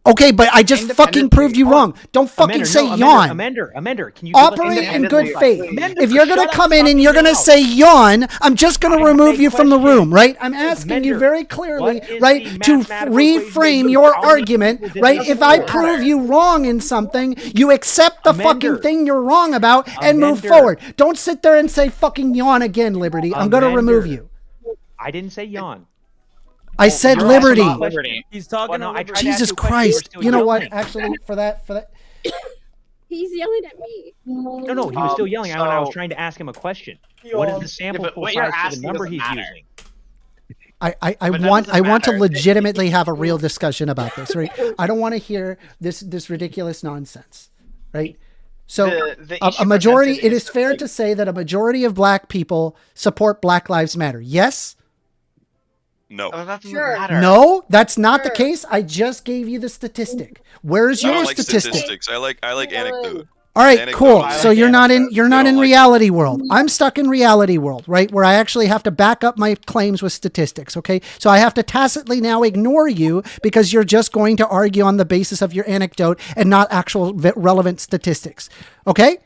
Okay, but I just fucking proved you wrong. Don't fucking say yawn. Amender, can you operate in good faith? If you're gonna come in and you're gonna say yawn, I'm just gonna remove you from the room, right? I'm asking you very clearly, right, to reframe your argument, right? If I prove you wrong in something, you accept the fucking thing you're wrong about and move forward. Don't sit there and say fucking yawn again, Liberty. I'm gonna remove you. I didn't say yawn. I said liberty. He's talking to Jesus Christ. You know what? Actually, for that. He's yelling at me. No, he was still yelling. I was trying to ask him a question. What is the sample size for the number he's using? I want to legitimately have a real discussion about this, right? I don't want to hear this ridiculous nonsense, right? So a majority, it is fair to say that a majority of black people support Black Lives Matter. Yes? No. No, that's not the case. I just gave you the statistic. Where's your statistic? Statistics. I like anecdote. All right, cool. So you're not in reality world. I'm stuck in reality world, right? Where I actually have to back up my claims with statistics, okay? So I have to tacitly now ignore you because you're just going to argue on the basis of your anecdote and not actual relevant statistics. Okay?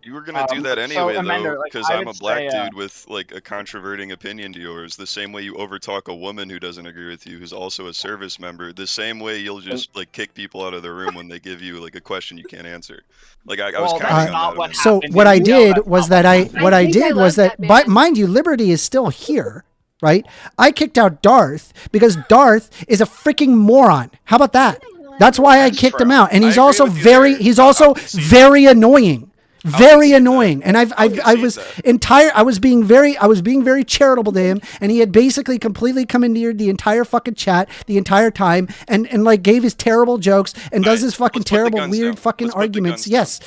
You were gonna do that anyway, Amanda, though, like, because I I'm a would black say, dude with like a controverting opinion to yours. The same way you overtalk a woman who doesn't agree with you, who's also a service member. The same way you'll just like kick people out of the room when they give you like a question you can't answer. Like I was counting on that. So what I did was that mind you, Liberty is still here, right? I kicked out Darth because Darth is a freaking moron. How about that? That's why I kicked him out, and he's also very annoying. Very annoying. And I was being very charitable to him, and he had basically completely commandeered the entire fucking chat the entire time, and like gave his terrible jokes and does his fucking terrible weird fucking arguments. Yes.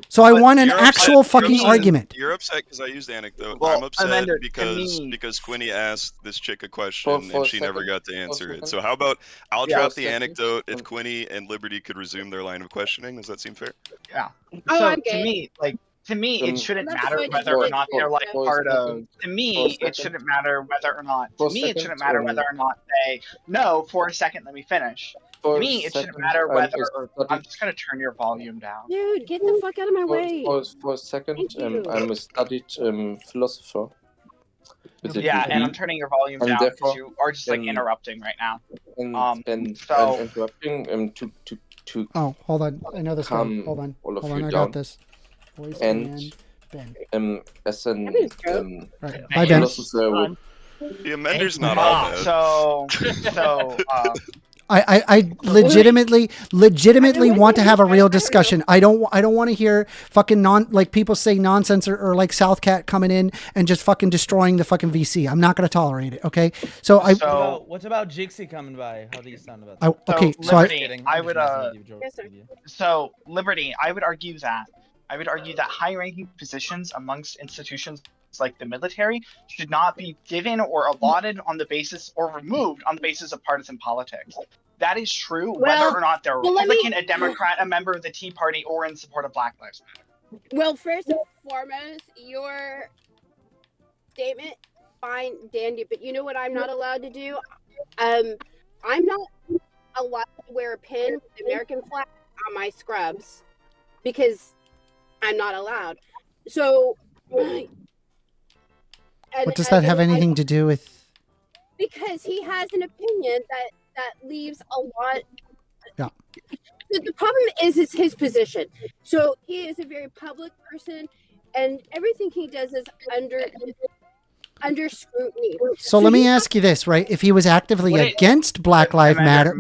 So I want an actual fucking argument. You're upset because I used anecdote. Well, I'm upset Amanda, to because me- Quinny asked this chick a question For and she never got to answer it. So how about I'll Yeah, drop for the second. anecdote if Quinny and Liberty could resume their line of questioning. Does that seem fair? Yeah. Oh, So I'm to good. me, it shouldn't That's matter fine, whether or not they're like for a part of. second. To For a me, second. it shouldn't matter whether or not. For To a me, it second, shouldn't matter whether or not they. No, for a second, let me finish. To For a me, it shouldn't second, matter whether. studied. I'm just gonna turn your volume down. Dude, get the fuck out of my way. For a second, Thank you. I'm a studied philosopher. With a Yeah, and degree, I'm turning your volume and down because therefore, you are just like interrupting right now. and So I'm interrupting to Oh, hold on. I know this guy. calm Hold on. all of Hold on. you I down. got this. Voice And Ben. as an Right. Bye, Ben. philosopher with The amender's not all bad. So I legitimately want to have a real discussion. I don't want to hear fucking people say nonsense or like South Cat coming in and just fucking destroying the fucking VC. I'm not going to tolerate it. Okay. So What's about Jixie coming by? How do you sound about that? that? Liberty, I would So Liberty, I would argue that high-ranking positions amongst institutions like the military should not be given or allotted on the basis or removed on the basis of partisan politics. That is true whether or not they're a Republican, a Democrat, a member of the Tea Party, or in support of Black Lives Matter. Well, first and foremost, your statement, fine, dandy, but you know what I'm not allowed to do? I'm not allowed to wear a pin with the American flag on my scrubs because I'm not allowed. So, what does that have anything to do with? Because he has an opinion that leaves a lot. Yeah. The problem is his position. So he is a very public person, and everything he does is under scrutiny. So let me ask you this, right? If he was actively against Black Lives Matter,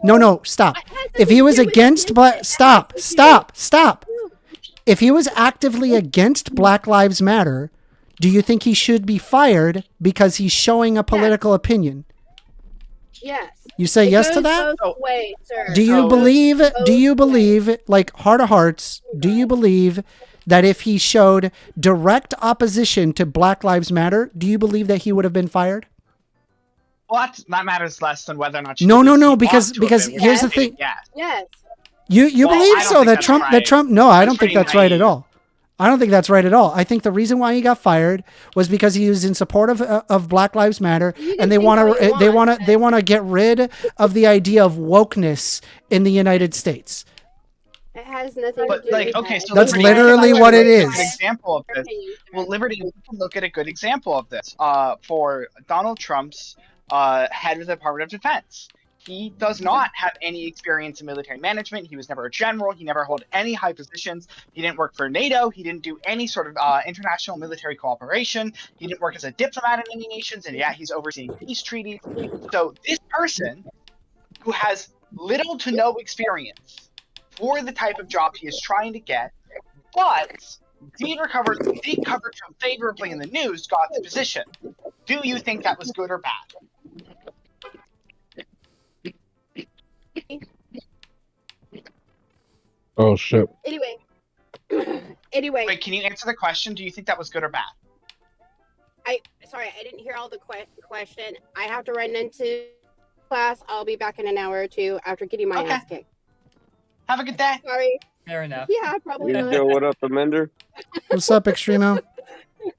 no, stop. If he was against stop. If he was actively against Black Lives Matter, do you think he should be fired because he's showing a political opinion? Yes. You say yes to that? Do you believe, like heart of hearts, do you believe that if he showed direct opposition to Black Lives Matter, do you believe that he would have been fired? Well, that matters less than whether or not. No, because here's the thing. Yes. You believe so that Trump? No, I don't think that's right at all. I don't think that's right at all. I think the reason why he got fired was because he was in support of Black Lives Matter, and they want to get rid of the idea of wokeness in the United States. It has nothing to do with so that's Liberty, literally what it is. An example of this. Well, Liberty, we can look at a good example of this. For Donald Trump's head of the Department of Defense. He does not have any experience in military management. He was never a general. He never held any high positions. He didn't work for NATO. He didn't do any sort of international military cooperation. He didn't work as a diplomat in any nations. And yeah, he's overseeing peace treaties. So this person who has little to no experience for the type of job he is trying to get, but did cover Trump favorably in the news, got the position. Do you think that was good or bad? Oh shit. Anyway. Wait, can you answer the question? Do you think that was good or bad? Sorry, I didn't hear all the question. I have to run into class. I'll be back in an hour or two after getting my ass kicked. Have a good day. Sorry. Fair enough. Yeah, probably not. Yo, what up, Amender? What's up, Extremo?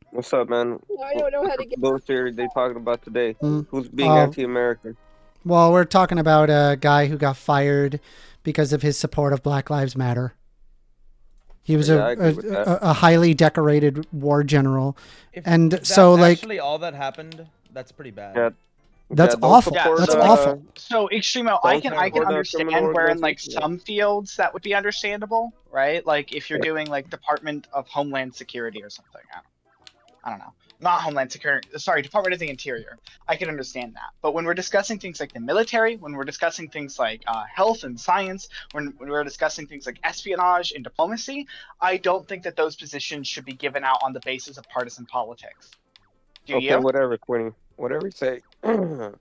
What's up, man? I don't know how to get. Both are they talking about today? Who's being Oh. anti-American? Well, we're talking about a guy who got fired because of his support of Black Lives Matter. He was Yeah, I agree with that. a highly decorated war general, and If so that's like actually all that happened, that's pretty bad. Yeah. that's don't awful. support, That's awful. So Extremo, I can support understand criminal where in like organizations. some fields that would be understandable, right? Like if you're doing like Department of Homeland Security or something. I don't know, not Homeland Security, sorry, Department of the Interior, I can understand that. But when we're discussing things like the military, when we're discussing things like health and science, when we're discussing things like espionage and diplomacy, I don't think that those positions should be given out on the basis of partisan politics. Do Okay, you? whatever, Quinny. Whatever you say. Well, Yeah, I do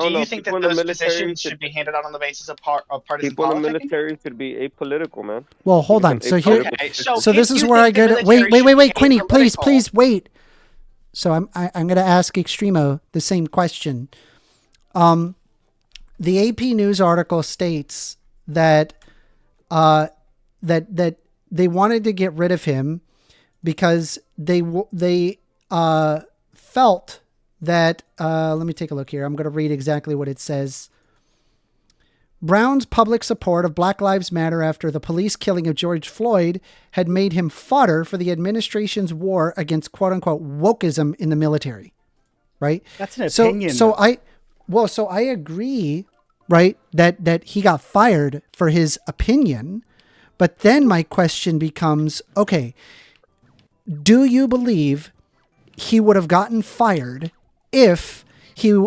don't know. you think that People in the those military positions should be handed out on the basis of partisan people in the politicking? military should be apolitical, man. Well, hold Give on. them So here, apolitical so this if is you where I think the get it. Wait, military should be Quinny, please, apolitical- wait. So I'm going to ask Extremo the same question. The AP News article states that that they wanted to get rid of him because they felt that let me take a look here. I'm going to read exactly what it says. Brown's public support of Black Lives Matter after the police killing of George Floyd had made him fodder for the administration's war against quote unquote wokeism in the military. Right? That's an opinion. So I agree, right, that he got fired for his opinion. But then my question becomes, okay, do you believe he would have gotten fired if he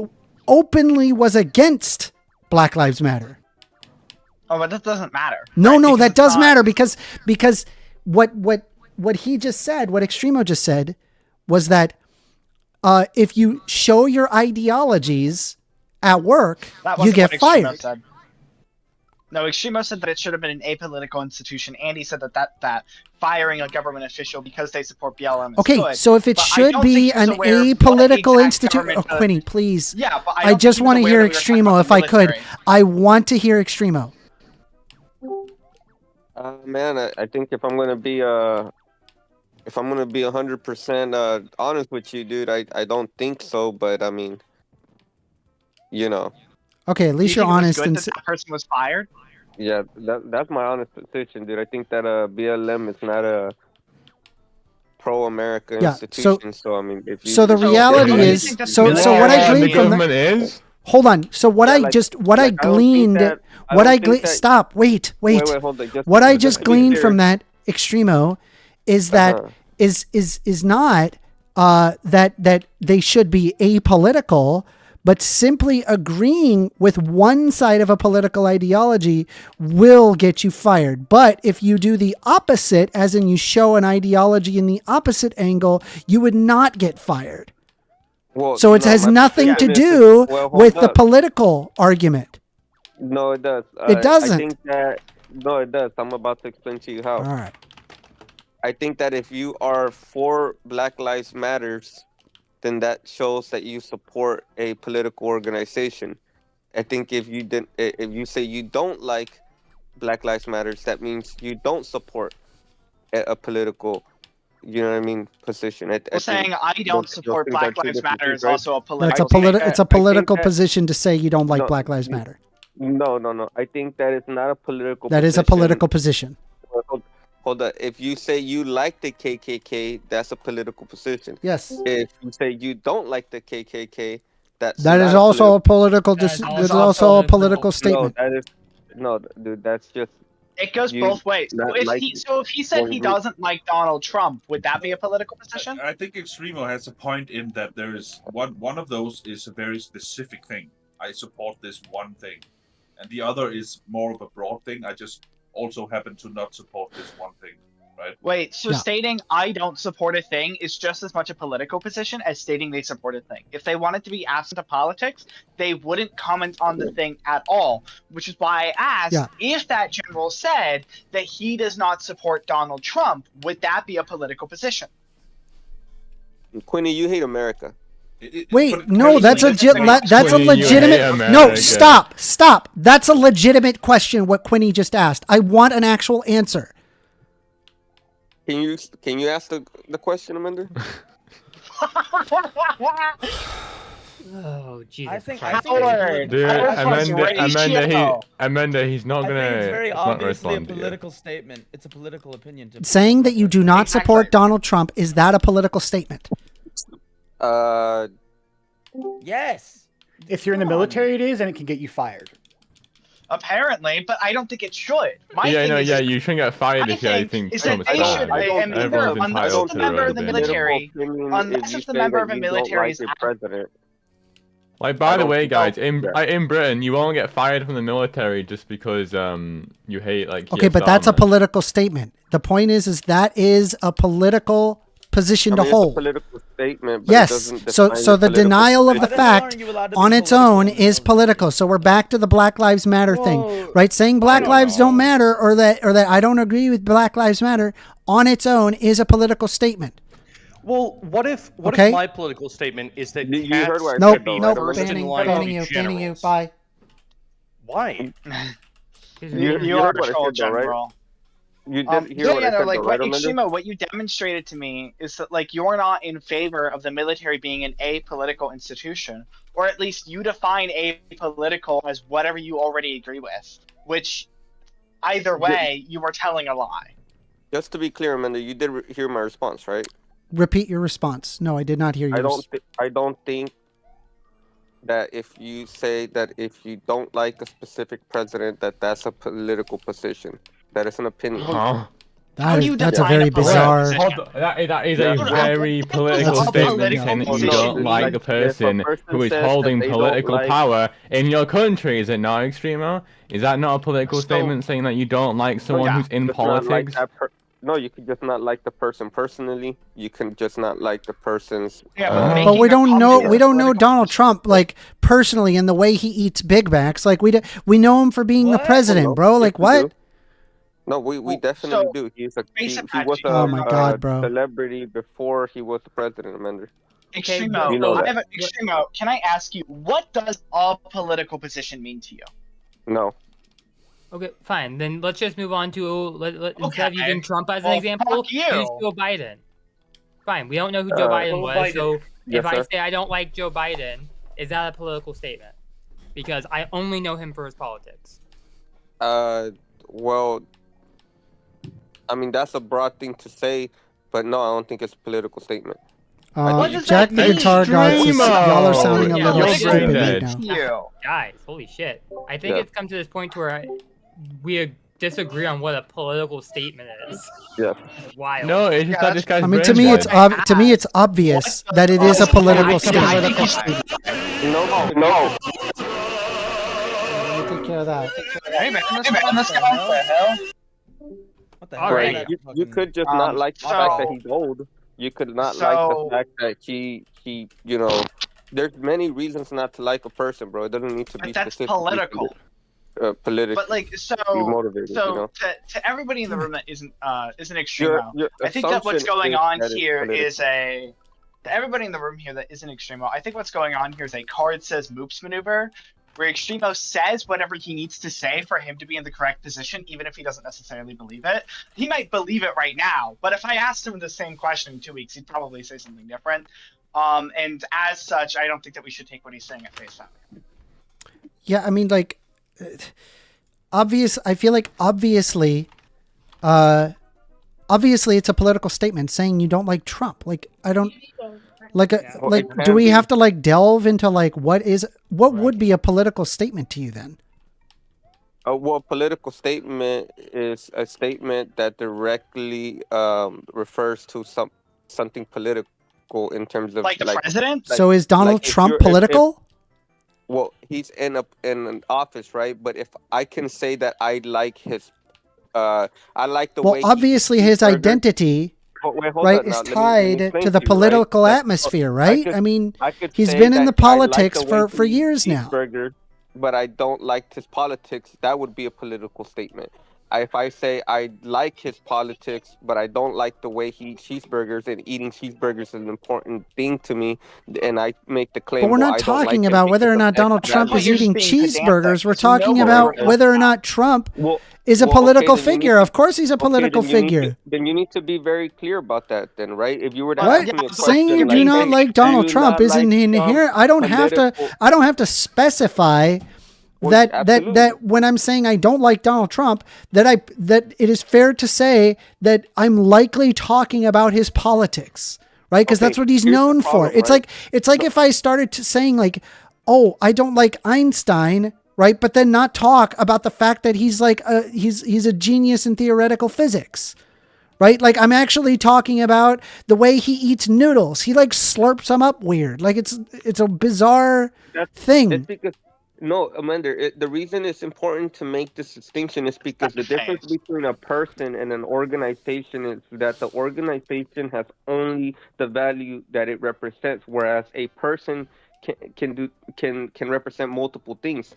openly was against Black Lives Matter? Oh, but that doesn't matter. No, that does matter because what he just said, what Extremo just said, was that if you show your ideologies at work, That you wasn't get what Extremo fired. said. No, Extremo said that it should have been an apolitical institution, and he said that firing a government official because they support BLM is Okay, good. so if it But I should don't be think he was an aware of what apolitical exact institution, government does. Quinny, please. Yeah, but I I don't think just he was want to aware hear that we were talking Extremo about if the I could. military. I want to hear Extremo. Man, I think if I'm gonna be 100% honest with you, dude, I don't think so. But I mean, you know. Okay, at least you're honest and that person was fired. Yeah, that's my honest position, dude. I think that BLM is not a pro-America Yeah, institution. So I mean, if you So the reality is, so what I gleaned from government is. Hold on. So what Yeah, I like- just what I like, I don't think gleaned, that- I what don't I think gleaned. that- Stop. Wait. Wait, hold on, just- What I just just to be gleaned clear. from that Extremo is that Uh-huh. is not that they should be apolitical, but simply agreeing with one side of a political ideology will get you fired. But if you do the opposite, as in you show an ideology in the opposite angle, you would not get fired. Well, So it no, has my nothing to position is- do well, hold with the up. political argument. No, it does. It doesn't. I think that no, it does. I'm about to explain to you how. All right. I think that if you are for Black Lives Matters, then that shows that you support a political organization. I think if you say you don't like Black Lives Matters, that means you don't support a political, you know what I mean, position. Well, saying I don't support things are Black two Lives different Matter things, is right? also a political. That's a it's a political position to say you don't like Black Lives Matter. No. I think that is not a political. That is a political position. Hold on. If you say you like the KKK, that's a political position. Yes. If you say you don't like the KKK, That is also a political. That's also a political statement. No, dude. That's just. It goes you both ways. not If like he said one he group. doesn't like Donald Trump, would that be a political position? I think Extremo has a point in that there is one of those is a very specific thing. I support this one thing, and the other is more of a broad thing. I just also happen to not support this one thing, right? Wait, so stating I don't support a thing is just as much a political position as stating they support a thing. If they wanted to be absent of politics, they wouldn't comment on the thing at all, which is why I asked if that general said that he does not support Donald Trump, would that be a political position? Quinny, you hate America. Wait, no, that's a legitimate. No, stop. That's a legitimate question. What Quinny just asked. I want an actual answer. Can you ask the question, Amanda? Oh, Jesus I think Christ. Dude, Amanda, he's not I gonna. think it's very not obviously a respond to you. political statement. It's a political opinion. To Saying that you do not support Donald Trump, is that a political statement? Yes. If you're in the military, it is, and it can get you fired. apparently, but I don't think it should. My Yeah, thing no, is, yeah, you shouldn't get fired my if you thing think is that Trump's they bad. should, and either, Everyone's unless entitled it's to a member their of the opinion. military, Opinion unless if you it's a say member that of a you don't military like is your president. Like, by the don't way, think- guys, in Britain, you won't get fired from the military just because you hate like. Okay, Keir but that's a Starmer. political statement. The point is that is a political position to It's a hold. political statement, but it Yes. doesn't So define so your the political denial of the position. fact on its own is political. So we're back to the Black Lives Matter thing, right? Saying Black lives don't matter or that I don't agree with Black Lives Matter on its own is a political statement. Well, what if Okay. my political statement is that You cats heard what I Nope, said, though, nope, right? first in banning line to you, be banning you. generals? Bye. Why? You heard are a what I troll said, though, right? general. You did hear what I said, like though, right, what Amanda? Extremo, what you demonstrated to me is that like you're not in favor of the military being an apolitical institution, or at least you define apolitical as whatever you already agree with. Which, either way, you are telling a lie. Just to be clear, Amanda, you did hear my response, right? Repeat your response. No, I did not hear yours. I don't think that if you say that if you don't like a specific president, that's a political position. That is an opinion. Huh? That's a very bizarre. That is a very political That's statement very saying that you political. don't like the person who is says holding that they don't political like- power in your country. Is it not, Extremo? Is that not a political statement saying that you don't like someone who's in Just not like politics? that no, you could just not like the person personally. You can just not like the person's. But we don't know Donald Trump like personally in the way he eats Big Macs. Like we know him for being the president, bro. Like what? No, we definitely do. He was Oh my God, bro. celebrity before he was the president, Amanda. Extremo, You know that. Extremo, can I ask you, what does a political position mean to you? No. Okay, fine. Then let's just move on to instead of Okay. using Trump as an Well, example, fuck you. use Joe Biden. Fine. We don't know who Joe Biden Joe was, Biden. so Yes, if I sir. say I don't like Joe Biden, is that a political statement? Because I only know him for his politics. Well, I mean that's a broad thing to say, but no, I don't think it's a political statement. Jack the guitar guy says y'all are sounding a little stupid right now. Guys, holy shit. I think Yeah. it's come to this point where we disagree on what a political statement is. Yeah. Wild. No, it's just that this guy's I mean, to me, it's obvious that it is a political statement. No. Let me take care of that. Hey man, let's go. What the hell? What the hell? Right. You could just not like the fact that he's old. You could not like the fact that he there's many reasons not to like a person, bro. It doesn't need to be But that's specifically political. Politically But like, so motivated, you know? to everybody in the room that isn't extremo, your I think that what's assumption going is on that it's here political. is to everybody in the room here that isn't extremo. I think what's going on here is a card says moops maneuver, where extremo says whatever he needs to say for him to be in the correct position, even if he doesn't necessarily believe it. He might believe it right now, but if I asked him the same question in 2 weeks, he'd probably say something different. And as such, I don't think that we should take what he's saying at face value. Yeah, I mean, like, I feel like obviously it's a political statement saying you don't like Trump. Like, I don't like, do we have to like delve into like what would be a political statement to you then? Well, a political statement is a statement that directly refers to something political in terms of Like the president? So is Donald Trump political? Well, he's in an office, right? But if I can say that I like his, I like the way. Well, obviously his identity, Wait, hold right, on is now. Let me tied explain to the you, right? political That- atmosphere, right? I mean, I could he's say been in the that I like politics the way for he years eats now. cheeseburger, but I don't like his politics. That would be a political statement. If I say I like his politics, but I don't like the way he eats cheeseburgers, and eating cheeseburgers is an important thing to me, and I make the claim. But we're well, not I don't like talking him about whether or because not of Donald X, Trump Y, is Z. eating cheeseburgers. We're talking about whether or not Trump is a well, political okay, then you need figure. to- Of course he's a okay, political then you need figure. to- Then you need to be very clear about that, then, right? If you were to What? ask me a Saying you question do not hey, like Donald do you Trump not isn't like in Trump here. I don't have to. political- I don't have to specify that when I'm saying I don't like Donald Trump, that it is fair to say that I'm likely talking about his politics, right? Because that's what he's known for. It's like if I started to saying like, oh, I don't like Einstein, right? But then not talk about the fact that he's like he's a genius in theoretical physics, right? Like I'm actually talking about the way he eats noodles. He like slurps them up weird. Like it's a bizarre thing. It's because no, Amanda. The reason it's important to make this distinction is because the difference between a person and an organization is that the organization has only the value that it represents, whereas a person can represent multiple things.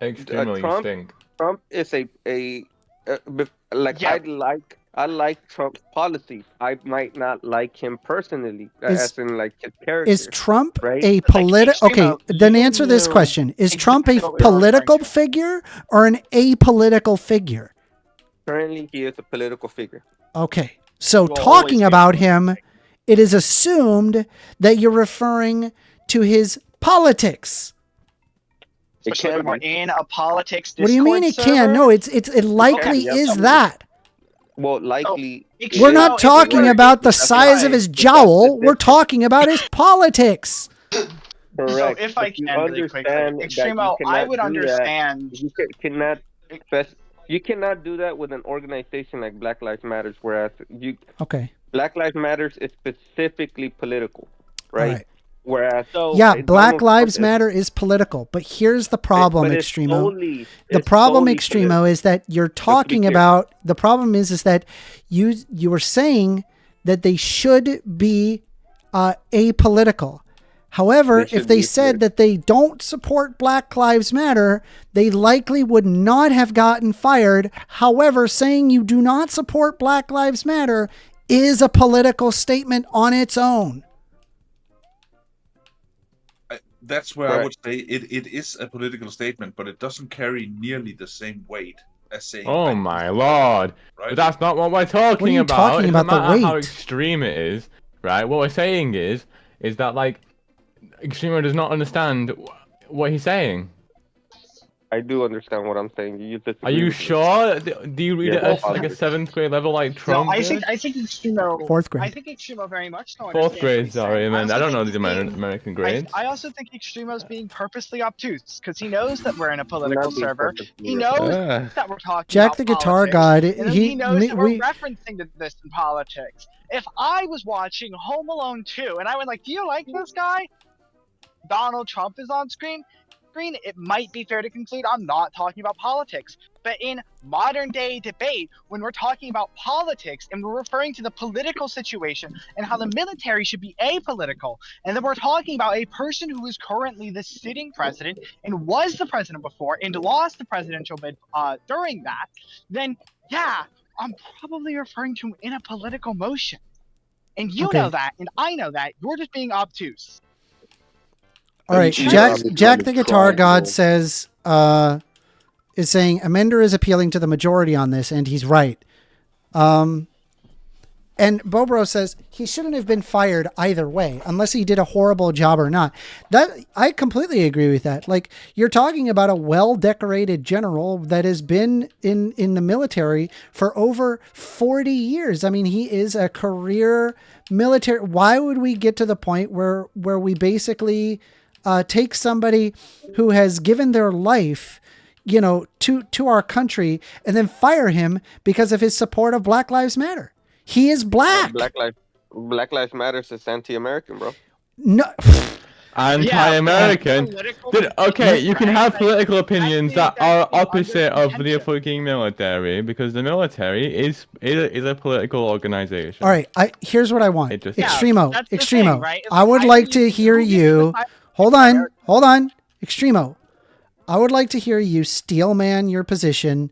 Extremely Trump stink. Trump is like I like Trump's policies. I might not like him personally, as in like his character. Is Trump right? a political? Okay, then answer this question: is Trump a political figure or an apolitical figure? Currently, he is a political figure. Okay, so talking about him, it is assumed that you're referring to his politics. Especially when we're in a politics Discord What do you mean it server? can? No, it likely is that. Well, likely. We're not talking about the size of his jowl. We're talking about his politics. So Correct. if I But you can really quickly, understand that Extremo, you I cannot would do that. understand. You cannot do that with an organization like Black Lives Matters, whereas Okay. Black Lives Matters is specifically political, All right? right. Whereas Black Lives Matter is political, but here's the problem, Extremo. The problem, Extremo, is that you're talking about. The problem is that you were saying that they should be apolitical. However, if they said that they don't support Black Lives Matter, they likely would not have gotten fired. However, saying you do not support Black Lives Matter is a political statement on its own. That's where I would say it is a political statement, but it doesn't carry nearly the same weight as saying. Oh my lord! Right? But that's not what we're talking What are you about. talking It about doesn't the matter how weight? extreme it is, right? What we're saying is that like, Extremo does not understand what he's saying. I do understand what I'm saying. Are you sure? Do you read it Yeah, at like a 7th grade level like Trump? No, I did? think Extremo. 4th grade. I think Extremo very much so. 4th grade, sorry, man. I don't know these American grades. I also think Extremo's being purposely obtuse because he knows that we're in a political being server. purposely He knows obtuse. that we're talking Jack about the Guitar politics, God, and then he- he knows that we're we- referencing to this in politics. If I was watching Home Alone 2 and I went like, "Do you like this guy?" Donald Trump is on screen, it might be fair to conclude I'm not talking about politics. But in modern day debate, when we're talking about politics and we're referring to the political situation and how the military should be apolitical, and then we're talking about a person who is currently the sitting president and was the president before and lost the presidential bid during that, then yeah, I'm probably referring to him in a political motion. And you Okay. know that, and I know that. You're just being obtuse. All right, Jack the Guitar God says is saying Amender is appealing to the majority on this, and he's right. And Bobro says he shouldn't have been fired either way, unless he did a horrible job or not. That I completely agree with that. Like, you're talking about a well-decorated general that has been in the military for over 40 years. I mean, he is a career military. Why would we get to the point where we basically take somebody who has given their life, you know, to our country and then fire him because of his support of Black Lives Matter? He is black. Black Lives Matter is anti-American, bro. No. Anti-American. Okay, you can have political opinions that are opposite of the fucking military because the military is a political organization. All right, here's what I want. Extremo, that's the Extremo. thing, right? I would like to hear you. Hold on. Extremo. I would like to hear you steelman your position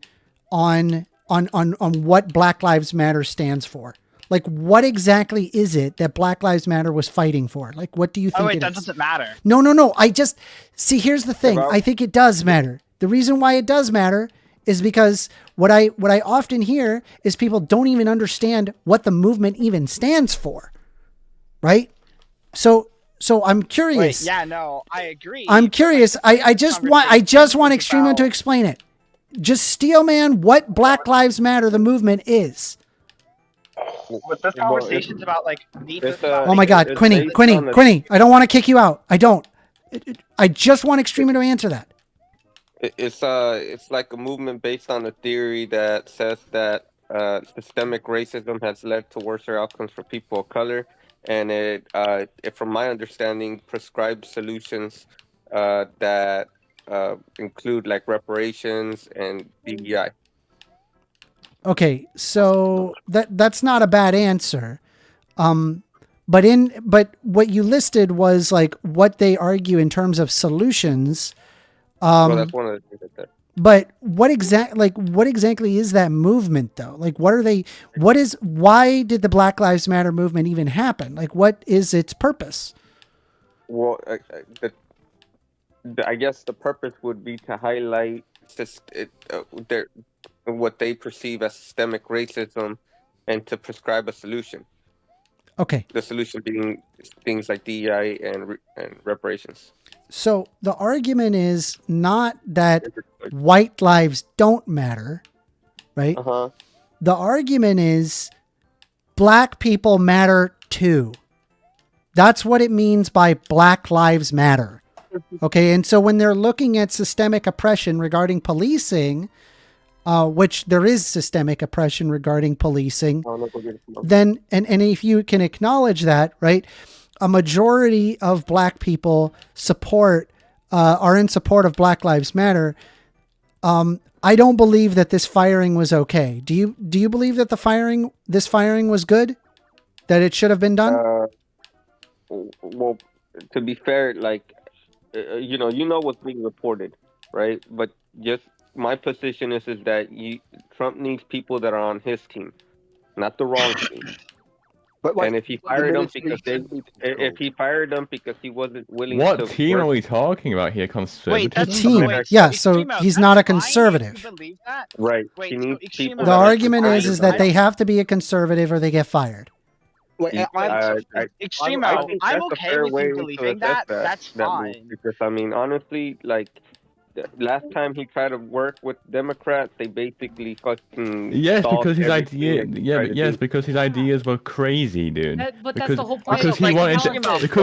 on what Black Lives Matter stands for. Like, what exactly is it that Black Lives Matter was fighting for? Like, what do you think it that is? doesn't matter. No. I just see. Here's the thing. I think it does matter. The reason why it does matter is because what I often hear is people don't even understand what the movement even stands for, right? So I'm curious. Wait, yeah, no, I agree. I'm curious. I just want Extremo to explain it. Just steelman what Black Lives Matter the movement is. But this conversation's about like Oh my God, Quinny, I don't want to kick you out. I don't. I just want Extremo to answer that. It's like a movement based on a theory that says that systemic racism has led to worse outcomes for people of color, and it from my understanding, prescribes solutions that include like reparations and BEI. Okay, so that's not a bad answer. But what you listed was like what they argue in terms of solutions. Well, that's one of the things that. But what exactly is that movement though? Like why did the Black Lives Matter movement even happen? Like what is its purpose? Well, I guess the purpose would be to highlight what they perceive as systemic racism and to prescribe a solution. Okay. The solution being things like DEI and reparations. So the argument is not that white lives don't matter, right? Uh-huh. The argument is black people matter too. That's what it means by Black Lives Matter. Okay, and so when they're looking at systemic oppression regarding policing, which there is systemic oppression regarding policing, then, and if you can acknowledge that, right, a majority of black people are in support of Black Lives Matter. I don't believe that this firing was okay. Do you believe that this firing was good? That it should have been done? Well, to be fair, like, you know what's being reported, right? But just my position is that Trump needs people that are on his team, not the wrong team. And if he fired them because he wasn't willing to What team work. are we talking about here? Conservative? The team. Yeah, so he's not a conservative. Right. The argument is that they have to be a conservative or they get fired. Extremo, I'm okay with you believing that. That's fine. Because I mean, honestly, like last time he tried to work with Democrats, they basically fucking Yes, stalled because his everything because his ideas were crazy, dude. But that's the whole point. Because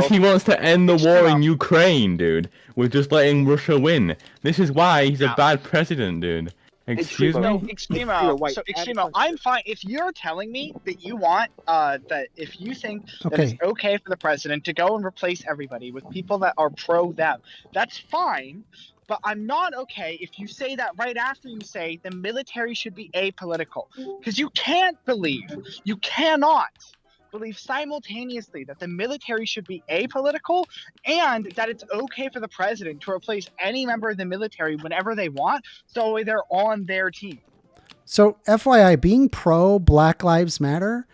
he wants to end the war in Ukraine, dude. With just letting Russia win. This is why he's a bad president, dude. Excuse me? Extremo, I'm fine. If you're telling me that you want, that if you think that it's okay for the president to go and replace everybody with people that are pro them, that's fine. But I'm not okay if you say that right after you say the military should be apolitical. Because you cannot believe simultaneously that the military should be apolitical and that it's okay for the president to replace any member of the military whenever they want, so they're on their team. So FYI, being pro Black Lives Matter,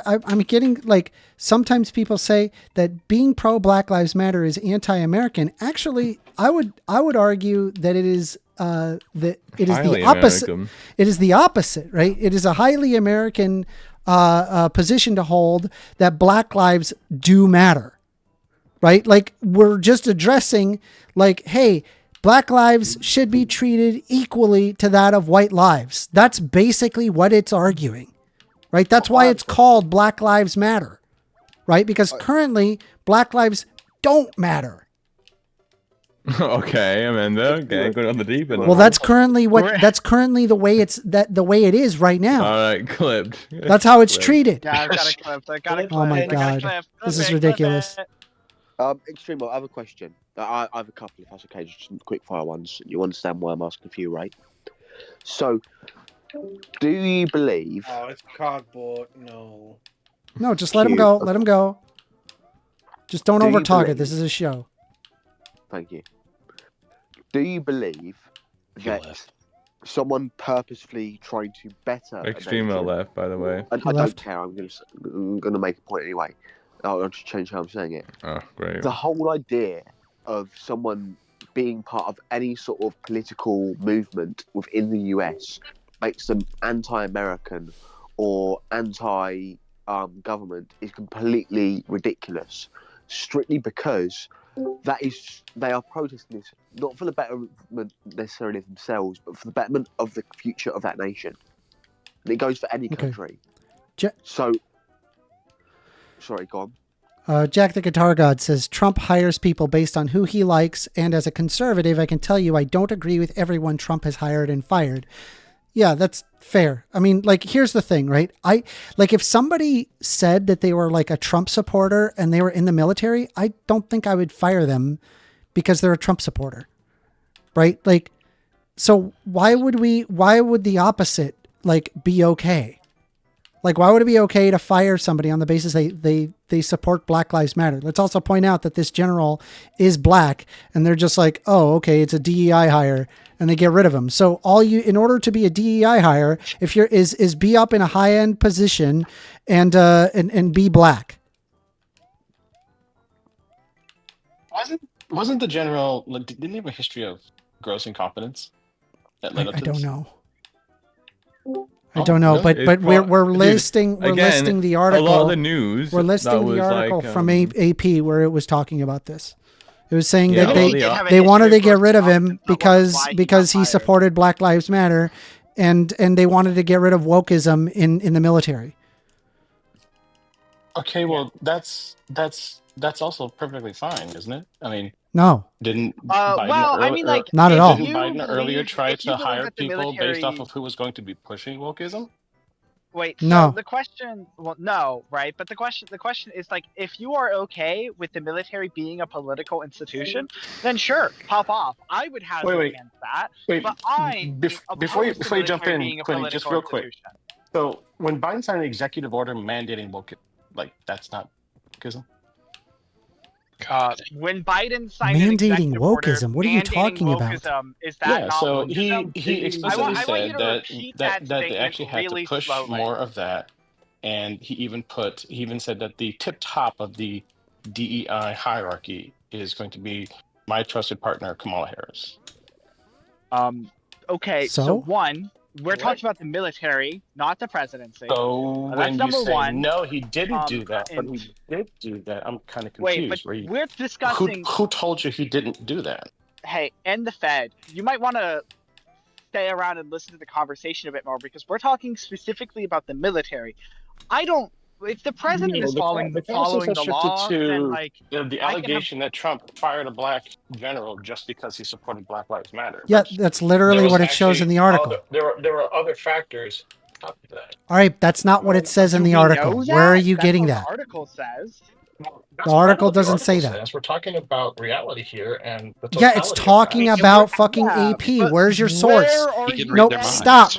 I'm getting like sometimes people say that being pro Black Lives Matter is anti-American. Actually, I would argue that it is the opposite. American. It is the opposite, right? It is a highly American position to hold that Black lives do matter, right? Like we're just addressing like, hey, Black lives should be treated equally to that of white lives. That's basically what it's arguing, right? That's why it's called Black Lives Matter, right? Because currently Black lives don't matter. Okay, Amanda. Okay, going on the deep end. Well, that's currently the way it is right now. All right, clipped. That's how it's treated. Yeah, I've got it clipped. Oh my god, this is ridiculous. Extreme, I have a question. I have a couple, if that's okay, just some quick fire ones. You understand why I'm asking a few, right? So, do you believe? Oh, it's cardboard. No. No, just let him go. Let him go. Just don't Do you overtalk it. believe- This is a show. Thank you. Do you believe that someone purposefully trying to better a Extreme nation- left, by the way. I don't care. I'm gonna make a point anyway. I'll just change how I'm saying it. Oh, great. The whole idea of someone being part of any sort of political movement within the US makes them anti-American or anti-government is completely ridiculous. Strictly because they are protesting this not for the betterment necessarily of themselves, but for the betterment of the future of that nation. And it goes for any country. So, sorry, go on. Jack the Guitar God says Trump hires people based on who he likes, and as a conservative, I can tell you I don't agree with everyone Trump has hired and fired. Yeah, that's fair. I mean, like, here's the thing, right? If somebody said that they were like a Trump supporter and they were in the military, I don't think I would fire them because they're a Trump supporter, right? Like, so why would the opposite like be okay? Like, why would it be okay to fire somebody on the basis they support Black Lives Matter? Let's also point out that this general is black, and they're just like, oh, okay, it's a DEI hire, and they get rid of him. So in order to be a DEI hire, if you're is be up in a high end position and be black. Wasn't the general, didn't he have a history of gross incompetence that led up to I don't this? know. I don't know, really? but we're listing the article. A lot of the news. We're listing the article from AP where it was talking about this. It was saying that they wanted to get rid of him because he supported Black Lives Matter, and they wanted to get rid of wokeism in the military. Okay, well that's also perfectly fine, isn't it? I mean, no. Didn't well, I mean, like, not at all. Didn't Biden earlier try to hire that the people military... based off of who was going to be pushing wokeism? Wait, no. So the question, well, no, right? But the question is like, if you are okay with the military being a political institution, then sure, pop off. I would have against that. Wait, but before you jump in, being a Quinny, just real quick. So when Biden signed an executive order mandating wokeism, like that's not wokeism. God, when Biden signed mandating wokeism, what are you talking about? Is that not so wokeism? he explicitly said that they actually had really to push slowly. more of that, and he even said that the tip top of the DEI hierarchy is going to be my trusted partner Kamala Harris. Okay, so one. We're talking about the military, not the presidency. So that's when you number say one. no, he didn't do that, but he did do that. I'm kind of confused. Wait, but we're discussing. Who told you he didn't do that? Hey, and the Fed. You might want to stay around and listen to the conversation a bit more because we're talking specifically about the military. If the president is following the law, then like the allegation that Trump fired a black general just because he supported Black Lives Matter. Yeah, that's literally what it shows in the article. There were other factors up to that. All right, that's not what it says in the article. Where are you getting that? The article says. The article doesn't say that. We're talking about reality here, and yeah, it's talking about fucking AP. Where's your source? No, stop.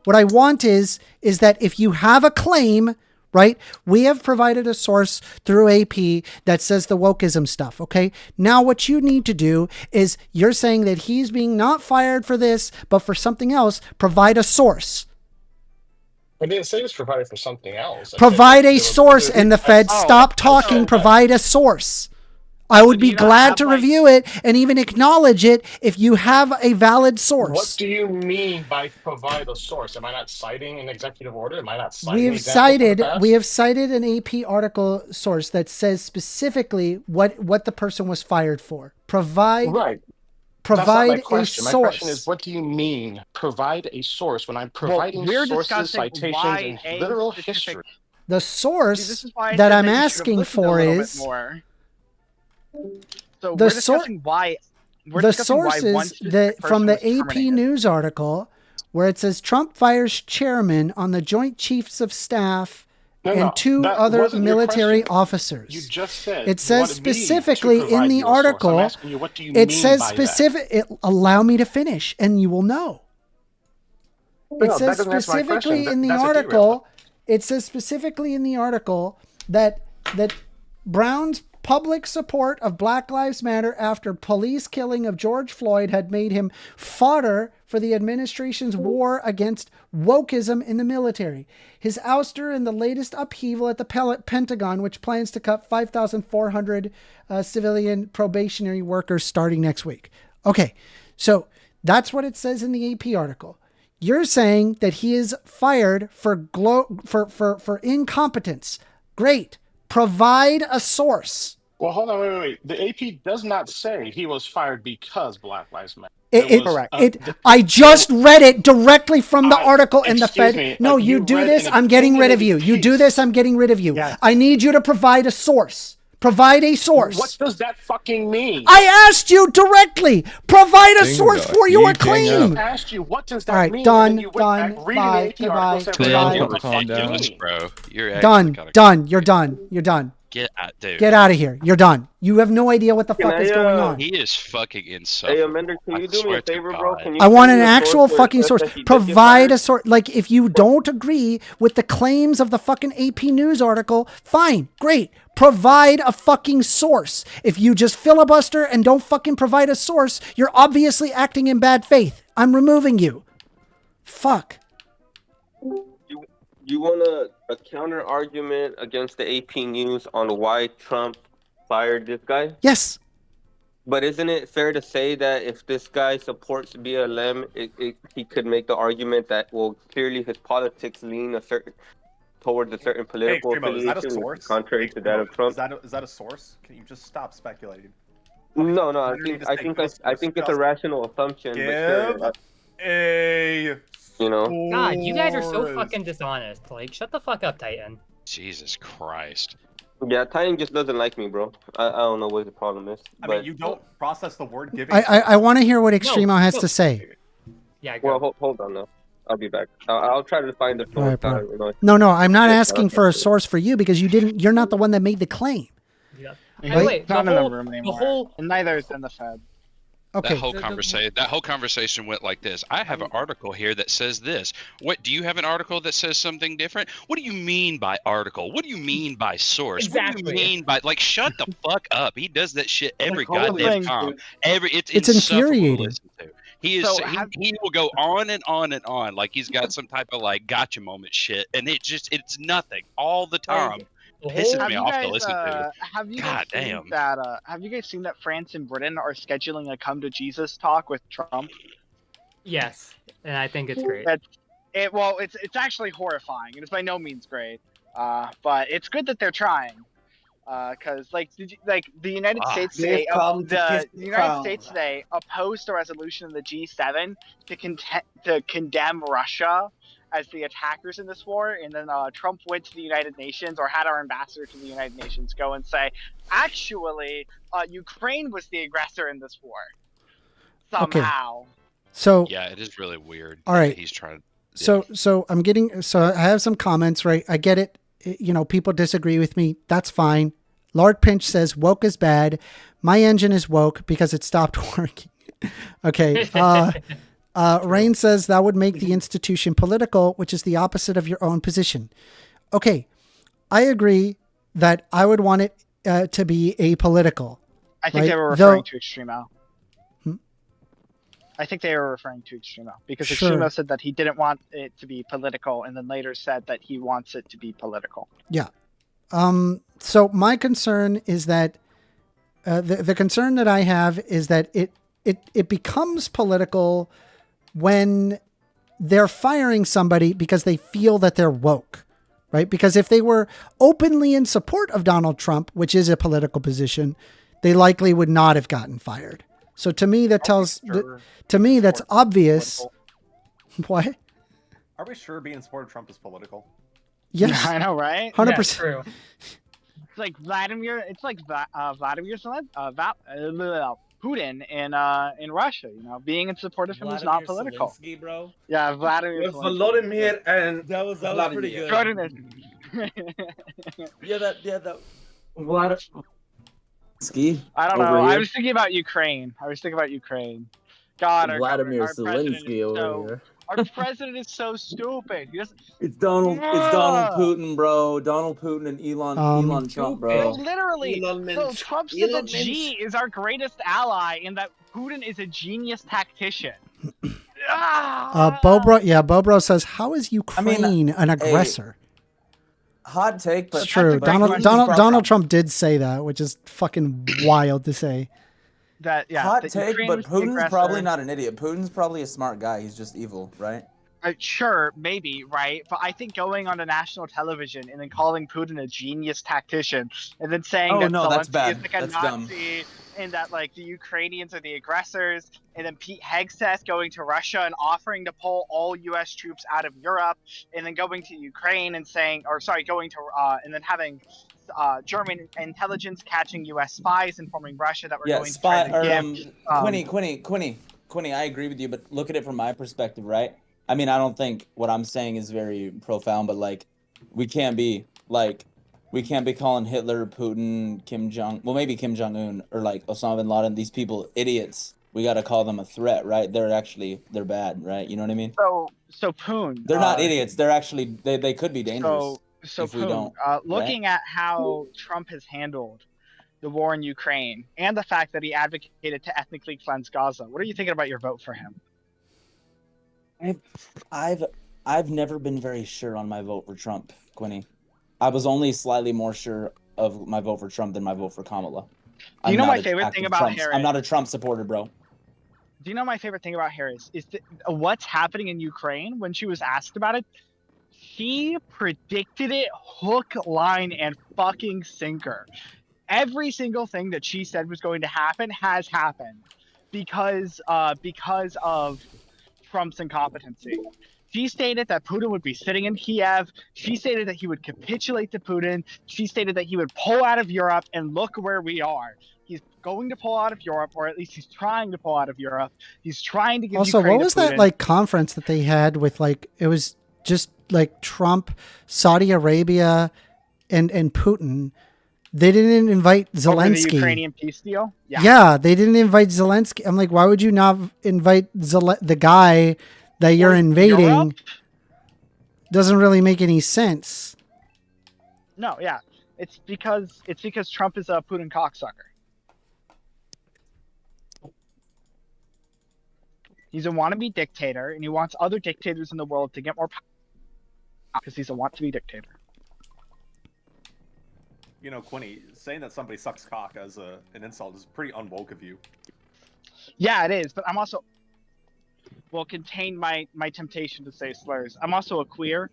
What I want is that if you have a claim, right, we have provided a source through AP that says the wokeism stuff, okay? Now what you need to do is you're saying that he's being not fired for this, but for something else, provide a source. I didn't say it was provided for something else. Provide a source, and the Fed stop talking, provide a source. I would be glad to review it and even acknowledge it if you have a valid source. What do you mean by provide a source? Am I not citing an executive order? Am I not citing we have cited an AP article source that says specifically what the person was fired for. Provide That's not my a question. source. My question is, what do you mean provide a source when I'm providing sources, citations, and literal history? The source that I'm asking for is So the we're discussing why. The source is from the AP News article where it says Trump fires chairman on the Joint Chiefs of Staff and two other military officers. You just said it says specifically in the article. It says specific. Allow me to finish, and you will know. It says specifically in the article. It says specifically in the article that Brown's public support of Black Lives Matter after police killing of George Floyd had made him fodder for the administration's war against wokeism in the military. His ouster and the latest upheaval at the Pentagon, which plans to cut 5,400 civilian probationary workers starting next week. Okay, so that's what it says in the AP article. You're saying that he is fired for incompetence. Great. Provide a source. Well, hold on, wait. The AP does not say he was fired because Black Lives Matter. Correct. I just read it directly from the article in the excuse Fed. me, No, you you do read this, an I'm getting rid of you. opinionated You do piece. this, I'm getting rid of you. Yes. I need you to provide a source. Provide a source. What does that fucking mean? I asked you directly. Provide a source Bingo. for your You hang I up. claim. asked you, what does that All right, mean? done, and then you went back done, reading bye, the AP article and said, goodbye, well, goodbye. what does that Ridiculous, mean? bro. You're actually Done, kind of done. You're done. You're done. get out, dude. Get out of here. You're done. You have no idea what the Can fuck is going on. He is fucking Hey, insufferable. Amender, can you I do me swear a to favor, bro? God. Can you I want send an me the actual source where it fucking says source. that he did get Provide fired? a source. Like, if you don't agree with the claims of the fucking AP News article, fine, great. Provide a fucking source. If you just filibuster and don't fucking provide a source, you're obviously acting in bad faith. I'm removing you. Fuck. You want a counter argument against the AP News on why Trump fired this guy? Yes. But isn't it fair to say that if this guy supports BLM, he could make the argument that, well, clearly his politics lean towards a certain political Hey, Primo, is that a affiliation, which source? is contrary to that of Trump? Is that a source? Can you just stop speculating? No, I Literally think it's a rational assumption. But sure, Give a you know. God, you guys are so fucking dishonest. Like, shut the fuck up, Titan. Jesus Christ. Yeah, Titan just doesn't like me, bro. I don't know what the problem is. I But mean, you don't process the word giving. I want to hear what Extremo has to say. Yeah, well, hold on now. I'll be back. I'll try to find the All right, source. bro. No, I'm not asking for a source for you because you're not the one that made the claim. Yeah. Right? He's not in the room anymore. And neither is in the Fed. Okay. That whole conversation went like this. I have an article here that says this. What, do you have an article that says something different? What do you mean by article? What do you mean by source? Exactly. What do you mean by, like, shut the fuck up. He does that shit every whole goddamn thing, time. dude. It's It's insufferable to infuriating. listen to. He is So he will go on and on and on like he's got some type of like gotcha moment shit, and it's nothing all the time. Pisses Have me you off guys, to listen to. Have you God guys seen damn. that? Have you guys seen that France and Britain are scheduling a "Come to Jesus" talk with Trump? Yes, and I think it's great. It's actually horrifying. It's by no means great, but it's good that they're trying. Because the United States today, the United States today opposed a resolution in the G7 to condemn Russia as the attackers in this war, and then Trump went to the United Nations, or had our ambassador to the United Nations go and say, actually, Ukraine was the aggressor in this war. Somehow. So Yeah, it is really weird. All right. He's trying. So I have some comments, right? I get it. You know, people disagree with me. That's fine. Lord Pinch says woke is bad. My engine is woke because it stopped working. Okay. Rain says that would make the institution political, which is the opposite of your own position. Okay. I agree that I would want it to be apolitical. I think right? they were referring to Extremo. Hmm? I think they were referring to Extremo because Sure. Extremo said that he didn't want it to be political, and then later said that he wants it to be political. Yeah. So my concern is that the concern that I have is that it becomes political when they're firing somebody because they feel that they're woke, right? Because if they were openly in support of Donald Trump, which is a political position, they likely would not have gotten fired. So to me, that to me, that's obvious. What? Are we sure being in support of Trump is political? Yes. I know, right? 100%. True. It's like Vladimir Putin in Russia. You know, being in support of him is not political. Zelensky, bro. Yeah, Vladimir. With Volodymyr and That was pretty good. Vladimir. Ski. I don't over know. I here. was thinking about Ukraine. God, Vladimir our president Zelensky is over so, here. Our president is so stupid. He doesn't. It's Donald Putin, bro. Donald Putin and Elon Trump, bro. So literally, so Trump said that Xi is our greatest ally, and that Putin is a genius tactician. Bobro says, how is Ukraine an aggressor? Hot take, but It's true. Donald Trump did say that, which is fucking wild to say. Hot that take, Ukraine but was the Putin's aggressor. probably not an idiot. Putin's probably a smart guy. He's just evil, right? Sure, maybe, right? But I think going on a national television and then calling Putin a genius tactician and then saying Oh that no, that's Zelensky bad. is like a That's dumb. Nazi and that like the Ukrainians are the aggressors, and then Pete Hegseth going to Russia and offering to pull all U.S. troops out of Europe, and then going to Ukraine and saying, or sorry, going to and then having German intelligence catching U.S. spies informing Russia that we're Yeah, going to try spy to or give. Quinny. I agree with you, but look at it from my perspective, right? I mean, I don't think what I'm saying is very profound, but like, we can't be calling Hitler, Putin, Kim Jong, well, maybe Kim Jong Un or like Osama bin Laden, these people idiots. We got to call them a threat, right? They're bad, right? You know what I mean? So Poon. They're not idiots. They're actually they could be dangerous So if we Poon, don't. looking at how Trump has handled the war in Ukraine and the fact that he advocated to ethnically cleanse Gaza, what are you thinking about your vote for him? I've never been very sure on my vote for Trump, Quinny. I was only slightly more sure of my vote for Trump than my vote for Kamala. Do you know my favorite thing about Harris? I'm not a Trump supporter, bro. Do you know my favorite thing about Harris is what's happening in Ukraine? When she was asked about it, she predicted it hook, line, and fucking sinker. Every single thing that she said was going to happen has happened because of Trump's incompetency. She stated that Putin would be sitting in Kiev. She stated that he would capitulate to Putin. She stated that he would pull out of Europe, and look where we are. He's going to pull out of Europe, or at least he's trying to pull out of Europe. He's trying to give Also, Ukraine what was to Putin. that like conference that they had with like it was just like Trump, Saudi Arabia, and Putin. They didn't invite Zelensky. Over the Ukrainian peace deal? Yeah, they didn't invite Zelensky. I'm like, why would you not invite the guy that you're invading? Europe? Doesn't really make any sense. No, yeah. It's because Trump is a Putin cocksucker. He's a wannabe dictator, and he wants other dictators in the world to get more power because he's a want-to-be dictator. You know, Quinny, saying that somebody sucks cock as an insult is pretty unwoke of you. Yeah, it is, but I'm also contain my temptation to say slurs. I'm also a queer,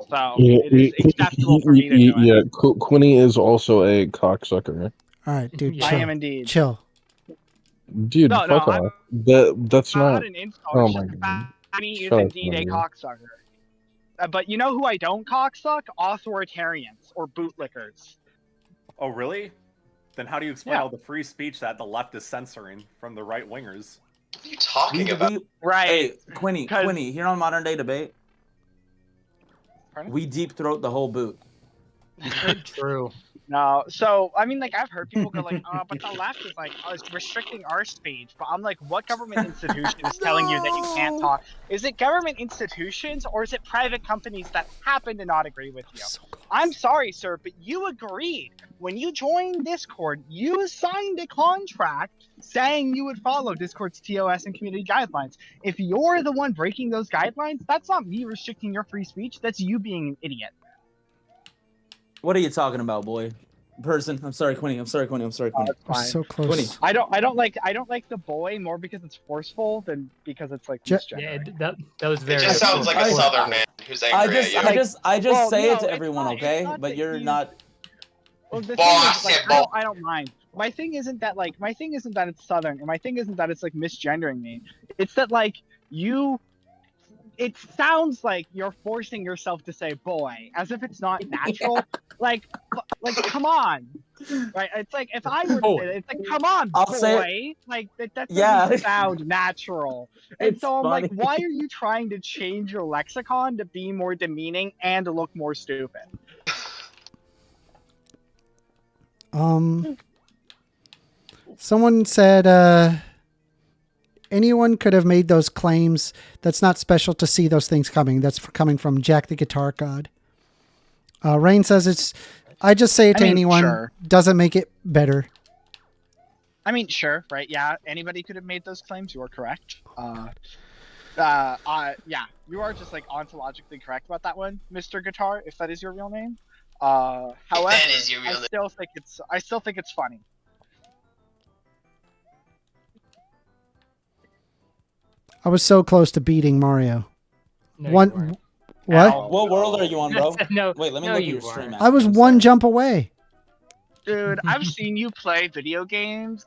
so it is acceptable for me to do it. Yeah, Quinny is also a cocksucker. All right, dude. Chill. I am indeed. Chill. Dude, fuck off. That's not. an insult. Oh It's my just god. me is Shut up, indeed a Quinny. cocksucker. But you know who I don't cocksuck? Authoritarians or bootlickers. Oh, really? Then how do you explain all the free speech that the left is censoring from the right wingers? What are you talking about? Right. Hey, Quinny, here on Modern Day Debate, we deep throat the whole boot. True. No, so I mean, like I've heard people go like, but the left is like it's restricting our speech. But I'm like, what government institution is telling you that you can't talk? Is it government institutions or is it private companies that happen to not agree with you? I'm sorry, sir, but you agreed when you joined Discord. You signed a contract saying you would follow Discord's TOS and community guidelines. If you're the one breaking those guidelines, that's not me restricting your free speech. That's you being an idiot. What are you talking about, boy? Person. I'm sorry, Quinny. I'm sorry, Quinny. I'm so close. Quinny. I don't like the boy more because it's forceful than because it's like misgendering. Yeah, that was very. It just sounds like a southern man who's angry at you. I just Well, say no, it to it's everyone, not- okay? it's not But that you're he's- not. Well, the Boss, thing is, yeah, I don't mind. My thing isn't that it's southern, and my thing isn't that it's like misgendering me. It's that like you. It sounds like you're forcing yourself to say boy, as if it's not natural. like, come on, right? It's like if I were to say that, it's like, come on, I'll boy. say Like that doesn't Yeah. sound natural. And It's so I'm funny. like, why are you trying to change your lexicon to be more demeaning and to look more stupid? Someone said anyone could have made those claims. That's not special to see those things coming. That's coming from Jack the Guitar God. Rain says it's. I just say it to anyone. Sure. Doesn't make it better. I mean, sure, right? Yeah, anybody could have made those claims. You are correct. Yeah, you are just like ontologically correct about that one, Mr. Guitar, if that is your real name. However, is your real name. I still think it's funny. I was so close to beating Mario. One. What? What world are you on, bro? No. Wait, let me no, look at you your stream. weren't. I was one jump away. Dude, I've seen you play video games.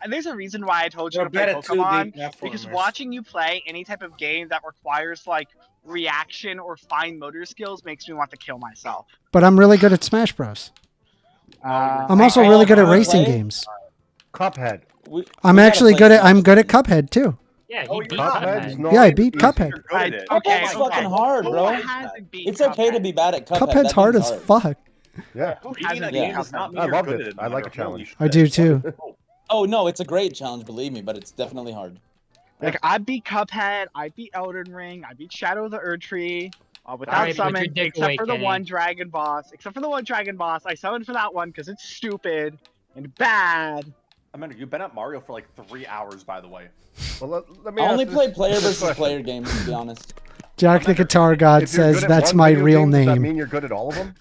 There's a reason why I told you You're to play better at 2D Pokemon, because platformers. watching you play any type of game that requires like reaction or fine motor skills makes me want to kill myself. But I'm really good at Smash Bros. I'm also really good at racing games. Cuphead. I'm actually good at. I'm good at Cuphead too. Yeah, he beat Cuphead. Yeah, I beat Cuphead. Cuphead's fucking hard, bro. It's okay to be bad at Cuphead. Cuphead's That hard game's as fuck. Yeah. Beating a game does not mean I you're loved good it. at it, I like a no challenge. I do too. Oh no, it's a great challenge, believe me, but it's definitely hard. Like I beat Cuphead, I beat Elden Ring, I beat Shadow of the Erdtree, without Alright, put your summon, dick except away, for the Kenny. one dragon boss. Except for the one dragon boss, I summoned for that one because it's stupid and bad. Amanda, you've been at Mario for like 3 hours, by the way. Well, let me I ask only this- play player this versus question. player games, to be honest. Jack the Guitar God If you're good says at that's one my video real game, Does that name. mean you're good at all of them?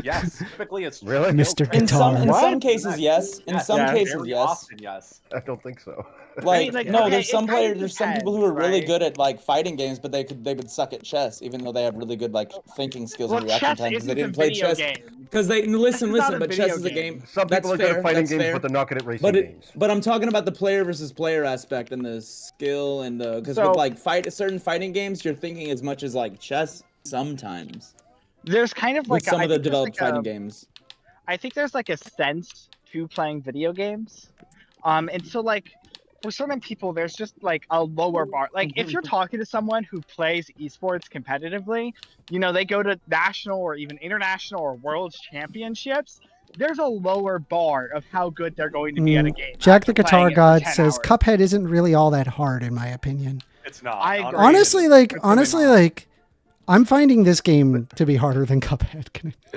Yes, typically it's Really? Mr. In some Guitar. cases, yes. In Yes, some yeah, cases, very yes. often, yes. I don't think so. Like, like, no, okay, there's some it kinda players. There's some people who are depends, really right? good at like fighting games, but they would suck at chess, even though they have really good like thinking skills Well, and reaction chess time because they isn't a didn't play video chess. game. Because they Chess listen, is not a but video chess is a game. game. Some That's people are good fair, at fighting that's games, fair. but they're not good at racing But games. but I'm talking about the player versus player aspect and the skill and the because So- with like certain fighting games, you're thinking as much as like chess sometimes. There's kind of like With some I of the think there's developed like fighting games. I think there's like a sense to playing video games. And so like for certain people there's just like a lower bar. Like if you're talking to someone who plays esports competitively, you know, they go to national or even international or world championships, there's a lower bar of how good they're going to be at a game. Jack the after Guitar playing it for God 10 says hours. Cuphead isn't really all that hard in my opinion. It's not. I agree. Honestly, like I'm finding this game to be harder than Cuphead.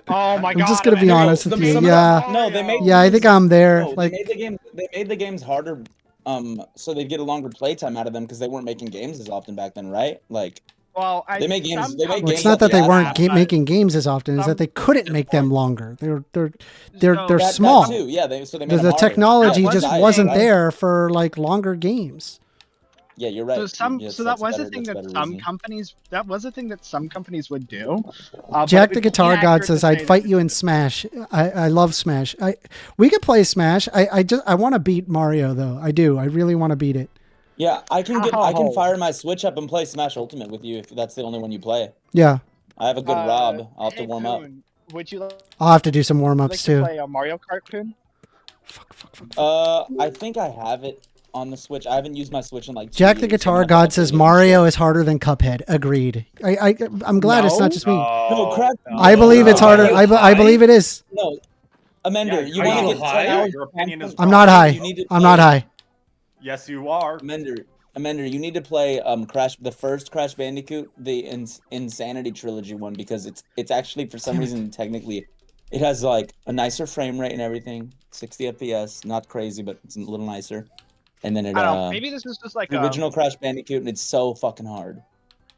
Oh my I'm god. just gonna be honest with you. Some of Yeah. the- no, they made Yeah, I think I'm there. No, Like they made the games harder, so they'd get a longer playtime out of them because they weren't making games as often back then, right? Like, Well, they make games. They make well, games. it's not that they weren't fast. making games as often; it's that they couldn't make them longer. They're That small. too. Yeah, they made The them harder. technology Yeah, just right, wasn't right. there for like longer games. Yeah, you're right. So that was a thing that some companies would do. But Jack it the would be Guitar God inaccurate to says, say "I'd that- fight you in Smash. I love Smash. We could play Smash. I want to beat Mario though. I do. I really want to beat it. Yeah, I can fire my Switch up and play Smash Ultimate with you if that's the only one you play. Yeah, I have a good Rob. I'll have to warm up. Would you I'll have to do some warm like ups to too. play a Mario Kart, Poon? I think I have it on the Switch. I haven't used my Switch in like 2 Jack the years, so Guitar I'm gonna God have to says do it. Mario is harder than Cuphead. Agreed. I'm glad it's not just me. No, crap. I believe it's harder. I believe it is. No, Amender, you are want you to get high? 10 hours? Your opinion is I'm not high. You need to I'm not play- high. Yes, you are. Amender, you need to play the first Crash Bandicoot, the Insanity Trilogy one, because it's actually for some reason technically it has like a nicer frame rate and everything, 60 FPS, not crazy, but it's a little nicer. And then it I don't know. Maybe this is just like the original Crash Bandicoot, and it's so fucking hard.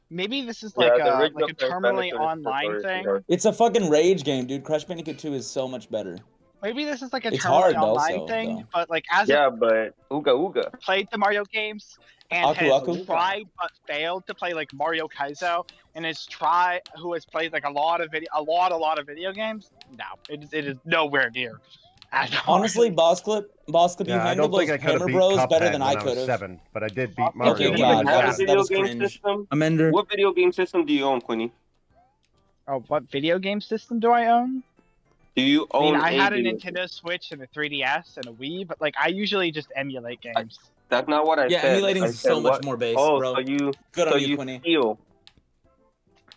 Maybe this is Yeah, like the a original Crash terminally Bandicoot is online notoriously thing. hard. It's a fucking rage game, dude. Crash Bandicoot 2 is so much better. Maybe this is like a It's terminally hard online also, thing, though. but like as Yeah, a but Ooga. played the Mario games and Aku has Aku? tried but failed to play like Mario Kaizo and who has played like a lot of video games. No, it is nowhere near. As hard. Honestly, Boss Clip, you Yeah, I handled don't think those I could have Hammer beat Bros Cuphead better than I when was could have. 7, but I did beat Mario. Okay, Do you God, even that have a was video game cringe. system? Amender. What video game system do you own, Quinny? Oh, what video game system do I own? Do you I mean, own I had a video- Nintendo Switch and a 3DS and a Wii, but like I usually just emulate games. That's not what I Yeah, said. emulating I is said so much what- more base, oh, bro. So you, Good so on you, Quinny. steal.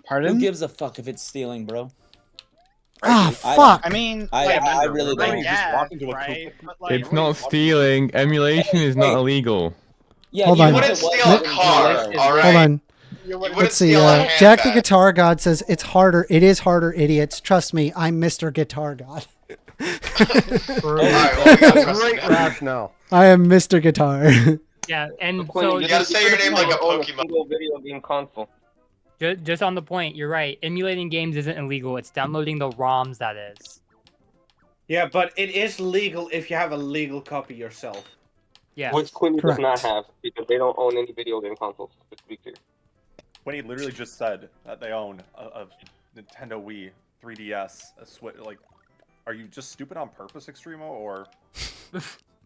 Pardon? Who gives a fuck if it's stealing, bro? Ah, I- fuck. I mean, I really I don't. guess, right? But, like, It's not stealing. Emulation is not illegal. Yeah, Hold you on. wouldn't steal a car, Hold on. Let's see. Jack the Guitar God says it's harder. It is harder, idiots. Trust me, I'm Mr. Guitar God. Great rationale. I am Mr. Guitar. Yeah, and Quinny, so you just, say your name like a Pokemon. Single video game console. just on the point, you're right. Emulating games isn't illegal. It's downloading the ROMs that is. Yeah, but it is legal if you have a legal copy yourself. Yeah. Which Quinny does Correct. not have because they don't own any video game consoles. Just to be clear. When he literally just said that they own a Nintendo Wii, 3DS, a Switch, like, are you just stupid on purpose, Extremo, or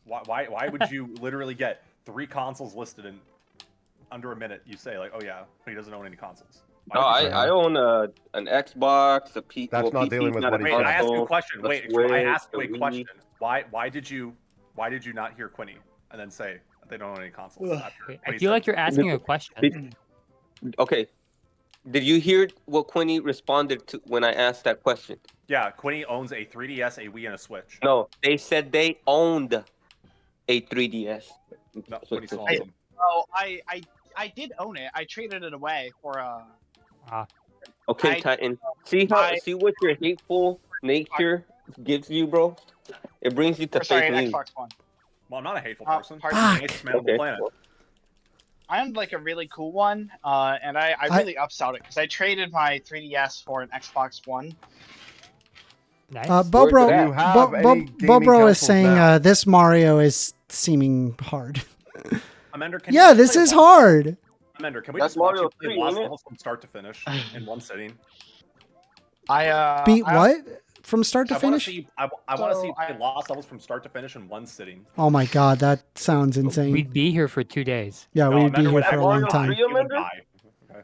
why would you literally get 3 consoles listed in under a minute? You say like, oh yeah, but he doesn't own any consoles. No, I own an Xbox, a PC. That's not dealing with what he Wait, said. I asked you a question. Wait, Switch, I asked you a Wii. question. Why did you not hear Quinny and then say they don't own any consoles? after I he feel said- like you're asking a question. Okay. Did you hear what Quinny responded to when I asked that question? Yeah, Quinny owns a 3DS, a Wii, and a Switch. No, they said they owned a 3DS. No, Quinny still owns I, them. oh, I did own it. I traded it away for Okay, Titan. See what your hateful nature gives you, bro? It brings you to sorry, fake an news. Xbox One. Well, I'm not a hateful person. pardon I'm me. the nicest man on the planet. I owned like a really cool one, and I really upsold it because I traded my 3DS for an Xbox One. Nice. Bobro, Do you have any gaming Bobro is consoles saying now? this Mario is seeming hard. Amender, can Yeah, you this play is Lost- hard. Amender, can we That's just watch Mario you play 3, Lost isn't it? levels from start to finish in one sitting? Beat what? From start to I wanna finish? see. I want to see you play Lost levels from start to finish in one sitting. Oh my god, that sounds insane. We'd be here for 2 days. Yeah, No, we'd be Amender here would for a have long Mario time. 3, you would die. Okay.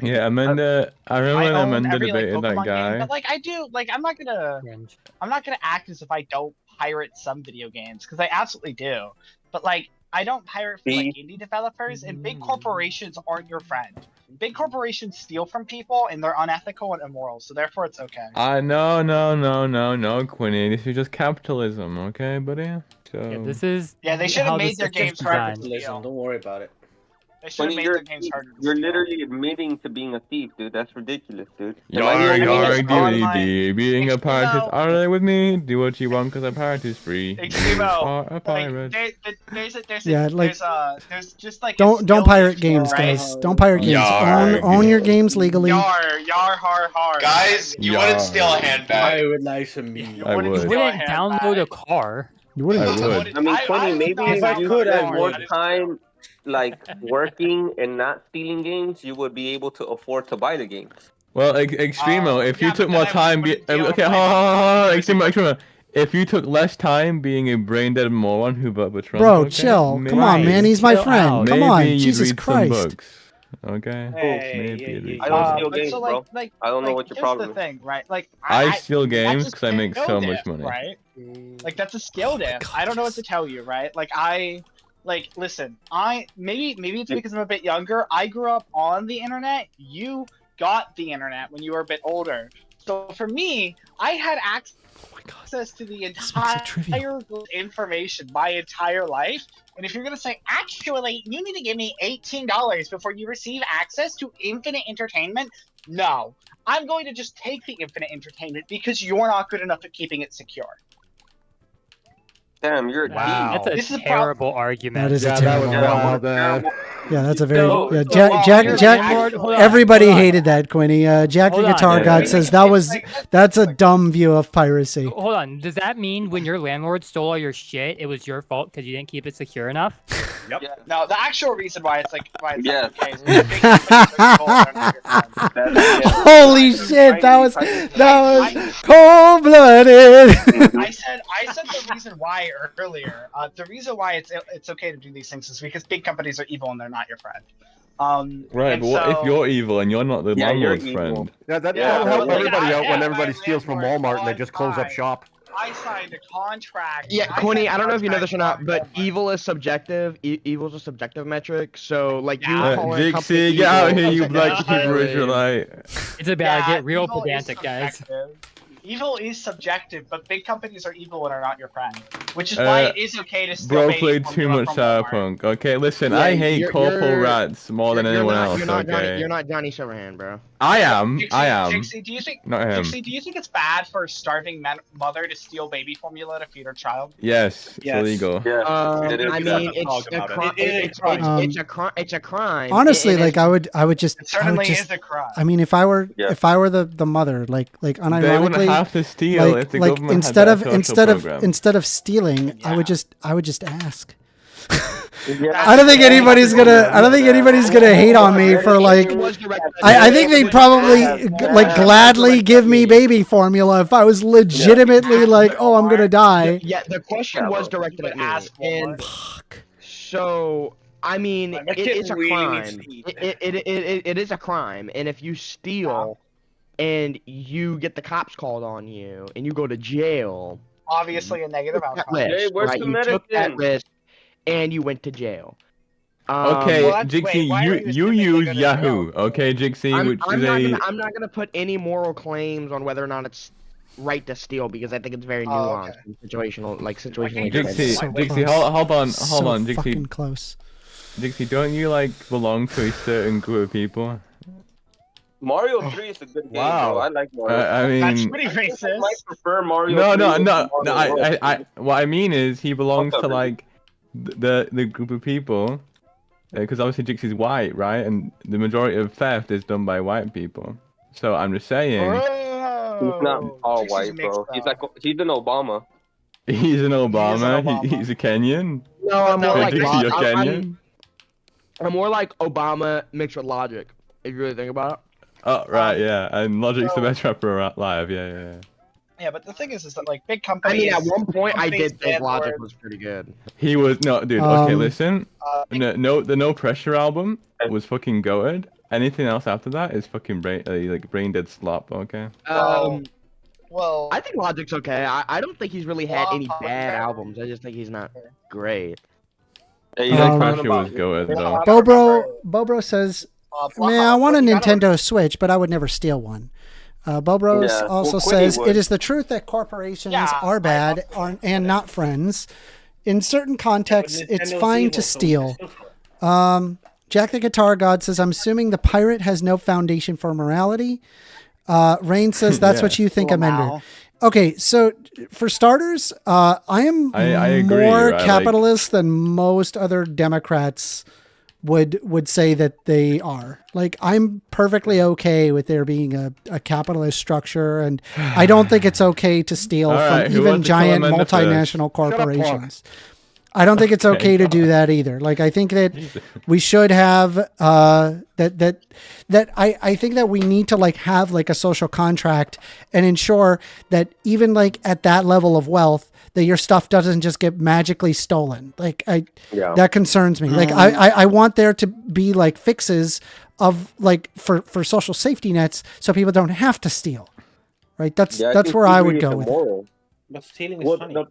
Yeah, Amanda. I remember when own Amanda every, debated that Pokemon guy. game, but like I do, like I'm not gonna act as if I don't pirate some video games because I absolutely do. But like I don't pirate for like indie developers, and big corporations aren't your friend. Big corporations steal from people, and they're unethical and immoral. So therefore, it's okay. No, Quinny. This is just capitalism, okay, buddy? So. Yeah, this is. Yeah, they should how have made this their is games harder to designed. steal. Don't worry about it. They should have Quinny, made you're their a games thief. harder to You're steal. literally admitting to being a thief, dude. That's ridiculous, dude. Yarg, diggity, being a pirate is Extremo. alright with me. Do what you want because a pirate is free. You Extremo, are a pirate. Yeah, like, there's just like a Don't skill pirate issue, games, right? guys. Don't pirate games. Yarg. Own your games legally. Yar, har. Guys, you wouldn't steal a handbag. I would like some meat. I would. You wouldn't download a car. You wouldn't. I would. I mean, Quinny, maybe If I if you could, I spent more would. time like working and not stealing games, you would be able to afford to buy the games. Well, Extremo, if you yeah, took but more then I time, wouldn't deal okay, with hold my- on, Extremo. If you took less time being a brain dead moron who bought Trump, Bro, okay, chill. maybe- Come on, man. He's my Chill friend. out. Come maybe on. you'd Jesus read Christ. some books. Okay. Maybe you'd read I some don't books. steal But games, so, bro. I don't know what your here's problem the is. thing, right? Like I steal games that's a 'cause I make skill so much diff, money. right? Like that's a skill diff. I don't know what to tell you, right? Like listen, maybe it's because I'm a bit younger. I grew up on the internet. You got the internet when you were a bit older. So for me, I had access to the entire information my entire life. And if you're gonna say, actually, you need to give me $18 before you receive access to infinite entertainment, no. I'm going to just take the infinite entertainment because you're not good enough at keeping it secure. Damn, you're a Wow. thief. That's a terrible argument. That is a Yeah, that terrible was argument. wild, man. Yeah, that's a very. So- yeah, so Jack. while Jack. you're Jack. landlord- hold on, Everybody hold on. hated that, Quinny. Jack the Hold on. Guitar Yeah. God says that's a dumb view of piracy. Hold on. Does that mean when your landlord stole all your shit, it was your fault because you didn't keep it secure enough? Yep. Yeah. No, the actual reason why it's Yeah. okay is because big companies are evil and they're not your friend. Holy shit! That was cold blooded. I said the reason why earlier. The reason why it's okay to do these things is because big companies are evil and they're not your friend. Right, and but what if so- you're evil and you're not the Yeah, you're landlord's evil. friend? Yeah, that'll but help like, everybody out when my everybody steals from landlord Walmart and they just close up signed- shop. I signed a contract. Yeah, Quinny, I don't know if you know this or not, but evil is subjective. Evil's a subjective metric. So, like, you calling a company Dixie, get out here, you evil- black Hebrew Israelite. It's about to get real evil is pedantic, guys. subjective. Evil is subjective, but big companies are evil and are not your friend. Which is why it is okay to steal Bro baby played from too Walmart. much Cyberpunk. Okay, listen, Yeah, I hate you're- corporal you're- rats more than anyone else. You're not Okay, you're not Johnny Silverhand, bro. I am. Dixie, do you think? Not him. Dixie, do you think it's bad for a starving mother to steal baby formula to feed her child? Yes, it's illegal. I mean, it's a crime. It's a crime. Honestly, It like is- I would just. It certainly I would just, is a crime. I mean, if I were the mother, like They wouldn't unironically, have to steal if the like government instead had of that social program. instead of stealing, I would just ask. I don't think anybody's gonna hate on me for like. I think they'd probably like gladly give me baby formula if I was legitimately like, oh, I'm gonna die. Yeah, the question was directed at me, and so I mean, That it kid is a really needs crime. to eat. It is a crime, and if you steal, and you get the cops called on you, and you go to jail, Obviously, a negative that outcome. risk, where's right? the You took that medicine? risk, and you went to jail. Okay, Well, Jixie, why are you you assuming they use go to Yahoo. Okay, Jixie, which is a. I'm not gonna put any moral claims on whether or not it's right to steal because I think it's very nuanced and situational, situationally Jixie, dependent. Jixie, hold on, Jixie. Fucking close. Jixie, don't you like belong to a certain group of people? Mario 3 is a good game, Wow. bro. I like Mario. I mean, That's pretty racist. I might prefer Mario no, 3 no, over no, no. Mario World. What I mean is he belongs What's up, to Ricky? like the group of people, because obviously Jixie's white, right? And the majority of theft is done by white people. So I'm just saying, He's not all white, bro. He's an Obama. he's an Obama. He's a Kenyan. No, I'm more Hey, like Jixie, you're I'm Kenyan. more like Obama mixed with Logic. If you really think about it. Oh right, yeah. And Logic's the best rapper alive. Yeah. Yeah, but the thing is that like big I companies. mean, at one point, I companies did think ban Logic words. was pretty good. He was no, dude. Okay, Um, listen. The No Pressure album was fucking goated. Anything else after that is fucking brain dead slop. Okay. Well, I think Logic's okay. I don't think he's really had any bad albums. I just think he's not great. No Pressure was goated though. Bobro says, man, I want a Nintendo Switch, but I would never steal one. Bobros Yeah, also well, Quinny says, would. it is the truth that corporations are bad and not friends. In certain contexts, it's Nintendo's fine evil, to so steal. Jack the Guitar God says, I'm assuming the pirate has no foundation for morality. Rain says, that's what you think, Amender. Okay, so for starters, I am I agree, more right? capitalist than most other Democrats would say that they are. Like, I'm perfectly okay with there being a capitalist structure, and I don't think it's okay to steal All right, from who even wants to kill giant Amanda first? multinational corporations. I don't think it's Okay, okay to do that either. Like, I think that we should have I think that we need to like have like a social contract and ensure that even like at that level of wealth, that your stuff doesn't just get magically stolen. Like that concerns me. Like I want there to be like fixes of like for social safety nets so people don't have to steal. Right? That's where I would go with it. But stealing is funny.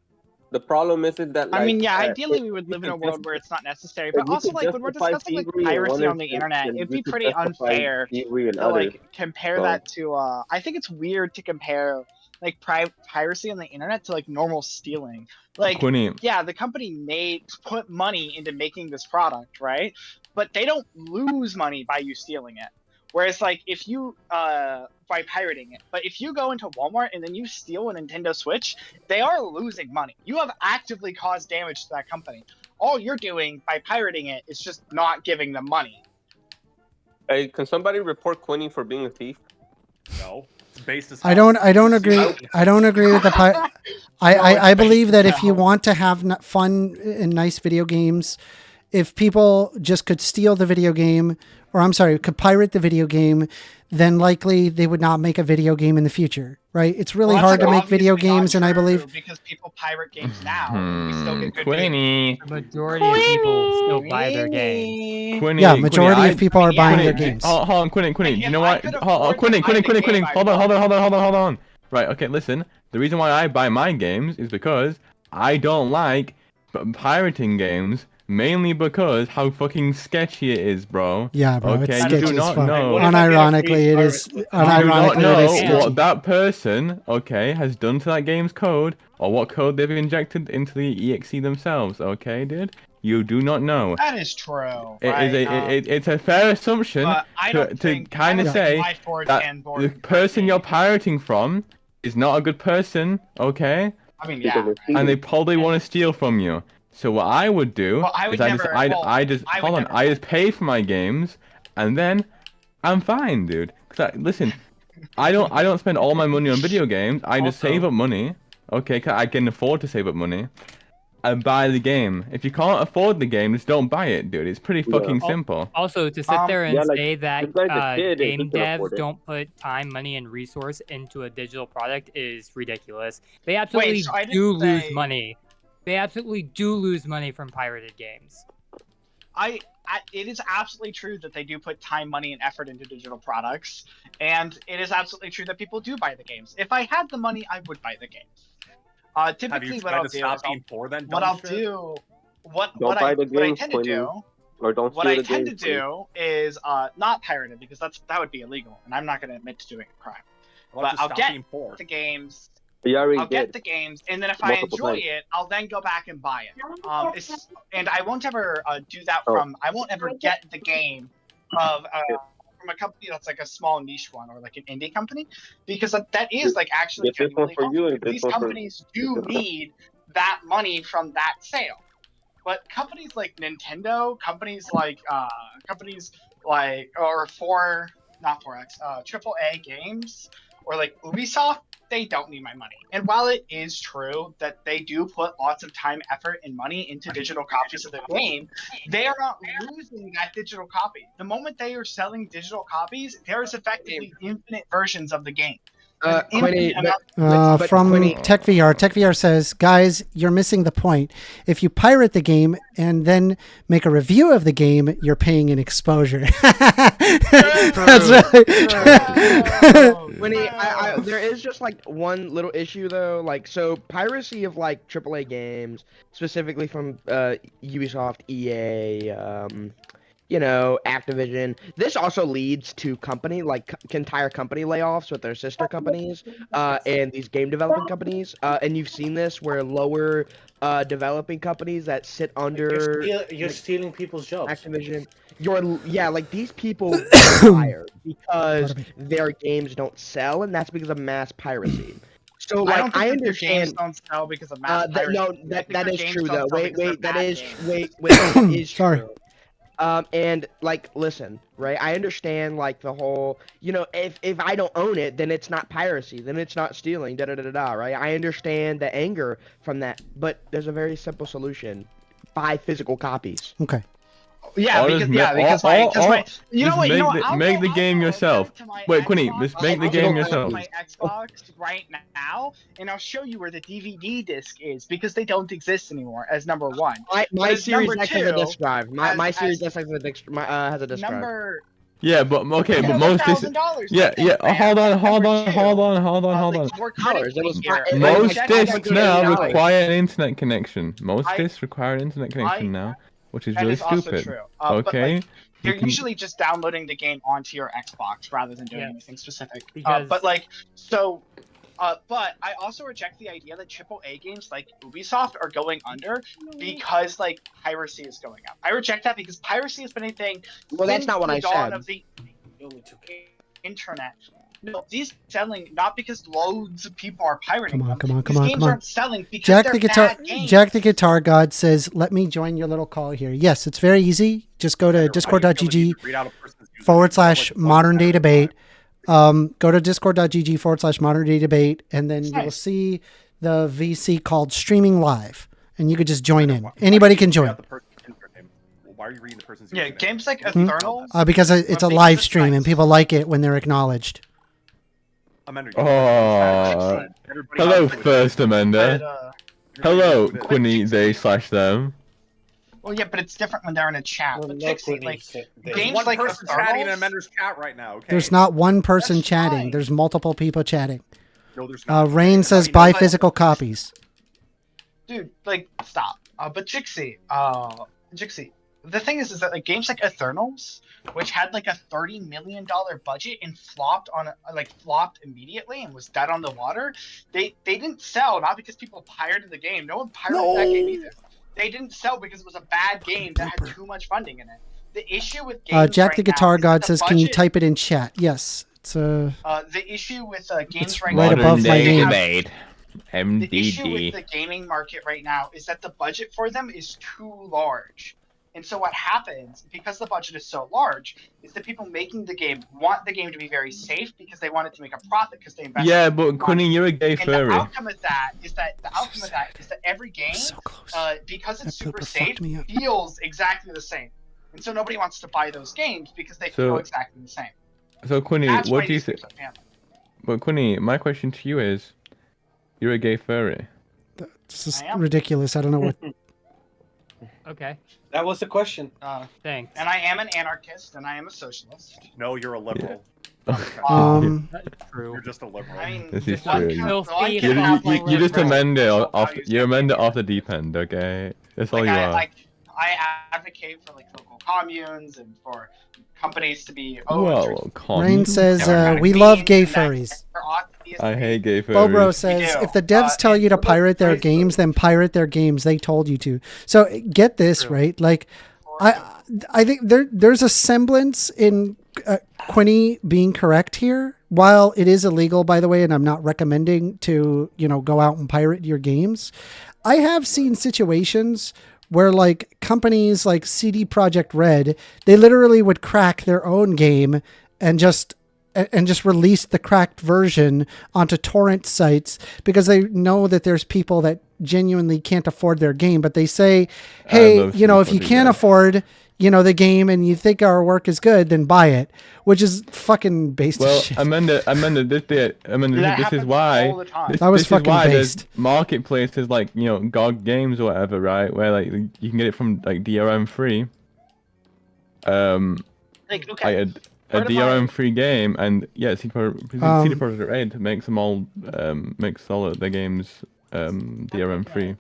The problem is that like, I mean, yeah, ideally we would live in a world where it's not necessary, but you also could like when we're justify discussing like thievery in piracy one on the instance, internet, then it'd you be could pretty justify unfair thievery in to others. like compare So- that to. I think it's weird to compare like piracy on the internet to like normal stealing. Like, Quinny. yeah, the company put money into making this product, right? But they don't lose money by you stealing it. Whereas, like, if you, by pirating it, but if you go into Walmart and then you steal a Nintendo Switch, they are losing money. You have actively caused damage to that company. All you're doing by pirating it is just not giving them money. Hey, can somebody report Quinny for being a thief? No. It's based as I don't agree. I don't agree with the I believe that if you want to have fun and nice video games, if people just could steal the video game, or I'm sorry, could pirate the video game, then likely they would not make a video game in the future, right? It's really hard to make video games, and I believe because people pirate games now, we still get good Quinny. The majority of people still buy their games. Quinny, yeah, majority of people are buying their games. Hold on, Quinny. Do you know what? Quinny. Hold on. Right, okay, listen. The reason why I buy my games is because I don't like pirating games. Mainly because how fucking sketchy it is, bro. Yeah, bro, okay, it's you sketchy do as not fuck. know. Unironically, it is. Unironically, it is sketchy. What that person, okay, has done to that game's code, or what code they've injected into the exe themselves. Okay, dude, you do not know. That is true. It's a fair assumption to kind of say that the person you're pirating from is not a good person. Okay. I mean, yeah. And they probably want to steal from you. So what I would do is I just pay for my games, and then I'm fine, dude. Listen, I don't spend all my money on video games. I just save up money. Okay, 'cause I can afford to save up money. and buy the game. If you can't afford the game, just don't buy it, dude. It's pretty fucking Al- simple. Also, to sit there and yeah, like, say that this guy's a kid and he game can devs afford it. don't put time, money, and resource into a digital product is ridiculous. They absolutely so I didn't do lose say- money. They absolutely do lose money from pirated games. It is absolutely true that they do put time, money, and effort into digital products, and it is absolutely true that people do buy the games. If I had the money, I would buy the games. Typically, what I'll do is what I tend to do, Or don't what I steal the tend to game, do is not pirate it, because that would be illegal, and I'm not going to admit to doing a crime. Well, But just I'll stop get being poor. the games. You already I'll get did. the games, and then if I Multiple enjoy times. it, I'll then go back and buy it. And I won't ever do that Oh. I won't ever get the game of from a company that's like a small niche one or like an indie company, because that is like actually Get this one genuinely for you helpful. and this These one for- companies do need that money from that sale. But companies like Nintendo, companies like AAA games, or like Ubisoft, they don't need my money. And while it is true that they do put lots of time, effort, and money into digital copies of the game, they are not losing that digital copy. The moment they are selling digital copies, there's effectively infinite versions of the game. Quinny, From Quinny- TechVR says, guys, you're missing the point. If you pirate the game and then make a review of the game, you're paying an exposure. That's right. Quinny, there is just like one little issue though. Like, so piracy of like AAA games, specifically from Ubisoft, EA, Activision. This also leads to entire company layoffs with their sister companies and these game developing companies. And you've seen this where lower developing companies that sit under You're stealing people's jobs. Activision. These people get fired because their games don't sell, and that's because of mass piracy. So I don't think I that their games understand. don't sell because of mass piracy. No, I think that their is games true don't though. sell Wait, because they're that bad is games. that is Sorry. true. And listen, right? I understand the whole, if I don't own it, then it's not piracy, then it's not stealing, right? I understand the anger from that, but there's a very simple solution: buy physical copies. Okay. Yeah, Or because make the game yourself. Wait, Quinny, just make the game yourself. My Xbox right now, and I'll show you where the DVD disc is, because they don't exist anymore. As number one, My as Series number X has a two, disc drive. My as- Series X has a disc drive. number. Yeah, but okay, It but was most this. $1,000. Yeah. Hold on. More credit here. Most Check discs out now $8. require an internet connection. Most discs require an internet connection now, which is That really is also stupid. true. But, Okay. You're You can- usually just downloading the game onto your Xbox rather than doing anything specific. Because- But I also reject the idea that AAA games like Ubisoft are going under because piracy is going up. I reject that because piracy has been a thing. Well, that's since not what the I dawn said. Of the internet. No, these selling not because loads of people are pirating them. These games aren't selling because Jack they're the guitar, bad games. Jack the Guitar God says, "Let me join your little call here." Yes, it's very easy. Just go to discord.gg/modern day debate. Go to discord.gg/modern day debate, and then you will see the VC called Streaming Live, and you could just join in. Anybody can join. Why are you reading the person's Yeah, username? games like Eternal. Because it's a live stream, and people like it when they're acknowledged. Amanda, Oh, hello, First Amanda. Hello, Quinny, they/them. Well, yeah, but it's different when they're in a chat. But Dixie, There's games one like person chatting in Eternals. Amanda's chat right now. Okay. There's not one person chatting. There's multiple people chatting. No, there's not. Rain says, "Buy physical copies." Dude, stop. But Jixie, the thing is that games like Eternals, which had a $30 million budget and flopped immediately and was dead on the water, they didn't sell, not because people pirated the game. No one pirated that game either. They didn't sell because it was a bad game that had too much funding in it. The issue with games Jack the right now Guitar is that God the says, "Can you budget- type it in chat?" Yes, it's the issue with games right right now above is my they name. have- MDD. The issue with the gaming market right now is that the budget for them is too large. And so what happens, because the budget is so large, is that people making the game want the game to be very safe because they want it to make a profit because they invest. Yeah, but Quinny, you're a gay And furry. the outcome of that is that every game, because it's super safe, feels exactly the same. And so nobody wants to buy those games because they feel exactly the same. So Quinny, That's what why do you these think? games are family. But Quinny, my question to you is, you're a gay furry. This is ridiculous. I don't know what. Okay. That was the question. Thanks. And I am an anarchist, and I am a socialist. No, you're a liberal. That's true. You're just a liberal. I mean, This is what true. kind You, of- I you, can have, like, you just liberal amend it off. values You amend it off the deep end. Okay, that's all you are. I advocate for like local communes and for companies to be Whoa, Rain says, we love gay furries. I hate gay furries. Bobro says, if the devs tell you to pirate their games, then pirate their games. They told you to. So get this, right? Like, I think there's a semblance in Quinny being correct here. While it is illegal, by the way, and I'm not recommending to, go out and pirate your games, I have seen situations where like companies like CD Projekt Red, they literally would crack their own game and just release the cracked version onto torrent sites because they know that there's people that genuinely can't afford their game, but they say, hey, if you can't afford, the game and you think our work is good, then buy it, which is fucking based. Well, shit. Amanda, this is why. That was fucking there's based. marketplaces like GOG Games or whatever, right? Where like you can get it from like DRM free. Like, okay. A DRM free game, and yeah, CD Projekt Red makes them all makes all of their games DRM free.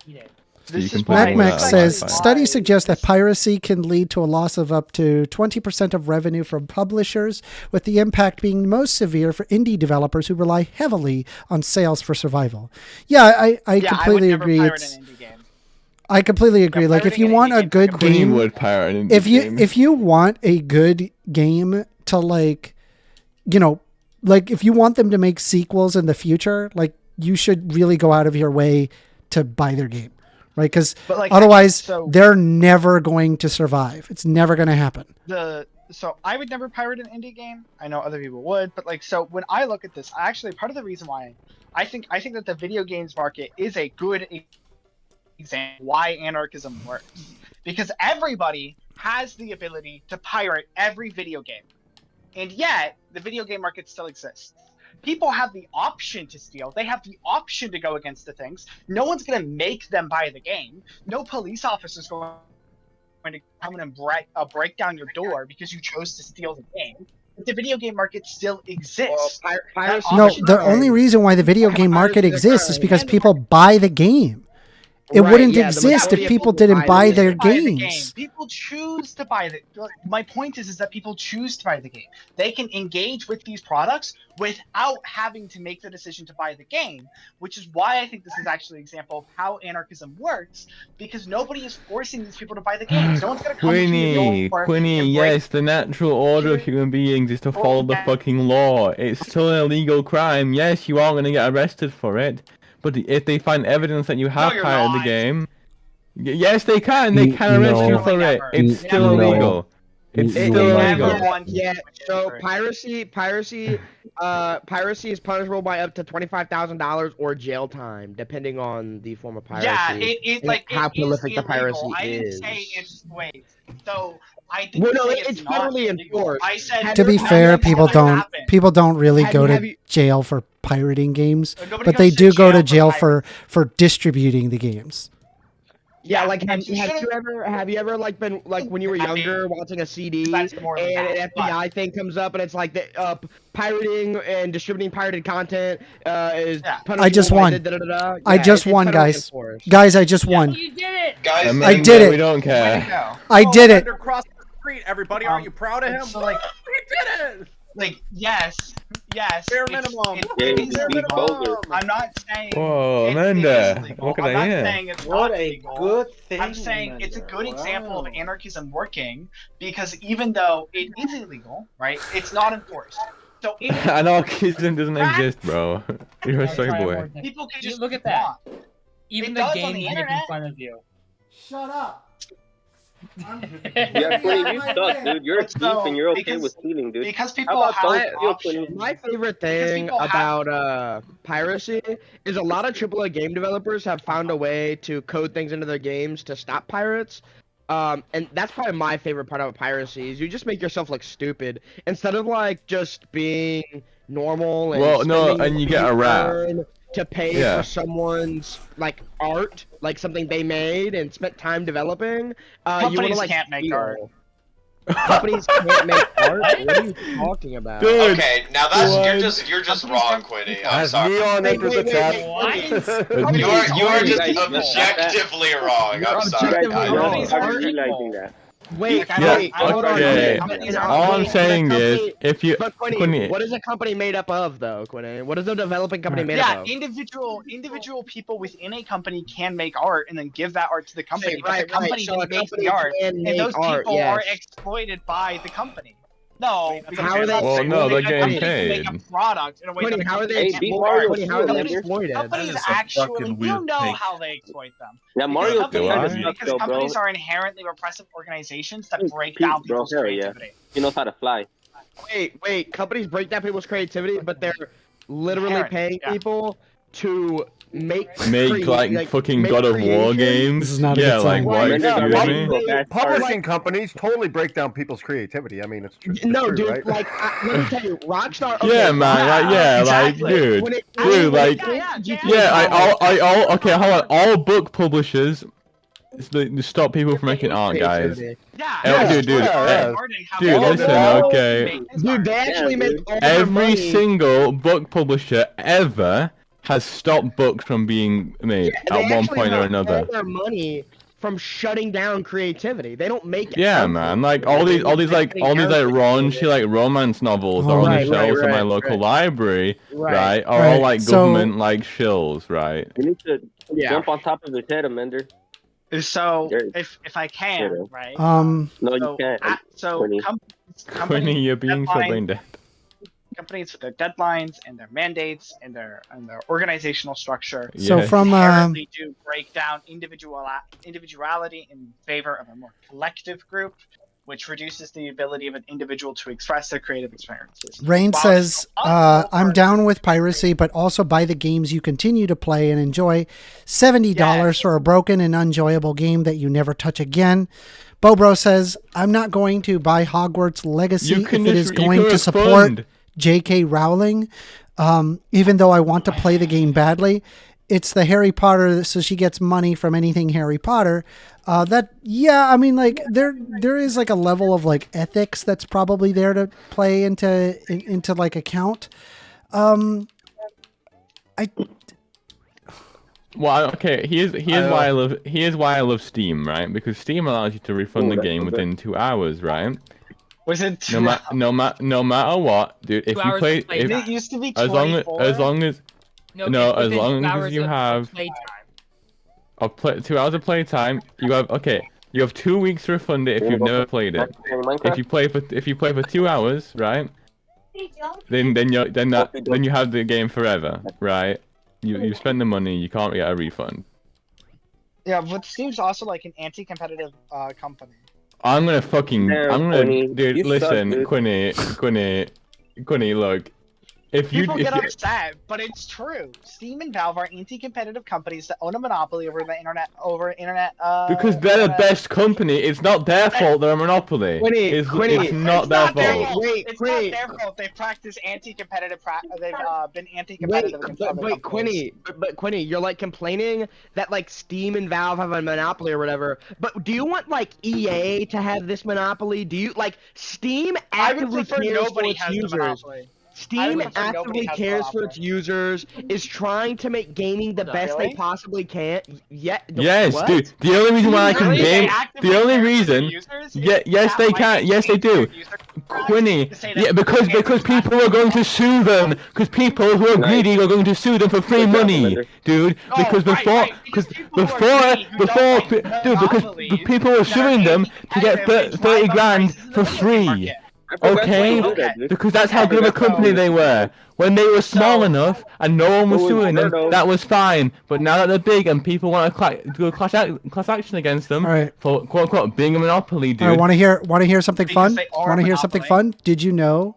So you can play Mac says, studies suggest that piracy can lead to a loss of up to 20% of revenue from publishers, with the impact being most severe for indie developers who rely heavily on sales for survival. Yeah, I completely agree. I completely agree. Like, if you want a good game, if you want a good game to like if you want them to make sequels in the future, like you should really go out of your way to buy their game. Right, because otherwise they're never going to survive. It's never going to happen. So I would never pirate an indie game. I know other people would, but so when I look at this, actually part of the reason why I think that the video games market is a good example why anarchism works, because everybody has the ability to pirate every video game, and yet the video game market still exists. People have the option to steal. They have the option to go against the things. No one's going to make them buy the game. No police officer's going to come in and break down your door because you chose to steal the game. But the video game market still exists. No, the only reason why the video game market exists is because people buy the game. It wouldn't exist if people didn't buy their games. People choose to buy the. My point is that people choose to buy the game. They can engage with these products without having to make the decision to buy the game, which is why I think this is actually an example of how anarchism works, because nobody is forcing these people to buy the games. No one's going to come to your door. Quinny, yes, the natural order of human beings is to follow the fucking law. It's still an illegal crime. Yes, you are going to get arrested for it. But if they find evidence that you have pirated the game, yes, they can. They can arrest you for it. It's still illegal. It's still illegal. Yeah. So piracy is punishable by up to $25,000 or jail time, depending on the form of piracy. Yeah, it's like how prolific the piracy is. I didn't say it's so. It's federally enforced. I said, to be fair, people don't really go to jail for pirating games, but they do go to jail for distributing the games. Yeah, like have you ever like been like when you were younger watching a CD and an FBI thing comes up and it's like the pirating and distributing pirated content is punishable. I just won. I just won, guys. Guys, I just won. You did it, guys. I did it. We don't care. I did it. Across the street, everybody, aren't you proud of him? So like, we did it. Like yes. Bare minimum. I'm not saying. Whoa, Amanda! Look at I'm not that. saying it's what not a illegal. good thing. I'm saying it's a good example of anarchism working, because even though it is illegal, right? It's not enforced. So anarchism doesn't exist, bro. You're a sorry boy. People can just look at that. Even the games making fun of you. Shut up. Yeah, Quinny, you suck, dude. You're a thief and you're okay with stealing, dude. Because How people about have don't the steal, option. Quinny? My favorite thing people have- about piracy is a lot of AAA game developers have found a way to code things into their games to stop pirates. And that's probably my favorite part about piracy is you just make yourself look stupid instead of like just being normal and Well, no, spending and you what get a rap. earn to pay Yeah. for someone's like art, like something they made and spent time developing. You wanna, Companies like, can't make steal. art. Companies can't make art. What are you talking about? Dude, Okay, now that's what? you're just wrong, Quinny. I'm Has sorry. Neon Wait, entered wait, the wait, chat? wait. You are You just guys got that? objectively wrong. You're I'm sorry, objectively guys. wrong. Companies are realizing that. Wait, Yeah, wait, hold on. okay. Wait, All I'm wait, saying but a is, company- if you, But Quinny, Quinny, what is a company made up of, though, Quinny? What is a developing company made Yeah, up of? individual people within a company can make art and then give that art to the company. Okay, but right, the company right. So a makes company the art, can and make those art, people are yes. exploited by the company. No, because How are they? Well, no, they're a getting company can make paid. a product in a way Quinny, that how are they Hey, can't beat make Mario art. Quinny, how are they Companies- exploited? Companies That is a actually, fucking you weird know take. how they exploit them. Yeah, Mario Do kind I? of sucks Because though, bro. companies are inherently repressive organizations that break Pete, down bro, people's hell yeah. creativity. He knows how to fly. Wait. Companies break down people's creativity, but they're literally Inherent, paying yeah. people to make like fucking make God of War creations? games. This is not a Yeah, good like sign. what? Yeah, Excuse right. me? Fast Publishing companies totally break down people's creativity. I mean, it's true. No, it's true, dude. right? Like, let me tell you, Rockstar. Okay, Yeah, man. Like, yeah, exactly. like, dude, When it- dude, like, GTA yeah. Okay, hold on. All book publishers stop people from making art, guys. creativity. Yeah, Dude, yeah. dude, listen, okay. Dude, they actually make all their Every money. single book publisher ever has stopped books from being made They at one actually point or make another. all their money from shutting down creativity. They don't make. Yeah, something. man. Like all these raunchy like romance novels are on Right, the shelves right, of my right, local right. library, Right. right? Are all Right, like so- government like shills, right? You need to Yeah. jump on top of his head, Amender. So There- if I can, right? No, you So, can't. so Quinny. Quinny, you're being so deadlines- brain dead. companies with their deadlines and their mandates and their organizational structure. So Yes. from inherently do break down individuality in favor of a more collective group, which reduces the ability of an individual to express their creative experiences. Rain While says, it's I'm down with piracy, but also buy the games you continue to play and enjoy. $70 for a broken and unenjoyable game that you never touch again. Bobro says, I'm not going to buy Hogwarts Legacy if it is going to support J.K. Rowling, even though I want to play the game badly. It's the Harry Potter, so she gets money from anything Harry Potter. I mean, like there is like a level of like ethics that's probably there to play into like account. Well, okay. Here's why I love Steam, right? Because Steam allows you to refund the game within 2 hours, right? Was it no matter what, dude? If 2 you hours play, of playtime. It used to be as long as 24? No, as within 2 long as hours you of have playtime. 2 hours of playtime, you have 2 weeks to refund it if you've never played it. If you play for 2 hours, right? Then you have the game forever, right? You spend the money, you can't get a refund. Yeah, but Steam's also like an anti-competitive company. I'm gonna, Quinny, dude. you Listen, suck, dude. Quinny. Look, if People get upset, but it's true. Steam and Valve are anti-competitive companies that own a monopoly over the internet. Because they're the best company, it's not their fault they're a monopoly. It's not their fault. It's not their fault. They practice anti-competitive. They've been anti-competitive. against other Wait, companies. Quinny, you're like complaining that like Steam and Valve have a monopoly or whatever. But do you want like EA to have this monopoly? Do you like Steam I would actively prefer cares for nobody its has the users? monopoly. I Steam would prefer nobody actively has the cares for monopoly. its users, is trying to make gaming the best they Really? possibly can. Yes, what? dude. The only reason why I can Really? game, They actively the only care for reason, yes they can, yes they do. Quinny, yeah, because people are going to sue them, because people who are greedy are going to sue them for free money, dude. Because before, people were suing them to get 30 grand for free. Okay, because that's how good of a company they were. When they were small enough and no one was suing them, that was fine. But now that they're big and people want to do a class action against them for quote unquote being a monopoly, dude. All right, want to hear something fun? they are Want to hear something fun? Did you know?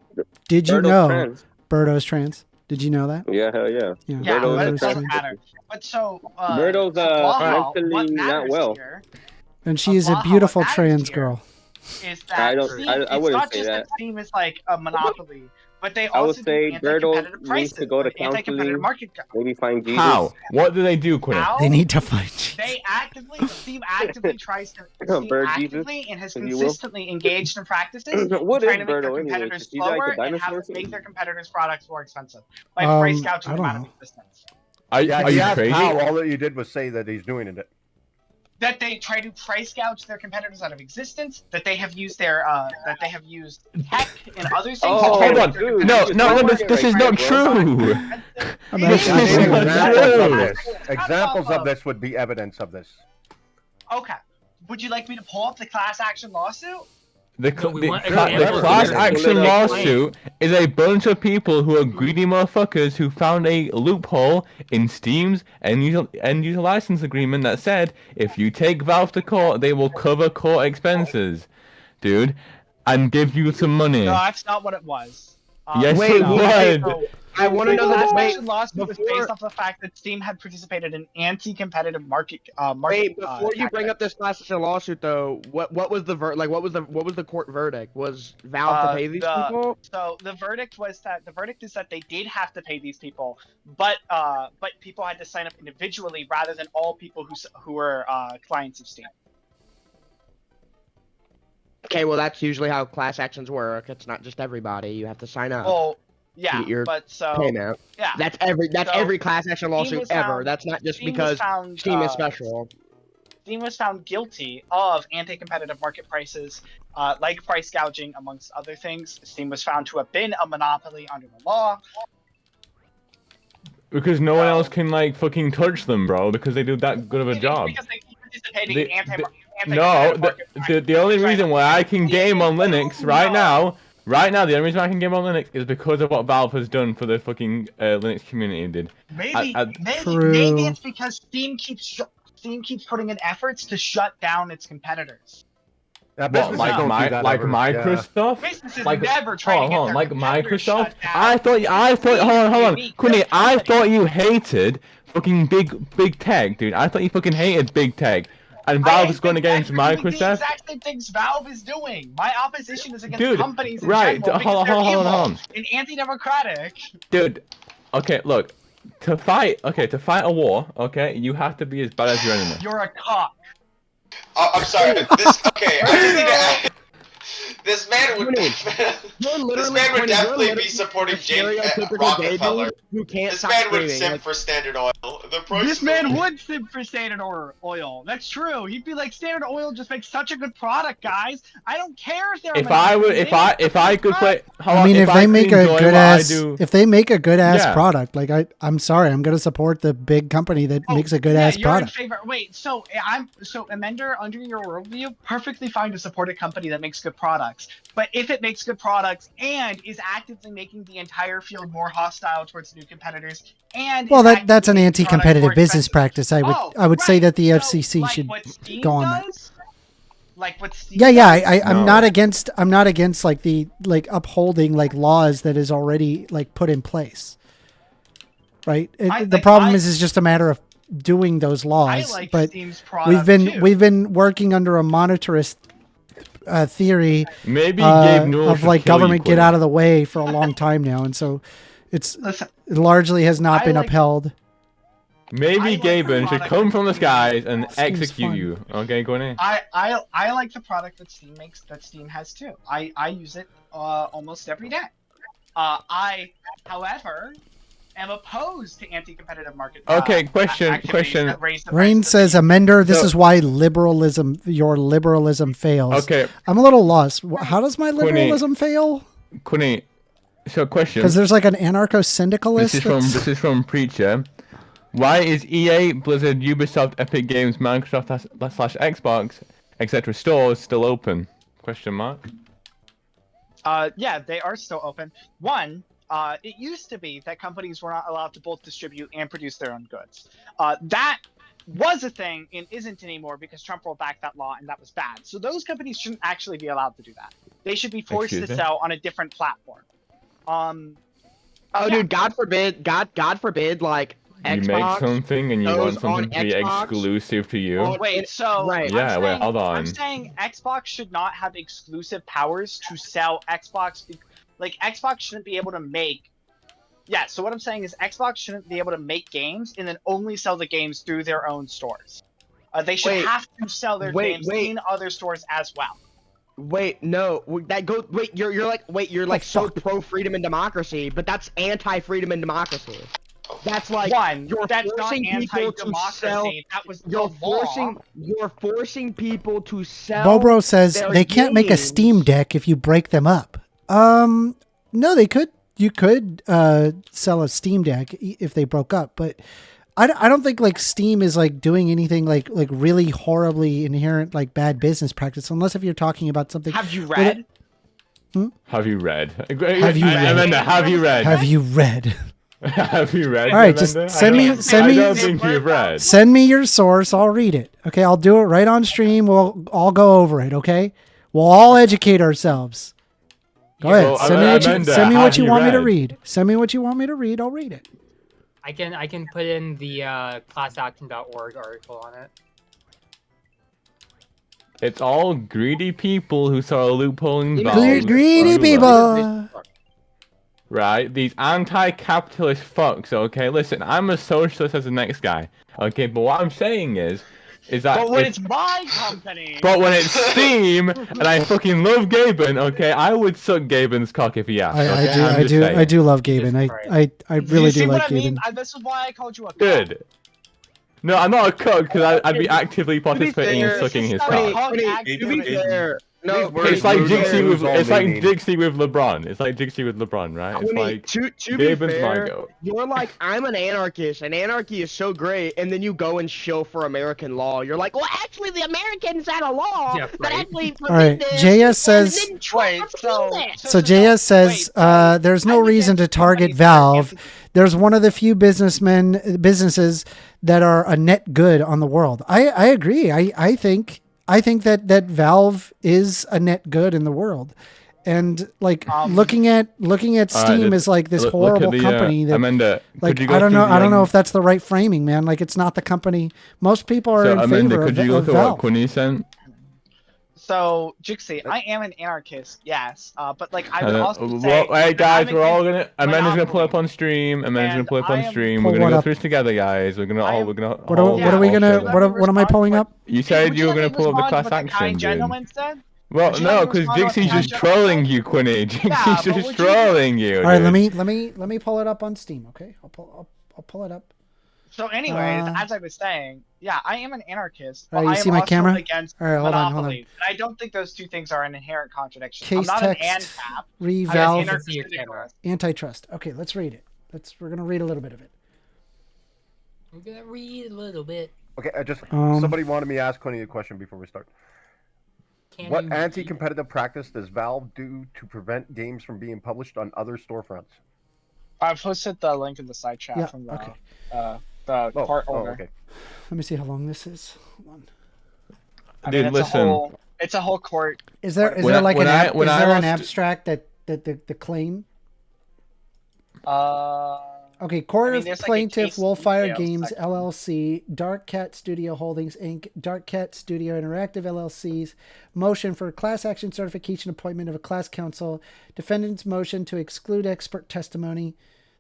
Birdo's trans? Did you know that? Yeah, hell yeah. Yeah, Yeah, but it Birdo's doesn't trans. matter. But so, Birdo's Baja, mentally what not matters well. here And she is a beautiful trans girl. is that Steam, I it's wouldn't not say just that that. Steam is like a monopoly, but they I would also do say Birdo anti-competitive needs prices, to go to anti-competitive counseling. market. Maybe find Jesus. How? What do they do, Quinn? How? They need to find. Steam actively tries to, Bird actively and has if you will. consistently engaged in practices What trying is to make their Birdo anyway? competitors Is he like slower a and dinosaur or have make something? their competitors' products more expensive by price gouging I them don't out of know. existence. Are he you asked crazy? how, all that you did was say that he's doing it. That they try to price gouge their competitors out of existence. That they have used their tech and other things. Oh, Hold on. dude, No, this is not true. This is not true. Examples of this would be evidence of this. Okay. Would you like me to pull up the class action lawsuit? The want class examples. action lawsuit is a bunch of people who are greedy motherfuckers who found a loophole in Steam's end user license agreement that said if you take Valve to court, they will cover court expenses, dude, and give you some money. No, that's not what it was. Yes, Wait, it wait, would. I want to know the this. class Wait, action lawsuit was before- based off the fact that Steam had participated in anti-competitive market. Wait, before you bring up this class action lawsuit, though, what was the what was the court verdict? Was Valve to pay these people? So the verdict is that they did have to pay these people, but people had to sign up individually rather than all people who were clients of Steam. Okay, well that's usually how class actions work. It's not just everybody. You have to sign up. Well, yeah, get your but so payment. yeah, That's every class action lawsuit ever. That's not just because Steam is special. Steam was found guilty of anti-competitive market prices, like price gouging, amongst other things. Steam was found to have been a monopoly under the law. Because no one else can like fucking touch them, bro. Because they do that good of a job. Because they keep participating in The only reason why I can game on Linux right now, the only reason I can game on Linux is because of what Valve has done for the fucking Linux community. Did Maybe it's because Steam keeps putting in efforts to shut down its competitors. What, like Microsoft? Businesses Like never try to get their like competitors Microsoft? shut down. I thought hold on, Quinny, I thought you hated fucking big tech, dude. I thought you fucking hated big tech. And Valve is going against The Microsoft. exact same things Valve is doing. My opposition is against Dude, companies in right, general because they're hold evil on. and anti-democratic. Dude, okay, look, to fight a war, okay, you have to be as bad as your enemy. You're a cock. I'm sorry. Okay, I just need to add. This man would definitely be supporting Rockefeller. Who can't This stop man would screaming, simp like- for Standard Oil. The price This is man over. would simp for Standard Oil. That's true. He'd be like, Standard Oil just makes such a good product, guys. I don't care if they're. If I could play, I mean, if they make a good ass, if they make a good ass Yeah. product, like I'm sorry, I'm gonna support the big company that makes a good ass you're product. in favor. Wait, so Amender, under your worldview, perfectly fine to support a company that makes good products. But if it makes good products and is actively making the entire field more hostile towards new competitors, and Well, is that's an actively making anti-competitive products more business expensive- practice. I would say that the FCC should what Steam go on that. does, like what Steam Yeah, does? I'm not against like the upholding like laws that is already like put in place. Right. The problem is just a matter of doing those laws. like but Steam's product, we've been working under a monetarist theory. Maybe Gabe Newell of should like kill you, government get Quinn. out of the way for a long time now, and so it largely has not been upheld. Maybe Gaben should come from the skies and Seems execute fun. you. Okay, Quinny? I like the product that Steam makes, that Steam has too. I use it almost every day. I, however, am opposed to anti-competitive market. Okay, question. that raise the Rain price of says, the- Amender, this So- is why your liberalism fails. Okay. I'm a little lost. How does my Quinny. liberalism fail? Quinny, so question. Because there's like an anarcho-syndicalist. This is from Preacher. Why is EA, Blizzard, Ubisoft, Epic Games, Microsoft / Xbox, etc. stores still open? Question mark. Yeah, they are still open. One, it used to be that companies were not allowed to both distribute and produce their own goods. That was a thing and isn't anymore because Trump rolled back that law and that was bad. So those companies shouldn't actually be allowed to do that. They should be forced Excuse to me? sell on a different platform. Oh, dude, God forbid, God forbid, like You Xbox make something and you goes want something on to be Xbox. exclusive to you. Wait, so Right. Yeah, wait, hold I'm on. saying Xbox should not have exclusive powers to sell Xbox. Like Xbox shouldn't be able to make. Yeah. So what I'm saying is Xbox shouldn't be able to make games and then only sell the games through their own stores. They should Wait, have to sell their games in other stores as well. Wait, no, that go. Wait, you're like so pro freedom and democracy, but that's anti freedom and democracy. That's like you're that's not forcing people to sell. anti-democracy. That was You're the law. forcing people to sell. Bobro says their they can't make a games. Steam Deck if you break them up. No, they could. You could sell a Steam Deck if they broke up, but I don't think like Steam is like doing anything like really horribly inherent like bad business practice, unless if you're talking about something. Have you read? Have you read? Have you read? Amanda, have you read? Have you read? Have you read? All right, just Amanda? send me. I don't think you've read. Send me your source. I'll read it. Okay, I'll do it right on stream. We'll all go over it. Okay, we'll all educate ourselves. Go ahead. Well, Send me what Amanda, you, send me what have you you want me to read? read. Send me what you want me to read. I'll read it. I can put in the classaction.org article on it. It's all greedy people who saw a loophole in Greedy people. Right? These anti-capitalist fucks, okay? Listen, I'm a socialist as the next guy, okay? But what I'm saying is that But when if- it's my company. But when it's Steam, and I fucking love Gaben, okay? I would suck Gaben's cock if he asked, okay? I do love Gaben. I really see do what like I mean? Gaben. This is why I called you a Good. No, I'm not a cuck, because I'd be actively participating in fair, sucking his Funny, cock. to be fair, no, It's like to be Dixie fair- with Dixie with LeBron. It's like Dixie with LeBron, right? It's Quinny, like to be Gaben's my fair, goat. you're like, I'm an anarchist, and anarchy is so great, and then you go and show for American law. You're like, well, actually, the Americans had a law that actually All right, JS says. So JS says there's no reason to target Valve. There's one of the few businesses that are a net good on the world. I agree. I think that Valve is a net good in the world. And like looking at Steam as like this horrible company that Amanda, like could you go I don't through know the, if that's the right framing, man. Like it's not the company. Most people are So in Amanda, favor could of, you of look at what Valve. Quinny sent? So, Jixie, I am an anarchist, yes, but like I And would then- also well, say. hey guys, I'm we're all against gonna. Amanda's gonna pull monopoly. up on stream. Amanda's gonna And pull up on I am- stream. Pull We're gonna what go up? through this together, guys. We're gonna all. We're gonna. What are we gonna? What am I pulling up? You said Would you were let gonna me pull up the respond to class what the action, kind dude. gentleman said? Well, Would you no, let me because respond to what the Dixie's kind just gentleman trolling you, Quinny. Dixie's but just would you- trolling you. All right, dude. let me pull it up on Steam. Okay, I'll pull it up. So, anyways, Uh, as I was saying, yeah, I am an anarchist, All but right, you I am see my also camera? against All right, hold on. monopolies. And I don't think those two things are an inherent contradiction. Case I'm not text, an ANCAP. Revalve, I'm an anarchist. antitrust. Okay, let's read it. We're gonna read a little bit of it. We're gonna read a little bit. Okay, Um, somebody wanted me to ask Quinny a question before we start. Can What you anti-competitive practice does Valve do to prevent games from being published on other storefronts? I posted the link in the side chat Yeah, from the okay. part order. okay. Let me see how long this is. Hold on. I mean, Dude, listen. It's a whole court. Is there When I- like when an I- ab- when is I there an lost- abstract that the claim? Uh, Okay, Court I mean, of there's like a Plaintiff, case Wolfire details Games section. LLC, Dark Cat Studio Holdings Inc., Dark Cat Studio Interactive LLC's motion for class action certification appointment of a class counsel, defendant's motion to exclude expert testimony.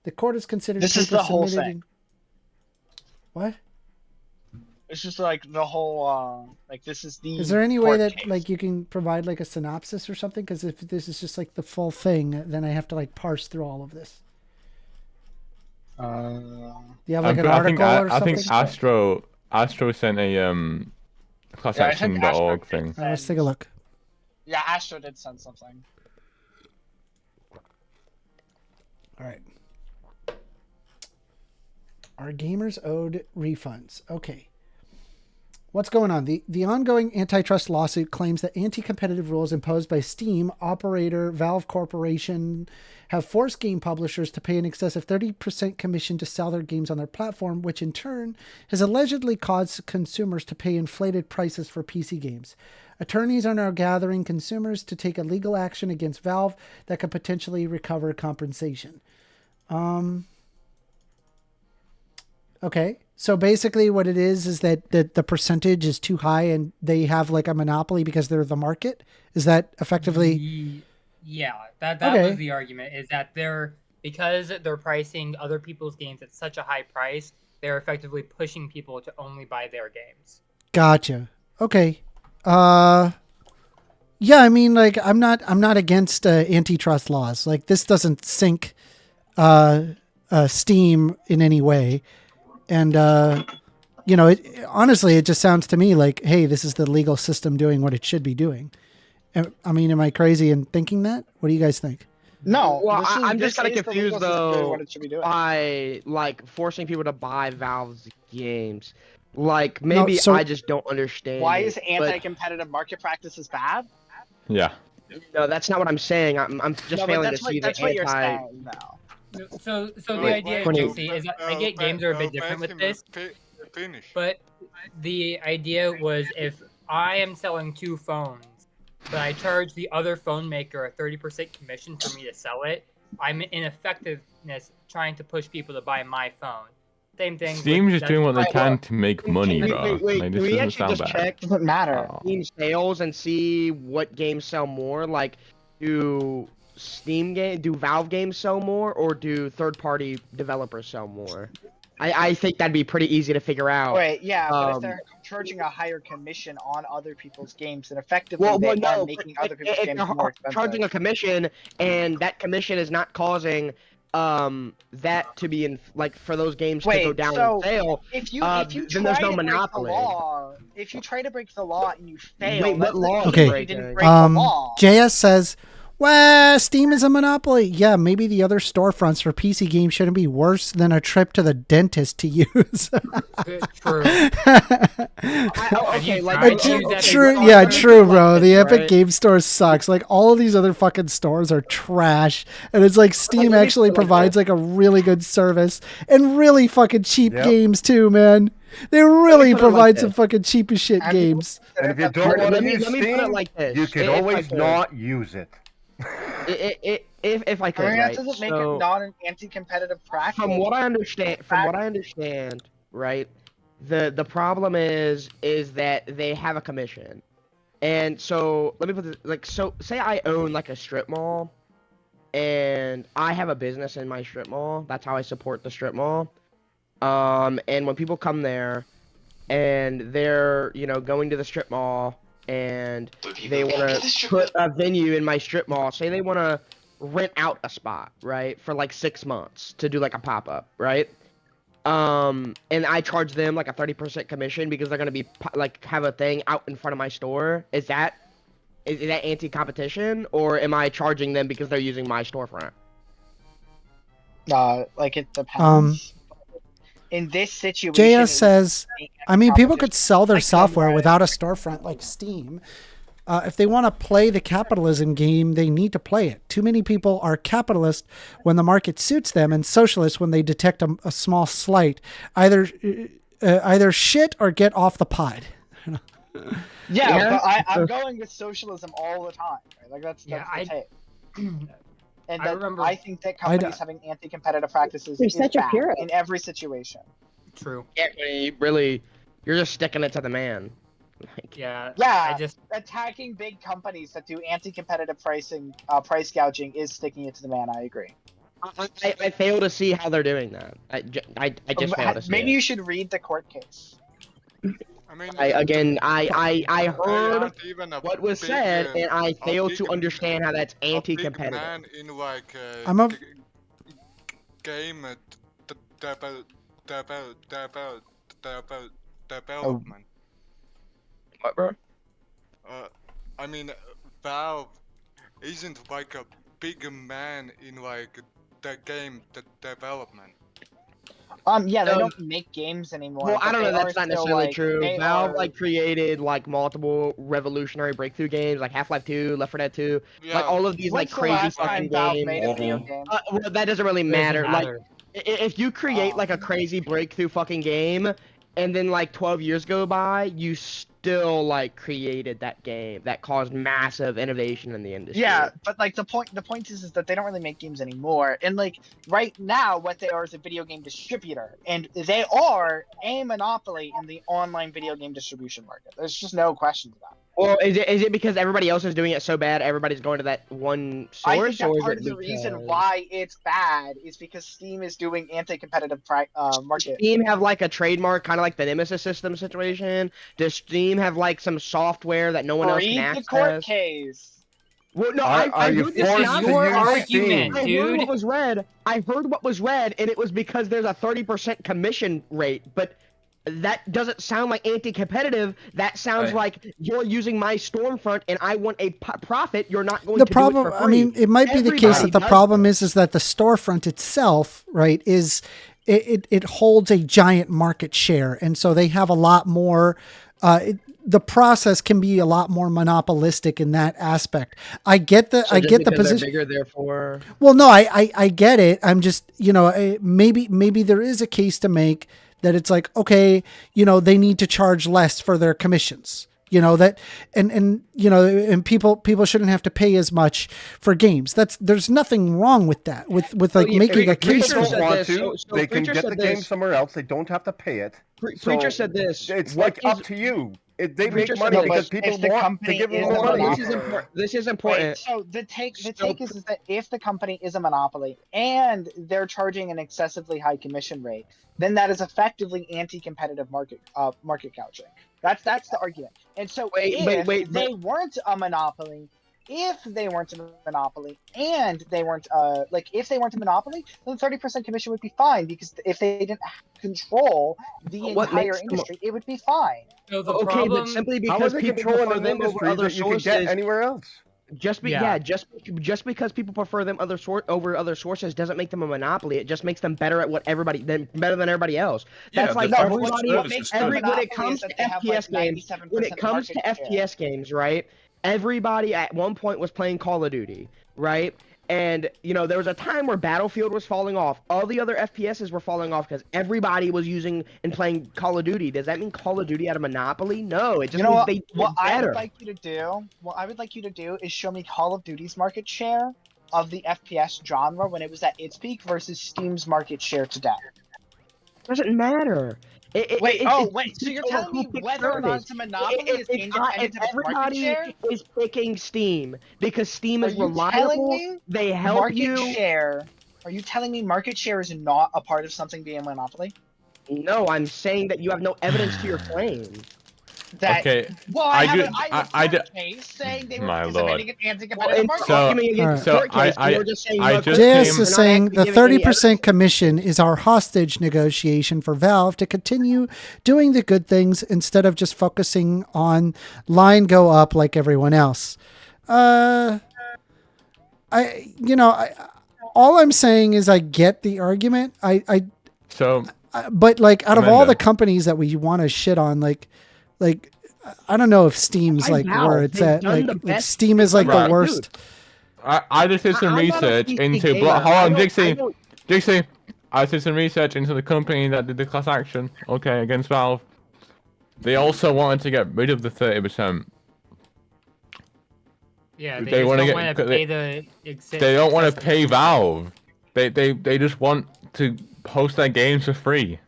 The court has considered This is papers the whole submitted thing. in- What? It's just like the whole like this is the. Is there any way court that case. like you can provide like a synopsis or something? Because if this is just like the full thing, then I have to like parse through all of this. Do you have like an article or I something? think Astro sent a classaction.org thing. All right, let's take a look. Yeah, Astro did send something. All right. Are gamers owed refunds? Okay. What's going on? The ongoing antitrust lawsuit claims that anti-competitive rules imposed by Steam operator Valve Corporation have forced game publishers to pay an excessive 30% commission to sell their games on their platform, which in turn has allegedly caused consumers to pay inflated prices for PC games. Attorneys are now gathering consumers to take a legal action against Valve that could potentially recover compensation. Okay. So basically what it is that the percentage is too high and they have like a monopoly because they're the market. Is that effectively? Yeah, that Okay. was the argument, is that because they're pricing other people's games at such a high price, they're effectively pushing people to only buy their games. Gotcha. Okay. Yeah, I mean, like, I'm not against antitrust laws. Like, this doesn't sink Steam in any way. And, honestly, it just sounds to me like, hey, this is the legal system doing what it should be doing. I mean, am I crazy in thinking that? What do you guys think? No, Well, this is- I'm just this kind of is the confused legal system doing though what it should be doing. by like forcing people to buy Valve's games. Like maybe so- I just don't understand. Why it, is anti-competitive market practices bad? Yeah. No, that's not what I'm saying. I'm just No, but failing to that's what- see that's the what you're anti. saying, though. So the Wait, idea, wait, JC, is that I get games are a bit different with this, but the idea was if I am selling 2 phones, but I charge the other phone maker a 30% commission for me to sell it, I'm in effectiveness trying to push people to buy my phone. Same thing. Steam's just doing what they can Well, to make money, bro. Wait, Like, can this we doesn't actually sound just bad. check Doesn't matter. Steam sales and see what games sell more? Like, do do Valve games sell more, or do third-party developers sell more? I think that'd be pretty easy to figure out. Wait, yeah, but if Um, they're charging a higher commission on other people's games, then effectively Well, they are no, making but other people's if games they're more expensive. charging a commission, and that commission is not causing that to be like for those games to go down in sale, if you then there's no try to break the monopoly. law, if you try to break the law and you fail, Wait, what that's the law thing, is Okay. you didn't break the law. JS says, well, Steam is a monopoly. Yeah, maybe the other storefronts for PC games shouldn't be worse than a trip to the dentist to use. True. Okay, True, yeah, true, bro. The Epic Game Store sucks. Like, all of these other fucking stores are trash. And it's like Steam actually provides like a really good service and really fucking cheap games too, man. They really provide some fucking cheap as shit games. And if you don't want to use let me put it Steam, like this. you can If I always could. not use it. If I could, I mean, right? that doesn't make So- it not an anti-competitive practice. From what I understand, right? The problem is that they have a commission, and so let me put this like so. Say I own like a strip mall, and I have a business in my strip mall. That's how I support the strip mall. And when people come there, and they're going to the strip mall, and they want to put a venue in my strip mall. Say they want to rent out a spot, right, for like 6 months to do like a pop-up, right? And I charge them like a 30% commission because they're gonna be like have a thing out in front of my store. Is that anti-competition, or am I charging them because they're using my storefront? Like it depends. In this situation, JS says, I mean, people could sell their software without a storefront like Steam. If they want to play the capitalism game, they need to play it. Too many people are capitalist when the market suits them and socialist when they detect a small slight. Either shit or get off the pod. Yeah, but I'm going with socialism all the time. Right? Like that's the take. And I think that companies having anti-competitive practices You're is such a bad purist. in every situation. True. Yeah, you're just sticking it to the man. Yeah. Yeah, attacking big companies that do anti-competitive pricing, price gouging is sticking it to the man. I agree. I fail to see how they're doing that. I just fail to see Maybe it. you should read the court case. I heard what was said, and I fail to understand how that's anti-competitive. Man in like I'm a game development. What, bro? I mean, Valve isn't like a big man in like the game development. Yeah, they So- don't make games anymore. Well, I but don't know. they That's are not still, necessarily like, true. they Valve are- like created like multiple revolutionary breakthrough games, like Half-Life 2, Left 4 Dead 2, Yeah. like all of these like When's the crazy last fucking time Valve games. made a video game? Well, that doesn't really Doesn't matter. Like, matter. if you create like a crazy breakthrough fucking game, and then like 12 years go by, you still like created that game that caused massive innovation in the industry. Yeah, but like the point is that they don't really make games anymore. And like right now, what they are is a video game distributor, and they are a monopoly in the online video game distribution market. There's just no questions about it. Well, is it because everybody else is doing it so bad, everybody's going to that one I source, think that or is part it of the reason because- why it's bad is because Steam is doing anti-competitive market. Steam have like a trademark, kind of like the Nemesis system situation? Does Steam have like some software that no one else can Read access? the court case. Well, no, Are you heard this forced now. to use argument, Steam? I heard dude. what was read. I heard what was read, and it was because there's a 30% commission rate, but that doesn't sound like anti-competitive. That sounds Hey. like you're using my Stormfront, and I want a profit. You're not going The to problem, do it for I free. mean, it might be the case Everybody that the does problem this. is that the storefront itself, right, is it holds a giant market share, and so they have a lot more. The process can be a lot more monopolistic in that aspect. I get the So I just get the because they're position. bigger, therefore. Well, no, I get it. I'm just, maybe there is a case to make that it's like, okay, they need to charge less for their commissions. That and people shouldn't have to pay as much for games. There's nothing wrong with that. With like yeah, making a If people case. Preacher for don't said want this, to, so they can Preacher get said the game this. somewhere else. They don't have to pay it. Preacher So said this. It's What like up is- to you. They Preacher make said money no, because but people if the want to company give them is more a money. This is important. This is important. Wait, so the take So- is that if the company is a monopoly and they're charging an excessively high commission rate, then that is effectively anti-competitive market gouging. That's the argument. And so if they weren't a monopoly, and they weren't a monopoly, then 30% commission would be fine, because if they didn't control the What entire makes them- industry, it would be fine. So the Okay, problem, but simply How are because they people controlling prefer an them over industry other that you can sources. get anywhere else? Just because people prefer them over other sources doesn't make them a monopoly. It just makes them better at better than everybody else. Yeah, That's like the everybody. service is good. When it comes to FPS games, right? Everybody at one point was playing Call of Duty, right? And there was a time where Battlefield was falling off. All the other FPSs were falling off because everybody was using and playing Call of Duty. Does that mean Call of Duty had a monopoly? No, it just means what? they did What I better. would like you to do is show me Call of Duty's market share of the FPS genre when it was at its peak versus Steam's market share today. Doesn't matter. So it's you're over telling who me picks whether or not service. it's a monopoly is independent of its market Everybody share? is picking Steam because Steam Are is you telling reliable. me They help market you. share? Are you telling me market share is not a part of something being a monopoly? No, I'm saying that you have no evidence to your claim. Okay, Well, I have I a do- court case saying they were My participating lord. in anti-competitive market. JS is saying the 30% commission is our hostage negotiation for Valve to continue doing the good things instead of just focusing on line go up like everyone else. All I'm saying is I get the argument. But like out of all Amanda. the companies that we want to shit on, like I don't know if Steam's like where it's at. Like Steam is like the worst. I just did some I'm not a research PC into. gamer. Hold I on, don't- Dixie. I did some research into the company that did the class action. Okay, against Valve. They also wanted to get rid of the 30%. yeah, They they wanna don't get- want to they- pay the. They don't want to pay Valve. They just want to post their games for free.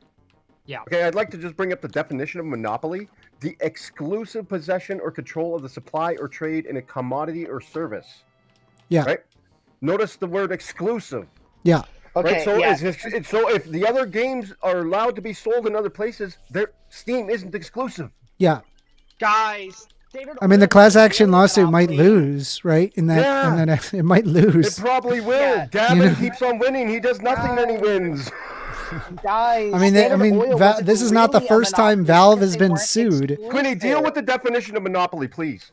Yeah. Okay, I'd like to just bring up the definition of monopoly: the exclusive possession or control of the supply or trade in a commodity or service. Yeah. Right. Notice the word exclusive. Yeah. Right. So, yeah. so if the other games are allowed to be sold in other places, Steam isn't exclusive. Yeah. Guys, I mean, the class action lawsuit might lose, right? In that, Yeah. and then it might lose. It probably will. Gavin keeps on winning. He does nothing, then he wins. Guys, I mean, this is not the first time Valve has been sued. Quinny, deal with the definition of monopoly, please.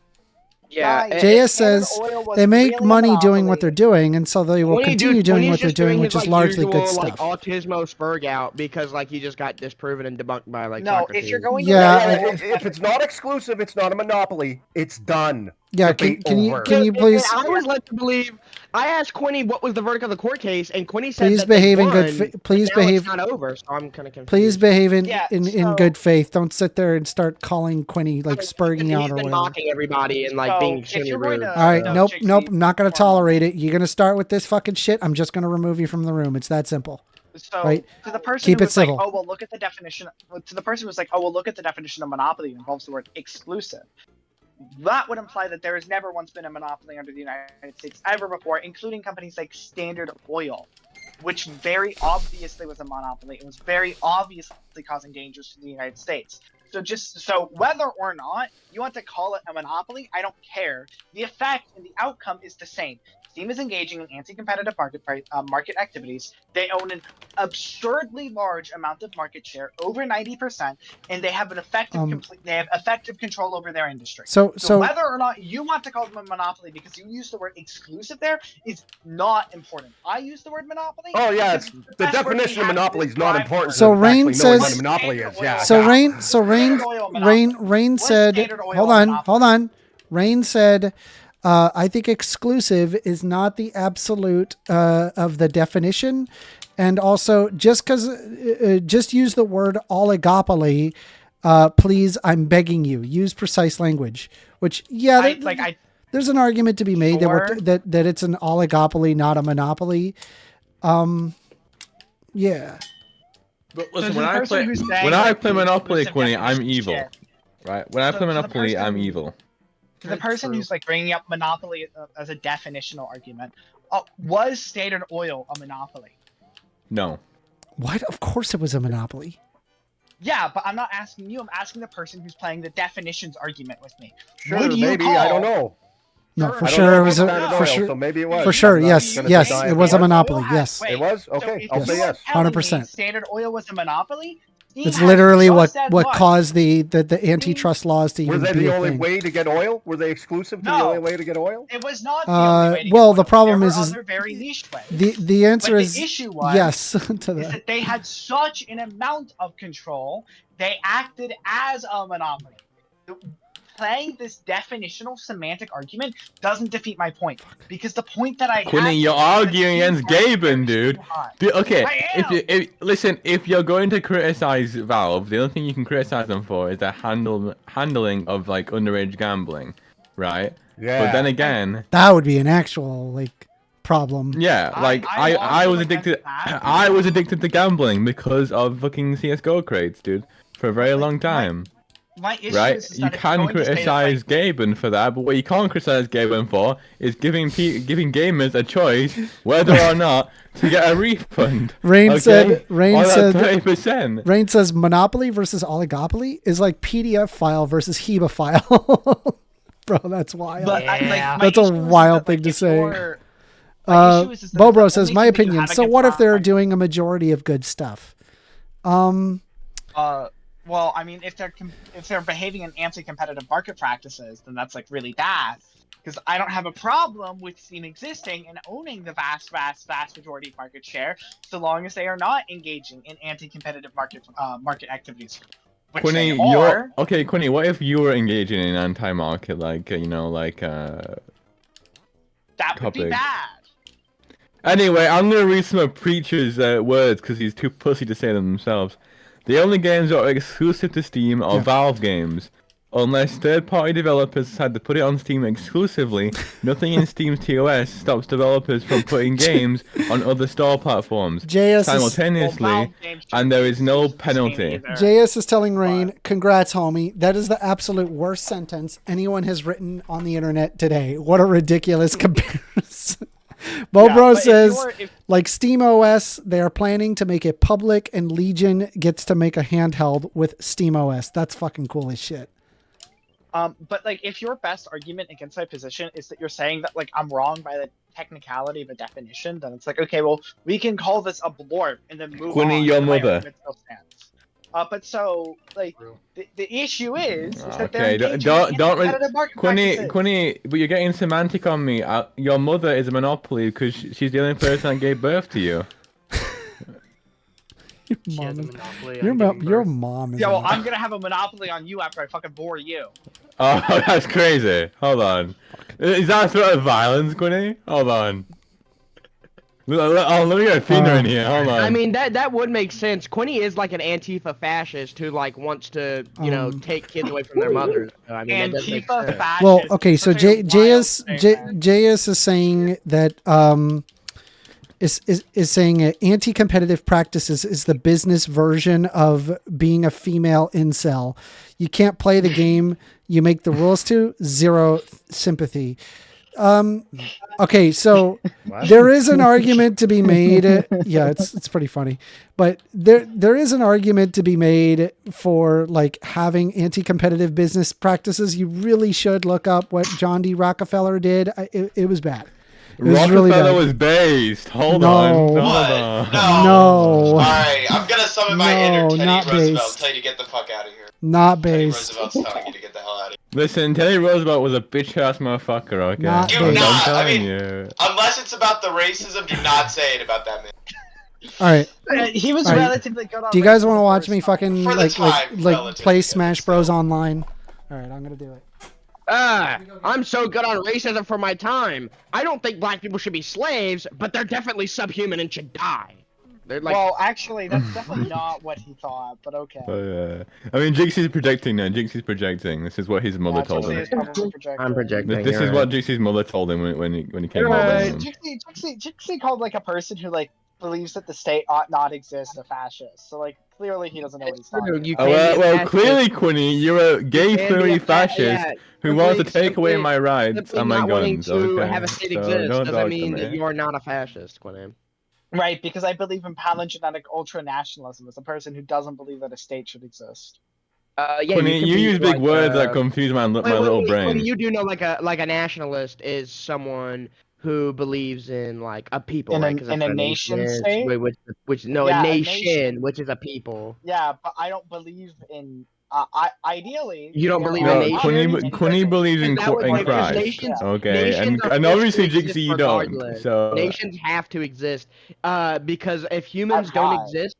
Yeah, JS says they make money doing what they're doing, and so they will continue doing what they're doing, which is largely good usual, stuff. like autismo spurg out because like he just got disproven and debunked by like No, Socrates. if you're going if it's not exclusive, it's not a monopoly. It's done. Yeah, Debate can over. you please I was led to believe. I asked Quinny what was the verdict of the court case, and Quinny said please that they behave in won, good but please now behave it's not over, so I'm kind of confused. please behave in Yeah, in good faith. Don't sit there and start calling Quinny like spurging out He's or been whatever. mocking everybody and like So, being if extremely you're going rude. to- All right, No, nope, Jixie, nope. I'm not going to tolerate it. You're going to start with this fucking shit. I'm just going to remove you from the room. It's that simple. So right? to the person Keep who it was civil. like, oh well, look at the definition. To the person who was like, oh well, look at the definition of monopoly. It involves the word exclusive. That would imply that there has never once been a monopoly under the United States ever before, including companies like Standard Oil, which very obviously was a monopoly. It was very obviously causing dangers to the United States. So whether or not you want to call it a monopoly, I don't care. The effect and the outcome is the same. Steam is engaging in anti-competitive market activities. They own an absurdly large amount of market share, over 90%, and they have an effective control over their industry. So whether or not you want to call them a monopoly because you use the word exclusive there is not important. I use the word monopoly. Oh yeah, because the best word definition we of have monopoly is not describe important. So than Rain actually knowing says- what a monopoly is. Yeah. So yeah. Rain said, hold on. Rain said, I think exclusive is not the absolute of the definition. And also just use the word oligopoly, please, I'm begging you, use precise language, which, there's an argument to be made that it's an oligopoly, not a monopoly. Yeah. But listen, when I play Monopoly, Quinny, I'm evil. Right? When I play Monopoly, I'm evil. To the person who's like bringing up monopoly as a definitional argument, was Standard Oil a monopoly? No. What? Of course it was a monopoly. Yeah, but I'm not asking you. I'm asking the person who's playing the definitions argument with me. Sure, Would you maybe call... I don't know. No, for I don't sure know it was about Standard for Oil, sure. so maybe it was. For sure, I'm not yes, gonna yes, deny it was a Standard monopoly. Oil Yes, it was. So Okay, if I'll you say are yes. telling me 100%. Standard Oil was a monopoly. Steam It's has literally just what said much. caused the antitrust laws to Were even they be the a only thing. way to get oil? Were they exclusive to the only way to get oil? It was not the only way to get Well, oil. the problem there is were other very niche ways. the answer But is the issue was, yes to is that. that they had such an amount of control, they acted as a monopoly. Playing this definitional semantic argument doesn't defeat my point, because the point that I Quinny, had you're is that arguing Steam against has Gaben, dude. Okay, I am! if you're going to criticize Valve, the only thing you can criticize them for is their handling of like underage gambling, right? Yeah. But then again, That would be an actual like problem. yeah, like I was addicted. I was addicted to gambling because of fucking CS:GO crates, dude, for a very long time. My issue Right? is You that if can you're going to say that, criticize Gaben for that, but what you can't criticize Gaben for is giving gamers a choice whether or not to get a refund. Rain okay? said 30%. Rain says monopoly versus oligopoly is like PDF file versus HEBA file. Bro, that's wild. But that's a wild thing to say. Bobro says my opinion. So what if they're doing a majority of good stuff? Well, I mean, if they're behaving in anti-competitive market practices, then that's like really bad. Because I don't have a problem with Steam existing and owning the vast majority of market share, so long as they are not engaging in anti-competitive market activities. Which Quinny, they are. okay, Quinny, what if you were engaging in anti-market, like That would be topics? bad. Anyway, I'm gonna read some of Preacher's words because he's too pussy to say them themselves. The only games that are exclusive to Steam are Valve games. Unless third-party developers decide to put it on Steam exclusively, nothing in Steam's TOS stops developers from putting games on other store platforms simultaneously, and there is no penalty. JS is telling Rain, congrats, homie. That is the absolute worst sentence anyone has written on the internet today. What a ridiculous comparison. Bobro says, like SteamOS, they are planning to make it public, and Legion gets to make a handheld with SteamOS. That's fucking cool as shit. But like, if your best argument against my position is that you're saying that like I'm wrong by the technicality of a definition, then it's like, okay, well, we can call this a blorp and then move Quinny, on. your and my mother. argument still stands. But so like the issue is that they're Okay, engaging don't in don't anti-competitive market practices. Quinny, but you're getting semantic on me. Your mother is a monopoly because she's the only person that gave birth to you. She has a monopoly Your on mo- giving your birth. mom is. Yeah, a well, mo- I'm gonna have a monopoly on you after I fucking bore you. Oh, that's crazy. Hold on. Is that a threat of violence, Quinny? Hold on. Let me get Athena in here. Hold on. I mean that would make sense. Quinny is like an Antifa fascist who like wants to take kids away from their mothers. So, I mean that does make Antifa sense. fascist. Well, okay, so Such a wild JS is saying that is saying anti-competitive practices is the business version of being a female incel. You can't play the game you make the rules to. Zero sympathy. Okay, so there is an argument to be made. Yeah, it's pretty funny, but there is an argument to be made for like having anti-competitive business practices. You really should look up what John D. Rockefeller did. It was bad. It was Rockefeller really bad. was based. Hold No. on. Hold What? on. No. All right, I'm gonna summon my inner Teddy not Roosevelt. based. Tell you to get the fuck out of here. Not Teddy based. Roosevelt's telling you to get the hell out of here. Listen, Teddy Roosevelt was a bitch ass motherfucker. Okay. Not Do based. not. I telling mean, you. unless it's about the racism, do not say it about that man. All right. He was All right. relatively good on. Do you guys racism want to the watch first me time. fucking For the like time, relatively play good, Smash Bros online? All right, I'm gonna do it. I'm so good on racism for my time. I don't think black people should be slaves, but they're definitely subhuman and should die. They're like, Well, actually, that's definitely not what he thought, but okay. I mean, Jinxie's projecting now. Jinxie's projecting. This is what his mother told Jixie him. is probably projecting. I'm projecting. This is you're what right. Jinxie's mother told him when he came You're over. right. Jixie called like a person who like believes that the state ought not exist a fascist. So like clearly he doesn't know what he's talking about. You Oh, can be a well, fascist. clearly, Quinny, you're a gay, You can be furry a fascist yeah, who wants to simply- take away simply- my rights simply and my not wanting guns. to Okay, have a state so exist don't doesn't talk to mean that me. you are not a fascist, Quinn. Right, because I believe in palingenetic ultra-nationalism as a person who doesn't believe that a state should exist. Yeah, Quinny, can you be use big like, words that confuse my little brain. Quinn, you do know like a nationalist is someone who believes in like a people, In a- right? 'Cause in that's a what nation is, state? which no, Yeah, a a nation, nation. which is a people. Yeah, but I don't believe in. Ideally, You don't there believe are in No, nations? Quinny believes in, That would in make- 'cause Christ. nations- Okay, nations are and forced obviously to exist Jinxie, you don't. regardless. So Nations have to exist, because if humans don't high. exist,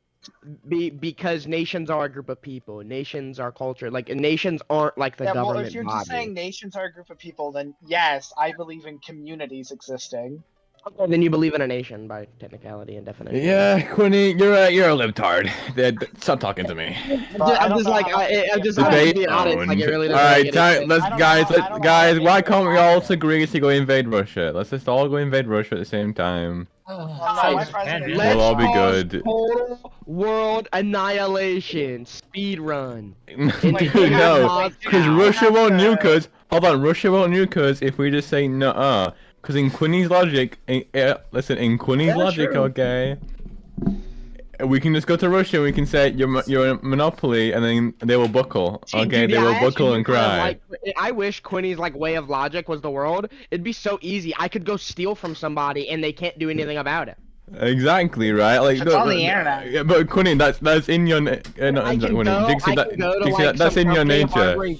because nations are a group of people, nations are culture. Like nations aren't like the Yeah, well, government if you're body. just saying nations are a group of people, then yes, I believe in communities existing. Okay, then you believe in a nation by technicality and definition. yeah, Quinny, you're a libtard. Stop talking to me. I'm just like I'm just being honest. Like it really doesn't. All right, make any sense. guys, why can't we all agree to go invade Russia? Let's just all go invade Russia at the same time. We'll all be good. Total world annihilation. Speed run. Dude, no, because Russia won't nuke us. Hold on, Russia won't nuke us if we just say no. Because in Quinny's logic, listen, in Quinny's logic, true. okay, we can just go to Russia and we can say you're a monopoly, and then they will buckle. Okay, Dude, they yeah, will I buckle actually and do kinda cry. like- I wish Quinny's like way of logic was the world. It'd be so easy. I could go steal from somebody and they can't do anything about it. Exactly right. Like It's on the internet. Yeah, but Quinny, that's in your I can go, Jinxie, I can go to Jinxie, like that's some in your company nature. harboring-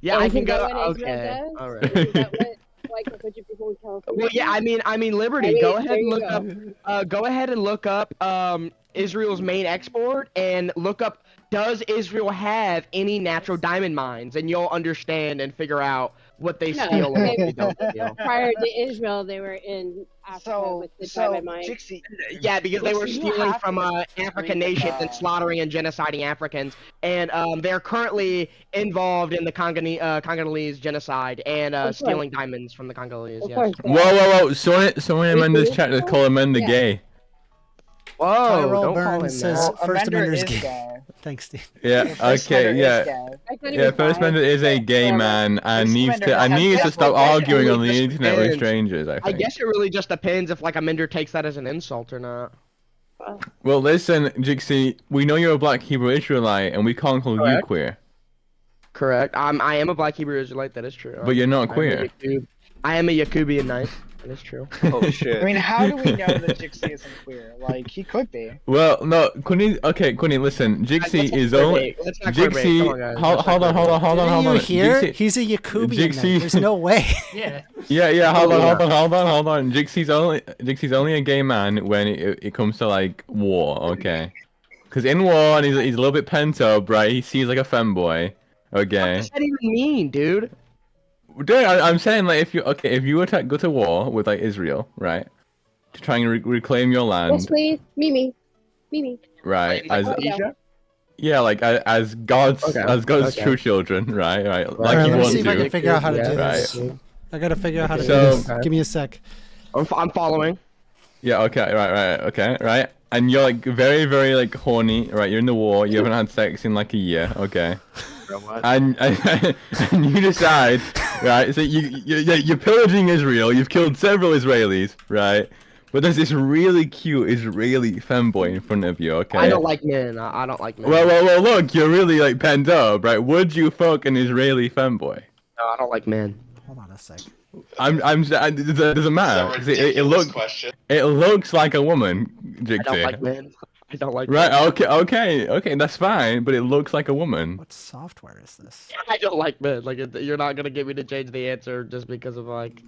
Yeah, I Isn't can that go. what Israel Okay, does? all right. Isn't that what, like a bunch of people in California? Well, yeah, I mean, Liberty. I mean, go ahead there and you look up. Go ahead and look up Israel's main export and look up. Does Israel have any natural diamond mines? And you'll understand and figure out what they No, steal and what they- they don't steal. Prior to Israel, they were in Africa with the diamond mine. Yeah, because they were You stealing have from to African agree nations that, and slaughtering and genociding Africans, and they're currently involved in the Congolese genocide and course. stealing diamonds from the Congolese. Of Yes. course. Whoa! Someone in Amanda's chat just call Amanda Yeah. gay. Whoa! Tyrell Don't call him Burns says that. First Amender Amendment is is gay. gay. Thanks, Steve. Yeah. First Okay. Amender is Yeah. gay. I thought he Yeah. was First bi. Amendment is a gay Whatever. man and First needs Amendment to has stop well, arguing on the just internet with depends. strangers. I I think. guess it really just depends if like Amender takes that as an insult or not. Well, listen, Jixie, we know you're a black Hebrew Israelite, and we can't call you Correct. queer. Correct. I am a Black Hebrew Israelite. That is true. But you're not I am a queer. I am a Yakubian knight. That is true. Oh shit. I mean, how do we know that Jixie isn't queer? Like, he could be. Well, no, Quinny, listen. Jixie is only. Jixie, hold on. Didn't you hear? Jixie, He's a Yakubian. Jixie- There's no way. Yeah. Yeah, hold on. Jixie's only a gay man when it comes to like war, okay? Because in war, and he's a little bit pent up, right? He sees like a femboy, okay? What does that even mean, dude? Dude, I'm saying like if you were to go to war with like Israel, right, to try and reclaim your land, Yes, please. Mimi. right? Like As Asia? yeah, like as God's true children, right? Like Alright, you let me want see if I to, can figure out how to do right? this. I gotta figure out how to do So- this. Give me a sec. I'm following. Yeah, okay, right. And you're like very, very like horny, right? You're in the war. You haven't had sex in like a year, okay? And you decide, right? So you're pillaging Israel. You've killed several Israelis, right? But there's this really cute Israeli femboy in front of you, okay? I don't like men. I don't like men. Well, look, you're really like pent up, right? Would you fuck an Israeli femboy? No, I don't like men. Hold on a sec. It doesn't matter. 'Cause it looks like a woman, Jixie. I don't like men. I don't like Right, men. okay, that's fine, but it looks like a woman. What software is this? I don't like men. Like, you're not gonna get me to change the answer just because of like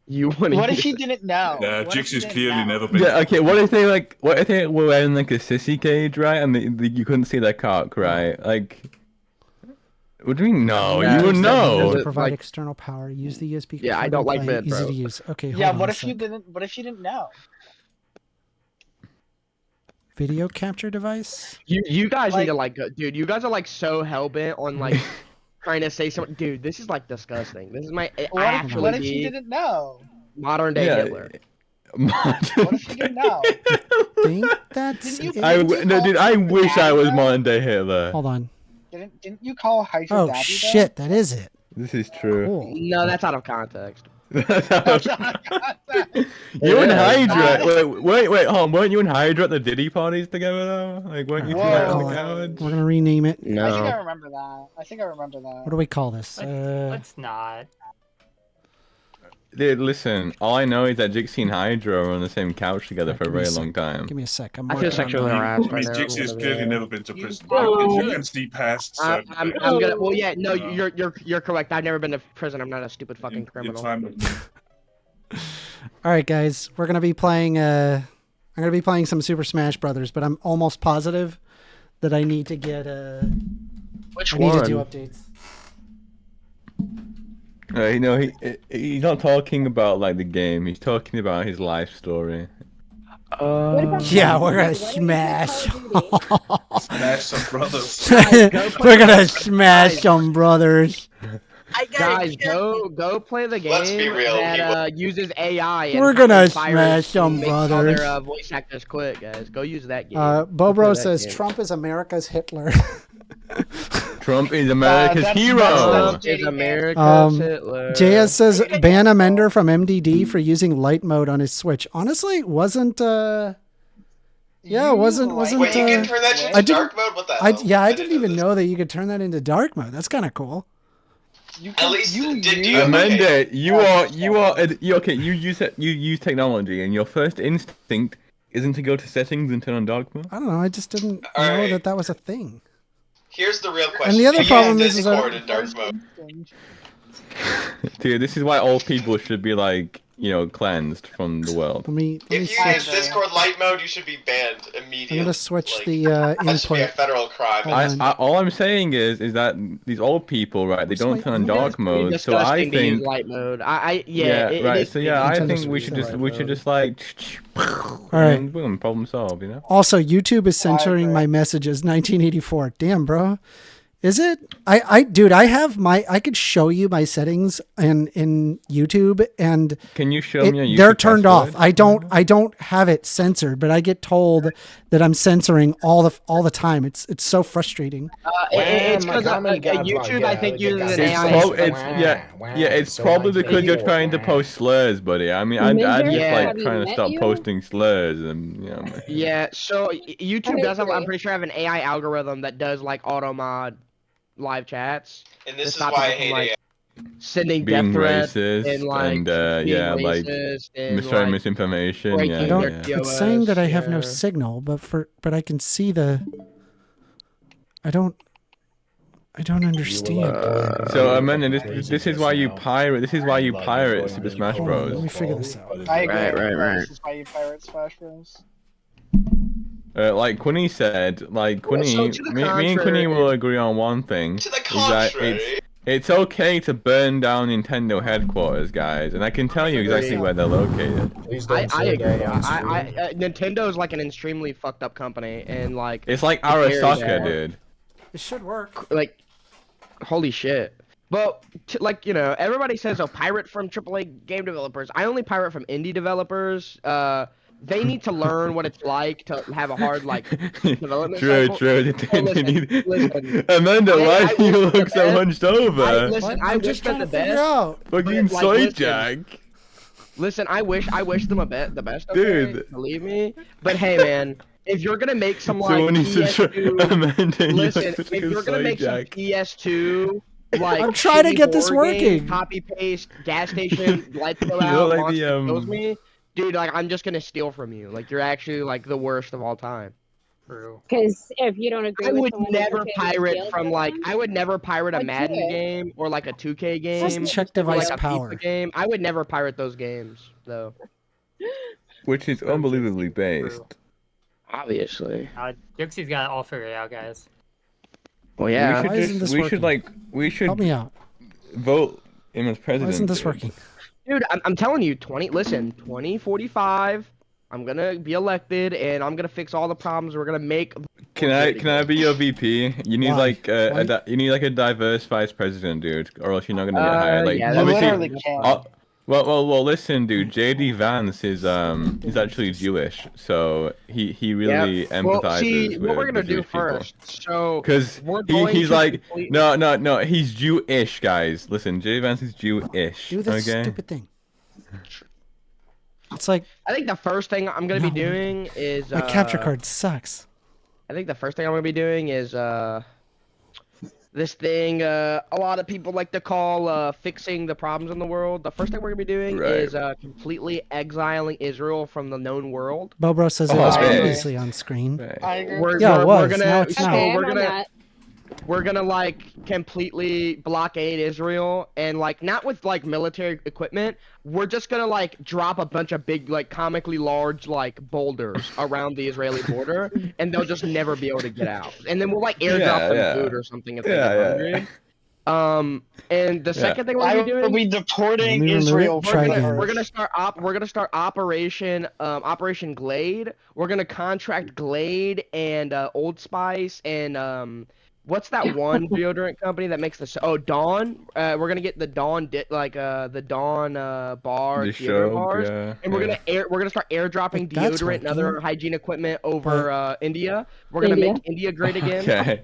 you wanting. What if he didn't know? Yeah, What if he Jixie's didn't clearly know? never been. Yeah, okay, what if they were wearing like a sissy cage, right? And you couldn't see their cock, right? Like, what do you mean no? Yeah, You would know. To provide like- external power. Use the USB. Yeah, I controller don't like play, men, Easy bro. to use. Okay, hold Yeah, on what a if you sec. didn't? What if you didn't know? Video capture device. You guys Like- need to like, dude. You guys are like so hell bent on like trying to say something. Dude, this is like disgusting. This is my What if you didn't know? modern day Yeah. Hitler. What if you didn't know? Think that's Didn't you- it. No, dude, I wish I was modern day Hitler. Hold on. Didn't you call Hydra Oh Daddy? shit, that is it. This is true. Cool. No, that's out of context. You and Hydra. Wait, hold on. Weren't you and Hydra at the Diddy parties together though? Like, weren't you two Whoa. on the couch? We're gonna rename it. I think I remember that. What do we call this? Let's not. Dude, listen. All I know is that Jixie and Hydra were on the same couch together for a give me a very sec. long time. Give me a sec. I'm I feel working on sexually that. harassed I right mean, now. Jixie has clearly never been to prison. Oh. You can see past. I'm certain gonna. Well, yeah, no, you're correct. I've never been to prison. I'm not a stupid fucking criminal. All right, guys, we're gonna be playing. I'm gonna be playing some Super Smash Brothers, but I'm almost positive that I need to get. Which I need one? to do updates. You know, he's not talking about like the game. He's talking about his life story. Yeah, we're gonna smash. Smash some brothers. We're gonna smash some brothers. Guys, go play the game Let's be real, that uses AI. And We're gonna fucking smash some makes all brothers. Their voice actors quit, guys. Go use that game. Bobro Play that says game. Trump is America's Hitler. Trump is America's hero. Trump is America's Hitler. JS says ban Amender from MDD for using light mode on his Switch. Honestly, wasn't. Yeah, wasn't. Wait, you can turn that shit to dark mode? What the hell? I didn't even know that you could turn that into dark mode. That's kind of cool. At least did you? Amanda, you okay? You use technology, and your first instinct isn't to go to settings and turn on dark mode. I don't know. I just didn't know that was a thing. Here's the real question. And the other Do you problem use is Discord in dark mode? Dude, this is why all people should be like, cleansed from the world. Let me If you use switch. Discord light mode, you should be banned immediately. I'm gonna switch the That should be a input. federal crime. All I'm saying is that these old people, right? They don't turn on dark mode, so I Disgusting to use think. light mode. Yeah, it right. is- So yeah, I Nintendo think we Switch should is just like. All right. And boom, problem solved. Also, YouTube is censoring my messages. 1984. Damn, bro. Is it? Dude, I could show you my settings in YouTube, and Can you show me a YouTube they're turned password? off. I don't have it censored, but I get told that I'm censoring all the time. It's so frustrating. It's because YouTube, I think, uses an AI. It's probably because you're trying to post slurs, buddy. I mean, I just Yeah. like trying to stop posting slurs, and Yeah, so YouTube does have, I'm pretty sure, have an AI algorithm that does like auto mod live chats. And this to is stop why I people hate from, AI. sending being death threats racist and like and being yeah, like racist and sharing like misinformation. breaking Yeah, I don't. their yeah. It's saying that I have no yeah. signal, but I can see the. I don't understand. So Amanda, this is why you pirate. This is why you pirate Super Smash Hold on, let Bros. me figure this out. I agree. Right. This is why you pirate Smash Bros. Like Quinny said, like Quinny, to the me and Quinny contrary- will agree on one thing: To the is that contrary. it's okay to burn down Nintendo headquarters, guys, and I can tell you exactly where they're located. I agree. Nintendo's like an extremely fucked up company, and like It's like very Arasaka, bad. dude. It should work. Like, holy shit. But like everybody says, "Oh, pirate from AAA game developers." I only pirate from indie developers. They need to learn what it's like to have a hard development cycle. True. Oh, listen. Amanda, why I do you wish them look the so best. hunched over? I'm just trying to figure out. Fucking soy jack. Listen, I wish them the best. Okay? Dude. Believe me. But hey, man, if you're gonna make some like Someone needs to PS2, Amanda, you listen, look if like a you're gonna soy make some jack. PS2, like I'm trying to shitty get this horror game, working. copy paste, gas station, lights go You out, look like monster the, kills me, dude. Like I'm just gonna steal from you. Like you're actually like the worst of all time. True. Because if you don't agree I with would someone, never it's okay to pirate steal from from like them. I would never pirate a What'd Madden you? game or like a 2K game. Just check or device like a power. FIFA game. I would never pirate those games though. Which is unbelievably based. Obviously. Dixie's got it all figured out, guys. Well, yeah. Why isn't this We should Help me out. vote him as president. Why isn't this dude. working? Dude, I'm telling you, 2045, I'm gonna be elected and I'm gonna fix all the problems. We're gonna make. Can I be your VP? You need Why? like you need like a diverse vice president, dude, or else you're not gonna get hired. Like yeah, obviously, literally can't. well, listen, dude. JD Vance is he's actually Jewish, so he really Yep. empathizes Well, see, with what we're gonna the do Jewish people. first. So, Because we're going he's to like complete- no, he's Jewish, guys. Listen, JD Vance is Jewish. Do this okay. stupid thing. It's like I think the first thing I'm gonna be doing is my capture card sucks. I think the first thing I'm gonna be doing is this thing a lot of people like to call fixing the problems in the world. The first thing we're gonna be doing Right. is completely exiling Israel from the known world. Bobro says it Oh, was hey. previously on screen. I agree. Yeah, it was. We're gonna, Now it's so not. Okay, we're I'm on gonna that. we're gonna like completely blockade Israel and like not with like military equipment. We're just gonna like drop a bunch of big like comically large like boulders around the Israeli border, and they'll just never be able to get out. And then we'll like airdrop them food or something if they get hungry. And the second thing we're Why gonna be are doing. we Let deporting me remove Israel it. from Try the again. earth? We're gonna start Operation Glade. We're gonna contract Glade and Old Spice and what's that one deodorant company that makes the Dawn? We're gonna get the Dawn the Dawn bar The deodorant show, bars, yeah, and we're gonna start airdropping That's deodorant and other working. hygiene equipment over India. We're gonna India? make India great again. Okay.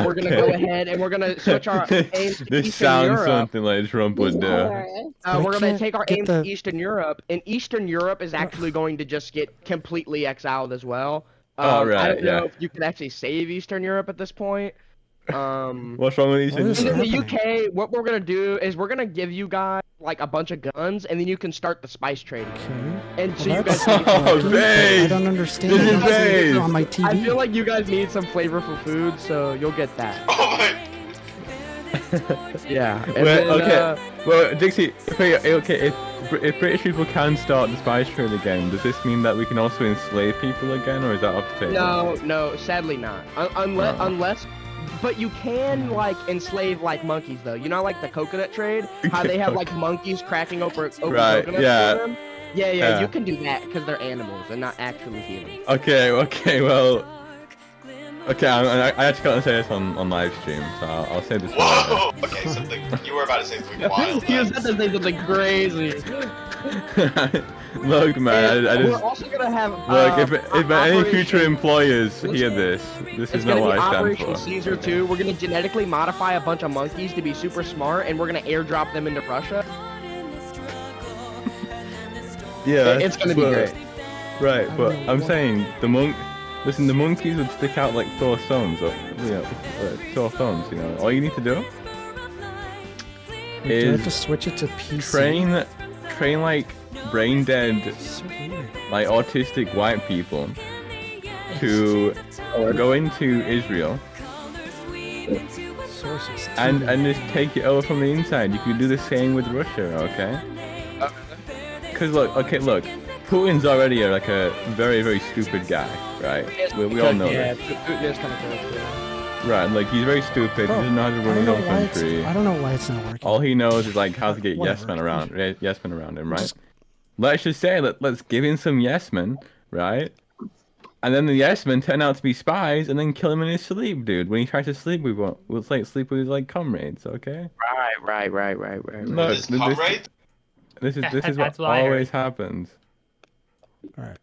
We're gonna go ahead and we're gonna switch our aims to This Eastern sounds Europe. something like Trump would do. Hilarious. But I We're gonna can't take our get aims the- to Eastern Europe, and Eastern Europe is actually going to just get completely exiled as well. Oh, right, I don't know yeah. if you can actually save Eastern Europe at this point. What's wrong with Eastern What is In Europe? the happening? UK, what we're gonna do is we're gonna give you guys like a bunch of guns, and then you can start the spice trading. Okay. And so Well, you that's guys. Oh, working, but I Baze! don't understand. This I is don't see it Baze! on my I TV. feel like you guys need some flavorful food, so you'll get that. Oh my. Yeah. and Well, then, okay. Well, Dixie, if British people can start the spice trade again, does this mean that we can also enslave people again, or is that off the table? No, sadly not. Oh. Unless, but you can like enslave like monkeys though. You know, like the coconut trade, how they have like monkeys cracking open Right, coconuts yeah. for them. Yeah, Yeah. you can do that because they're animals and not actually humans. Okay, well. Okay, I actually can't say this on live stream, so I'll say this for later. Whoa. Okay, something you were about to say something wild. He was about to say something crazy. Look, man, I We're just also gonna have look. If any Operation- future employers hear this, this It's is not gonna what be I stand Operation for. Caesar 2. We're gonna genetically modify a bunch of monkeys to be super smart, and we're gonna airdrop them into Russia. Yeah, It's gonna be but- great. Right, but I'm saying Listen, the monkeys would stick out like Thor stones, or Thor stones. You know, all you need to do do I have to switch it to PC? Train like brain dead, like autistic white people to go into Israel and just take it over from the inside. You can do the same with Russia, okay? Because look, Putin's already like a very, very stupid guy, right? We all know yeah, this. Putin is kind of crazy. Right, like he's very stupid. He doesn't know how to run his own country. I don't know why it's not working. All he knows is like how to get Whatever. yes men around him, right? Let's just say let's give him some yes men, right? And then the yes men turn out to be spies, and then kill him in his sleep, dude. When he tries to sleep, we'll sleep with his like comrades, okay? Right. Look, His comrade? this is That's what what I always happens. All right.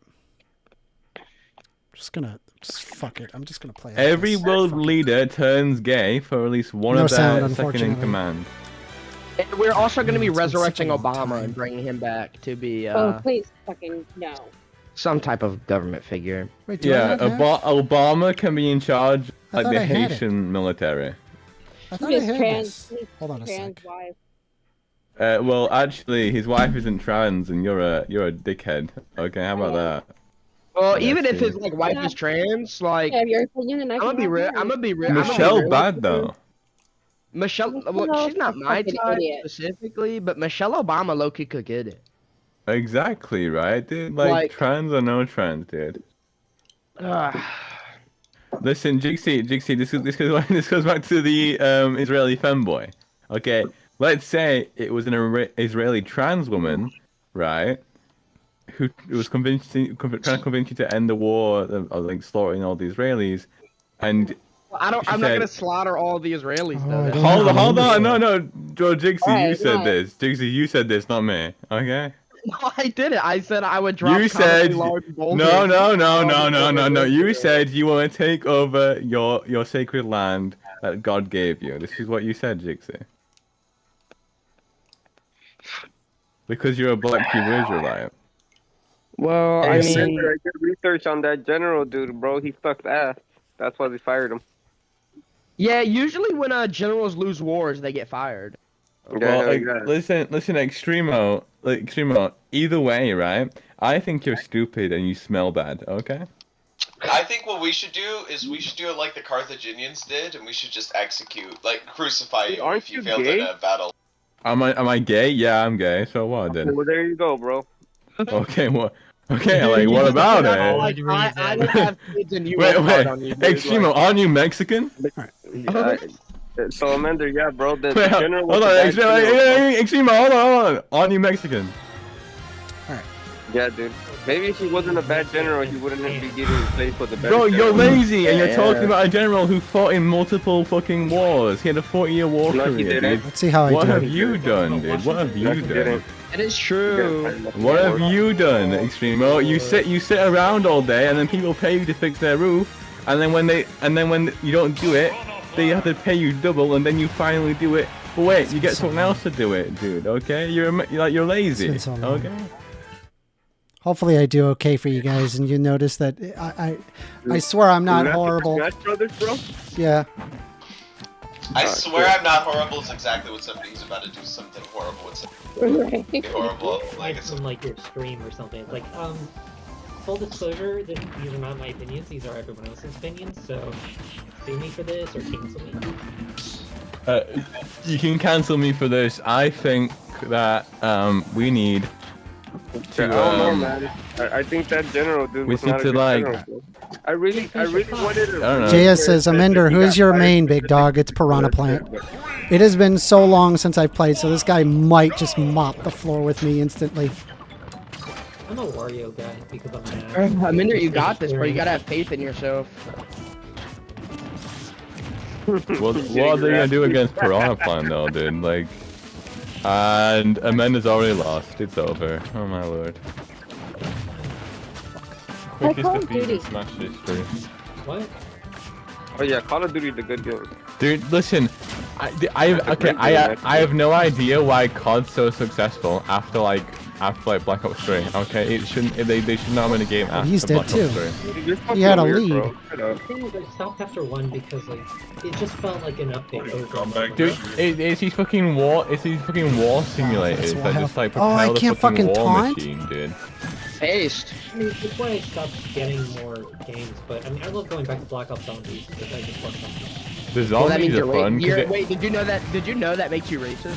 Fuck it. I'm just gonna play. Every world leader turns gay for at least one of their second in command. And we're also going to be resurrecting Obama and bringing him back to be Oh, please fucking no. some type of government figure. Wait, Obama can be in charge I like thought the I had it. Haitian military. I thought I had this. Hold on a trans sec. wife. Well, actually, his wife isn't trans, and you're a dickhead. Okay, how about that? Well, Yeah, even if see. his like wife is trans, like Yeah, your opinion and I I'm can gonna be have real. mine. I'm gonna be real. Michelle bad though. Michelle, well, Michelle's she's not a my fucking type idiot. specifically, but Michelle Obama low-key could get it. Exactly right, dude. Like trans or no trans, dude. Listen, Jixie, this goes back to the Israeli femboy. Okay, let's say it was an Israeli trans woman, right? Who was trying to convince you to end the war of like slaughtering all the Israelis, and I'm not gonna slaughter all the Israelis though. Hold on, no, Joe Jixie, you Alright, said no. this. Jixie, you said this, not me. Okay. No, I didn't. I said I would drop. You said large boulders. no. You said you want to take over your sacred land that God gave you. This is what you said, Jixie. Because you're a black Hebrew Israelite. Well, I mean, I did research on that general dude, bro. He sucks ass. That's why they fired him. yeah. Usually when generals lose wars, they get fired. Well, listen, Extremo. Either way, right? I think you're stupid and you smell bad. Okay. I think what we should do is we should do it like the Carthaginians did, and we should just execute, like crucify you if you failed in a battle. Am I gay? Yeah, I'm gay. So what then? Well, there you go, bro. Okay, what? Okay, like what about it? Like, I would have kids and you Wait, work hard on you, dude, Extremo, aren't you Mexican? So Amanda, yeah, bro. The Wait, general. hold on, Extremo, hold on. Aren't you Mexican? Yeah, dude. Maybe if he wasn't a bad general, he wouldn't be getting replaced with a better Bro, you're general. lazy, and you're talking about a general who fought in multiple fucking wars. He had a 40-year war No, he career, didn't. dude. Let's see how I What do. have you done, dude? What have you done? It is true. What have you done, Extremo? You sit around all day, and then people pay you to fix their roof, and then when you don't do it, they have to pay you double, and then you finally do it. But wait, you get someone else to do it, dude. Okay, you're lazy. It's been so long. Okay. Hopefully I do okay for you guys, and you notice that I swear I'm not horrible. Smash Brothers, bro. Yeah. I swear I'm not horrible is exactly what somebody who's about to do something horrible would say. Horrible. Like it's from like your stream or something. It's like, full disclosure, these are not my opinions, these are everyone else's opinions, so sue me for this or cancel me. You can cancel me for this. I think that we need to. I don't know, man. I think that general dude We was need not a to, good like- general, bro. I really wanted to. I don't know. JS says, Amender, who's your main, big dog? It's Piranha Plant. It has been so long since I've played, so this guy might just mop the floor with me instantly. I'm a Wario guy because I'm Minder, you got this, bro. You gotta have faith in yourself. What are they gonna do against Piranha Plant though, dude? Like, and Amanda's already lost. It's over. Oh my lord. Quickest Call of defeat in Duty. Smash history. What? Oh yeah, Call of Duty the good game. Dude, listen. I have no idea why COD's so successful after like Black Ops 3. Okay, it shouldn't. They should not win a game after He's dead Black too. Ops 3. He had a lead. I think it stopped after 1 because like it just felt like an update over. Dude, it's these fucking war. It's these fucking war simulators that just like Oh, I propel the can't fucking fucking war taunt? machine, dude. Based. I mean, that's why I stopped getting more games. But I mean, I love going back to Black Ops Zombies because I just love them. The Well, that means zombies are fun. 'Cause it- wait, did you know that? Did you know that makes you racist?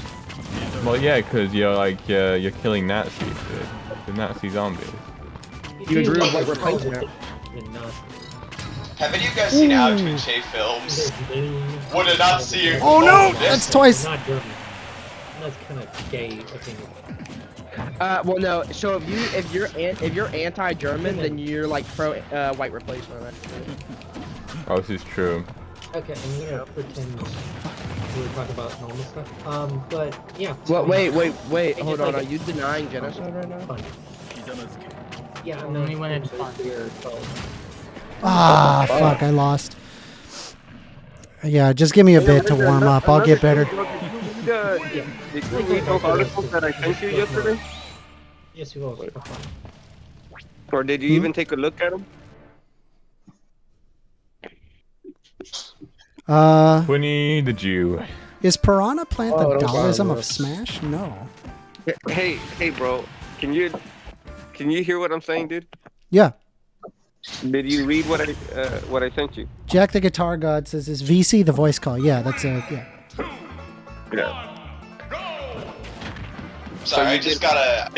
Well, yeah, because you're like you're killing Nazis, dude. The Nazi zombies. You agree with what we're playing now? Haven't you guys seen Alex Mache films? Would it not see you? Oh no, this? that's twice. Not German. That's kind of gay opinion. Well, no. So if you're anti-German, then you're like pro white replacement. Oh, this is true. Okay, I'm gonna pretend we were talking about normal stuff. But yeah. Well, wait. I Hold guess, on. like, Are you denying genocide right now? Yeah, I'm Only when it's fun. Ah, fuck, I lost. Yeah, just give me a bit to warm up. I'll get better. Did you read those articles that I sent you yesterday? Yes, you will. Or did you even take a look at them? Winnie the Jew. Is Piranha Plant Oh, the no Daalism problem. of Smash? No. Hey, bro. Can you hear what I'm saying, dude? Yeah. Did you read what I sent you? Jack the Guitar God says, is VC the voice call? Yeah, that's a, yeah. Yeah. Sorry, I just gotta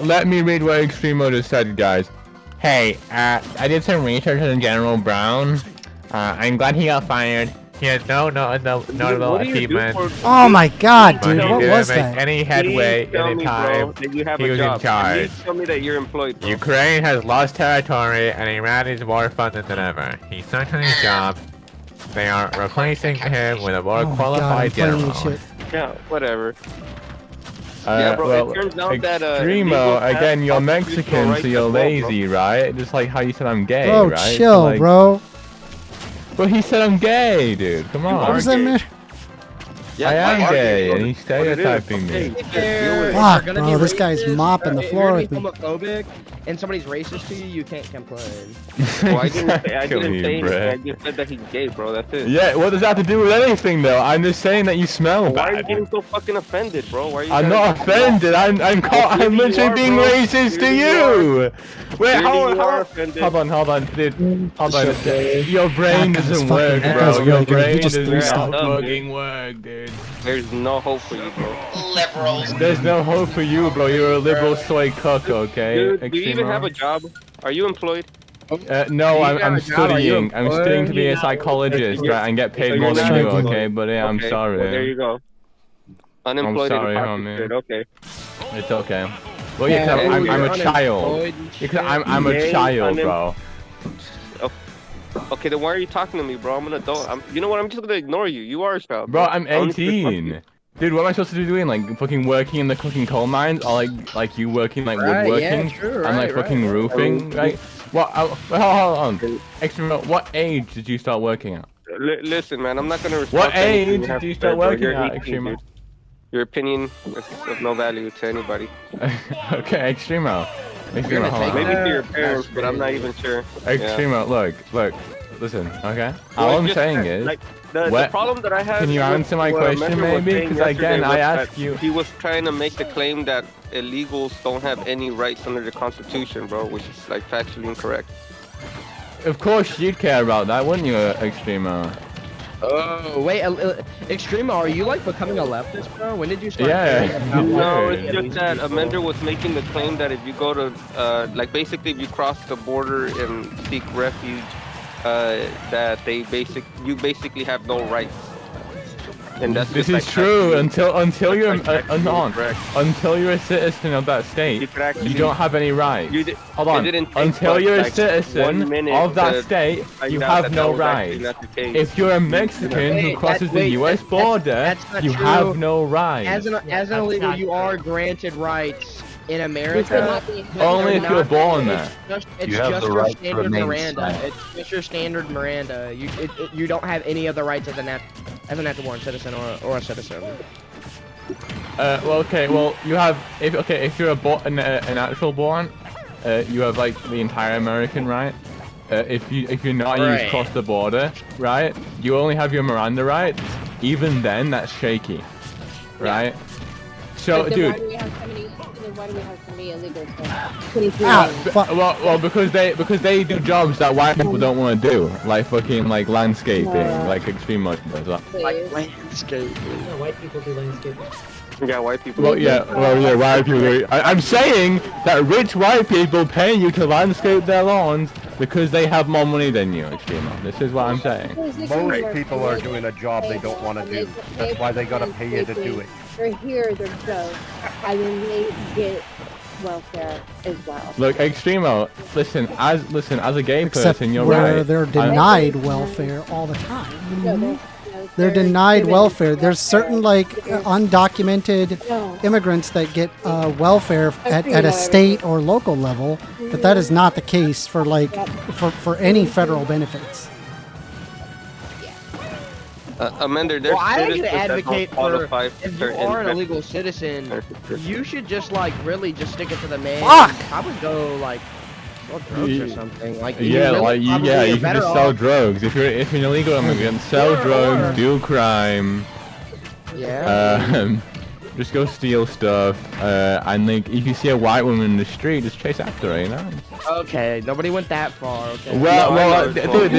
Let me read what Extremo just said, guys. Hey, I did some research on General Brown. I'm glad he got fired. He has no notable achievement. Oh my god, dude, But he what didn't was make that? any headway Please tell in the me, time bro, that you have he a was job. in charge. Please tell me that you're employed, bro. Ukraine has lost territory and Iran is more funded than ever. He's stuck on his job. They are replacing him with a more qualified general. Yeah, whatever. Yeah, bro, well, it turns out that Extremo, legal again, you're constitutional Mexican, rights so you're as well, bro. lazy, right? Just like how you said I'm gay, Bro, right? chill, So, like, bro. But he said I'm gay, dude. Come on. What does that mean? I am gay, and he's stereotyping me. Fuck, bro, this guy's mopping the floor with me. Homophobic and somebody's racist to you, you can't complain. Well, I didn't say Exactly, anything. bruh. I just said that he's gay, bro. That's it. Yeah, what does that have to do with anything, though? I'm just saying that you smell Why are you bad. getting so fucking offended, bro? Why are you I'm gotta- not offended. I'm Maybe you literally are, being bro. racist to Maybe you you. Wait, Maybe how? you are offended. Hold on, dude. Hold on. Your brain That guy's doesn't fucking- work, that bro. guy's Your really good. He brain just does three-stopped not me. fucking work, dude. There's no hope for you, bro. Liberals. There's no hope for you, bro. You're a liberal soy cook, okay? Dude, do you even Extremo? have a job? Are you employed? No, You I'm have a job, are you studying. I'm studying to be a employed? psychologist, right, and get So paid you're more than not you, employed. okay? But yeah, I'm Okay, sorry. Well, there you go. Unemployed sorry, and homie. hypocrite. Okay. It's okay. Well, yeah, 'cause Yeah, I'm you're a child. unemployed and Because shit. I'm a Yeah, child, bro. Okay, then why are you talking to me, bro? I'm an adult. You know what? I'm just gonna ignore you. You are a child, Bro, I'm I only speak to 18. Dude, what am I supposed to be doing? Like fucking working in the cooking coal mines, or like you working like Right, woodworking? yeah, true, I'm like right, fucking right. roofing, right? What? Hold on. Extra. What age did you start working at? Listen, man, I'm not gonna respond What to anything age you have did you to start say, bro. working You're at, 18, Extremo? dude. Your opinion is of no value to anybody. Okay, Extremo. Maybe hold on. to your parents, but I'm not even sure. Extremo, look, listen, okay? Well, All I'm just saying that, is, like, the what- problem that I have. Can you with answer my what question, Amender was maybe? saying Because again, yesterday I was asked that you. He was trying to make the claim that illegals don't have any rights under the Constitution, bro, which is like factually incorrect. Of course you'd care about that, wouldn't you, Extremo? Oh wait, Extremo, are you like becoming a leftist, bro? When did you start? Yeah. caring about No, lefty it's just that Amender was making the claim that if you go to, like basically if you cross the border and seek refuge, that you basically have no rights. And that's This just, is like, true factually- until you're incorrect. until you're a citizen of that state. You don't have any rights. Hold on. it didn't take Until but, you're a like, citizen 1 minute of that to state, find you out have that no that was actually rights. not the case. If you're a Mexican who crosses the U.S. border, that's not you true. have no rights. As an illegal, you are granted rights in America. Only if you're born there. It's You have just the your right to standard remain Miranda. silent. It's just your standard Miranda. You don't have any other rights as a natural born citizen or a citizen. Well, okay. Well, you have if you're a natural born, you have like the entire American right. If you're not, you Right. cross the border, right? You only have your Miranda rights. Even then, that's shaky, right? So, But then dude. why do we have so many illegal stuff? 23 Well, because they do jobs that white people don't want to do, like fucking like landscaping, like extreme mode does that. Landscaping. No, white people do landscaping. Yeah, white people. Well, yeah, white people. I'm saying that rich white people pay you to landscape their lawns because they have more money than you, Extremo. This is what I'm saying. Most people are doing a job they don't want to do. That's why they gotta pay you to do it. They're here, they're both, and then they get welfare as well. Look, Extremo, listen, as a gay Except person, you're where right. they're I'm- denied welfare all the time. No, They're denied welfare. There's certain like undocumented No. immigrants that get welfare at a state or local level, but that is not the case for like for any federal benefits. Amanda, there's Well, I citizens could that don't advocate for qualify for if you certain are an benefits. illegal citizen, you should just like really just stick it to the man. Fuck! I would go like sell drugs or something. Like you Yeah, really like probably yeah, are you can better just sell off- drugs. If you're an illegal immigrant, sell drugs, do crime. Yeah. Just go steal stuff. And like, if you see a white woman in the street, just chase after her. You know. Okay, nobody went that far. Okay. Dude,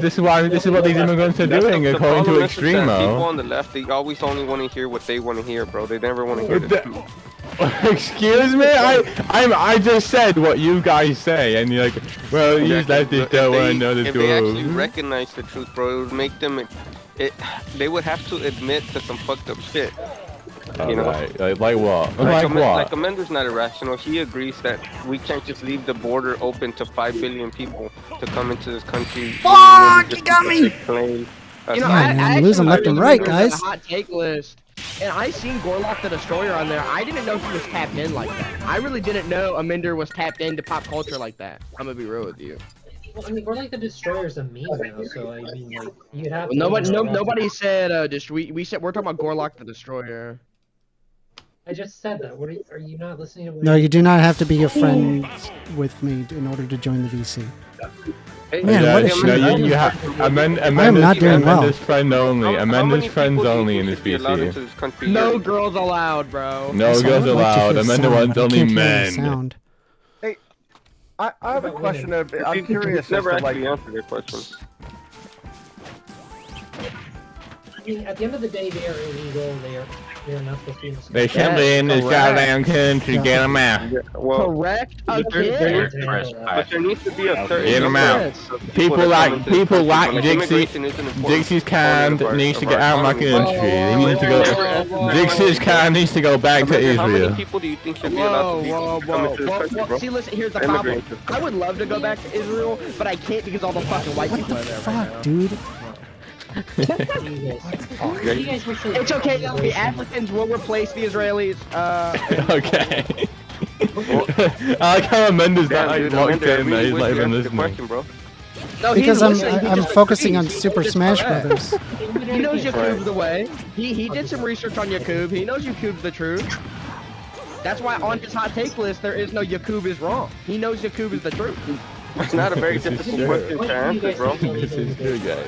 this is what these immigrants are doing, The according to problem is that people Extremo. on the left, they always only want to hear what they want to hear, bro. They never want to hear the truth. Excuse me, I just said what you guys say, and you're like, well, you lefties don't want to know the If they actually truth. recognize the truth, bro, it would make them. They would have to admit to some fucked up shit. You know, Alright, like what? Like what? Like Amanda's not irrational. He agrees that we can't just leave the border open to 5 billion people to come into this country. Fuck, you got me! Claim. You know, Yeah, man, I'm losing left and right, there's guys. a hot take list, and I seen Gorlock the Destroyer on there. I didn't know he was tapped in like that. I really didn't know Amender was tapped into pop culture like that. I'm gonna be real with you. Well, I mean, we're like the Destroyer's a meme now, so I mean, like, you'd have to. Nobody said just we said we're talking about Gorlock the Destroyer. I just said that. What are you not listening to? What No, you do not have to be a friend with me in order to join the VC. Man, yeah, what is no, she? you have I am not doing well. Amanda's friend only. Amanda's friends only in this VC. No girls allowed, bro. No girls allowed. Amanda wants only men. Sound. Hey, I have a question. I'm curious as Never to actually like. answered your question. I mean, at the end of the day, they are illegal. They are not supposed to be in the They shouldn't be in this goddamn country. Get them out. Correct But there needs to be a certain Get them number out. of People that like come into this country. Like, Dixie. immigration isn't important Dixie's kind component of needs to our get out of my economy. country. They need to go. Dixie's kind needs to go back to Amanda, how many Israel. people do you think should be allowed to come into this country, bro? See, listen, here's the problem. Immigrants. I would love to go back to Israel, but I can't because all the fucking white people are there right now. Dude. It's okay, the Africans will replace the Israelis. Okay. I like how Amanda's Damn, not dude, like locked Amanda, I in. really He's wish not you even answered the listening. question, bro. No, Because he's listening. I'm focusing on Super Smash Brothers. He knows Yakub's the way. He did some research on Yakub. He knows Yakub's the truth. That's why on his hot take list there is no Yakub is wrong. He knows Yakub is the truth. It's not a very This is difficult true. question to answer, bro. This is true, guys.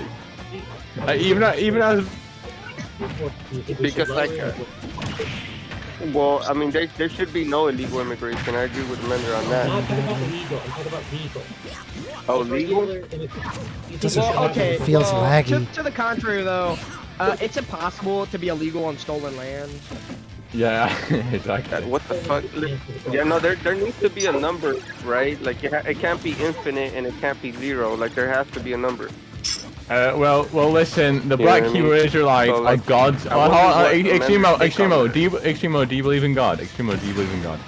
Even as Because like, well, I mean, there should be no illegal immigration. I agree with Amanda on I'm that. not talking about legal. I'm talking about legal. Oh, legal? Well, okay. Feels well, laggy. To the contrary, though, it's impossible to be illegal on stolen land. yeah, exactly. What the fuck? Yeah, no, there needs to be a number, right? Like, it can't be infinite and it can't be zero. Like, there has to be a number. Well, listen. The You know Black what I Hebrew mean? Israelites So, like, are gods. I wonder what Extremo, Amanda's take on Extremo, Extremo, do you believe in God? Extremo, do you believe in God?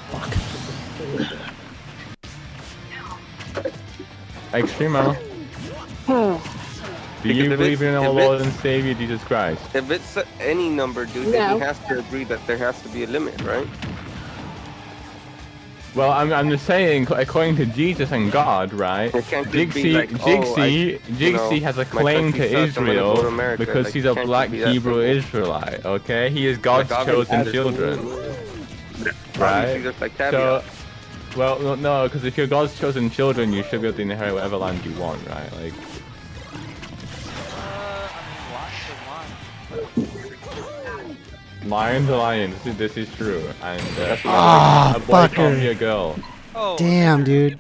Extremo, do you believe in our Lord and Savior Jesus Christ? If it's any number, dude, then No. he has to agree that there has to be a limit, right? Well, I'm just saying, according to Jesus and God, right? can't just be like, Jixi has a my claim country to sucks, I'm gonna go to Israel America. because Like, he's it a can't black just be that Hebrew simple. Israelite. Okay, he is God's Like, chosen obviously, children, Obviously, right? there's like So, caveats. well, no, because if you're God's chosen children, you should be able to inherit whatever land you want, right? Like. Lions are lions. This is true, and a boy can't be a girl. Damn, dude.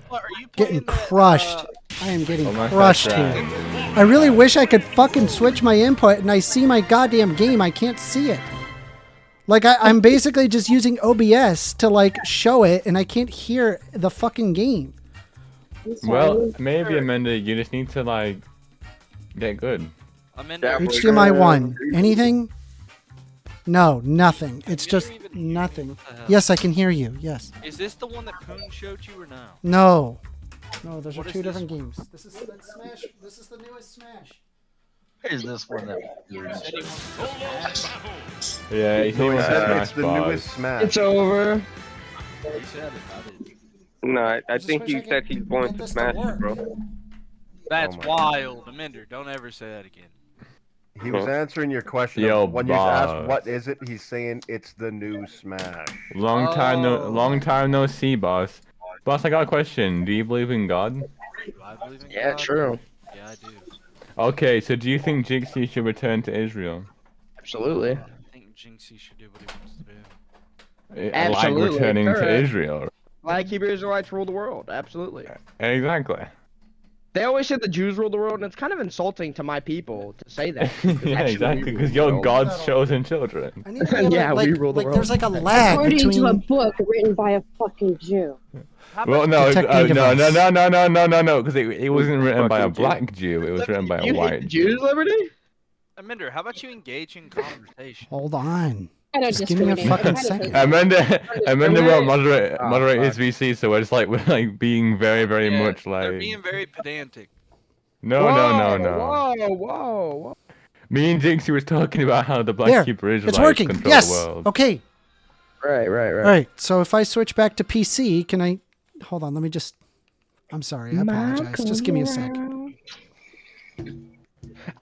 Getting crushed. I am getting my crushed first here. round. I really wish I could fucking switch my input and I see my goddamn game. I can't see it. Like, I'm basically just using OBS to, like, show it, and I can't hear the fucking game. Well, maybe, Amanda, you just need to, like, get good. HDMI 1. Anything? No, nothing. It's just nothing. Yes, I can hear you. Yes. Is this the one that Poon showed you or no? No. No, those What are is two this different games. This is Smash. This is the newest Smash. Is this one that? Yeah, he No, he wants said to it's smash the bars. newest Smash. It's over. He said it, I did. No, I think he said he's going to smash it, bro. That's Oh my wild, Amender. Don't ever say that again. He was answering your question. Yo, When you asked boss. what is it, he's saying it's the new Smash. Long time no see, boss. Boss, I got a question. Do you believe in God? Do I believe in Yeah, God? true. Yeah, I do. Okay, so do you think Jixi should return to Israel? Absolutely. I think Jinxie should do what he wants to do. Absolutely. Like returning to Correct. Israel. Like Hebrew Israelites rule the world. Absolutely. Exactly. They always say the Jews rule the world, and it's kind of insulting to my people to say that. Yeah, exactly, because you're God's chosen children. Yeah, like, we rule the like world. there's like a lag According between. to a book written by a fucking Jew. Well, no, Detecting no, device. no, because it wasn't written by a black Jew. It was written by a white Jew. Jews, Liberty? Amender, how about you engage in conversation? Hold on. I don't Just give me a discriminate. fucking I just second. Amanda won't moderate fuck. his VC, so we're like being very much They're like. being very pedantic. No. Whoa, whoa. Me and Jinxie was talking about how the Black Hebrew Israelites It's working. control Yes. the world. Okay. Right. All right. So if I switch back to PC, can I? Hold on. Let me just. I'm sorry. I apologize. Just give me a sec.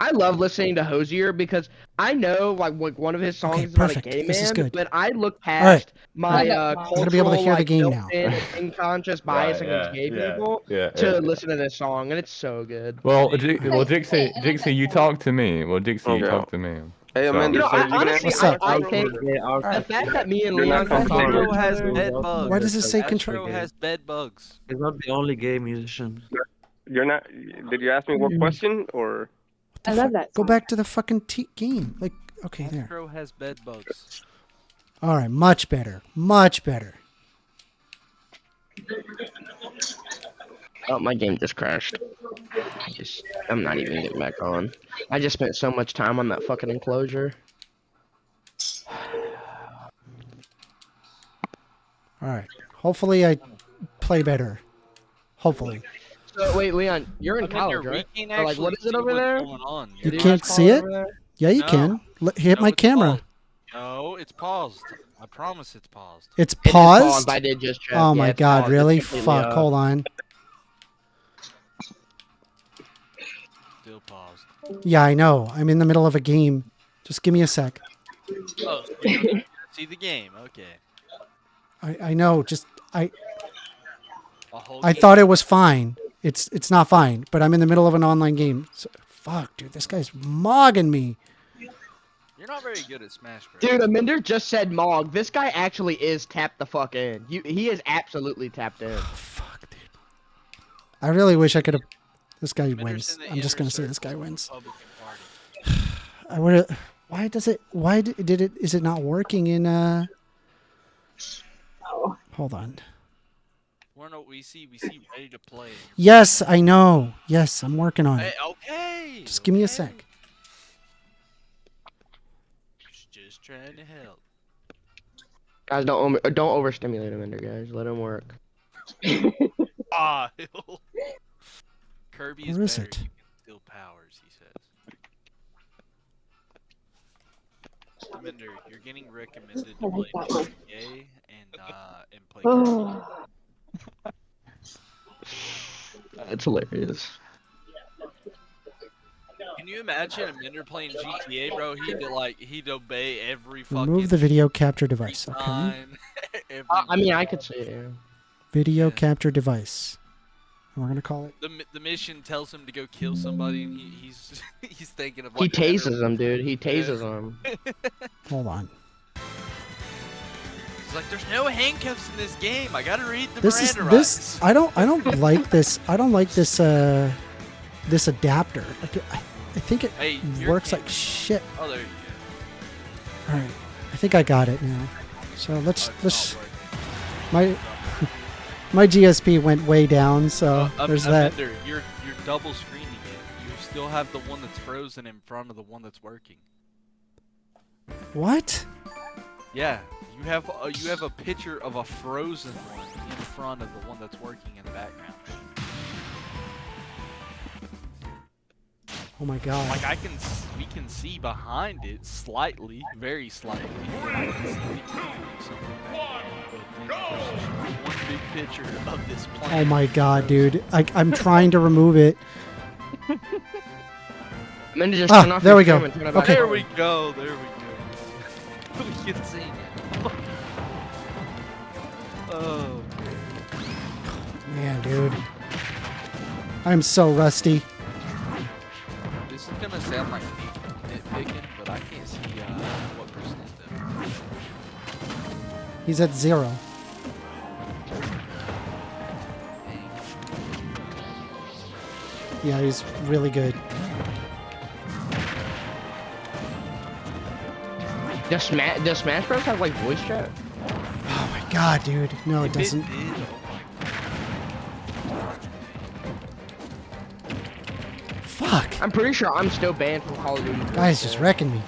I love listening to Hosier because I know like one of his songs Okay, is about a perfect. gay This is man, good. but I look All right. past my I'm cultural, gonna be able to hear the like, game now. built-in unconscious bias against gay people to listen to this song, and it's so good. Well, Jixie, you talk to me. Well, Jixie, you talk to me. Hey, So- Amanda, so you can honestly, answer the I question? think the fact that me and You're Leon not can talk to Astro each has other. bed bugs. Why does it say control? Astro has bed bugs. He's not the only gay musician. You're not. Did you ask me what question or? I love that. Go back to the fucking game. Like, okay, there. Astro has bed bugs. All right, much better. Much better. Oh, my game just crashed. I'm not even getting back on. I just spent so much time on that fucking enclosure. All right. Hopefully I play better. Hopefully. So wait, Leon, you're in Amender, college, we right? can't Or, like, actually what is it see over what's there? going on. You Do can't guys see call it? over there? Yeah, you No. can. Hit my it's camera. paused. No, it's paused. I promise it's paused. It's It is paused? I did just check. Oh Yeah, my it's god, paused. really? It's completely Fuck, off. hold on. Still paused. Yeah, I know. I'm in the middle of a game. Just give me a sec. Oh, so you don't see the game. Okay. I know. Just A whole I game. thought it was fine. It's not fine, but I'm in the middle of an online game. So, fuck, dude, this guy's mogging me. You're not very good at Smash Bros. Dude, Amender just said Mog. This guy actually is tapped the fuck in. He is absolutely tapped in. I really wish I could have. This guy wins. I'm just gonna say this guy wins. I would have. Why does it? Why did it? Is it not working in? Hold on. We're not, we see ready to play. Yes, I know. Yes, I'm working on Hey, it. okay. Just give me a sec. Just trying to help. Guys, don't overstimulate Amender, guys. Let him work. Ah, Kirby is Where is better. it? You can steal powers, he says. Amender, you're getting recommended to play GTA and play. Oh. It's hilarious. Can you imagine a Minder playing GTA, bro? He'd obey every fucking Remove the video capture device. Okay. sign. I mean, I could see it. Yeah. Video capture device. We're gonna call it. The mission tells him to go kill somebody, and he's he's thinking of He like tases him, dude. He tases him. Hold on. He's like, "There's no handcuffs in this game. I gotta read the This is Miranda this. I don't like this. I don't like this. This adapter. Like, I think it Hey, works like shit. Oh, there you All right. I think I got it now. So let's my my GSP went way down. So there's that. Minder, you're double screening it. You still have the one that's frozen in front of the one that's working. What? Yeah, you have a picture of a frozen one in front of the one that's working in the background. Oh my god. Like we can see behind it slightly, very slightly. I can see one big picture of this plane. Oh my god, dude. I'm trying to remove it. And then just turn off there your we go. stream and turn it back Okay. There on. we go. There we go. We can see it. Oh. Man, dude. I'm so rusty. This is gonna sound like nitpicking, but I can't see what percent though. He's at 0. Yeah, he's really good. Does Smash Bros have like voice chat? Oh my god, dude. No, it doesn't. Fuck. I'm pretty sure I'm still banned from Call of Duty. Guy's just wrecking me.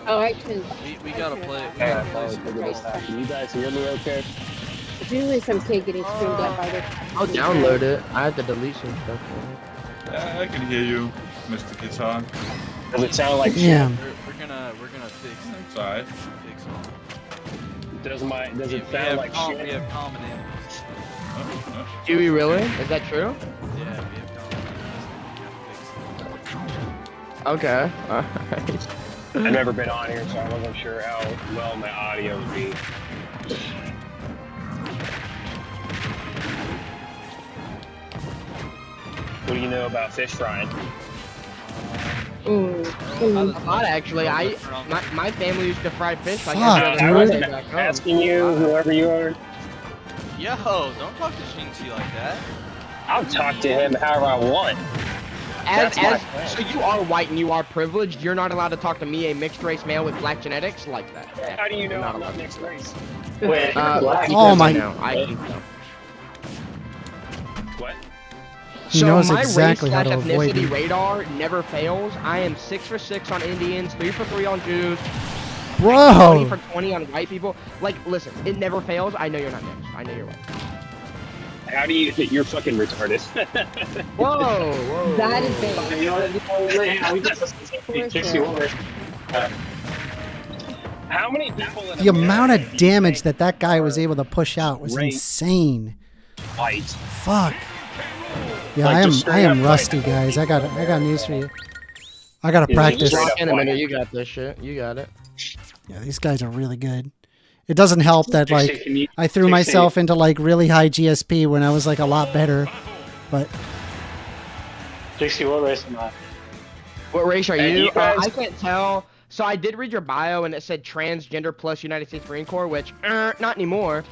Oh, I can. We gotta play it. Can you guys hear me okay? It's usually some kid getting screamed at by the. I'll download it. I had to delete some stuff. Yeah, I can hear you, Mr. Guitar. Does it sound like Yeah. We're gonna fix it. It's alright. Fix it. Does it We sound have like com- shit? We have common enemies. Do we really? Is that true? Yeah, we have common enemies. Okay. Alright. I've never been on here, so I wasn't sure how well my audio would be. What do you know about fish frying? Not actually. My family used to fry fish. Like Fuck, every dude. other Wednesday back home. Asking you, whoever you are. Yo, don't talk to Jinxie like that. I'll talk to him however I want. So you are white and you are privileged. You're not allowed to talk to me, a mixed race male with black genetics, like that. How do you know You're I'm allowed not to. mixed race? Wait, Because Oh my- I know. I think so. what? He So knows my exactly how race to avoid ethnicity me. radar never fails. I am 6 for 6 on Indians, 3 for 3 on Jews, 20 Bro. for 20 on white people. Like, listen, it never fails. I know you're not mixed. I know you're white. How do you? You're fucking retarded. Whoa. That is big. You know, we just how many people in The amount of damage that guy was able to push out was insane. white? Fuck. Yeah, Like, just I straight am up rusty, guys. I got news for you. I gotta practice. Just walk in a minute. You got this shit. You got it. Yeah, these guys are really good. It doesn't help that like Can you- I threw myself into like really high GSP when I was like a lot better, but Dixie, what race am I? What race are And you? you guys- I can't tell. So I did read your bio and it said transgender plus United States Marine Corps, which not anymore.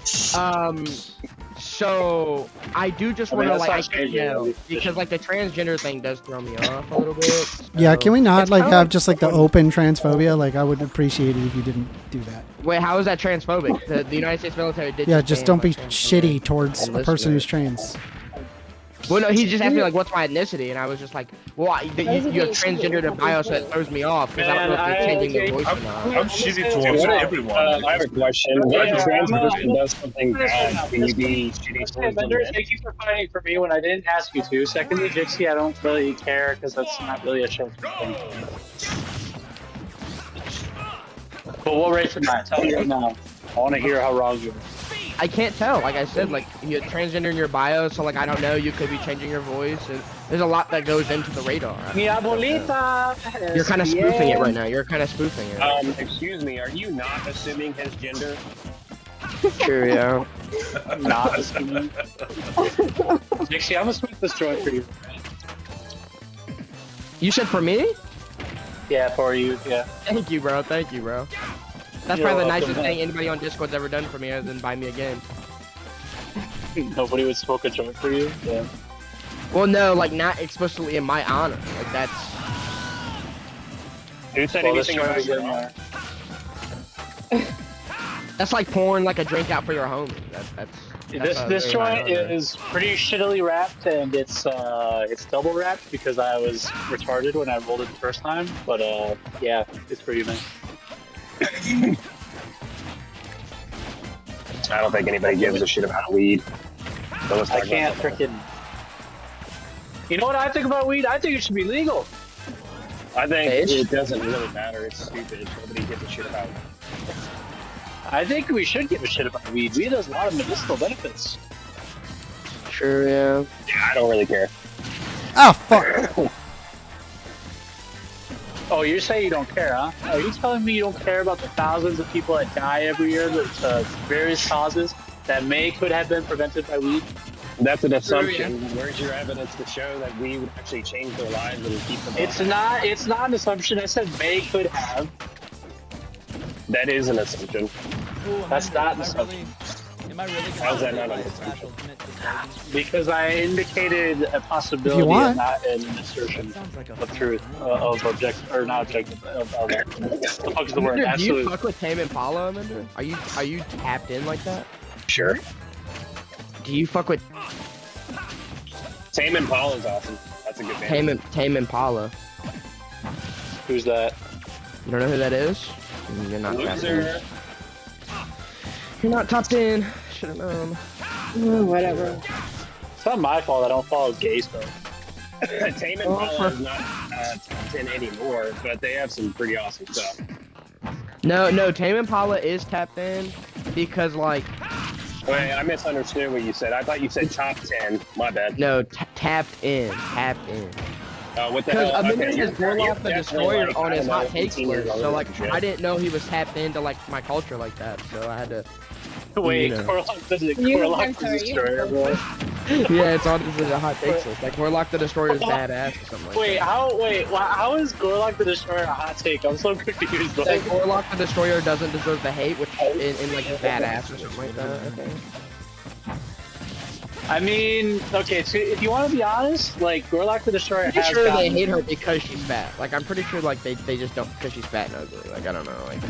So I do just I mean, want to that's like I not can't changing know it. because like the transgender thing does throw me off a little bit. yeah, so- can we not It's like kinda have just like the open transphobia? Like I would appreciate it if you didn't do that. Wait, how is that transphobic? The United States military did. Yeah, just don't ban, be like, shitty towards and a person who's listeners. trans. Well, no, he just asked me like, "What's my ethnicity?" And I was just like, "Well, you have transgender to bio, so it throws me off because I don't know if you're changing your voice or not." I'm shitty towards everyone. I have a question. What if a trans person does something bad? Can you be shitty towards them? Thank you for fighting for me when I didn't ask you to. Secondly, Jixie, I don't really care because that's not really a children's thing. But what race am I? Tell me right now. I want to hear how wrong you are. I can't tell. Like I said, like you have transgender in your bio, so like I don't know. You could be changing your voice, and there's a lot that goes into the radar. Mi abuelita. You're kind of spoofing it right now. You're kind of spoofing it. Excuse me, are you not assuming his gender? Sure, yeah. Not assuming. Actually, I'm gonna smoke this joint for you. You said for me? Yeah, for you. Yeah. Thank you, bro. Thank you, bro. That's You're probably the welcome, nicest man. thing anybody on Discord's ever done for me, other than buy me a game. Nobody would smoke a joint for you. Yeah. Well, no, like not explicitly in my honor. Like that's. Who said Well, this anything joint about is your in there. That's like pouring like a drink out for your homie. That's This joint is pretty shittily wrapped, and it's double wrapped because I was retarded when I rolled it the first time. But yeah, it's pretty nice. I don't think anybody gives a shit about weed. So let's I talk can't about something. freaking. You know what I think about weed? I think it should be legal. I think it doesn't really matter. It's stupid. Nobody gives a shit about it. I think we should give a shit about weed. Weed has a lot of medicinal benefits. Sure, yeah. Yeah, I don't really care. Ah, fuck. Oh, you say you don't care, huh? Are you telling me you don't care about the thousands of people that die every year with various causes that could have been prevented by weed? That's an assumption. Where's your evidence to show that we would actually change their lives and keep them? It's not an assumption. I said could have. That is an assumption. That's not an assumption. Am I really How's that not an assumption? Because I indicated a possibility and want. not an assertion of truth, of objective, or not objective, of the fuck is the word? Do you Absolute. fuck with Tame Impala, Amanda? Are you tapped in like that? Sure. Do you fuck with Tame Impala is awesome. That's a good band. Tame Impala? Who's that? You don't know who that is? You're not tapped in. Loser. You're not tapped in. Should have known. Whatever. It's not my fault I don't follow gay stuff. Tame Impala is not top 10 anymore, but they have some pretty awesome stuff. No, Tame Impala is tapped in because like. Wait, I misunderstood what you said. I thought you said top 10. My bad. No, tapped in. Tapped in. What the Because hell? Amanda Okay, has Gorlock the Destroyer like, on I his don't hot know, takes 18 years list, so old like and shit. I didn't know he was tapped into like my culture like that, so I had to. Wait, You know. Gorlock the I'm sorry, Destroyer, bro. Yeah, it's on a hot takes list. Like Gorlock the Destroyer is badass or something like Wait, that. how is Gorlock the Destroyer a hot take? I'm so confused. Like Gorlock the Destroyer doesn't deserve the hate, which in like badass or something like that. I think. I mean, okay, so if you want to be honest, like Gorlock the Destroyer I'm pretty has sure they gotten- hate her because she's fat. Like I'm pretty sure like they just don't because she's fat and ugly. Like I don't know. Like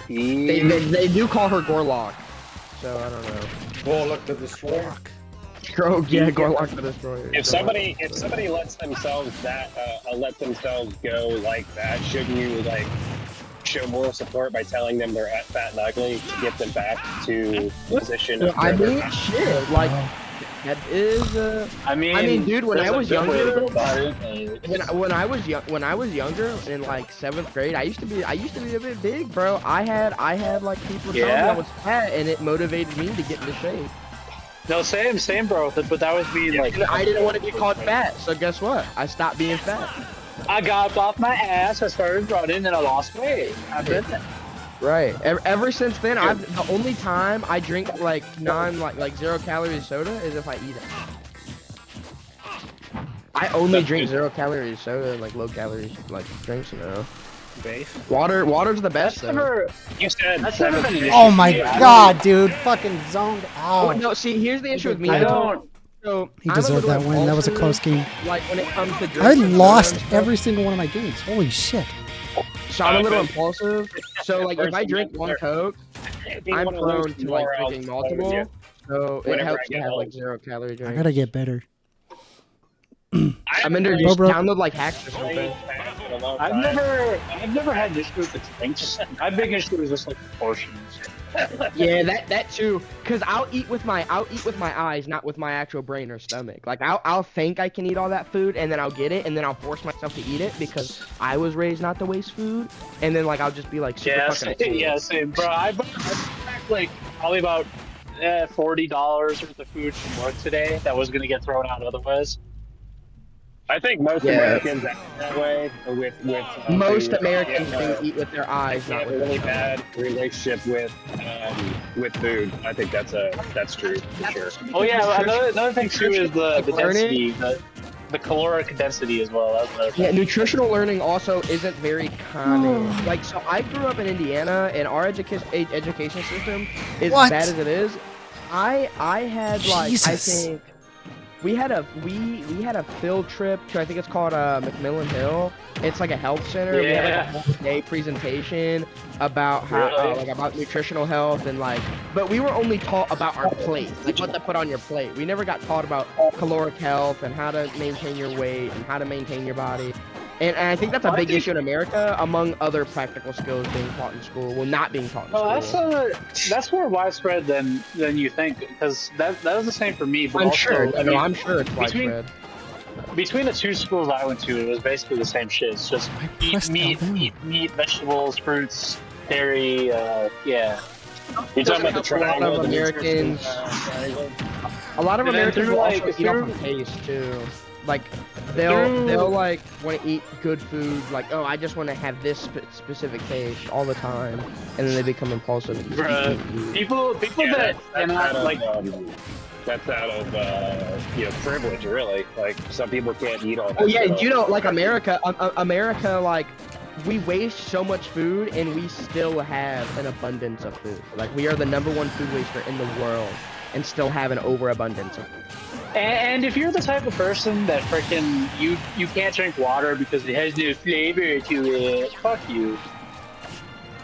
they do call her Gorlock, so I don't know. Gorlock the Destroyer. Gorlock the Destroyer. If somebody lets themselves let themselves go like that, shouldn't you like show moral support by telling them they're fat and ugly to get them back to position of I where mean, they're shit, like that is. I mean, dude, when I was younger, when I was younger in like 7th grade, I used to be a bit big, bro. I had like people telling me I was fat, and it motivated me to get into shape. No, same, bro. But that was me, like. And I didn't want to be called fat, so guess what? I stopped being fat. I got off my ass, I started running, and I lost weight. I've been there. Right. Ever since then, the only time I drink like like 0 calories soda is if I eat it. I only drink 0 calories soda and like low calories like drinks, you know. Water's the best. You said That's never been an issue. Oh my god, dude. Fucking zoned out. Oh, no, see, here's the issue with me. I don't. So, He I'm a deserved little that win. That was a impulsive, close game. Like when it comes to I drinking lost and stuff. every single one of my games. Holy shit. So I'm a little impulsive. So like if I drink one Coke, I'm prone to like drinking multiple. So it helps to have like 0 calorie I drinks. gotta get better. I'm into just download like hacks or something. I've never had an issue with the drinks. My big issue is just like the portions. Yeah, that too. Cause I'll eat with my eyes, not with my actual brain or stomach. Like I'll think I can eat all that food, and then I'll get it, and then I'll force myself to eat it because I was raised not to waste food. And then like I'll just be like super fucking. Same, bro. I like probably about $40 worth of food from work today that was gonna get thrown out otherwise. I think most Yeah. Americans act that way with Most food. Americans They have do eat with their eyes, they not have a with their really stomach. bad relationship with food. I think that's true for sure. Oh yeah, another thing too is the learning. density, the caloric density as well. That's another Yeah, thing. nutritional learning also isn't very common. Like, so I grew up in Indiana, and our education system is What? as bad as it is. I had like I Jesus. think we had a field trip to, I think it's called McMillan Hill. It's like a health center. We had like a Yeah. whole day presentation about how Really? like about nutritional health and like, but we were only taught about our plate, like what to put on your plate. We never got taught about caloric health and how to maintain your weight and how to maintain your body. And I think that's a big issue in America, among other practical skills being taught in school, well, not being taught in No, school. that's more widespread than you think, because that was the same for me. But I'm also, sure. I No, mean, I'm sure it's widespread. between the two schools I went to, it was basically the same shit. It's just eat meat, vegetables, fruits, dairy. Yeah. You're talking about the A lot triangle. of the Americans, a lot of And then Americans through, will like, also eat off through- of taste too. Like Through- they'll like want to eat good food. Like, oh, I just want to have this specific taste all the time, and then they become impulsive. And just Bruh, people Yeah, that that's cannot out of, like. that's out of privilege, really. Like some people can't eat all that. Oh yeah, stuff. you know, like America, America, like we waste so much food, and we still have an abundance of food. Like we are the #1 food waster in the world, and still have an overabundance of food. And if you're the type of person that freaking you can't drink water because it has no flavor to it, fuck you.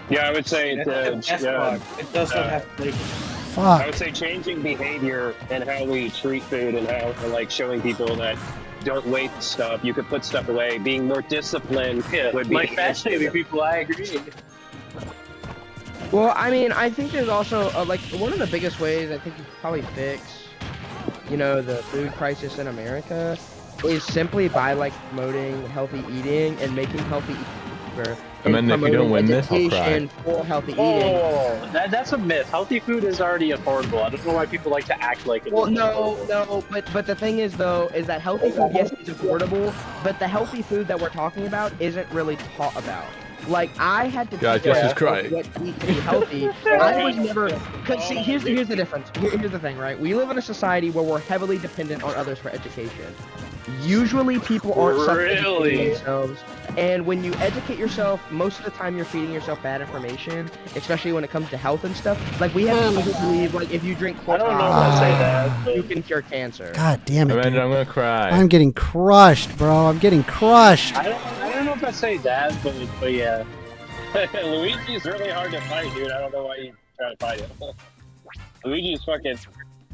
Yeah, I would say That's the best part. It does not have flavor. I would say changing behavior and how we treat food and how like showing people that don't waste stuff. You could put stuff away. Being more disciplined would be Like fat shaming people, I agree. Well, I mean, I think there's also like one of the biggest ways I think you could probably fix, you know, the food crisis in America is simply by like promoting healthy eating and making healthy eating cheaper. Amanda, if you don't win this, I'll cry. Education for healthy eating. Oh, that's a myth. Healthy food is already affordable. I don't know why people like to act like it. Well, no, but the thing is though, is that healthy food, yes, is affordable, but the healthy food that we're talking about isn't really taught about. Like I had to Guys, figure Jess is out crying. what to eat to be healthy. I was never, cause see, here's the difference. Here's the thing, right? We live in a society where we're heavily dependent on others for education. Usually, people aren't self-educating themselves, and when you educate yourself, most of the time you're feeding yourself bad information, especially when it comes to health and stuff. Like we have people who believe, like if you drink I don't know if I'd say that. you can cure cancer. God damn it, Amanda, dude. I'm gonna cry. I'm getting crushed, bro. I'm getting crushed. I don't know if I'd say that, but yeah. Luigi's really hard to fight, dude. I don't know why you try to fight him. Luigi's fucking.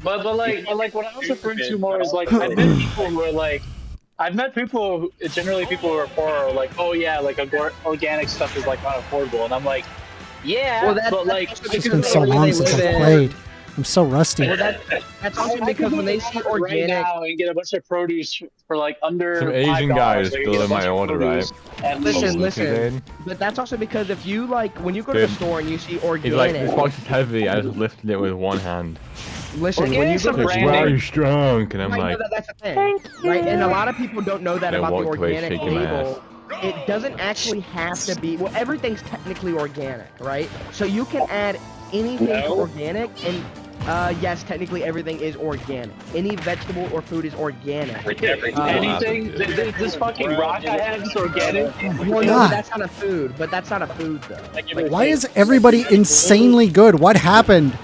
But like what I was referring to more is like I've met people who are like generally people who are poor are like, oh yeah, like organic stuff is like not affordable, and I'm like, yeah, Well, but like It's been so long since I've played. I'm so rusty. Well, that's also I because could when they go see right organic, now and get a bunch of produce for like under Some Asian $5, guy just I can get a delivered bunch my of order, produce right? and listen. But that's also because if you like when you go to Dude. the store and you see He's organic, like, this box is heavy. I just lifted it with one hand. listen, when you go to the Like, store, wow, you're strong. And I'm right, like, no, that's the thing, right? And a lot of people don't know that And I about the walked away organic shaking my label. It doesn't actually have to be. Well, everything's technically organic, right? So you can add anything to organic, and yes, technically everything is organic. Any vegetable or food is organic. anything. This fucking rock I have is organic. Well, no, God. but that's not a food. But that's not a food though. Like, Why is everybody insanely good? What happened?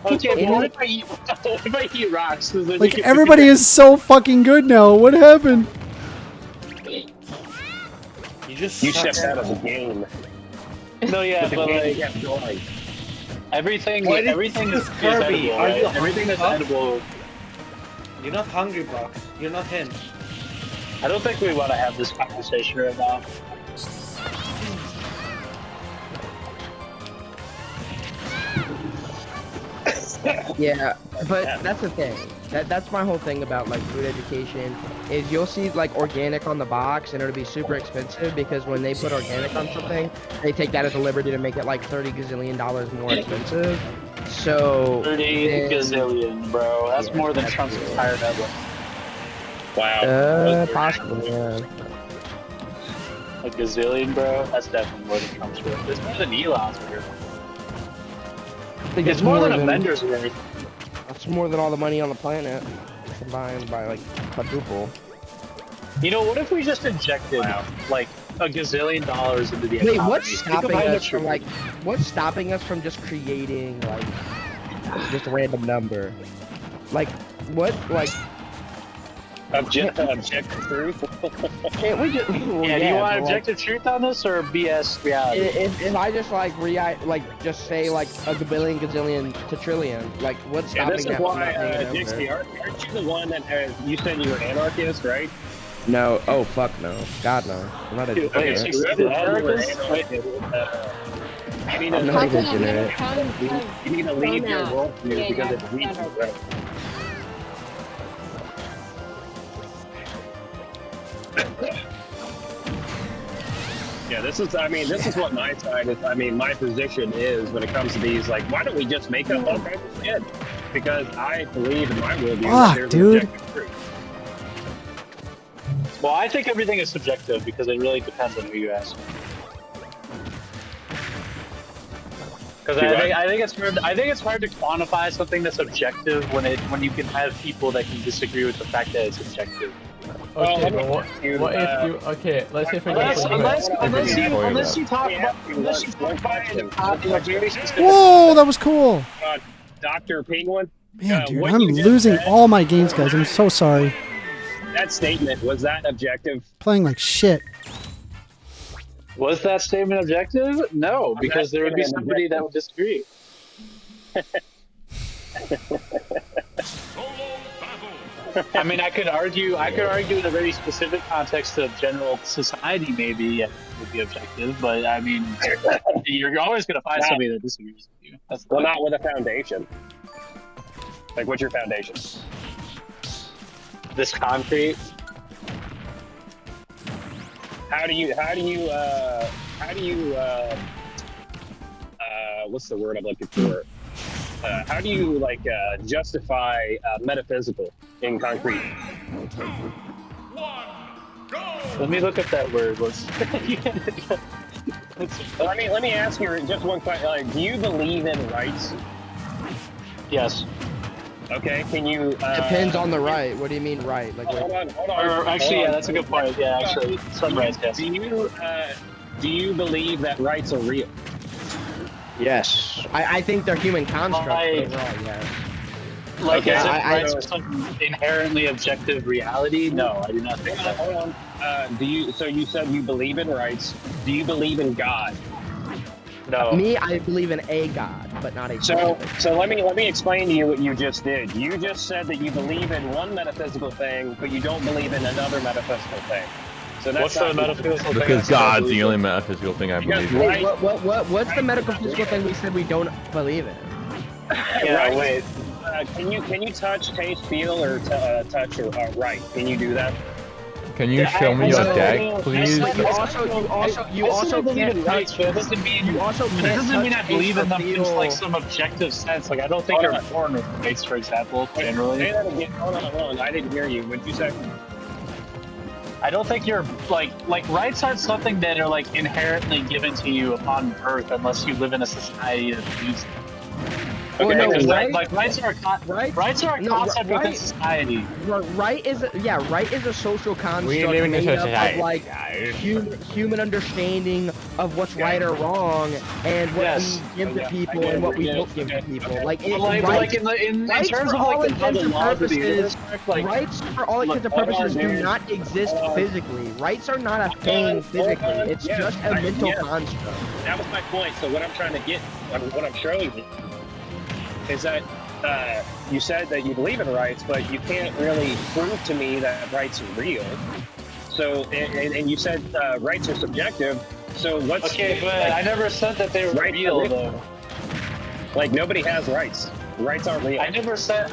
Okay, but what if I eat rocks? Like, everybody is so fucking good now. What happened? You stepped out of the game. No, yeah, the but game like kept going. everything is Kirby, edible. are you Right? Everything that's hungry? edible. You're not hungry, Box. You're not him. I don't think we want to have this conversation right now. Yeah, but that's the thing. That's my whole thing about like food education is you'll see like organic on the box and it'll be super expensive because when they put organic on something, they take that as a liberty to make it like $30 gazillion more expensive. So 30 then- gazillion, bro. That's Yeah, more than that's Trump's good. entire net worth. Wow. Possibly, yeah. A gazillion, bro. That's definitely more than Trump's worth. It's more than Elon's worth. I think It's more than a vendor's worth. That's more than all the money on the planet combined by like quadruple. You know, what if we just injected like a gazillion dollars into the economy? Wait, what's Think stopping about us it. from like? What's stopping us from just creating like just a random number? Like what? Like objective truth. can't we just? Yeah, do you want objective truth on this or BS reality? If I just like just say like a gazillion to trillion, like what's Yeah, stopping this is that from why, not being a number? Dixie, aren't you the one that you said you were anarchist, right? No. Oh fuck no. God no. I'm not a Dude, degenerate. wait, she's an anarchist? You need I'm not a degenerate. you need to leave your worldview because it's weak, right? Yeah, this is what my side is. I mean, my position is when it comes to these. Like, why don't we just make up all kinds of shit? Because I believe in my worldview that there's an dude. objective truth. Well, I think everything is subjective because it really depends on who you ask. Because I think it's hard to quantify something that's objective when you can have people that can disagree with the fact that it's objective. Okay, but what if you? Okay, let's say for example. Unless you talk about it in a very specific. Whoa, that was cool. Dr. Penguin. Man, dude, what I'm you just losing said, all my games, guys. I'm so sorry. That statement, was that objective? Playing like shit. Was that statement objective? No, because there would be somebody that would disagree. I mean, I could argue in a very specific context of general society, maybe it would be objective, but I mean, you're always going to find somebody that disagrees with you. That's Well, not with a foundation. Like, what's your foundation? This concrete. How do you what's the word I'm looking for? How do you justify metaphysical in concrete? Let me look up that word. Let me ask you just one question. Do you believe in rights? Yes. Okay. Can you? Depends on the right. What do you mean right? Like hold on. Actually, yeah, that's a good point. Yeah, actually, some rights. Yes. Do you believe that rights are real? Yes. I think they're human constructs. Overall, yes. Like, Okay, is it rights are some inherently objective reality? No, I do not think that. Hold on. So you said you believe in rights. Do you believe in God? No. Me, I believe in a God, but not a. So let me explain to you what you just did. You just said that you believe in one metaphysical thing, but you don't believe in another metaphysical thing. So that's What's the metaphysical thing? Because God's the only metaphysical thing I believe in. Wait, what's the metaphysical thing we said we don't believe in? Yeah, wait. Can you touch, taste, feel, or touch or write? Can you do that? Can you show me your deck, please? But you also believe in can't rights, but it doesn't mean you also but it can't doesn't mean I touch, believe taste, in them or in feel. like some objective sense. Like I don't think you're born with rights, for example. Generally, Say that again. Hold on. I didn't hear you. What'd you say? I don't think you're like rights aren't something that are like inherently given to you upon birth unless you live in a society that believes it. Well, no, Because right- rights are a concept within society. Right is a social construct We live in a made up society, of like human understanding of what's right or wrong and what we give to people and what we don't give to people. Like in terms of like how the laws of the universe work, like rights for all intents and purposes do not exist physically. Rights are not a thing physically. It's just a mental construct. That was my point. So what I'm trying to get, what I'm showing you, is that you said that you believe in rights, but you can't really prove to me that rights are real. So, and you said rights are subjective. So what's okay? But I never said that they were real, though. Like nobody has rights. Rights aren't real. I never said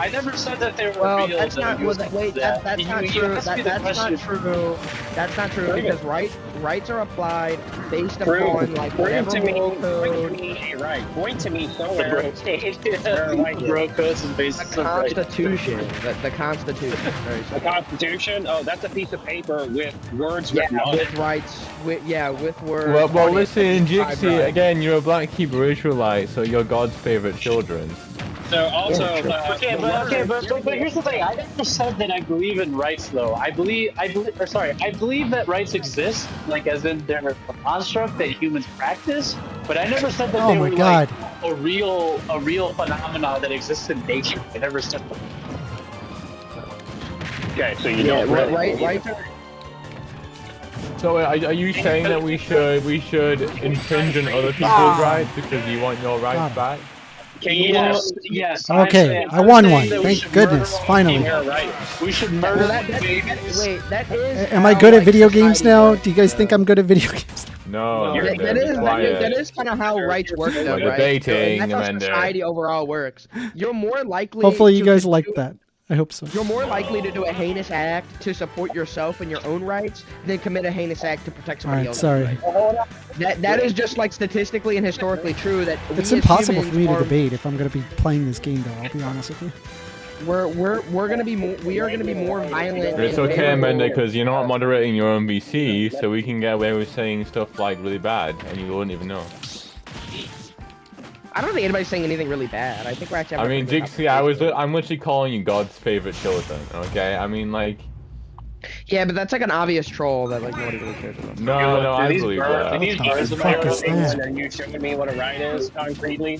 that they were Well, real. that's though. not. You Well, said wait, that's You- not you true. asked me the That's not question. true. That's not true Prove because it. rights are applied based Prove, upon like prove whatever to me. moral Point code. to me a right. Point to me The somewhere. bro code. Where like The bro code is The basis of right. Constitution. The Constitution. Very the simple. Constitution. Oh, that's a piece of paper with words Yeah, written on with it. rights. With words. Well, on it, listen, describe Jixie, rights. again, you're a Black Hebrew Israelite, so you're God's favorite children. So also, Okay, but here's the thing. I never said that I believe in rights, though. I believe that rights exist, like as in they're a construct that humans practice. But I never said that Oh they my were God. like a real phenomenon that exists in nature. I never said that. okay, so you Yeah, don't really right. believe Rights it. are. So are you saying that we should infringe on other people's rights because you want your rights back? Yes. Okay, I I'm won saying one. that we Thank should goodness, murder all finally. people. We should murder Well, babies. wait, that is. Am I how, good at like, video games society now? works. Do you guys think I'm good at video games? No, That is kind of how rights work, though, We're right? debating, And that's how Amanda. society overall works. You're more likely. Hopefully you to guys do- like that. I hope so. You're more likely to do a heinous act to support yourself and your own rights than commit a heinous act to protect somebody Alright, else's sorry. rights. That is just like statistically and historically true that It's we as impossible for humans me to are- debate if I'm going to be playing this game, though. I'll be honest with you. We're gonna be we are gonna be more violent. It's and okay, very- Amanda, because you're not moderating your own VC, so we can get away with saying stuff like really bad, and you wouldn't even know. I don't think anybody's saying anything really bad. I think we're actually. I having a mean, pretty good Jixie, I'm literally calling you God's favorite children, okay? I mean, like... Yeah, but that's like an obvious troll that like nobody really cares about. No, I these believe birds, that. these birds of fuck is that? Are you showing me what a right is concretely?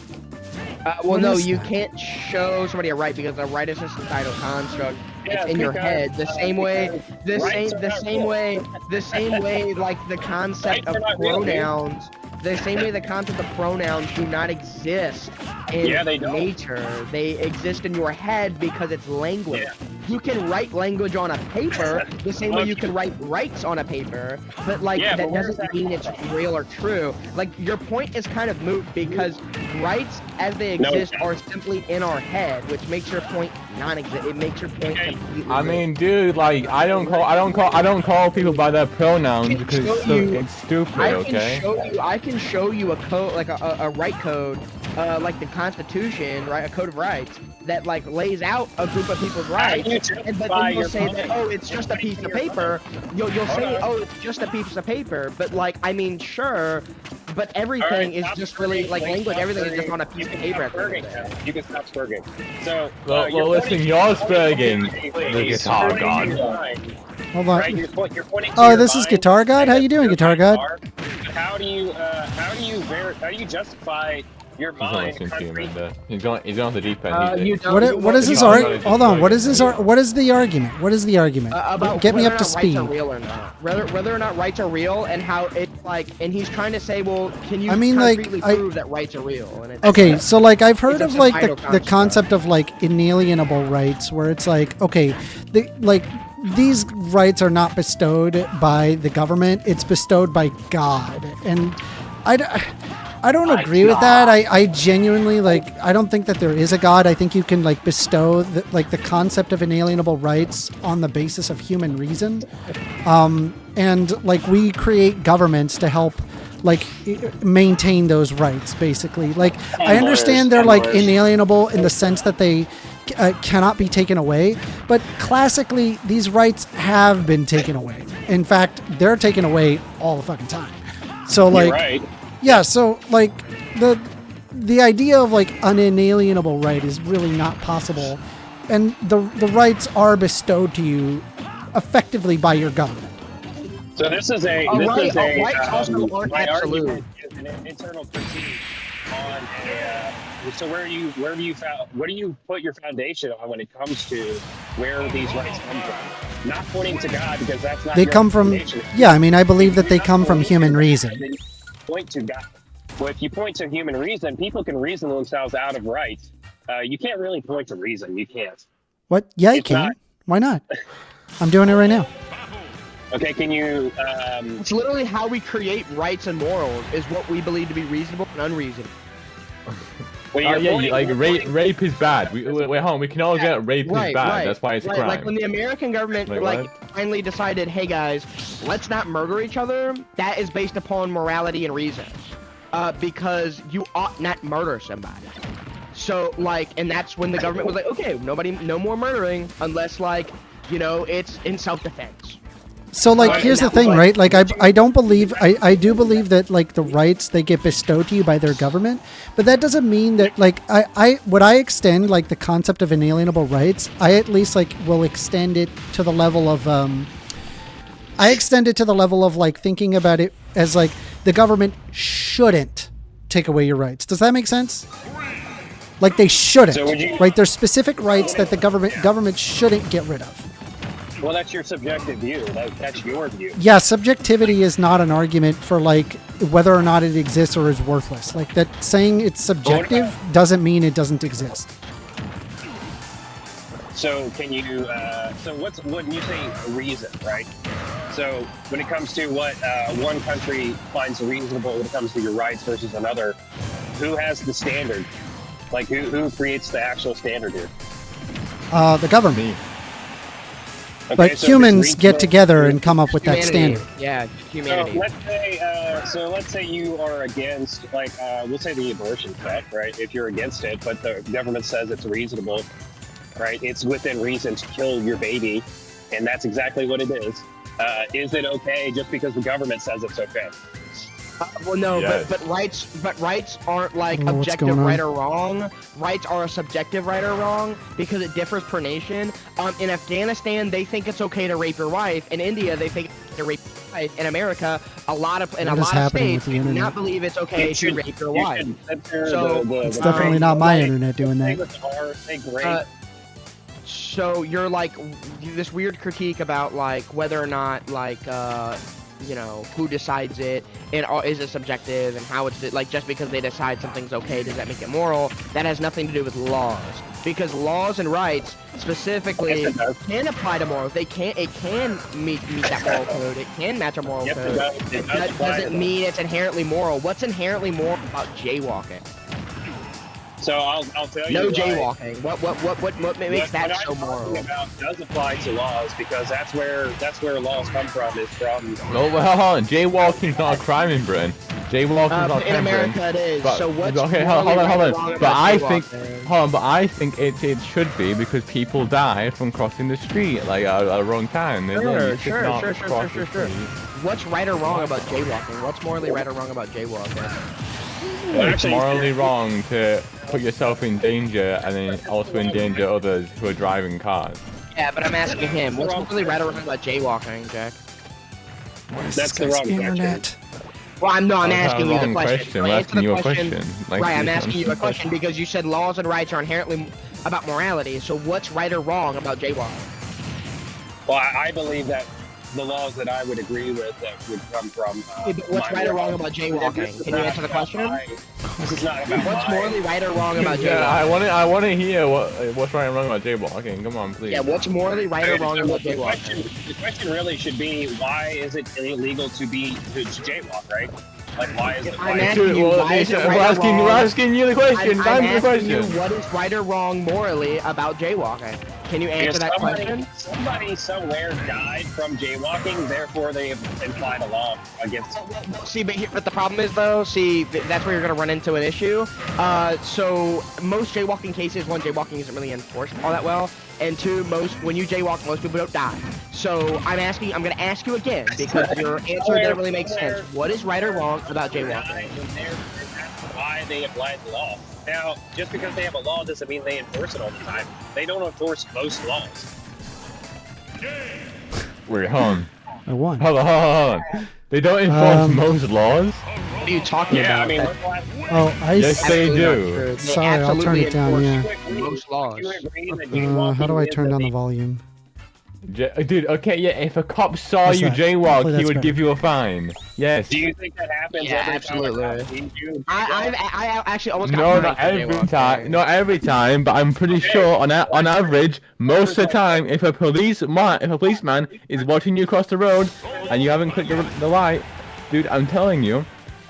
Well, What no, is you that? can't show somebody a right because a right is a societal construct. Yeah, It's in your because, head. The same way, the rights same are way, the same way, like the concept Rights of are not real, dude. pronouns. The same way the concept of pronouns do not exist in Yeah, they don't. nature. They exist in your head because it's language. Yeah. You can write language on a paper the same way you can write rights on a paper, but like Yeah, that but where's doesn't that mean it's real or true. Like your point is kind of moot because rights as they No, exist it's not. are simply in our head, which makes your point non-exist. It makes your point completely. I moot. mean, dude, like, I don't call people by their pronouns because it's stupid, okay? I can show you a code, like a right code, like the Constitution, right? A code of rights that like lays out a group of people's rights, and but then you'll say that, oh, it's just a piece of paper. You'll say, oh, it's just a piece of paper, but like, I mean, sure, but everything is just really like language. Everything is just on a piece of paper. At the end of the day. You can stop spurging. So, Well, listen, you're spurging the guitar god. Hold on. Right, you're pointing to Oh, your this is mind. Guitar God? How you doing, Guitar God? How do you justify your He's not mind? listening to you, Amanda. He's on the deep end. What is his argument? Hold on. What is his? What is the argument? What is the argument? About Get me whether up or to not rights speed. are real or not. Whether or not rights are real and how it's like, and he's trying to say, well, can you I mean, like, concretely I- prove that rights are real? And it's Okay, so like I've heard it's of a like societal the construct. concept of like inalienable rights, where it's like, okay, these rights are not bestowed by the government; it's bestowed by God, and I don't agree with that. I genuinely like. I don't think that there is a God. I think you can like bestow the concept of inalienable rights on the basis of human reason, and like we create governments to help like maintain those rights. Basically, like I understand they're like inalienable in the sense that they cannot be taken away, but classically these rights have been taken away. In fact, they're taken away all the fucking time. So like. You're right. Yeah, so like the idea of like an inalienable right is really not possible, and the rights are bestowed to you effectively by your government. So this is a rights also aren't my absolute. argument is an internal critique on a. So where do you put your foundation on when it comes to where these rights come from? Not pointing to God because that's not. They your come from, foundation. yeah, I mean, I believe that they come from human reason. Then you point to God. Well, if you point to human reason, people can reason themselves out of rights. You can't really point to reason. You can't. What? Yeah, you It's can. not- Why not? I'm doing it right now. Okay, can you? It's literally how we create rights and morals is what we believe to be reasonable and unreasonable. Rape is bad. Wait, hold on. We can all get rape is bad. That's why it's a crime. Like when the American government finally decided, hey guys, let's not murder each other. That is based upon morality and reason, because you ought not murder somebody. So and that's when the government was like, okay, no more murdering unless it's in self-defense. So here's the thing, right? I don't believe I do believe that the rights they get bestowed to you by their government, but that doesn't mean that I extend the concept of inalienable rights, I at least will extend it to the level of thinking about it as the government shouldn't take away your rights. Does that make sense? They shouldn't, right? There's specific rights that the government shouldn't get rid of. Well, that's your subjective view. That's your view. Yeah, subjectivity is not an argument for whether or not it exists or is worthless. That saying it's subjective doesn't mean it doesn't exist. So can you? So when you say reason, right? So when it comes to what one country finds reasonable when it comes to your rights versus another, who has the standard? Who creates the actual standard here? The government. Okay, but so humans get together and come up with that standard. Yeah, humanity. So let's say you are against, we'll say the abortion fact, right? If you're against it, but the government says it's reasonable, right? It's within reason to kill your baby, and that's exactly what it is. Is it okay just because the government says it's okay? Well, no, Yes. but rights aren't what's objective going on? right or wrong. Rights are a subjective right or wrong because it differs per nation. In Afghanistan, they think it's okay to rape your wife. In India, they think it's okay to rape your wife. In America, a lot of happening with states the do internet? not believe it's okay to rape your wife. It's definitely not my internet doing that. So you're this weird critique about whether or not who decides it and is it subjective and how it's just because they decide something's okay, does that make it moral? That has nothing to do with laws, because laws and rights specifically can apply to morals. It can meet that moral code. It can match a moral code. That doesn't mean it's inherently moral. What's inherently moral about jaywalking? So I'll tell you. No why. jaywalking. What makes that so moral? What I'm talking about does apply to laws because that's where laws come from. Is from. No, well, hold on. Jaywalking's not a crime in Britain. Jaywalking's not a crime in in Britain. America it is. But, So what's okay, hold on. But I think it should be because people die from crossing the street at the wrong time. Sure. What's right or wrong about jaywalking? What's morally right or wrong about jaywalking? It's morally wrong to put yourself in danger and then also endanger others who are driving cars. Yeah, but I'm asking him, what's morally right or wrong about jaywalking, Jack? That's the wrong internet. Well, I'm asking you the Wrong question. I'm asking you a question. Right, I'm asking you a question because you said laws and rights are inherently about morality. So what's right or wrong about jaywalking? Well, I believe that the laws that I would agree with that would come from. What's right or wrong about jaywalking? Can you answer the question? This is not about What's morally right or wrong about jaywalking? Yeah, I want to hear what's right and wrong about jaywalking. Come on, please. Yeah, what's morally right or wrong about jaywalking? The question really should be, why is it illegal to jaywalk, right? Why is it? I'm asking you, why is it right or wrong? We're asking you the question. I'm Answer the asking you, question. what is right or wrong morally about jaywalking? Can you answer that question? Somebody somewhere died from jaywalking, therefore they have implied a law against. See, but the problem is though, that's where you're gonna run into an issue. So most jaywalking cases, one, jaywalking isn't really enforced all that well, and two, when you jaywalk, most people don't die. So I'm gonna ask you again because your answer didn't really make sense. What is right or wrong about jaywalking? Why they applied the law. Now, just because they have a law doesn't mean they enforce it all the time. They don't enforce most laws. Wait, hold on. I won. Hold on. They don't enforce most laws? What are you talking about? Yes, they do. Sorry, I'll turn it down. Yeah. Most laws. How do I turn down the volume? Dude, okay, yeah, if a cop saw What's you that? jaywalk, Hopefully he that's would better. give you a fine. Yes. Do you think that happens Yeah, every absolutely. time? a cop sees you? I actually almost got No, fined not for every jaywalking. time. Not every time, but I'm pretty sure on average, most of the time, if a policeman is watching you cross the road and you haven't clicked the light, dude, I'm telling you,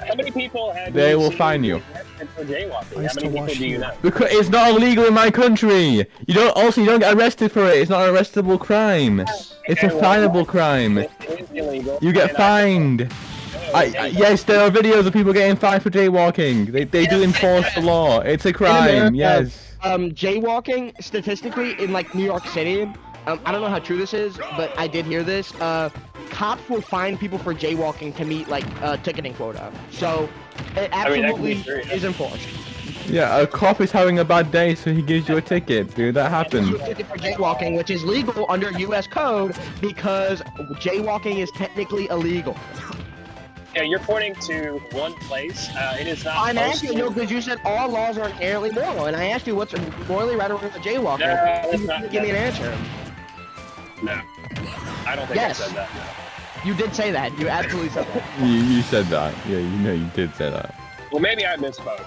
How many people have they you will seen fine you. arrested for jaywalking? I How many people do you know? Because it's not illegal in my country. You don't get arrested for it. It's not an arrestable crime. It's a finable crime. It is illegal. You get fined. Yes, there are videos of people getting fined for jaywalking. They do enforce the law. It's a crime. Yes. Jaywalking statistically in like New York City. I don't know how true this is, but I did hear this. Cops will fine people for jaywalking to meet like ticketing quota. So it absolutely is enforced. Yeah, a cop is having a bad day, so he gives you a ticket, dude. That happens. You ticket for jaywalking, which is legal under U.S. code because jaywalking is technically illegal. Yeah, you're pointing to one place. It is not. I'm asking you because you said all laws are inherently moral, and I asked you what's morally right or wrong with jaywalking. No, that's not. Give me an answer. No, I don't think Yes. I said that. You did say that. You absolutely said that. You said that. Yeah, you know you did say that. Well, maybe I misspoke.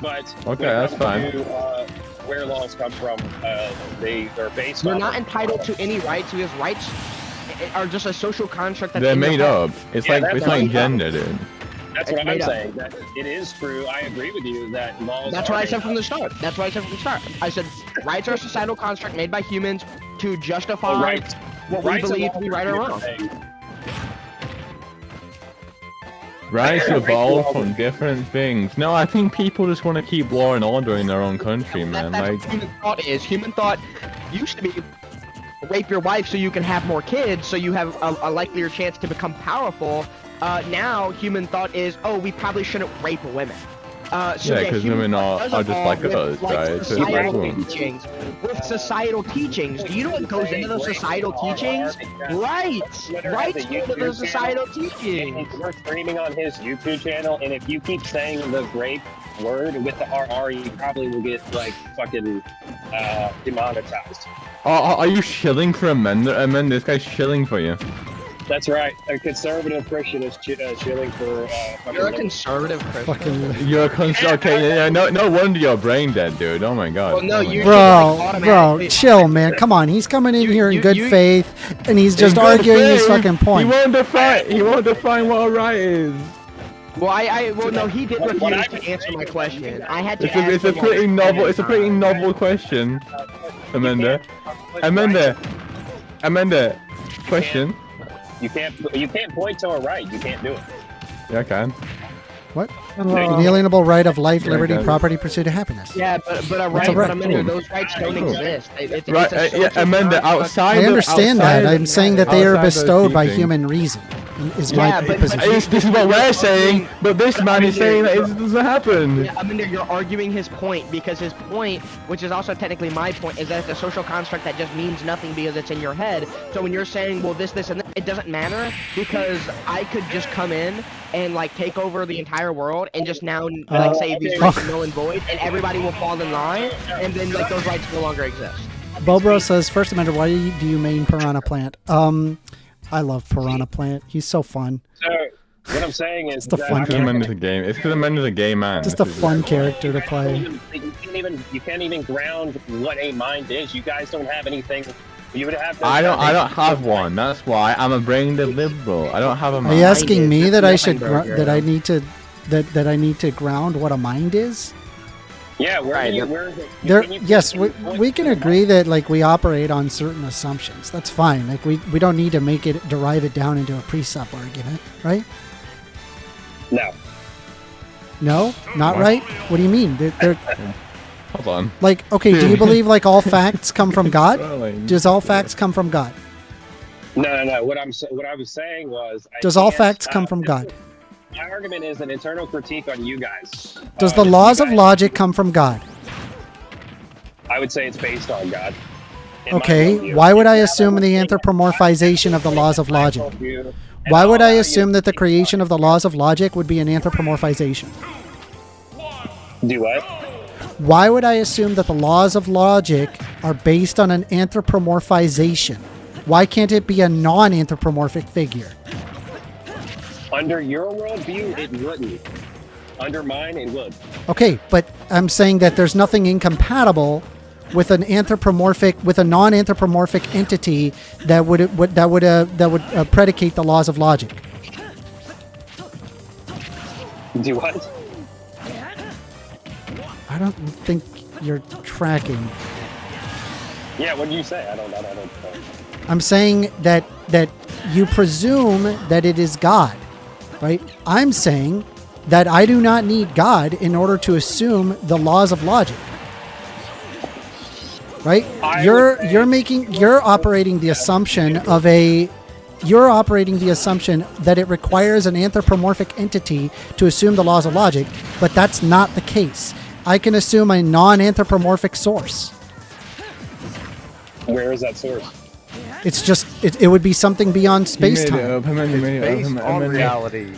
But Okay, when it that's comes fine. to, where laws come from, they're based You're on. not entitled to any rights because rights are just a social construct that's They're in your made head. up. It's Yeah, like that's it's like made up. gender, dude. That's It's what I'm made up. saying. That it is true. I agree with you that laws. That's are what I made said from up. the start. That's what I said from the start. I said rights are a societal construct made by humans to justify Well, rights- what we rights and believe to be laws right are or two wrong. different things. Rights evolve from different things. No, I think people just want to keep law and order in their own country, man. That's Like, what human thought is. Human thought used to be rape your wife so you can have more kids, so you have a likelier chance to become powerful. Now, human thought is, oh, we probably shouldn't rape women. Yeah, 'cause human women thought are does just like evolve us, with, right? It's just societal like us. teachings. With societal teachings, do you know what goes into those societal teachings? Rights! Rights go into those societal teachings! We're streaming on his YouTube channel, and if you keep saying the grape word with the RR, you probably will get like fucking demonetized. Are you shilling for Amanda? Amanda, this guy's shilling for you. That's right. A conservative Christian is shilling for. You're a conservative Christian. You're a okay. Yeah, no wonder you're brain dead, dude. Oh my god. Well, no, Oh my you- God. Bro, chill, man. Come on. He's coming in here in good faith, and he's just In good arguing his faith, fucking point. He won't define what a right is. Well, no, he did refuse to answer my question. I had to It's a pretty novel. It's a pretty novel question, Amanda. Amanda. Question. You can't point to a right. You can't do it. Yeah, I can. What? Inalienable right of life, liberty, Okay. property, pursuit of happiness. Yeah, but a What's a right, right? but Amanda, those rights don't exist. It's Right, a yeah, social Amanda. construct. Outside. I understand that. I'm saying that they are bestowed by teachings. human reason. Is Yeah, my but- position. This is what we're saying, but this man is saying that it doesn't happen. Yeah, Amanda, you're arguing his point because his point, which is also technically my point, is that it's a social construct that just means nothing because it's in your head. So when you're saying, well, this, and that, it doesn't matter because I could just come in and like take over the entire world and just now like say these rights are null and void, and everybody will fall in line, and then like those rights no longer exist. Bobro says, First Amendment, why do you main Piranha Plant? I love Piranha Plant. He's so fun. So what I'm saying is It's the fun Because Amanda's a game. It's because Amanda's a gay man. Just a fun character to play. you can't even ground what a mind is. You guys don't have anything. You would have. I don't have one. That's why I'm a brain dead liberal. I don't have a Are mind. you asking me that I should Burger. that I need to that I need to ground what a mind is? Yeah, Yes, we can agree that like we operate on certain assumptions. That's fine. Like we don't need to derive it down into a precept argument, right? No. No, not right. What do you mean? They're Hold on. like okay. Do you believe like all facts come from God? Does all facts come from God? No. What I was saying was. Does all facts come from God? My argument is an internal critique on you guys. Does the laws of logic come from God? I would say it's based on God. in my Okay, worldview. why would I assume the anthropomorphization of the laws of logic? Why would I assume that the creation of the laws of logic would be an anthropomorphization? Do what? Why would I assume that the laws of logic are based on an anthropomorphization? Why can't it be a non-anthropomorphic figure? Under your worldview, it wouldn't. Under mine, it would. Okay, but I'm saying that there's nothing incompatible with a non-anthropomorphic entity that would predicate the laws of logic. Do what? I don't think you're tracking. Yeah, what did you say? I don't. I'm saying that you presume that it is God, right? I'm saying that I do not need God in order to assume the laws of logic. Right? You're operating the assumption that it requires an anthropomorphic entity to assume the laws of logic, but that's not the case. I can assume a non-anthropomorphic source. Where is that source? It's just it would be something beyond space-time. Based on reality.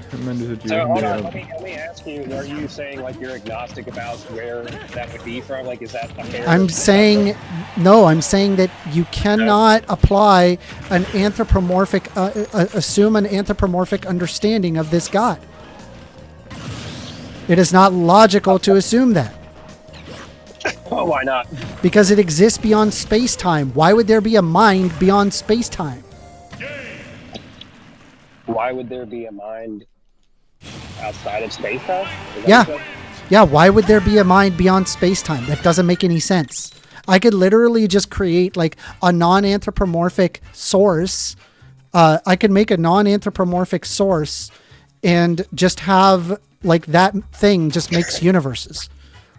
So hold on, let me ask you, are you saying like you're agnostic about where that would be from? Like, is that a fair? I'm saying that you cannot apply an anthropomorphic, assume an anthropomorphic understanding of this God. It is not logical to assume that. Oh, why not? Because it exists beyond space-time. Why would there be a mind beyond space-time? Why would there be a mind outside of space-time? Yeah, why would there be a mind beyond space-time? That doesn't make any sense. I could literally just create like a non-anthropomorphic source. I could make a non-anthropomorphic source and just have like that thing just makes universes.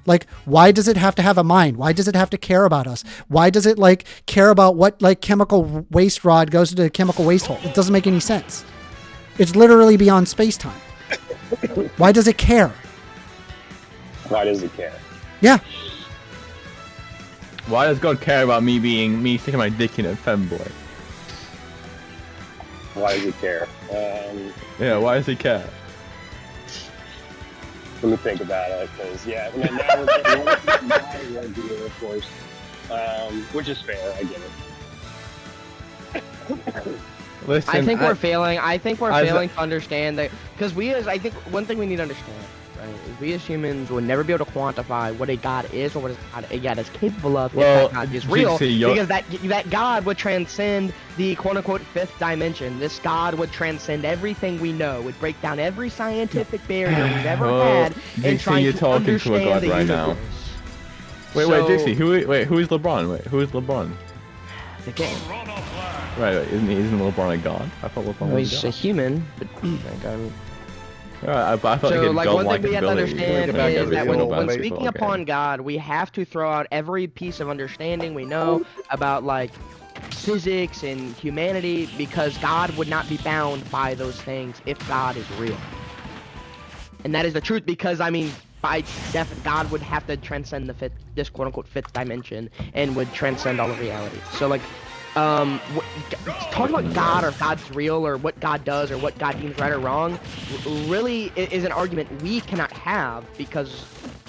Like, why does it have to have a mind? Why does it have to care about us? Why does it like care about what like chemical waste rod goes into a chemical waste hole? It doesn't make any sense. It's literally beyond space-time. Why does it care? Why does it care? Yeah. Why does God care about me sticking my dick in a femboy? Why does it care? Yeah, why does he care? Let me think about it, because now we're getting my idea, of course, which is fair. I get it. Listen, I think we're failing to understand that, because I think one thing we need to understand, right, is we as humans will never be able to quantify what a God is or what a God is capable of if that God is real, because that God would transcend the quote-unquote fifth dimension. This God would transcend everything we know, would break down every scientific barrier we've ever had, and try to understand the universe. Wait, JC, who is LeBron? Who is LeBron? The king. Right, isn't LeBron a god? I thought LeBron was he's a human, but I thought so, like, one thing we have to understand is that when speaking upon God, we have to throw out every piece of understanding we know about, like, physics and humanity, because God would not be bound by those things if God is real. And that is the truth, because, I mean, God would have to transcend this quote-unquote fifth dimension and would transcend all of reality. So, like, talking about God or if God's real or what God does or what God deems right or wrong really is an argument we cannot have, because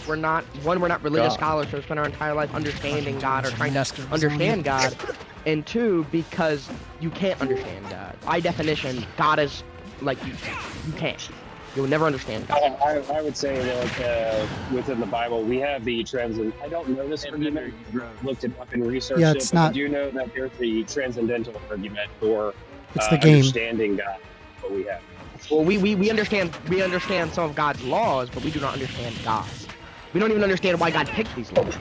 we're not religious scholars, so we spend our entire life understanding God or trying to understand God, and two, because you can't understand God. By definition, God is like you can't. You'll never understand God. I would say that within the Bible, we have the I don't know this argument. Looked it up and researched it. But I do know that there's the transcendental argument for understanding God. What we have. Well, we understand some of God's laws, but we do not understand God. We don't even understand why God picked these laws.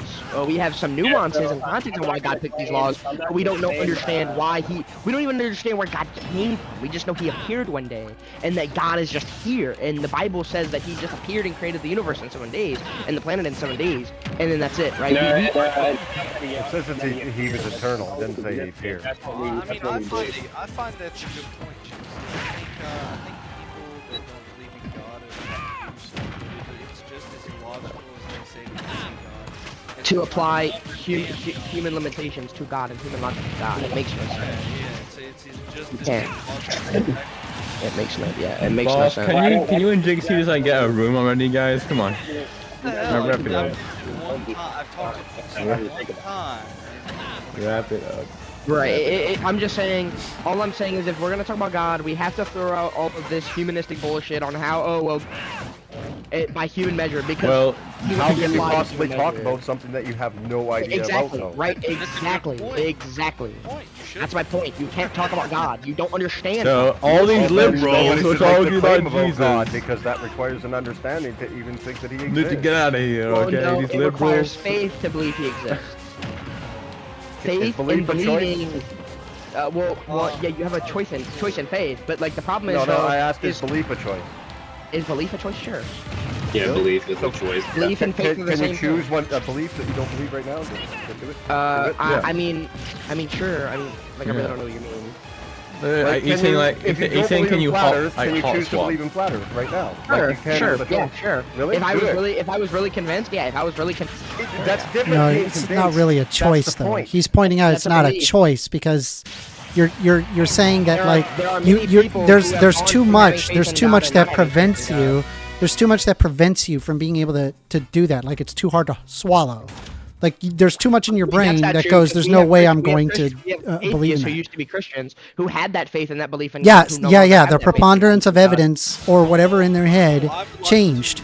We have some nuances and context on why God picked these laws, but we don't understand why we don't even understand where God came from. We just know he appeared one day, and that God is just here. And the Bible says that he just appeared and created the universe in 7 days, and the planet in 7 days, and then that's it, right? It says that he was eternal. It didn't say he appeared. I find that a good point, James. I think people that don't believe in God it's just as illogical as they say they believe in God. To apply human limitations to God and human logic to God. It makes no sense. Yeah, it's just as illogical. It makes no sense. Can you and Jigsy just like get a room already, guys? Come on. Wrap it up. I've talked to you one time. Wrap it up. Right, I'm just saying, all I'm saying is if we're gonna talk about God, we have to throw out all of this humanistic bullshit on how, by human measure because Well, How can you apply possibly human talk measure. about something that you have no idea Exactly, about, though? right? Exactly. That's my point. You can't talk about God. You don't understand. So God. all these Well, then liberals nobody who are should make talking the about claim about God Jesus because that requires an understanding to even think that he exists. need to get out of here, Well, okay? no, These it requires liberals. faith to believe he exists. Faith belief in a choice? believing. Yeah, you have a choice in faith, but like the problem No, is no, though, I asked, is belief a choice? Is belief a choice? Sure. Yeah, Really? belief is a choice. Belief and faith are the Can same you choose thing. one a belief that you don't believe right now? Do it. I mean, sure. I mean, like I really don't know what you mean. Like, he's saying like if you he's don't saying believe can in you flat hot Earth, like can you hot choose to swap? believe in flat Earth right now? Sure, Like you can sure, with a yeah, choice. sure. Really? If I Do was it. really convinced, yeah. If I was really convinced, That's different. No, than being it's not convinced. really a That's choice the though. point. He's pointing out That's it's a not a belief. choice because you're saying that There are- like there are you many you're people there's who have there's gone too from much having faith there's in too God much and that not having faith in prevents God. you there's too much that prevents you from being able to do that. Like it's too hard to swallow. Like there's too much in your brain That's not that true, goes. because There's we no have way Christ- I'm we have going Christ- to we have believe in atheists who that. used to be Christians who had that faith and that belief in God. Yes, who no yeah, longer yeah. have The that faith in preponderance of God. evidence or whatever in their head changed.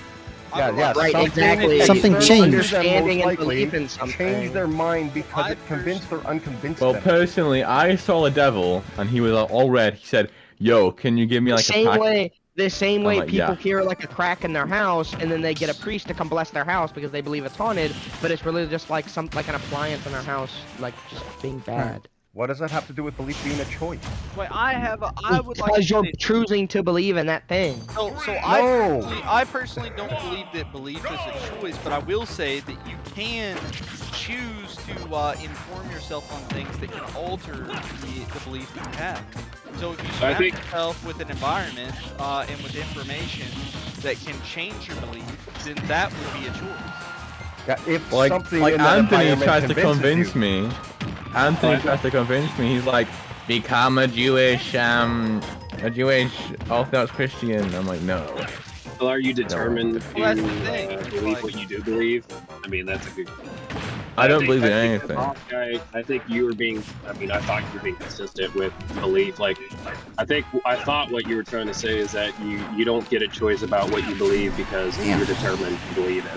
Yeah, Right, something exactly. Something external changed. to them Understanding most and belief likely in something. change their mind because it convinced or unconvinced Well, them. personally, I saw a devil and he was all red. He said, "Yo, can you give me like a pack?" The same I'm way like, people yeah. hear like a crack in their house and then they get a priest to come bless their house because they believe it's haunted, but it's really just like like an appliance in their house, like just being bad. What does that have to do with belief being a choice? Wait, I would like Because to you're say- choosing to believe in that thing. So I personally don't believe that belief is a choice, but I will say that you can choose to inform yourself on things that can alter the belief that you have. So if you surround yourself with an environment and with information that can change your belief, then that would be a choice. Yeah, if Like something like in that Anthony environment tries to convinces convince you. me. Anthony tries to convince me. He's like, become a Jewish Orthodox Christian. I'm like, no. Well, are you determined Well, that's to the thing, believe what you do believe? I mean, that's a good. I don't think- believe in I think anything. the Hawk guy, I think you were being. I mean, I thought you were being consistent with belief. Like, I thought what you were trying to say is that you don't get a choice about what you believe because you're determined to believe it.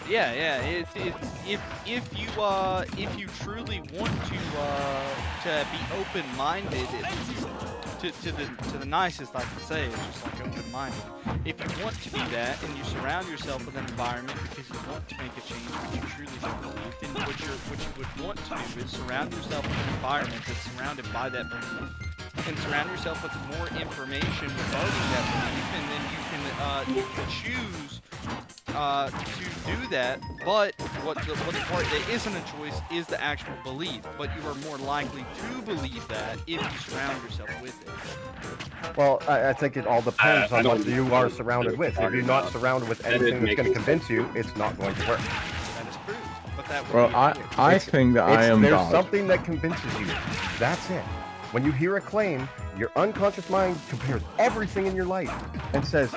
Yeah. It's if you truly want to be open-minded, to the nicest I can say, it's just like open-minded. If you want to be that and you surround yourself with an environment because you want to make a change that you truly do believe, then what you would want to do is surround yourself with an environment that's surrounded by that belief, and surround yourself with more information regarding that belief, and then you can choose to do that. But what the part that isn't a choice is the actual belief. But you are more likely to believe that if you surround yourself with it. Well, I think it all depends I on what don't you know are what surrounded you're with. If talking you're not about. surrounded with That anything didn't that's make going to any convince you, it's not going to work. That is true. But that would Well, be I think that I am There's God. something that convinces you. That's it. When you hear a claim, your unconscious mind compares everything in your life and says,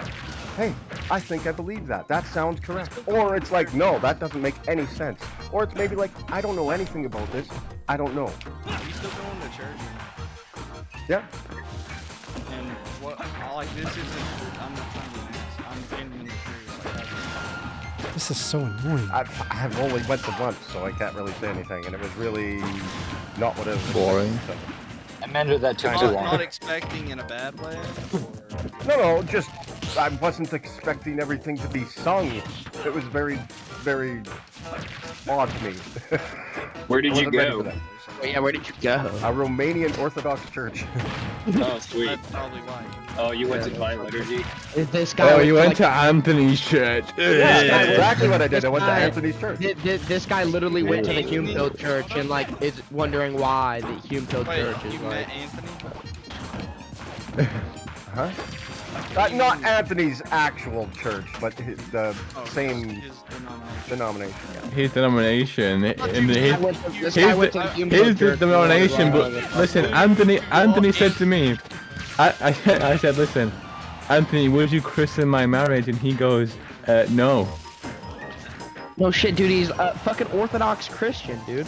hey, I think I believe that. That sounds correct. Or it's like, no, that doesn't make any sense. Or it's maybe like, I don't know anything about this. I don't know. Are you still going to church? Yeah. And what? Like this isn't. I'm not trying to do this. I'm genuinely curious. Like, that's This is so annoying. I've only went to once, so I can't really say anything. And it was really not what I was boring. So. Amanda, that took too long. not expecting in a bad way. No, just I wasn't expecting everything to be sung. It was very, very odd to me. Where did I you wasn't ready go? for that. Yeah, where did you go? A Romanian Orthodox church. Oh, sweet. That's probably why. Oh, you went to Divine Liturgy? This guy. Oh, you went to Anthony's church. Yeah, that's exactly what I did. I went to guy- Anthony's church. This guy literally went to the Humefield church and like is wondering why the Humefield Wait, church is you like. met Anthony? Huh? Not Anthony's actual church, but the same His denomination. Yeah. His denomination, and This guy went to the Humefield his church. denomination. But listen, Anthony said to me, I said, listen, Anthony, would you christen my marriage? And he goes, no. No shit, dude. He's a fucking Orthodox Christian, dude.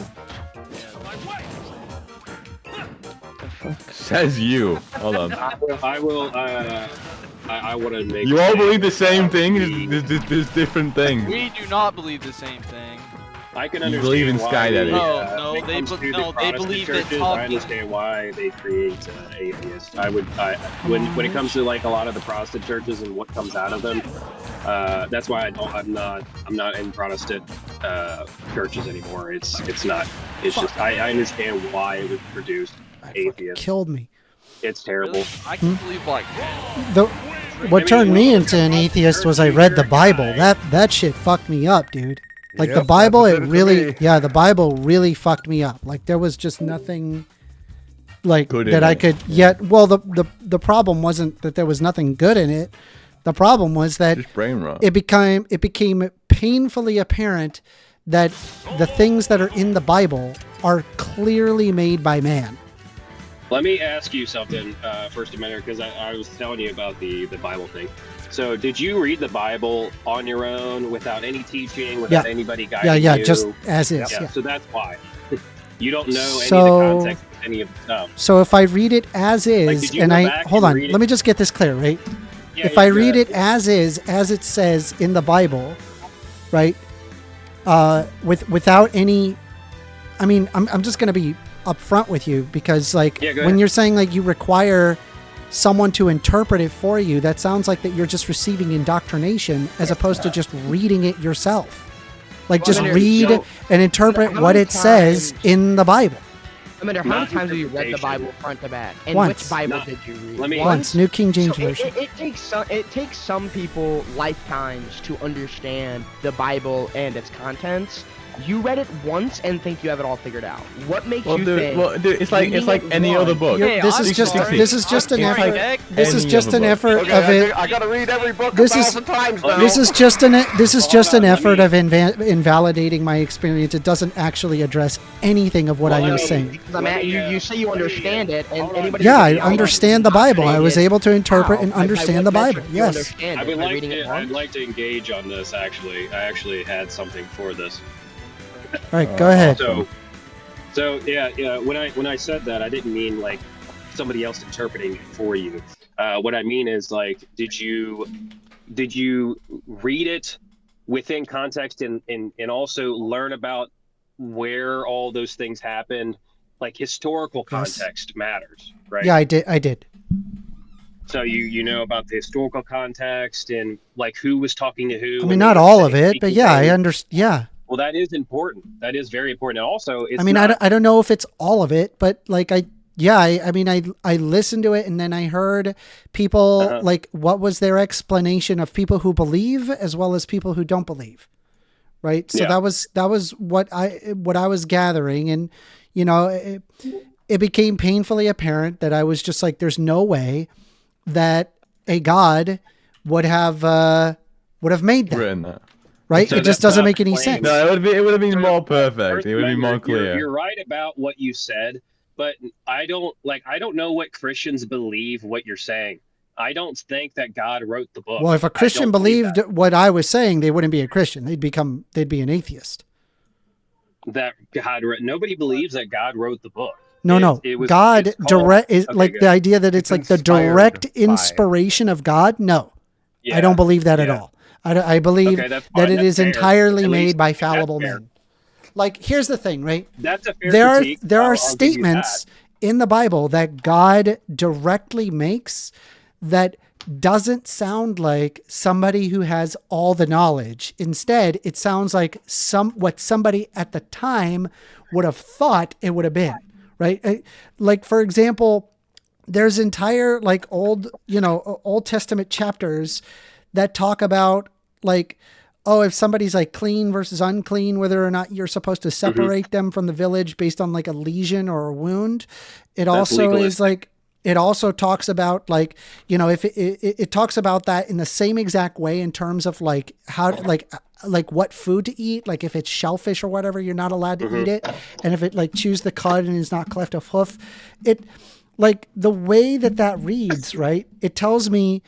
Says you. Hold on. I will I want to make. You all believe the same thing. There's different things. We do not believe the same thing. I can You understand believe in why Sky Daddy. No, when it they comes be- to the no, they Protestant believe that churches, I talking- understand why they create atheists. When it comes to like a lot of the Protestant churches and what comes out of them, that's why I'm not in Protestant churches anymore. It's not. It's just I understand why it was produced. Atheists Killed me. It's terrible. I can believe like What turned me into an atheist was I read the Bible. That shit fucked me up, dude. Like the Yep, Bible, that's it what it really, is to me. yeah, the Bible really fucked me up. Like there was just nothing, like Good that in I it. could. Yet, well, the problem wasn't that there was nothing good in it. The problem was that Just brain rot. it became painfully apparent that the things that are in the Bible are clearly made by man. Let me ask you something, First Amendment, because I was telling you about the Bible thing. So, did you read the Bible on your own without any teaching, without Yeah. anybody guiding you? Yeah, just as is, yeah. So that's why you don't know any of So- the context of any of the stuff. So if I read it as is, did you and go I back hold and on, read it? let me just get this clear, right? Yeah, if yeah, I go read ahead. it as is, as it says in the Bible, right? Without any, I mean, I'm just gonna be upfront with you because like Yeah, go when ahead. you're saying like you require someone to interpret it for you, that sounds like that you're just receiving indoctrination as opposed to just reading it yourself. Like Well, just I mean, read so- and interpret how what many it says times- in the Bible. I mean, how many Not times have you read the interpretation. Bible front to back? And Once. which Bible Not- did you read? let me- Once, New King James So Version. it takes some people lifetimes to understand the Bible and its contents. You read it once and think you have it all figured out. What makes you think? It's like any other book. This is just an effort. This is just an effort Okay, of it. I gotta read every book This a is 1,000 times now. this is just an effort of invalidating my experience. It doesn't actually address anything of what I am saying. Because I'm at, you say you understand it, and anybody. Yeah, I understand the Bible. I was able to interpret and How? By understand what the Bible. metric do you Yes. understand I it? would By like reading it to, I'd once? like to engage on this. Actually, I actually had something for this. All right, go ahead. So yeah. When I said that, I didn't mean like somebody else interpreting it for you. What I mean is like, did you read it within context and also learn about where all those things happened? Like historical Yes. context matters, right? Yeah, I did. So you know about the historical context and like who was talking to who. I when mean, they not were all of saying- it, but yeah, I understand. Yeah. Well, that is important. That is very important. And also, it's I mean, not, I don't know if it's all of it, but like I listened to it and then I heard people like what was their explanation of people who believe as well as people who don't believe. Right. So Yeah. that was what I was gathering. And, you know, it became painfully apparent that I was just like, there's no way that a God would have made that. Written that. Right. So It just that's doesn't not make any plain. sense. No, it would have been more perfect. It would be more You're- clear. You're right about what you said, but I don't know what Christians believe what you're saying. I don't think that God wrote the book. Well, if a I Christian don't believe believed what I was saying, they wouldn't be a Christian. They'd be an atheist. that God wrote, nobody believes that God wrote the book. No. It God it's called- direct is okay, like good. the idea that it's like the inspired direct by- inspiration of God. No, Yeah, I don't believe that at yeah. all. I believe Okay, that's that fine, it that's is fair. entirely At made least by that's fallible fair. men. Like, here's the thing, right? That's a fair There critique. are I'll give you statements in the Bible that God directly makes that doesn't sound like somebody who has all the knowledge. Instead, it sounds like what somebody at the time would have thought it would have been, right? Like, for example, there's entire like Old Testament chapters that talk about like, oh, if somebody's like clean versus unclean, whether or not you're supposed to separate them from the village based on like a lesion or a wound. It also is like, it also talks about like, you know, if it talks about that in the same exact way in terms of like how, like what food to eat. Like if it's shellfish or whatever, you're not allowed to eat it. And if it like chews the cud and is not cleft of hoof, it like the way that reads, right? It tells me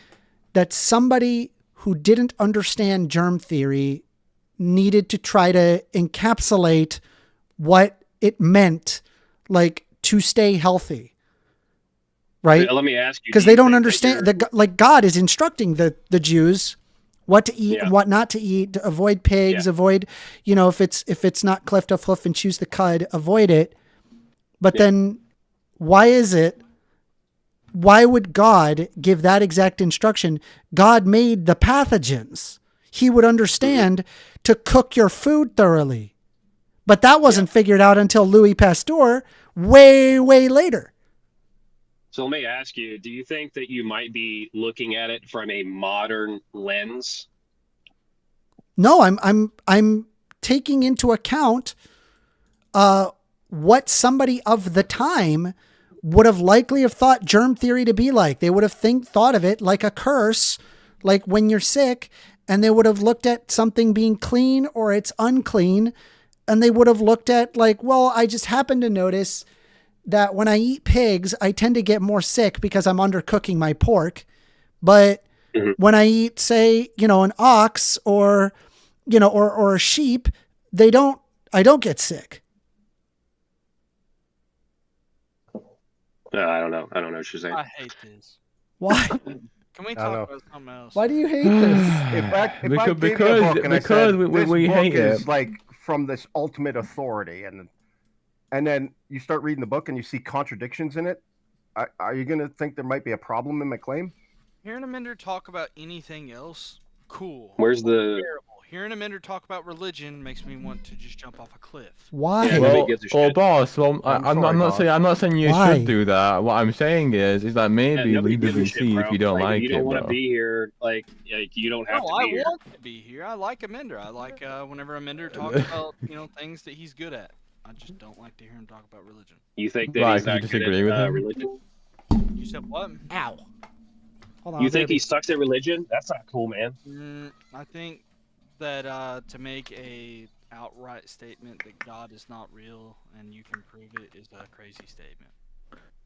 that somebody who didn't understand germ theory needed to try to encapsulate what it meant, like to stay healthy. right? Let me ask you, Because do they you don't think that understand you're- that, like God is instructing the Jews what to eat and what not to eat, to avoid pigs, avoid, if it's not cleft of hoof and choose the cud, avoid it. But then why would God give that exact instruction? God made the pathogens. He would understand to cook your food thoroughly. But that wasn't figured out until Louis Pasteur way, way later. So let me ask you, do you think that you might be looking at it from a modern lens? No, I'm taking into account what somebody of the time would have likely have thought germ theory to be like. They would have thought of it like a curse, like when you're sick, and they would have looked at something being clean or it's unclean, and they would have looked at like, well, I just happen to notice that when I eat pigs, I tend to get more sick because I'm undercooking my pork. But when I eat, say, an ox or, or a sheep, I don't get sick. I don't know. I don't know what you're saying. I hate this. Why? Can we talk about something else? Why do you hate this? If I gave you a book and I said, this book hate is it. like from this ultimate authority, and then you start reading the book and you see contradictions in it, are you going to think there might be a problem in my claim? Hearing Amender talk about anything else, cool. Where's the... Terrible. Hearing Amender talk about religion makes me want to just jump off a cliff. Why? Well, boss. Well, I'm not saying you Why? should do that. What I'm saying is that maybe nobody leave gives the a shit, VC bro. if you don't like you don't it, want to bro. be here, like you don't have No, to be I here. want to be here. I like Amender. I like whenever Amender talks about things that he's good at. I just don't like to hear him talk about religion. You think that Why, he's 'cause you not good disagree at with him? religion? You said what? Ow. Hold on, You I'll think grab he sucks at religion? That's not cool, man. I think that to make a outright statement that God is not real and you can prove it is a crazy statement.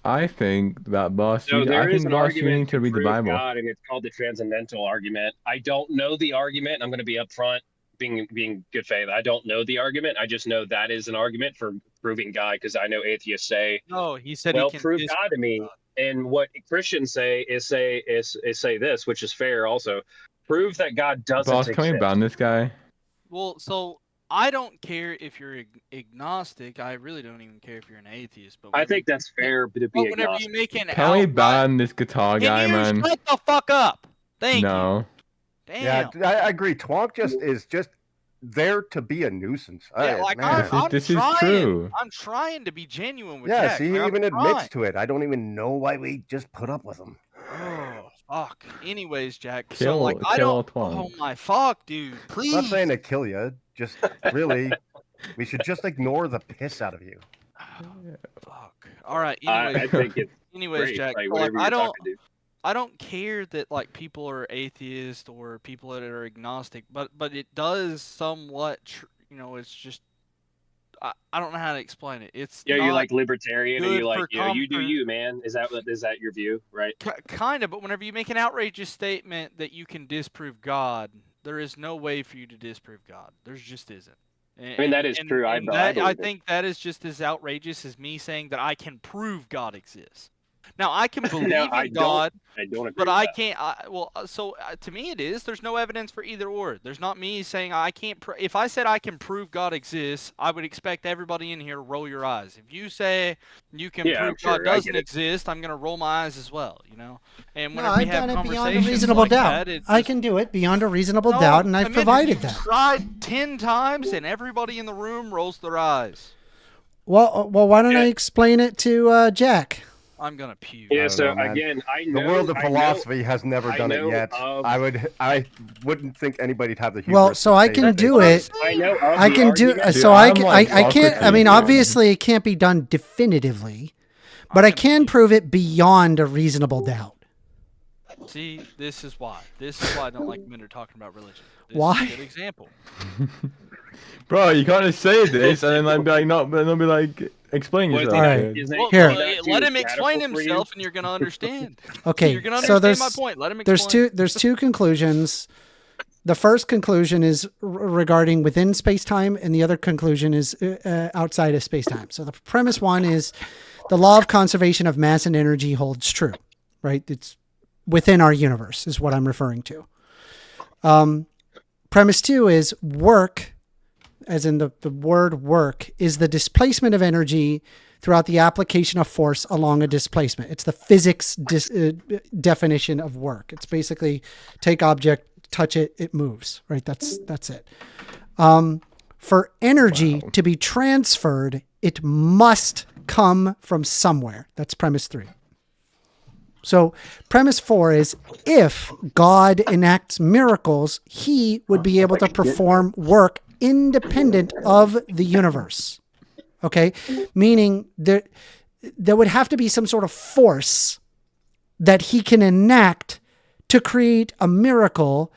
I think that boss. So I there is think an boss, you argument need to read the prove Bible. God, and it's called the transcendental argument. I don't know the argument. I'm going to be upfront, being good faith. I don't know the argument. I just know that is an argument for proving God, because I know atheists say, No, he said "Well, he can prove disprove God to me." God. And what Christians say is say this, which is fair also. Prove that God doesn't Boss, can we exist. ban this guy? Well, so I don't care if you're agnostic. I really don't even care if you're an atheist. But I think that's fair to be whenever agnostic. you make an Can we outright, ban this guitar guy, can you man? shut the fuck up? Thank you. No. Damn. Yeah, I agree. Twonk is just there to be a nuisance. Yeah, like man. I'm This is trying. true. I'm trying to be genuine with Yeah, Jack. see, he Like, even I'm admits trying. to it. I don't even know why we just put up with him. Oh fuck. Anyways, Jack. Kill- so like I kill don't. Twonk. Oh my fuck, dude. I'm Please. not saying to kill you. Just really, we should just ignore the piss out of you. Fuck. All right. I Anyways, think it's anyways, great. Jack. Like, so, whatever I you're don't. talking to. I don't care that like people are atheist or people that are agnostic, but it does somewhat. It's just. I don't know how to explain it. It's Yeah, you're not like libertarian, and good you're like, for you do comfort. you, man. Is that your view, right? Kind of, but whenever you make an outrageous statement that you can disprove God, there is no way for you to disprove God. There just isn't. I mean, that is true. I believe I it. think that is just as outrageous as me saying that I can prove God exists. Now I can believe No, in God, I don't agree but with I that. can't. So to me, it is. There's no evidence for either or. There's not me saying I can't. If I said I can prove God exists, I would expect everybody in here to roll your eyes. If you say you can Yeah, prove I'm sure. God I doesn't get it. exist, I'm gonna roll my eyes as well. And No, whenever we I've have done it beyond a conversations reasonable like doubt. that, I can do it beyond a reasonable No, doubt, and I've Amanda, provided you've that. tried 10 times, and everybody in the room rolls their eyes. Well, why don't I explain it to Jack? I'm gonna puke. Yeah. I don't So know, man. again, I know The world of I know- philosophy has never I done it know yet. of- I wouldn't think anybody'd have the hubris. Well, so to I say can that do they- it. I know. Of I the can do. argument. So I can't. I mean, obviously, it can't be done definitively, but I can prove it beyond a reasonable doubt. See, this is why. This is why I don't like men who are talking about religion. This Why? is a good example. Bro, you can't just say this and then like be like not, but then be like explain Was yourself. All right. dude. Is that- Well, Here. let him explain radical for you? himself, and you're gonna understand. Okay, You're gonna so understand there's my point. Let him explain. there's two conclusions. The first conclusion is regarding within space-time, and the other conclusion is outside of space-time. So the premise one is the law of conservation of mass and energy holds true, right? It's within our universe is what I'm referring to. Premise 2 is work, as in the word work, is the displacement of energy throughout the application of force along a displacement. It's the physics definition of work. It's basically take object, touch it, it moves, right? That's it. For energy to be transferred, it must come from somewhere. That's premise 3. So premise 4 is if God enacts miracles, he would be able to perform work independent of the universe. Okay? Meaning there would have to be some sort of force that he can enact to create a miracle,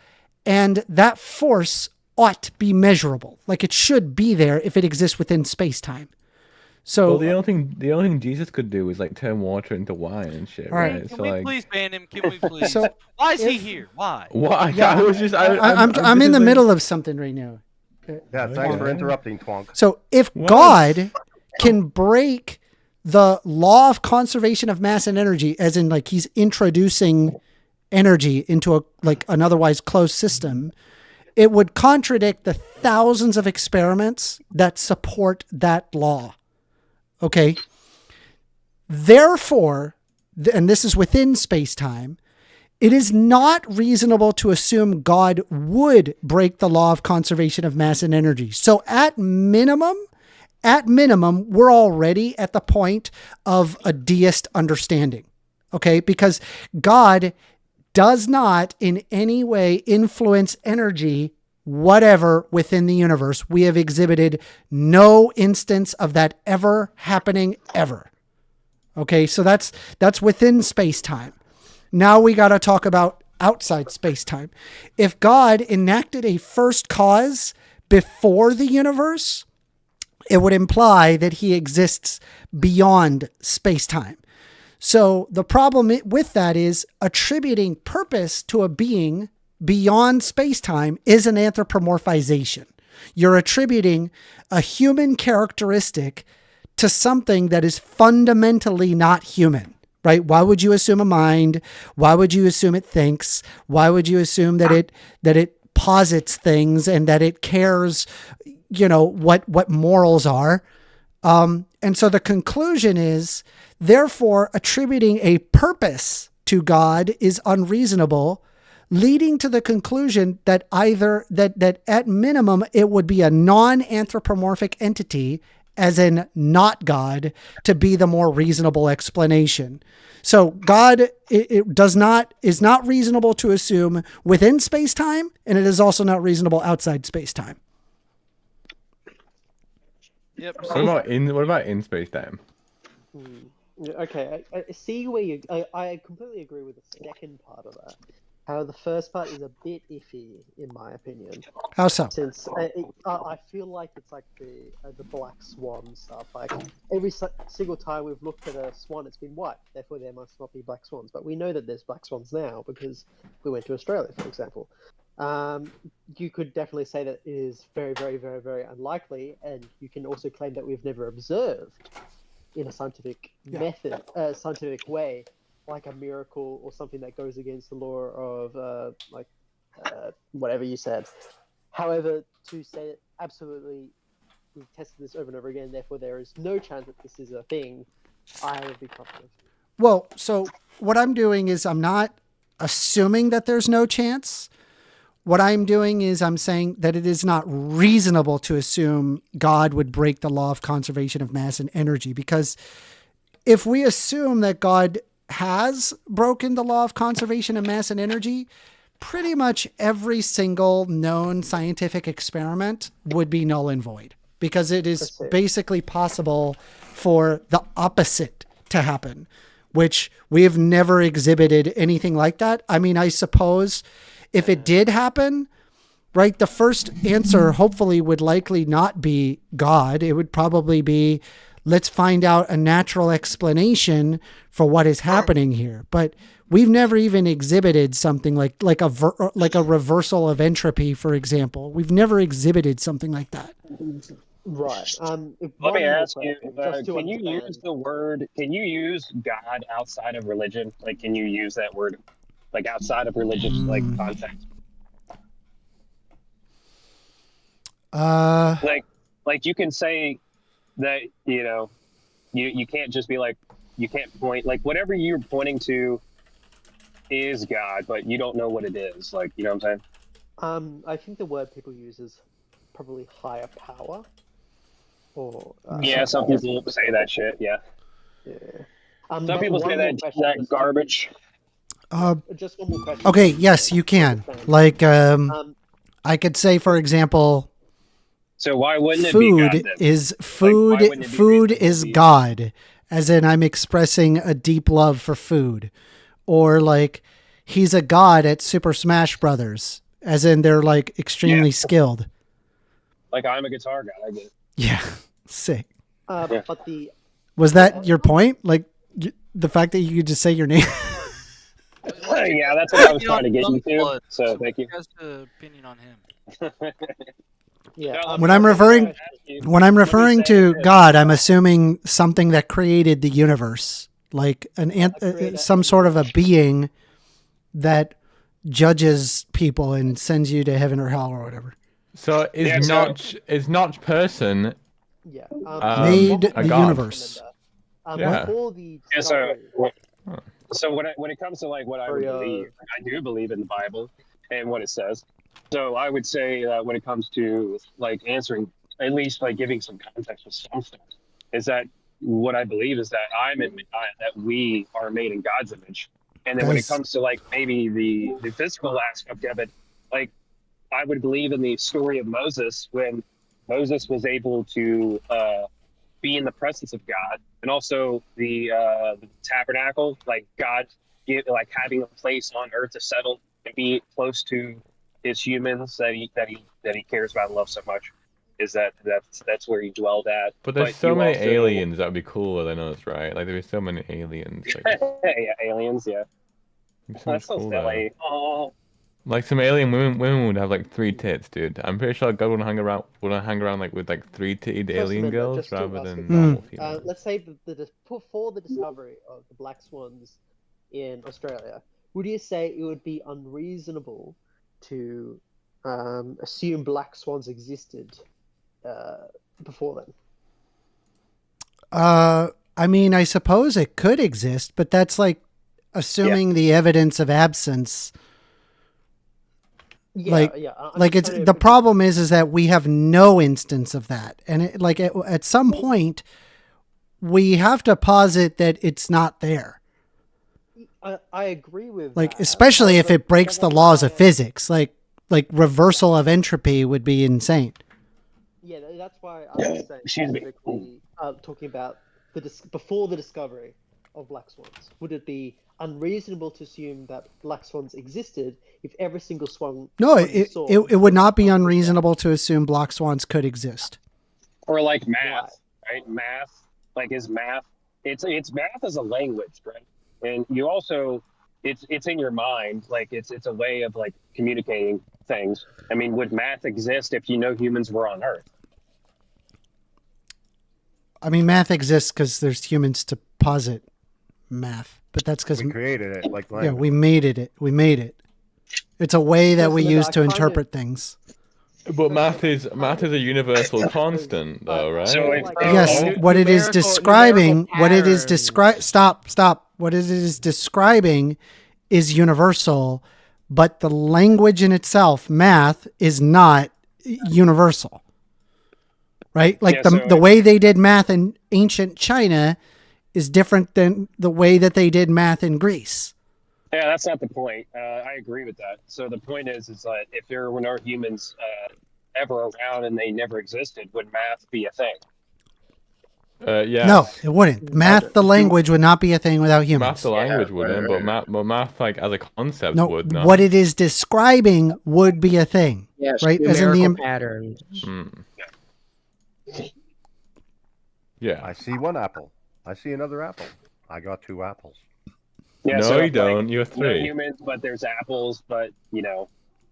and that force ought to be measurable. Like it should be there if it exists within space-time. So well, the only thing Jesus could do is like turn water into wine and shit, right? Can So we like, please ban him? Can we please? So, Why is he here? Why? why? Yeah, I was just, I'm in the middle of something right now. Yeah, thanks for interrupting, Twonk. So if God can break the law of conservation of mass and energy, as in like he's introducing energy into an otherwise closed system, it would contradict the thousands of experiments that support that law. Okay. Therefore, and this is within space-time, it is not reasonable to assume God would break the law of conservation of mass and energy. So at minimum, we're already at the point of a deist understanding. Okay. Because God does not in any way influence energy whatever within the universe. We have exhibited no instance of that ever happening ever. Okay, so that's within space-time. Now we got to talk about outside space-time. If God enacted a first cause before the universe, it would imply that he exists beyond space-time. So the problem with that is attributing purpose to a being beyond space-time is an anthropomorphization. You're attributing a human characteristic to something that is fundamentally not human, right? Why would you assume a mind? Why would you assume it thinks? Why would you assume that it posits things and that it cares, what morals are? And so the conclusion is, therefore, attributing a purpose to God is unreasonable, leading to the conclusion that either that at minimum it would be a non-anthropomorphic entity, as in not God, to be the more reasonable explanation. So God is not reasonable to assume within space-time, and it is also not reasonable outside space-time. Yep. what about in space-time? Okay, I see where I completely agree with the second part of that. However, the first part is a bit iffy, in my opinion. How so? Since I feel like it's like the black swan stuff. Like every single time we've looked at a swan, it's been white. Therefore, there must not be black swans. But we know that there's black swans now because we went to Australia, for example. You could definitely say that it is very, very, very, very unlikely, and you can also claim that we've never observed in a scientific method, scientific way, like a miracle or something that goes against the law of whatever you said. However, to say that absolutely we've tested this over and over again, therefore there is no chance that this is a thing, I would be confident. Well, so what I'm doing is I'm not assuming that there's no chance. What I'm doing is I'm saying that it is not reasonable to assume God would break the law of conservation of mass and energy, because if we assume that God has broken the law of conservation of mass and energy, pretty much every single known scientific experiment would be null and void, because it is basically possible for the opposite to happen, which we have never exhibited anything like that. I mean, I suppose if it did happen, right, the first answer hopefully would likely not be God. It would probably be, let's find out a natural explanation for what is happening here. But we've never even exhibited something like a reversal of entropy, for example. We've never exhibited something like that. Right. Let One me more ask you: question, just to Can you understand. use the word? Can you use God outside of religion? Like, can you use that word, like outside of religious like context? Uh, Like you can say that you can't just be like you can't point like whatever you're pointing to is God, but you don't know what it is. Like you know what I'm saying? I think the word people use is probably higher power, or Yeah, some people say that shit. Yeah. Yeah. Some but people say one more that question, that just garbage. just one more question. okay, to yes, you can. understand. Like, Um, I could say, for example, So why wouldn't it be God food then? is Like, why food. wouldn't it be Food reasonable to is be? God, as in I'm expressing a deep love for food, or like he's a god at Super Smash Brothers, as in they're like extremely skilled. Like I'm a guitar guy. I get it. Yeah, sick. But Was that your point? Like the fact that you could just say your name? Yeah, that's what I was trying to get you to. So thank you. What's the opinion on him? Yeah. When I'm referring to God, I'm assuming something that created the universe, like some sort of a being that judges people and sends you to heaven or hell or whatever. So is not person Yeah. Made a the god? universe. Yeah. Before the Yeah, so discovery, so when it comes to like what I would believe, like, I do believe in the Bible and what it says. So I would say that when it comes to like answering, at least like giving some context with some stuff, is that what I believe is that that we are made in God's image, and then when it Guys. comes to like maybe the physical aspect of it, like I would believe in the story of Moses when Moses was able to be in the presence of God, and also the tabernacle, like God, like having a place on earth to settle and be close to his humans that he cares about and loves so much. Is that's where he dwelled at. But there's so you many also, aliens that would be cooler than us, right? Like there's so many aliens. Like, yeah, aliens, yeah. it'd be so much That's so cooler. silly. Oh. Like some alien women would have like 3 tits, dude. I'm pretty sure God would hang around like with like 3-titted First alien Amendment, girls just to rather ask a than question. normal females. Let's say before the discovery of the black swans in Australia, would you say it would be unreasonable to assume black swans existed before then? I mean, I suppose it could exist, but that's like assuming the evidence of absence. Yeah, like it's the problem is that we have no instance of that, and at some point we have to posit that it's not there. I agree with like that. especially if However, it breaks the laws of physics, like reversal of entropy would be insane. Yeah, that's why I was saying specifically talking about before the discovery of black swans. Would it be unreasonable to assume that black swans existed if every single swan? No, it would not be unreasonable to assume black swans could exist. Or like math, right? Math, like is math. It's math as a language, right? And you also, it's in your mind, like it's a way of like communicating things. I mean, would math exist if you know humans were on Earth? I mean, math exists because there's humans to posit math, but that's because we created it. Like language. yeah, we made it. It's a way that we use to interpret things. But math is a universal constant, though, right? So yes, what it is describing, what it is stop. What it is describing is universal, but the language in itself, math, is not universal. Right? Like the way they did math in ancient China is different than the way that they did math in Greece. Yeah, that's not the point. I agree with that. So the point is that if there were no humans ever around and they never existed, would math be a thing? Yeah. No, it wouldn't. Math, the language, would not be a thing without humans. Math, the language wouldn't, but math, like as a concept, No, would not. what it is describing would be a thing. Yes, right? As in the pattern. Yeah. I see one apple. I see another apple. I got 2 apples. Yeah, no, so you don't. You have No 3. humans, but there's apples. But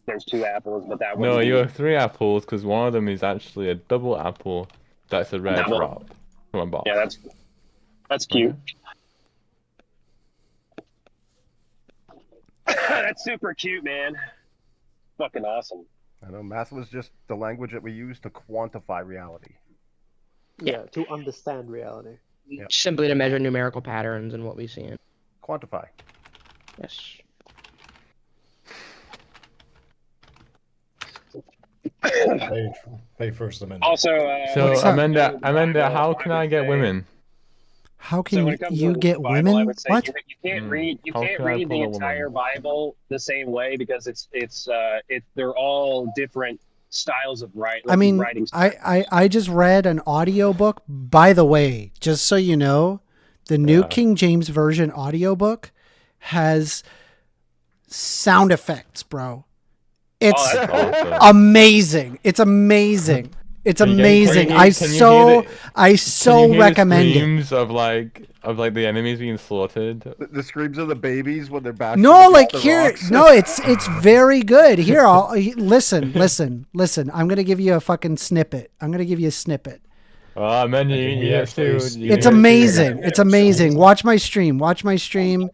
there's 2 apples. But that No, wouldn't you be... have 3 apples because one of them is actually a double apple That's a rare No. drop from a box. Yeah, that's cute. That's super cute, man. Fucking awesome. I know math was just the language that we use to quantify reality. Yeah, to understand reality. Yep. Simply to measure numerical patterns and what we see in. Quantify. Yes. Hey, First Amendment. Also, So Amanda, how can I get women? How So can when it comes you to get the Bible, I women? would say What? you can't read How can I the pull a woman? entire Bible the same way because they're all different styles of I mean, writing. I just read an audiobook. By the way, just so you know, the New King James Version audiobook has sound effects, bro. It's amazing. It's amazing. It's amazing. I so recommend it. Screams of like the enemies being slaughtered. The screams of the babies when they're back. No, like here, no, it's very good. Here, I'll listen. I'm gonna give you a fucking snippet. I'm gonna give you a snippet. Oh man, It's amazing. It's amazing. Watch my stream. Watch my stream.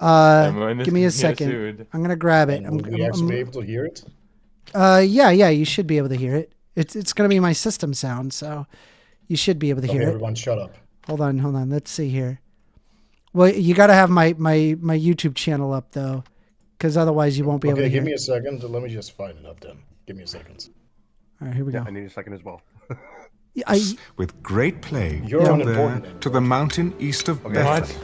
Give me a second. I'm gonna grab it. Will we actually be able to hear it? Yeah, you should be able to hear it. It's gonna be my system sound, so you should be able to hear it. Everyone, shut up. Hold on. Let's see here. Well, you got to have my YouTube channel up though, because otherwise you won't be able to hear. Give me a second. Let me just find it up then. Give me a second. All right, here we go. I need a second as well. With great play You're from there unimportant. to the mountain east of Bethel,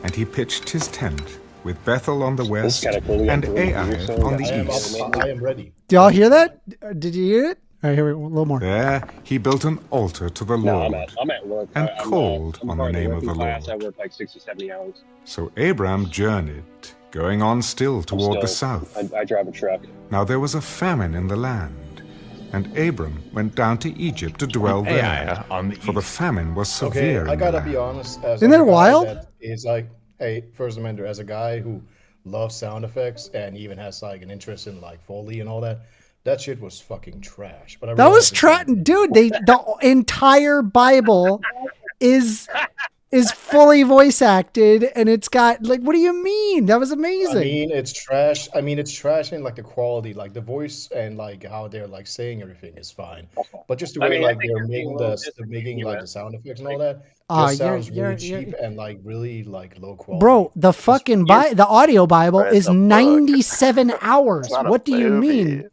and he pitched his tent with Bethel on the west and Ai on the east. I am ready. Do y'all hear that? Did you hear it? All right, here a little more. There he built an altar to the Lord I'm at work. and I'm called I'm on the part of name of the working class. Lord. I work like 60, 70 hours. So Abram journeyed, going on still toward the south. I drive a truck. Now there was a famine in the land, and Abram went down to Egypt to dwell Ai there, on the for the famine was severe. Okay, I in the gotta land. be honest. As Isn't a that guy wild? that is like, hey, First Amendment, as a guy who loves sound effects and even has like an interest in like Foley and all that, that shit was fucking trash. But I That was realized dude. The entire Bible is fully voice acted, and it's got like, what do you mean? That was amazing. I mean, it's trash. I mean, it's trash in like the quality, like the voice and like how they're like saying everything is fine. But just the way like they're making like the sound effects and all that just sounds really cheap and like really like low quality. Bro, the fucking the audio Bible is 97 hours. What do you mean?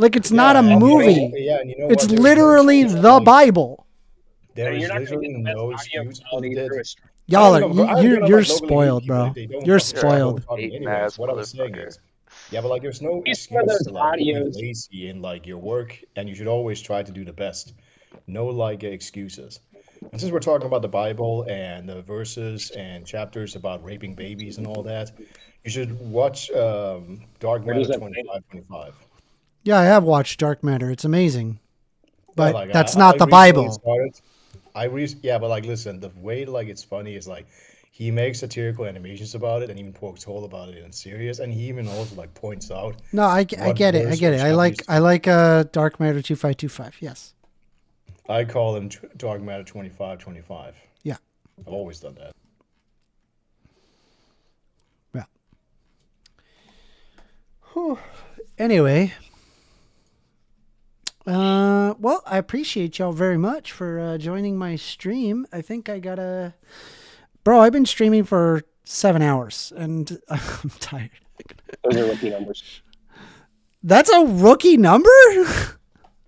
Like, it's not a movie. Yeah, and you know it's what? There's literally the Bible. There is literally no excuse. Y'all you're spoiled, bro. You're spoiled. Anyways, what I was saying is, yeah, but like, there's no excuse to like be lazy in like your work, and you should always try to do the best. No like excuses. And since we're talking about the Bible and the verses and chapters about raping babies and all that, you should watch Dark Matter 2525. Yeah, I have watched Dark Matter. It's amazing. But like, that's not the Bible. But like, listen, the way like it's funny is like he makes satirical animations about it and even pokes hole about it in serious, and he even also like points out. No, I get it. I get it. I like Dark Matter 2525. Yes. I call him Dark Matter 2525. Yeah. I've always done that. Yeah. Anyway. Well, I appreciate y'all very much for joining my stream. I think I gotta... Bro, I've been streaming for 7 hours, and I'm tired. Those are rookie numbers. That's a rookie number?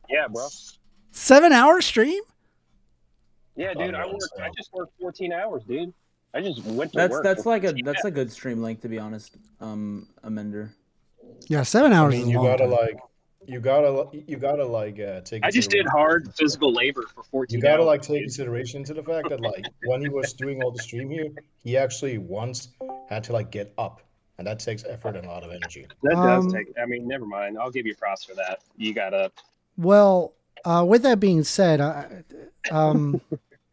Yeah, bro. 7 hour stream? Yeah, dude. I just worked 14 hours, dude. I just went to work. That's like a good stream length, to be honest. Amender. Yeah, 7 hours. I mean, is a long time. you gotta like take. I just did hard physical labor for 14 You gotta hours. like take consideration to the fact that like when he was doing all the stream here, he actually once had to like get up, and that takes effort and a lot of energy. That does take. I mean, never mind. I'll give you props for that. You gotta. Well, with that being said,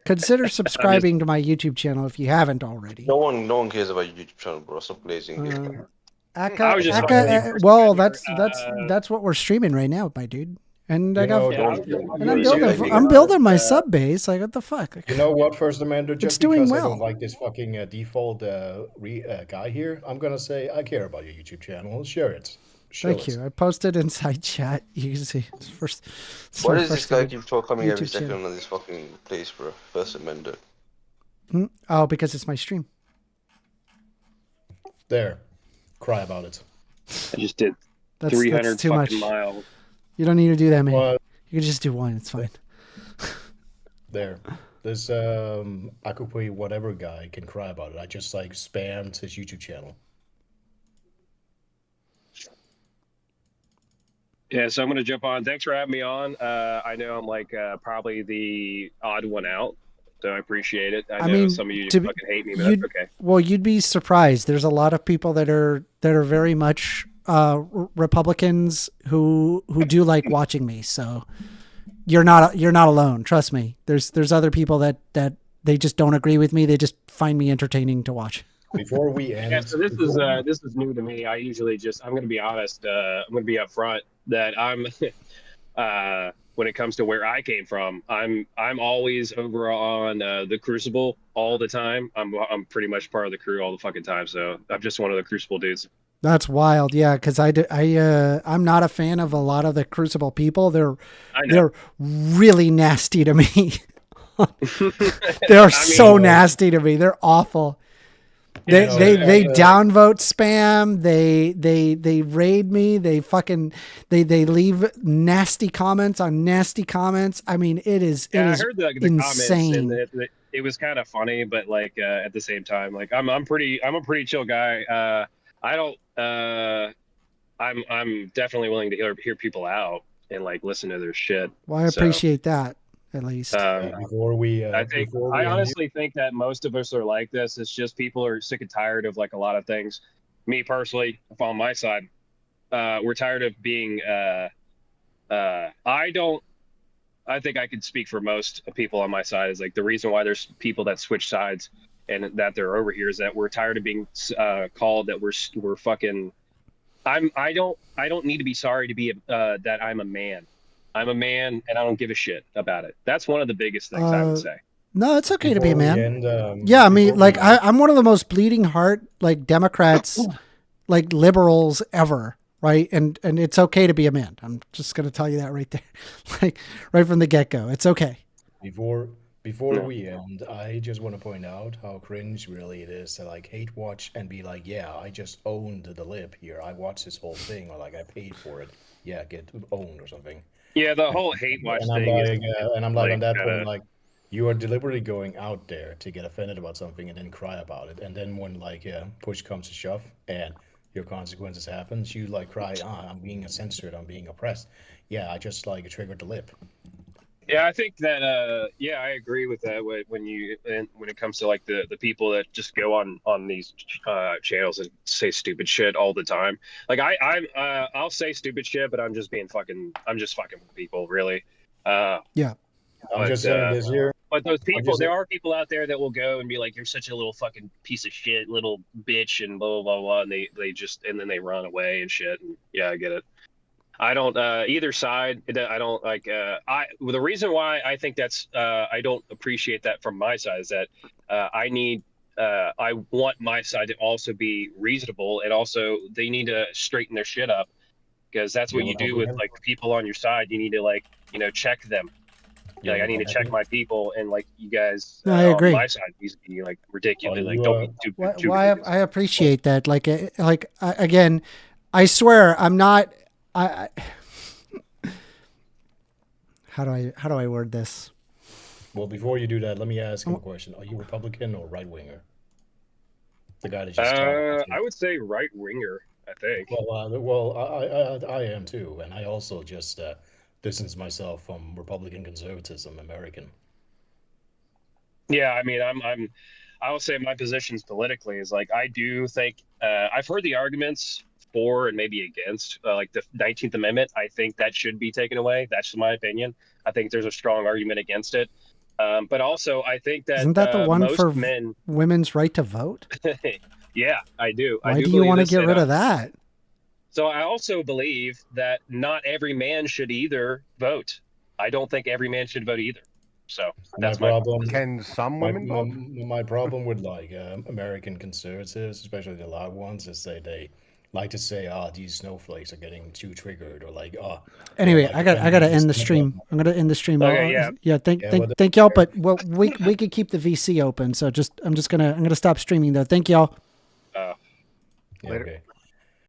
consider subscribing to my YouTube channel if you haven't already. No one cares about your YouTube channel, bro. Stop blazing. Well, that's what we're streaming right now, my dude. And You I got, know, and I'm building my sub base. Like, what the fuck? You know what, First Amendment? It's Just doing because I well. don't like this fucking default guy here, I'm gonna say I care about your YouTube channel. Share it. Show Thank it. you. I posted inside chat. You can see it's first. It's What my is this first guy ever keep coming every YouTube second channel. on this fucking place, bro? First Amendment. Oh, because it's my stream. There, cry about it. I just did That's 300 too fucking much. miles. You don't need to do that, man. What? You can just do one. It's fine. There, this Akupui whatever guy can cry about it. I just like spammed his YouTube channel. Yeah, so I'm gonna jump on. Thanks for having me on. I know I'm like probably the odd one out, so I appreciate it. I know mean, some of you to fucking hate me, but you'd- that's okay. Well, you'd be surprised. There's a lot of people that are very much Republicans who do like watching me. So you're not alone. Trust me. There's other people that they just don't agree with me. They just find me entertaining to watch. Before we end, Yeah, so this is new to me. I usually just I'm gonna be honest. I'm gonna be upfront that I'm when it comes to where I came from, I'm always over on the Crucible all the time. I'm pretty much part of the crew all the fucking time. So I'm just one of the Crucible dudes. That's wild. Yeah, because I'm not a fan of a lot of the Crucible people. They're really nasty to me. They're so nasty to me. They're awful. They downvote spam. They raid me. They leave nasty comments on nasty comments. I mean, it is I heard the insane. comments, and it was kind of funny, but like at the same time, like I'm a pretty chill guy. I don't. I'm definitely willing to hear people out and like listen to their shit. Well, I So, appreciate that at least. Before we, I honestly think that most of us are like this. It's just people are sick and tired of like a lot of things. Me personally, if on my side, we're tired of being. I think I could speak for most people on my side. Is like the reason why there's people that switch sides and that they're over here is that we're tired of being called that we're fucking. I don't need to be sorry to be that I'm a man. I'm a man and I don't give a shit about it. That's one of the biggest things I would say. No, it's okay to be a Before we man. end, Yeah, I mean, like I'm one of the most bleeding heart like Democrats, like liberals ever, right? And it's okay to be a man. I'm just gonna tell you that right there, like right from the get go. It's okay. Before we end, I just want to point out how cringe really it is to like hate watch and be like, yeah, I just owned the lip here. I watched this whole thing, or like I paid for it. Yeah, get owned or something. Yeah, the whole hate watch And I'm thing like, is and I'm like on that kinda- point, like you are deliberately going out there to get offended about something and then cry about it, and then when like push comes to shove and your consequences happens, you like cry, I'm being censored, I'm being oppressed. Yeah, I just like triggered the lip. Yeah, I think that I agree with that when it comes to like the people that just go on these channels and say stupid shit all the time. Like I'll say stupid shit, but I'm just fucking with people, really. Yeah. I'm just saying this year. But those people, just there saying- are people out there that will go and be like, "You're such a little fucking piece of shit, little bitch," and blah blah blah blah, and they just and then they run away and shit. And yeah, I get it. I don't either side. I don't like. The reason why I think that's I don't appreciate that from my side is that I want my side to also be reasonable, and also they need to straighten their shit up, because that's what you do with like people on your side. You need to like check them. Like I need to check my people, and like you guys No, I agree. on my side needs to be like ridiculous. Like don't be too Well, I appreciate that. Again, I swear I'm not. I how do I word this? Well, before you do that, let me ask you a question. Are you Republican or right winger? The guy that just talked. I would say right winger. I think. I am too, and I also just distance myself from Republican conservatism, American. Yeah, I mean, I will say my positions politically is like I do think I've heard the arguments for and maybe against like the 19th Amendment. I think that should be taken away. That's my opinion. I think there's a strong argument against it. But also, I think that Isn't that the one most for men? women's right to vote? Yeah, I do. Why do you want to get rid of that? So I also believe that not every man should either vote. I don't think every man should vote either. So that's my problem. Can some women vote? My problem with like American conservatives, especially the loud ones, is they like to say, "Ah, these snowflakes are getting too triggered," or like, "Ah." Anyway, I gotta end the stream. I'm gonna end the stream. Thank y'all. But we could keep the VC open. So I'm gonna stop streaming though. Thank y'all. Later. Okay.